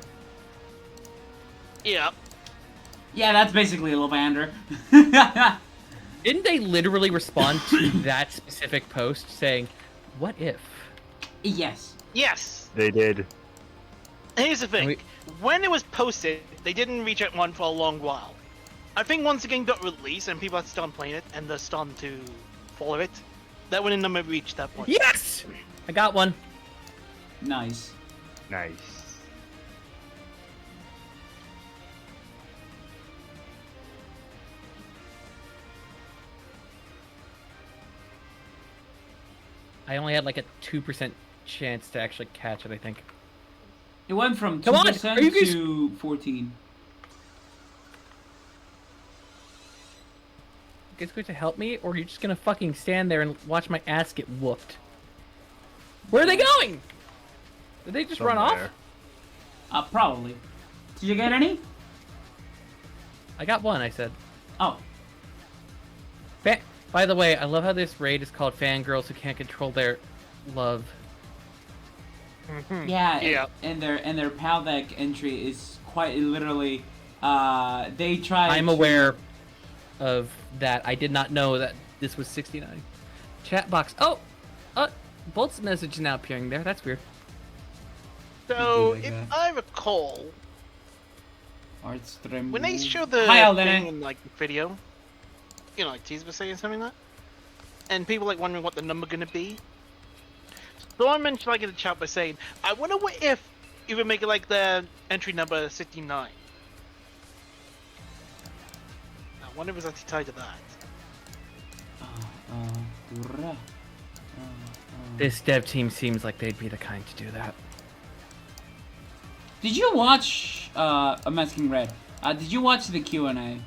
Yep. Yeah, that's basically a Lavander. Didn't they literally respond to that specific post saying, "What if?" Yes. Yes. They did. And here's the thing: we- when it was posted, they didn't reach out one for a long while. I think once the game got released and people had started playing it and they're starting to follow it, that winning number reached that point. Yes, I got one. Nice. Nice. I only had like a 2% chance to actually catch it, I think. It went from Come on, 2% are you guys- to 14. You guys going to help me, or are you just gonna fucking stand there and watch my ass get whooped? Where are they going? Did they just run off? Somewhere. Probably. Did you get any? I got one, I said. Oh. By the way, I love how this raid is called Fangirls Who Can't Control Their Love. Yeah. Yeah. And their PAL deck entry is quite literally. They try. I'm to- aware of that. I did not know that this was 69. Chat box. Oh! Bolt's message is now appearing there. That's weird. So, Like if that. I recall, Artstream. when they showed the Hi, thing Aldene. in like the video, you know, like Tease was saying something like that, and people like wondering what the number gonna be. Someone mentioned like in the chat by saying, "I wonder what if you would make it like the entry number 69." I wonder if it's actually tied to that. Hurrah. This dev team seems like they'd be the kind to do that. Did you watch I'm asking Red? Did you watch the Q&A?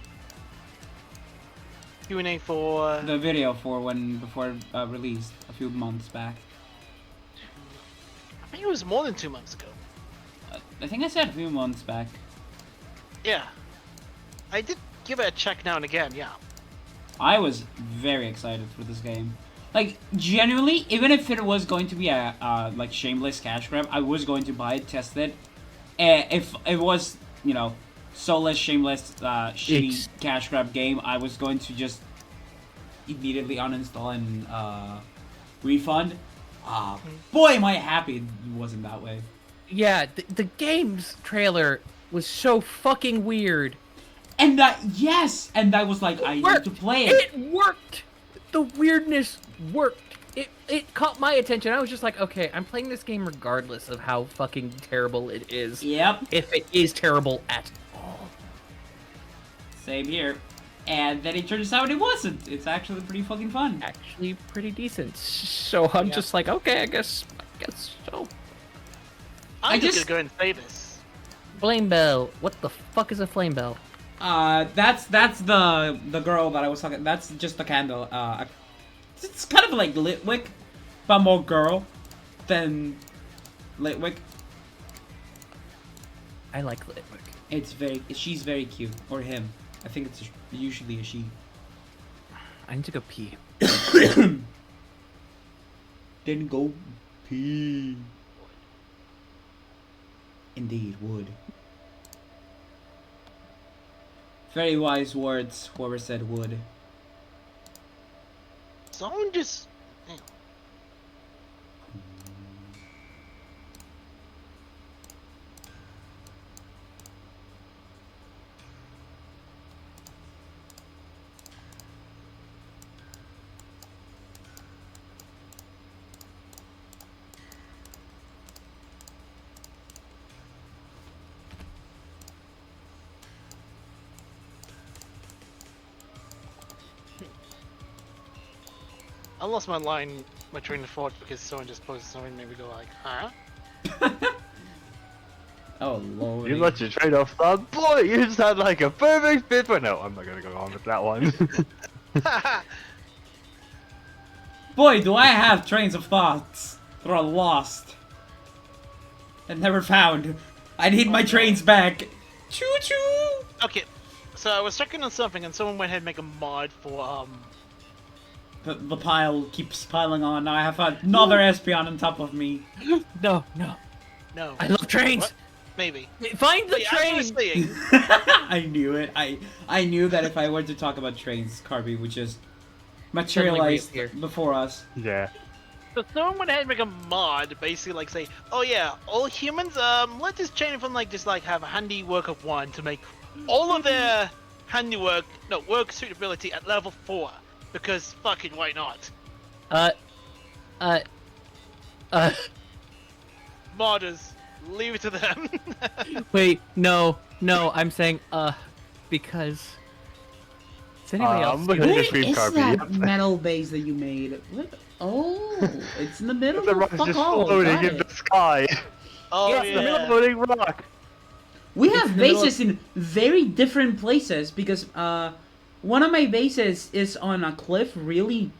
Q&A for The video for before released a few months back. I think it was more than 2 months ago. I think I said a few months back. Yeah, I did give it a check now and again. Yeah. I was very excited for this game. Like, genuinely, even if it was going to be a like shameless cash grab, I was going to buy it, test it. If it was, you know, soulless, shameless, shitty It's- cash grab game, I was going to just immediately uninstall and refund. Boy, am I happy it wasn't that way. Yeah, the game's trailer was so fucking weird. And yes, and I was like, I need Worked. to play it. It worked. The weirdness worked. It caught my attention. I was just like, okay, I'm playing this game regardless of how fucking terrible it is. Yep, If it is terrible at all. same here. And then it turns out it wasn't. It's actually pretty fucking fun. Actually pretty decent. So I'm Yeah. just like, okay, I guess so. I'm I just just- gonna go ahead and say this. Flame bell. What the fuck is a flame bell? That's the girl that I was talking. That's just the candle. It's kind of like Litwick, but more girl than Litwick. I like Litwick. She's very cute, or him. I think it's usually a she. I need to go pee. Then go pee. Indeed, would. Very wise words. Whoever said would. Someone just. Hang on. I lost my train of thought because someone just posted something made me go like, huh? Oh lord. You let your train off thought, boy, you sound like a perfect fit for. No, I'm not gonna go on with that one. Boy, do I have trains of thoughts that are lost and never found. I need my trains back. Choo choo. Okay, so I was checking on something and someone went ahead and make a mod for The pile keeps piling on. Now I have another Espion on top of me. No. no. I love trains. What? Maybe. Find the But yeah, as I was train. saying, I knew it. I knew that if I were to talk about trains, Carby would just materialize reappear. before us. Yeah. so someone went ahead and make a mod, basically like say, oh yeah, all humans, let's just change from like just like have a handiwork of 1 to make all of their work suitability at level 4, because fucking why not? Uh. Modders, leave it to them. Wait, no, I'm saying, because. Does anybody else I'm see looking this? at Where the screen, is Carby. that Yep. metal base that you made? What? Oh, it's in the middle. The rock is Fuck just all. floating Got in it. the sky. Oh Yeah, yeah. it's the Floating rock. We It's have in the middle bases in very different places because one of my bases is on a cliff really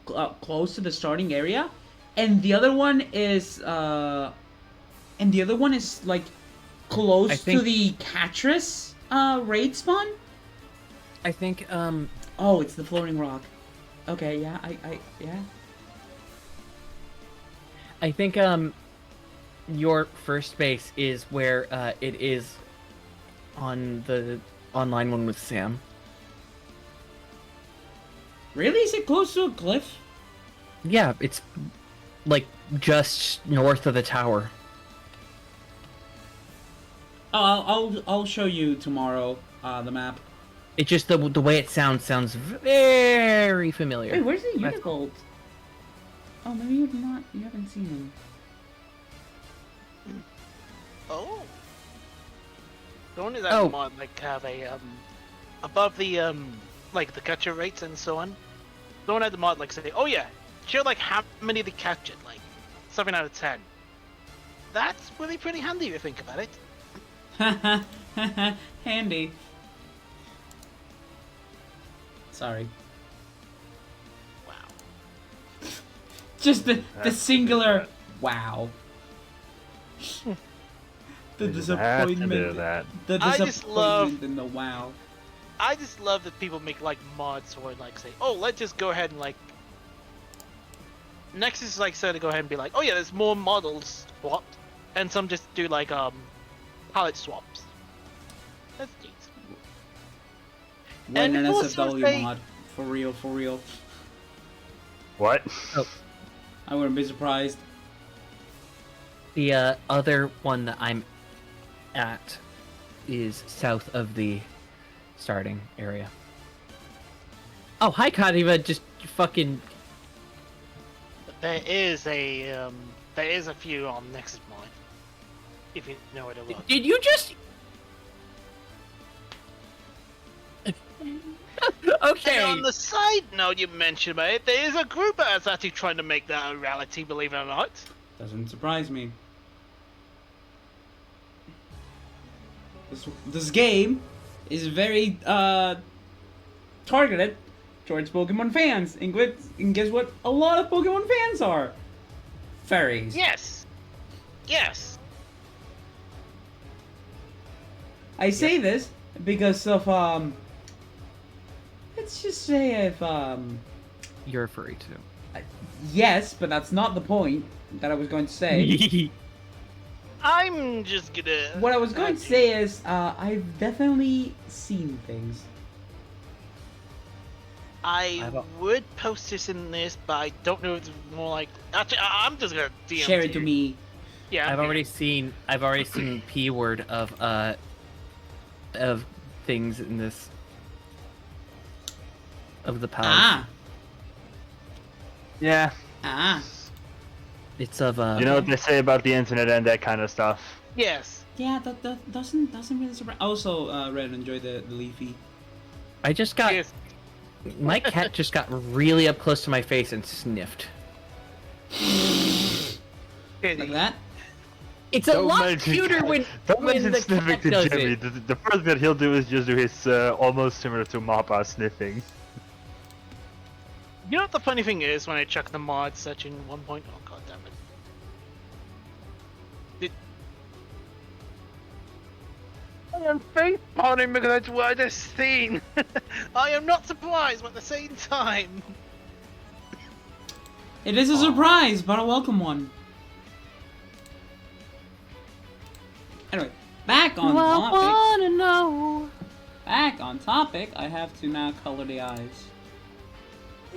close to the starting area, and the other one is like close I to think- the Catris raid spawn. I think, Oh, it's the floating rock. Okay, yeah, yeah. I think, your first base is where, it is on the online one with Sam. Really? Is it close to a cliff? Yeah, it's, like, just north of the tower. Oh, I'll show you tomorrow the map. It just, the way it sounds very familiar. Wait, where's the That's- Unigold? Oh, maybe you haven't seen him. Oh. Don't that Oh. mod like have a above the like the capture rates and so on? Don't have the mod like say, oh yeah, show like how many they captured, like 7 out of 10. That's really pretty handy if you think about it. Handy. Sorry. Wow. Just the That's- singular wow. The They just have to do disappointment. that. The I just disappointment love- in the wow. I just love that people make like mods or like say, oh, let's just go ahead and like. Next is like said to go ahead and be like, oh yeah, there's more models swapped, and some just do like palette swaps. That's neat. When an people also SFW say- mod. For real. What? I wouldn't be surprised. The other one that I'm at is south of the starting area. Oh, hi, Kadiva. Just fucking. There is a few on Nexus Mod. If you know where to look. Did you just? Okay. And on the side note you mentioned about it, there is a group that's actually trying to make that a reality, believe it or not. Doesn't surprise me. This game is very targeted towards Pokemon fans, and guess what? A lot of Pokemon fans are furries. Yes. Yes. I say this because of let's just say if You're a furry too. yes, but that's not the point that I was going to say. I'm just gonna. What I was going to say is I've definitely seen things. I would post this in this, but I don't know if it's more like. Actually, I'm just gonna DM Share it to you. me. Yeah. I've already seen P word of things in this of the palace. Ah, Yeah. ah. It's of You know what they say about the internet and that kind of stuff. Yes. Yeah, that doesn't really surprise. Also, Red, enjoy the Leafy. I just got Yes. my cat just got really up close to my face and sniffed. Like that. It's a Don't lot mention cuter cat- when Don't mention the sniffing cat to does Jimmy. it. The first bit he'll do is just do his almost similar to Mappa sniffing. You know what the funny thing is when I check the mod section 1. Oh god damn it. I am face palming because that's what I just seen. I am not surprised, but at the same time. It is a surprise, but a welcome one. Anyway, back on topic, I have to now color the eyes.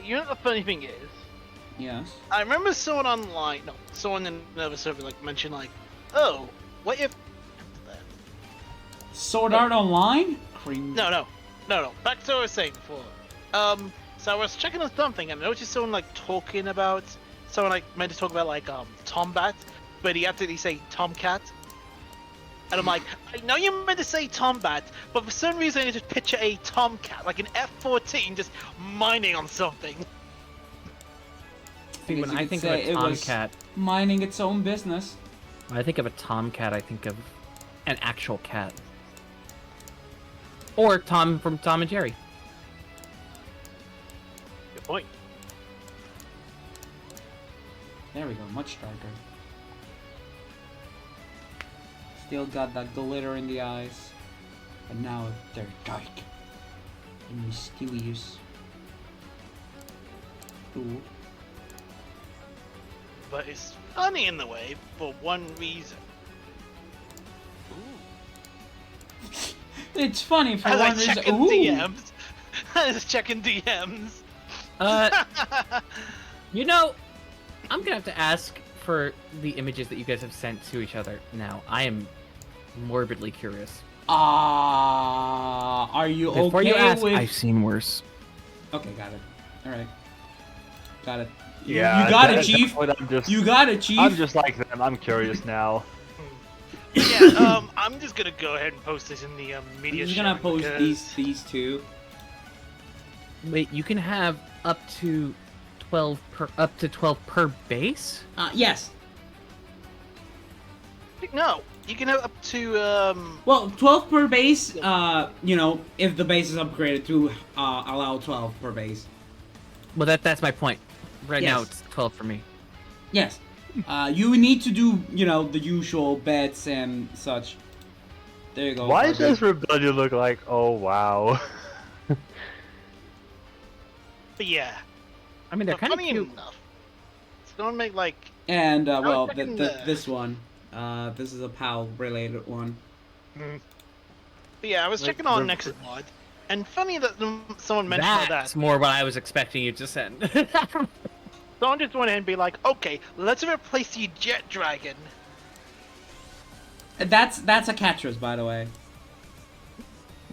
You know what the funny thing is? Yes. I remember someone online, no, someone in another server like mentioned like, oh, what if? Sword Art Online? Cream. No. Back to what I was saying before. So I was checking on something and I noticed someone like talking about, someone like meant to talk about like Tombat, but he had to say Tomcat. And I'm like, I know you meant to say Tombat, but for some reason I just picture a Tomcat, like an F-14 just mining on something. See, when you I could think of say a it was tomcat, minding its own business. when I think of a tomcat, I think of an actual cat. Or Tom from Tom and Jerry. Good point. There we go, much darker. Still got that glitter in the eyes. But now they're dark. And mysterious. Ooh. But it's funny in the way for one reason. Ooh. It's funny for As one I reason. check in Ooh. DMs. I was checking DMs. You know, I'm gonna have to ask for the images that you guys have sent to each other now. I am morbidly curious. Are you Before okay you ask, with... I've seen worse. Okay, got it. Alright. Got it. Yeah, You got at it, that Chief. point, You got it, Chief. I'm just like them. I'm curious now. Yeah, I'm just gonna go ahead and post this in the media. I'm just gonna sharing post because- these two. Wait, you can have up to 12 per base? Yes. No, you can have up to Well, 12 per base, you know, if the base is upgraded to allow 12 per base. Well, that's my point. Right now, Yes. it's 12 for me. Yes. You need to do, you know, the usual bets and such. There you go. Why Barbie. does Rebellion look like? Oh wow. but yeah. I mean, they're But kind of funny cute. enough, it's gonna make like And, well, checking the- this one. This is a PAL-related one. but yeah, I was Like, checking on Rev- Nexus Mod, and funny that someone mentioned all That's that. more what I was expecting you to send. Someone just went ahead and be like, okay, let's replace the Jet Dragon. That's a Catras, by the way.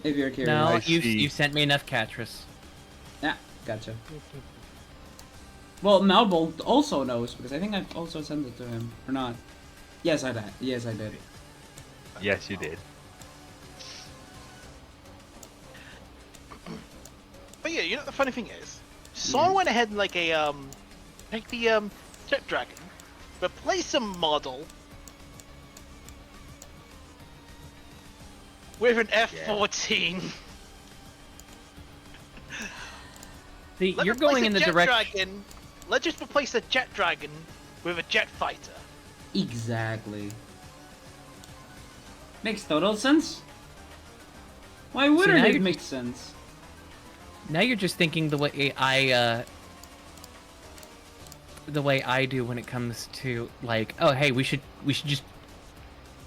If you're curious. no, I you see. sent me enough Catras. Yeah, gotcha. Well, Melbold also knows, because I think I also sent it to him. Or not. Yes, I did. Yes, I did. Yes, you did. But yeah, you know what the funny thing is? Someone went ahead and like take the Jet Dragon, replace a model with an F-14. See, Let's you're replace going a in the Jet direction. Dragon. Let's just replace a Jet Dragon with a Jet Fighter. Exactly. Makes total sense. Why wouldn't now it you're make sense? Now you're just thinking the way I do when it comes to like, oh hey, we should just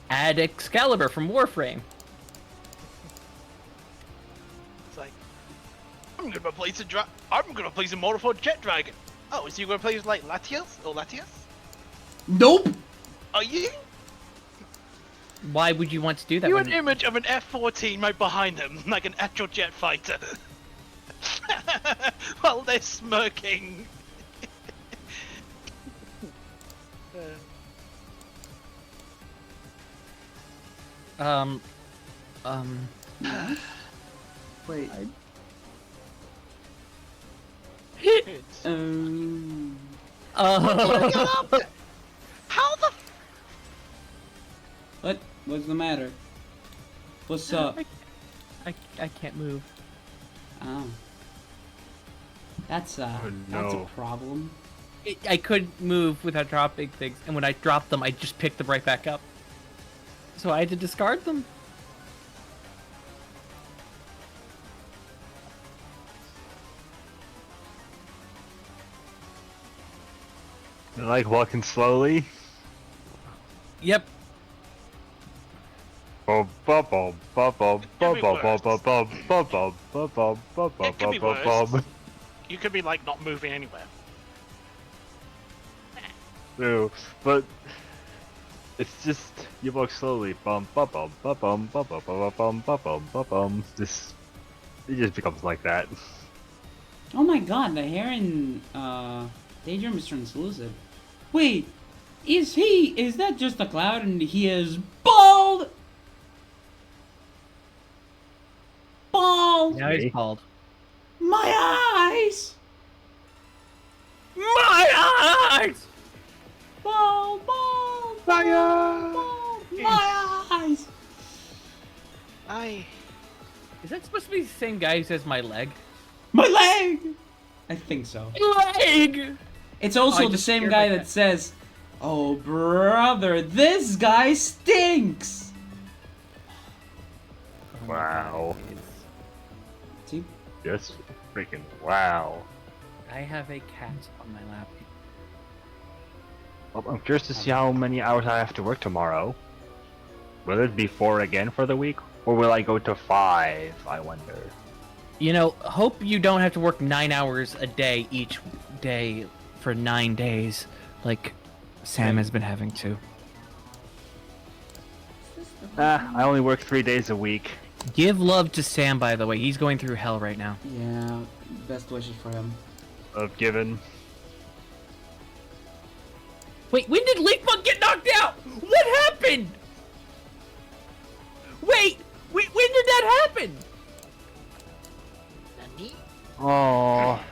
add Excalibur from Warframe. It's like, I'm gonna replace a model for Jet Dragon. Oh, is you gonna play like Latias or Latias? Nope. Are you? Why would you want to do that? You when- an image of an F-14 right behind them, like an actual jet fighter. While they're smirking. Wait. It's- Oh. How the What? What's the matter? What's up? I can't move. Oh. That's Oh, that's a no. problem. I couldn't move without dropping things, and when I dropped them, I just picked them right back up. So I had to discard them. Like walking slowly. Yep. Bum, bum, bum, bum, bum, Could be bum, bum, worse. bum, bum, bum, bum, bum, bum, bum, It could be bum, bum, worse. bum. You could be like not moving anywhere. True, but it's just you walk slowly. Bum, bum, bum, bum, bum, bum, bum, bum, bum, bum, bum, bum, bum. Just it just becomes like that. Oh my god, the hair in Daydream is translucent. Wait, is that just a cloud and he is bald? Bald! Now he's Me? bald. My eyes! My eyes! Bald, bald, My bald, bald, my eyes! Is that supposed to be the same guy who says my leg? My leg! I think so. Leg! It's I also the just same scared guy my that cat. says, "Oh brother, this guy stinks." Oh my Wow. God. See? Just freaking wow. I have a cat on my lap. Well, I'm curious to see how many hours I have to work tomorrow. Will it be 4 again for the week, or will I go to 5? I wonder. You know, hope you don't have to work 9 hours a day each day for 9 days, like Sam has been having to. I only work 3 days a week. Give love to Sam, by the way. He's going through hell right now. Yeah, best wishes for him. Of given. Wait, when did Leafbug get knocked out? What happened? Wait, when did that happen? Nani? Oh,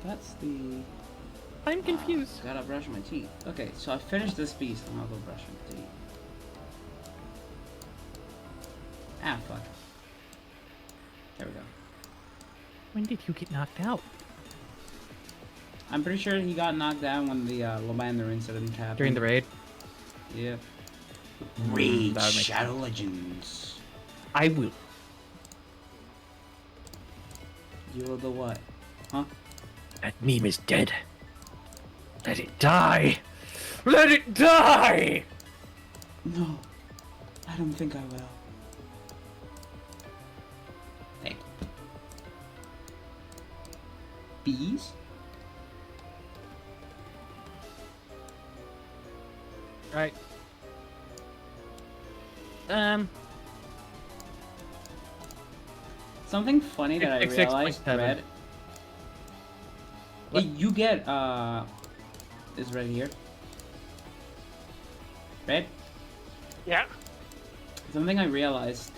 That's the. I'm confused. Gotta brush my teeth. Okay, so I finished this piece, and I'll go brush my teeth. Ah, fuck. There we go. When did you get knocked out? I'm pretty sure he got knocked down when the Lobander incident happened. During the raid? Yeah. Raid Raid Shadow Shadow Legends. I will. You will the what? Huh? That meme is dead. Let it die. Let it die! No. I don't think I will. Thank you. Bees? Right. Something funny that I 6.7. realized, Red. What? Hey, you get, is right here. Red? Yeah. Something I realized,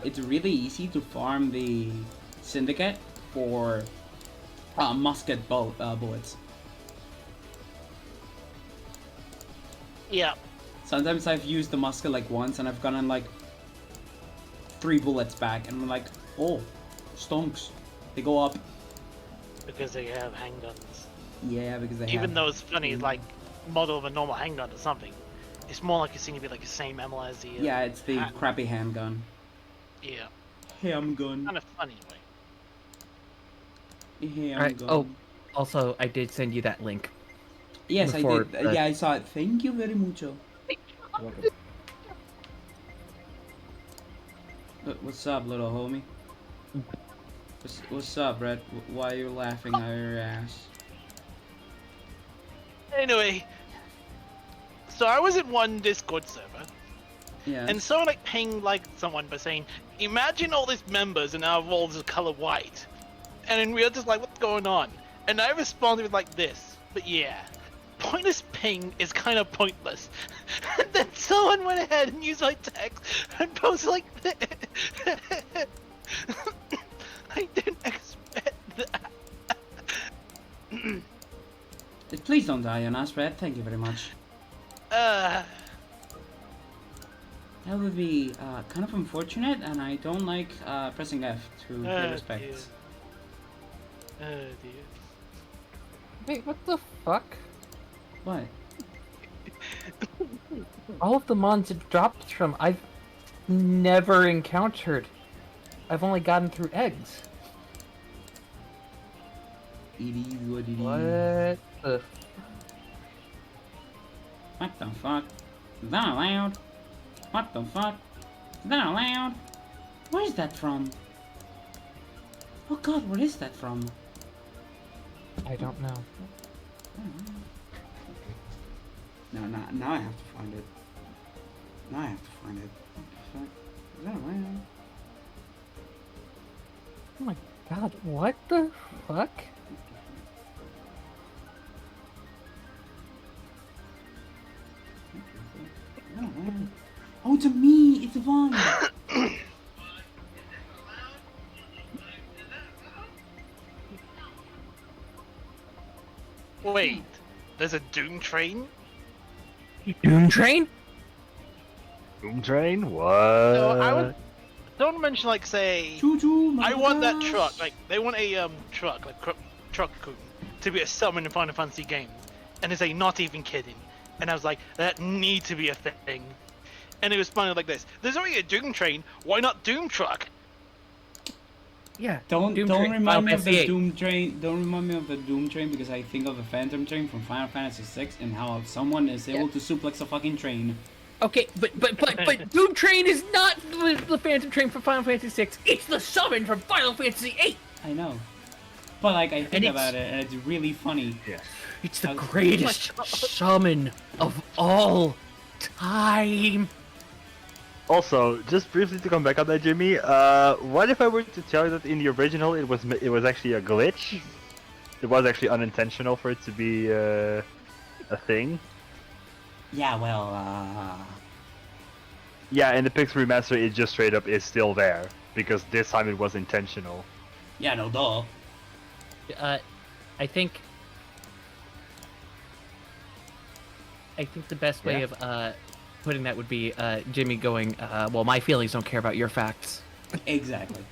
it's really easy to farm the Syndicate for, musket bullets. Yeah. Sometimes I've used the musket like once and I've gotten like 3 bullets back and I'm like, oh, stonks. They go up. Because they have handguns. Yeah, because they Even have... though it's funny, like model of a normal handgun or something, it's more like it's going to be like the same ML as the. Yeah, it's the hand- crappy handgun. Yeah. Handgun. Kind of funny way. Handgun. Oh, also, I did send you that link. Yes, before I did. the- Yeah, I saw it. Thank you very mucho. What's up, little homie? What's up, Brett? Why are you laughing out of your ass? Anyway, so I was in one Discord server, Yeah. and someone like pinged like someone by saying, "Imagine all these members and our roles are color white," and then we were just like, "What's going on?" And I responded with like this, but yeah, pointless ping is kind of pointless. And then someone went ahead and used my text and posted like this. I didn't expect that. Please don't die on us, Brett. Thank you very much. Uh, That would be kind of unfortunate, and I don't like pressing F to pay Oh, respect. oh dear. Wait, what the fuck? What? All of the mons it dropped from, I've never encountered. I've only gotten through eggs. It is what it is. What the? What the fuck? Is that allowed? What the fuck? Is that allowed? Where is that from? Oh god, where is that from? I don't know. No, now I have to find it. Now I have to find it. What the fuck? Is that allowed? Oh my god, what the fuck? Is that allowed? Oh, it's a me! It's a Vaughn! Wait, there's a Doom train? Doom Train? Boom train? What? No, I would. Don't mention like say. Choo choo! I want that truck. Like they want a truck, like truck to be a summon in Final Fantasy games, and they say not even kidding. And I was like, that need to be a thing. And it was funny like this. There's already a Doom train. Why not Doom truck? Yeah. Don't Doom Train, remind Final me of Fantasy the VIII. Doom Train. Don't remind me of the Doom Train because I think of the Phantom Train from Final Fantasy VI and how someone is able to suplex a fucking train. Okay, but Doom Train is not the Phantom Train from Final Fantasy VI. It's the summon from Final Fantasy VIII. I know, but like I think And about it and it's really funny. Yeah. It's the Oh my greatest summon of all time. Also, just briefly to come back on that, Jimmy. What if I were to tell you that in the original it was actually a glitch? It was actually unintentional for it to be a thing. Yeah, well, Yeah, in the Pixel remaster, it just straight up is still there because this time it was intentional. yeah, no, duh. I think the best way Yeah. of putting that would be Jimmy going, well, my feelings don't care about your facts. Exactly.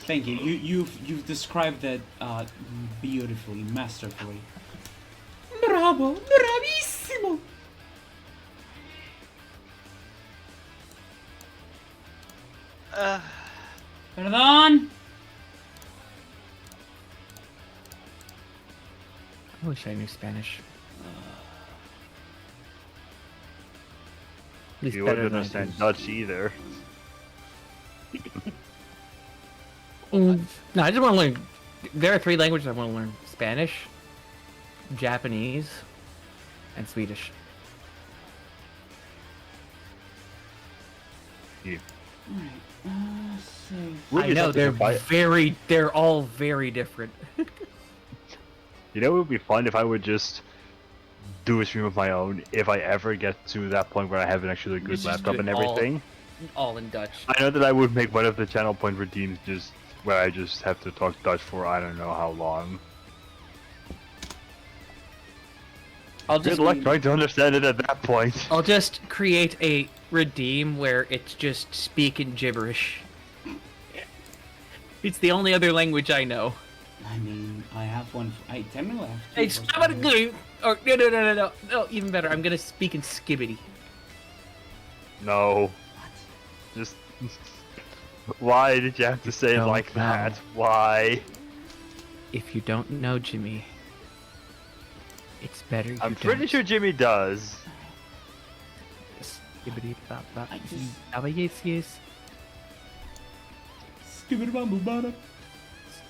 Thank you. You've described that beautifully, masterfully. Bravo, bravissimo. Perdón. I wish I knew Spanish. At least You better wouldn't than I understand do. Dutch either. No, I just want to learn. There are 3 languages I want to learn: Spanish, Japanese, and Swedish. Alright, save. Would I be know something they're all very different. You know, it would be fun if I would just do a stream of my own if I ever get to that point where I have an actually good Just laptop do and it all. everything. All in Dutch. I know that I would make one of the channel point redeems just where I just have to talk Dutch for I don't know how long. I'll Good just luck trying to understand it at that point. I'll just create a redeem where it's just speaking gibberish. It's the only other language I know. I mean, I have one. I technically have two. Hey, for stop it, Spanish. glue! Or no, even better. I'm gonna speak in skibbity. No. Just why did you have to say it Don't like know. that? Why? If you don't know Jimmy, it's better you I'm pretty sure Jimmy does. Skibbity bop bop. I just- Yes. Skibbidi-bam-boo-bada.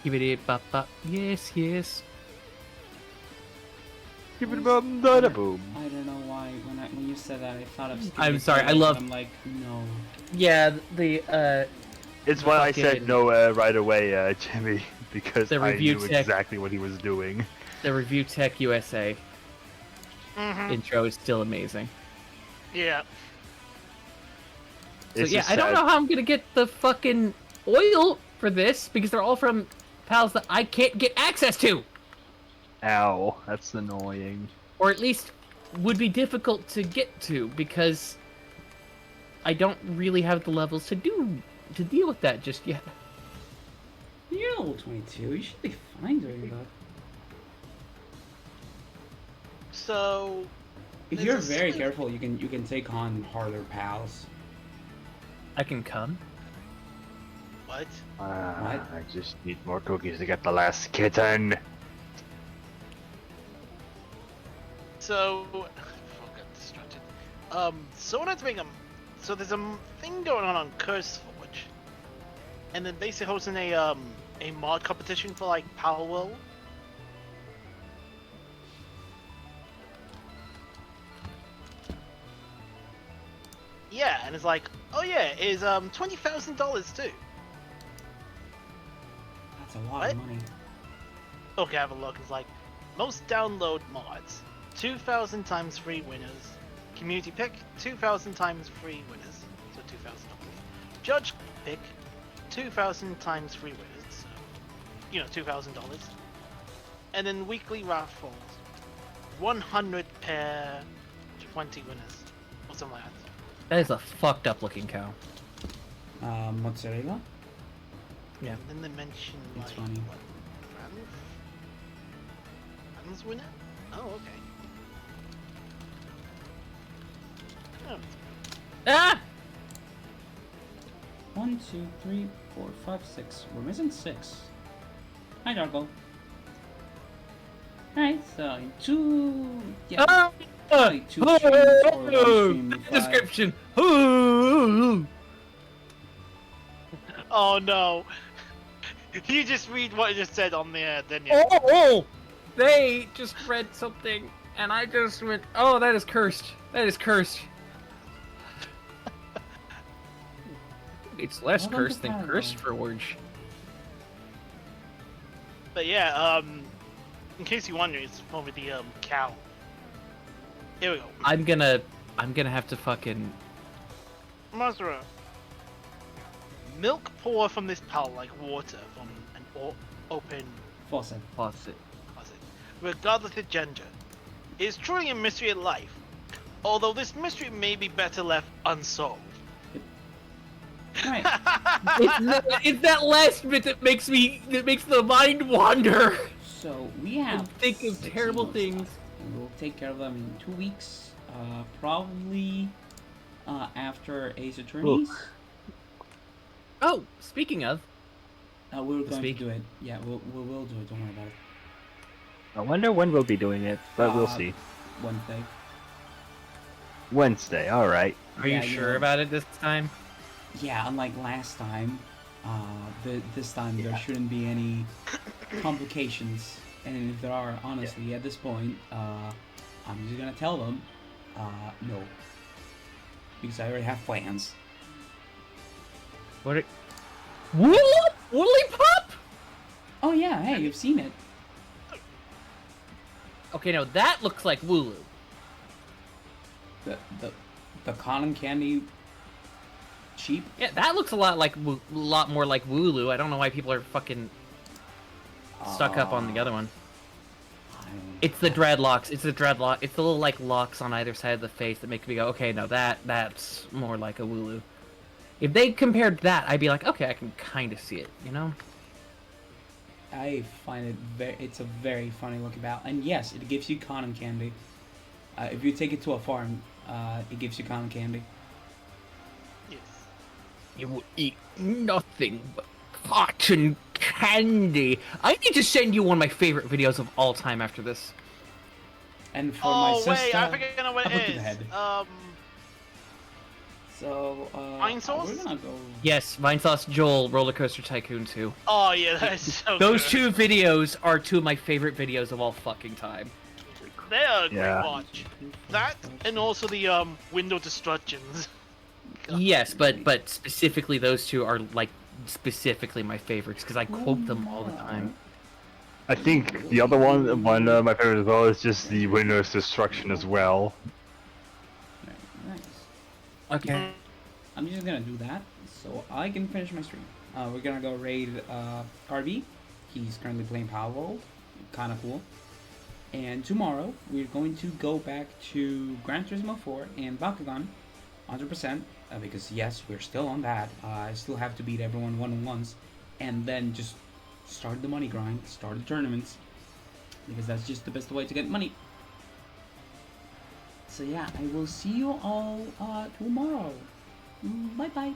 Skibbity bop bop. Yes. Boom. I don't know why when you said that I thought of. I'm sorry, I Skibbidi-bam, love- I'm like no. Yeah, the It's why I said fucking- no right away, Jimmy, because The I review knew tech- exactly what he was doing. the Review Tech USA Mm-hmm. intro is still amazing. Yeah. So It's yeah, just I don't sad. know how I'm gonna get the fucking oil for this because they're all from pals that I can't get access to, Ow, that's annoying. or at least would be difficult to get to because I don't really have the levels to deal with that just yet. You're level 22. You should be fine doing that. So. If There's you're a very slight- careful, you can take on harder pals. I can come. What? What? I just need more cookies to get the last kitten. So. I got distracted. someone had to make so there's a thing going on Curse Forge, and then basically hosting a mod competition for like Power World. Yeah, and it's like, oh yeah, it's $20,000 too. That's a lot What? of money. Okay, have a look. It's like most download mods, 2,000 times free winners. Community pick, 2,000 times free winners, so $2,000. Judge pick, 2,000 times free winners, so you know $2,000. And then weekly raffles, 100 per 20 winners, or something like that. That is a fucked up looking cow. Mozzarella? Yeah. And then they mention like It's funny. what? Franz winner? Oh, okay. Oh. Ah! 1, 2, 3, 4, 5, 6. We're missing 6. Hi, Dargo. Alright, so 2. Yeah. Probably 2 streams or 1 stream. If Description. Oh no! You just read what it just said on there, didn't you? Oh! They just read something, and I just went, oh, that is cursed. That is cursed. It's less Welcome cursed to than Power cursed World. for Orge. But yeah, in case you wonder, it's over the cow. Here we go. I'm gonna have to fucking. Mazura. Milk pour from this pal like water from an open Faucet. Faucet. closet, regardless of gender. It is truly a mystery of life, although this mystery may be better left unsolved. Alright. It's that last bit that makes the mind wander. So we have And think of 6 terrible emotes things. left, and we'll take care of them in 2 weeks. Probably after Ace Attorneys. Oh, speaking of, We're going Speak. to do it. Yeah, we'll do it. Don't worry about it. I wonder when we'll be doing it, but we'll see. Wednesday. Wednesday, alright. are Yeah, you you sure know. about it this time? Yeah, unlike last time, this time there shouldn't be any complications. And if there are, honestly, at this point, I'm just gonna tell them, no. Because I already have plans. What? Woolly Pop? Oh yeah, hey, you've seen it. Okay, no, that looks like Wooloo. The cotton candy sheep. Yeah, that looks a lot more like Wooloo. I don't know why people are fucking stuck up on the other one. It's the dreadlocks. It's the dreadlock. It's the little like locks on either side of the face that make me go, okay, no, that's more like a Wooloo. If they compared that, I'd be like, okay, I can kind of see it, you know? I find it it's a very funny looking ball, and yes, it gives you cotton candy. If you take it to a farm, it gives you cotton candy. Yes. You will eat nothing but cotton candy. I need to send you one of my favorite videos of all time after this. And for my Oh sister, wait, I forget what I put it to bed. is. So, Vine sauce? we're gonna go. Yes, Vinesauce Joel, Roller Coaster Tycoon 2. Oh yeah, that's so Those good. 2 videos are 2 of my favorite videos of all fucking time. They are a great Yeah. watch. That and also the window destructions. Yes, but specifically those 2 are like specifically my favorites because I quote them all the time. I think the other one of my favorite as well is just the Windows Destruction as well. Nice. Okay. I'm just gonna do that so I can finish my stream. We're gonna go raid RB. He's currently playing Power World. Kind of cool. And tomorrow we're going to go back to Gran Turismo 4 and Bakugan, 100%. Because yes, we're still on that. I still have to beat everyone one-on-ones, and then just start the money grind, start the tournaments, because that's just the best way to get money. So yeah, I will see you all tomorrow. Bye bye.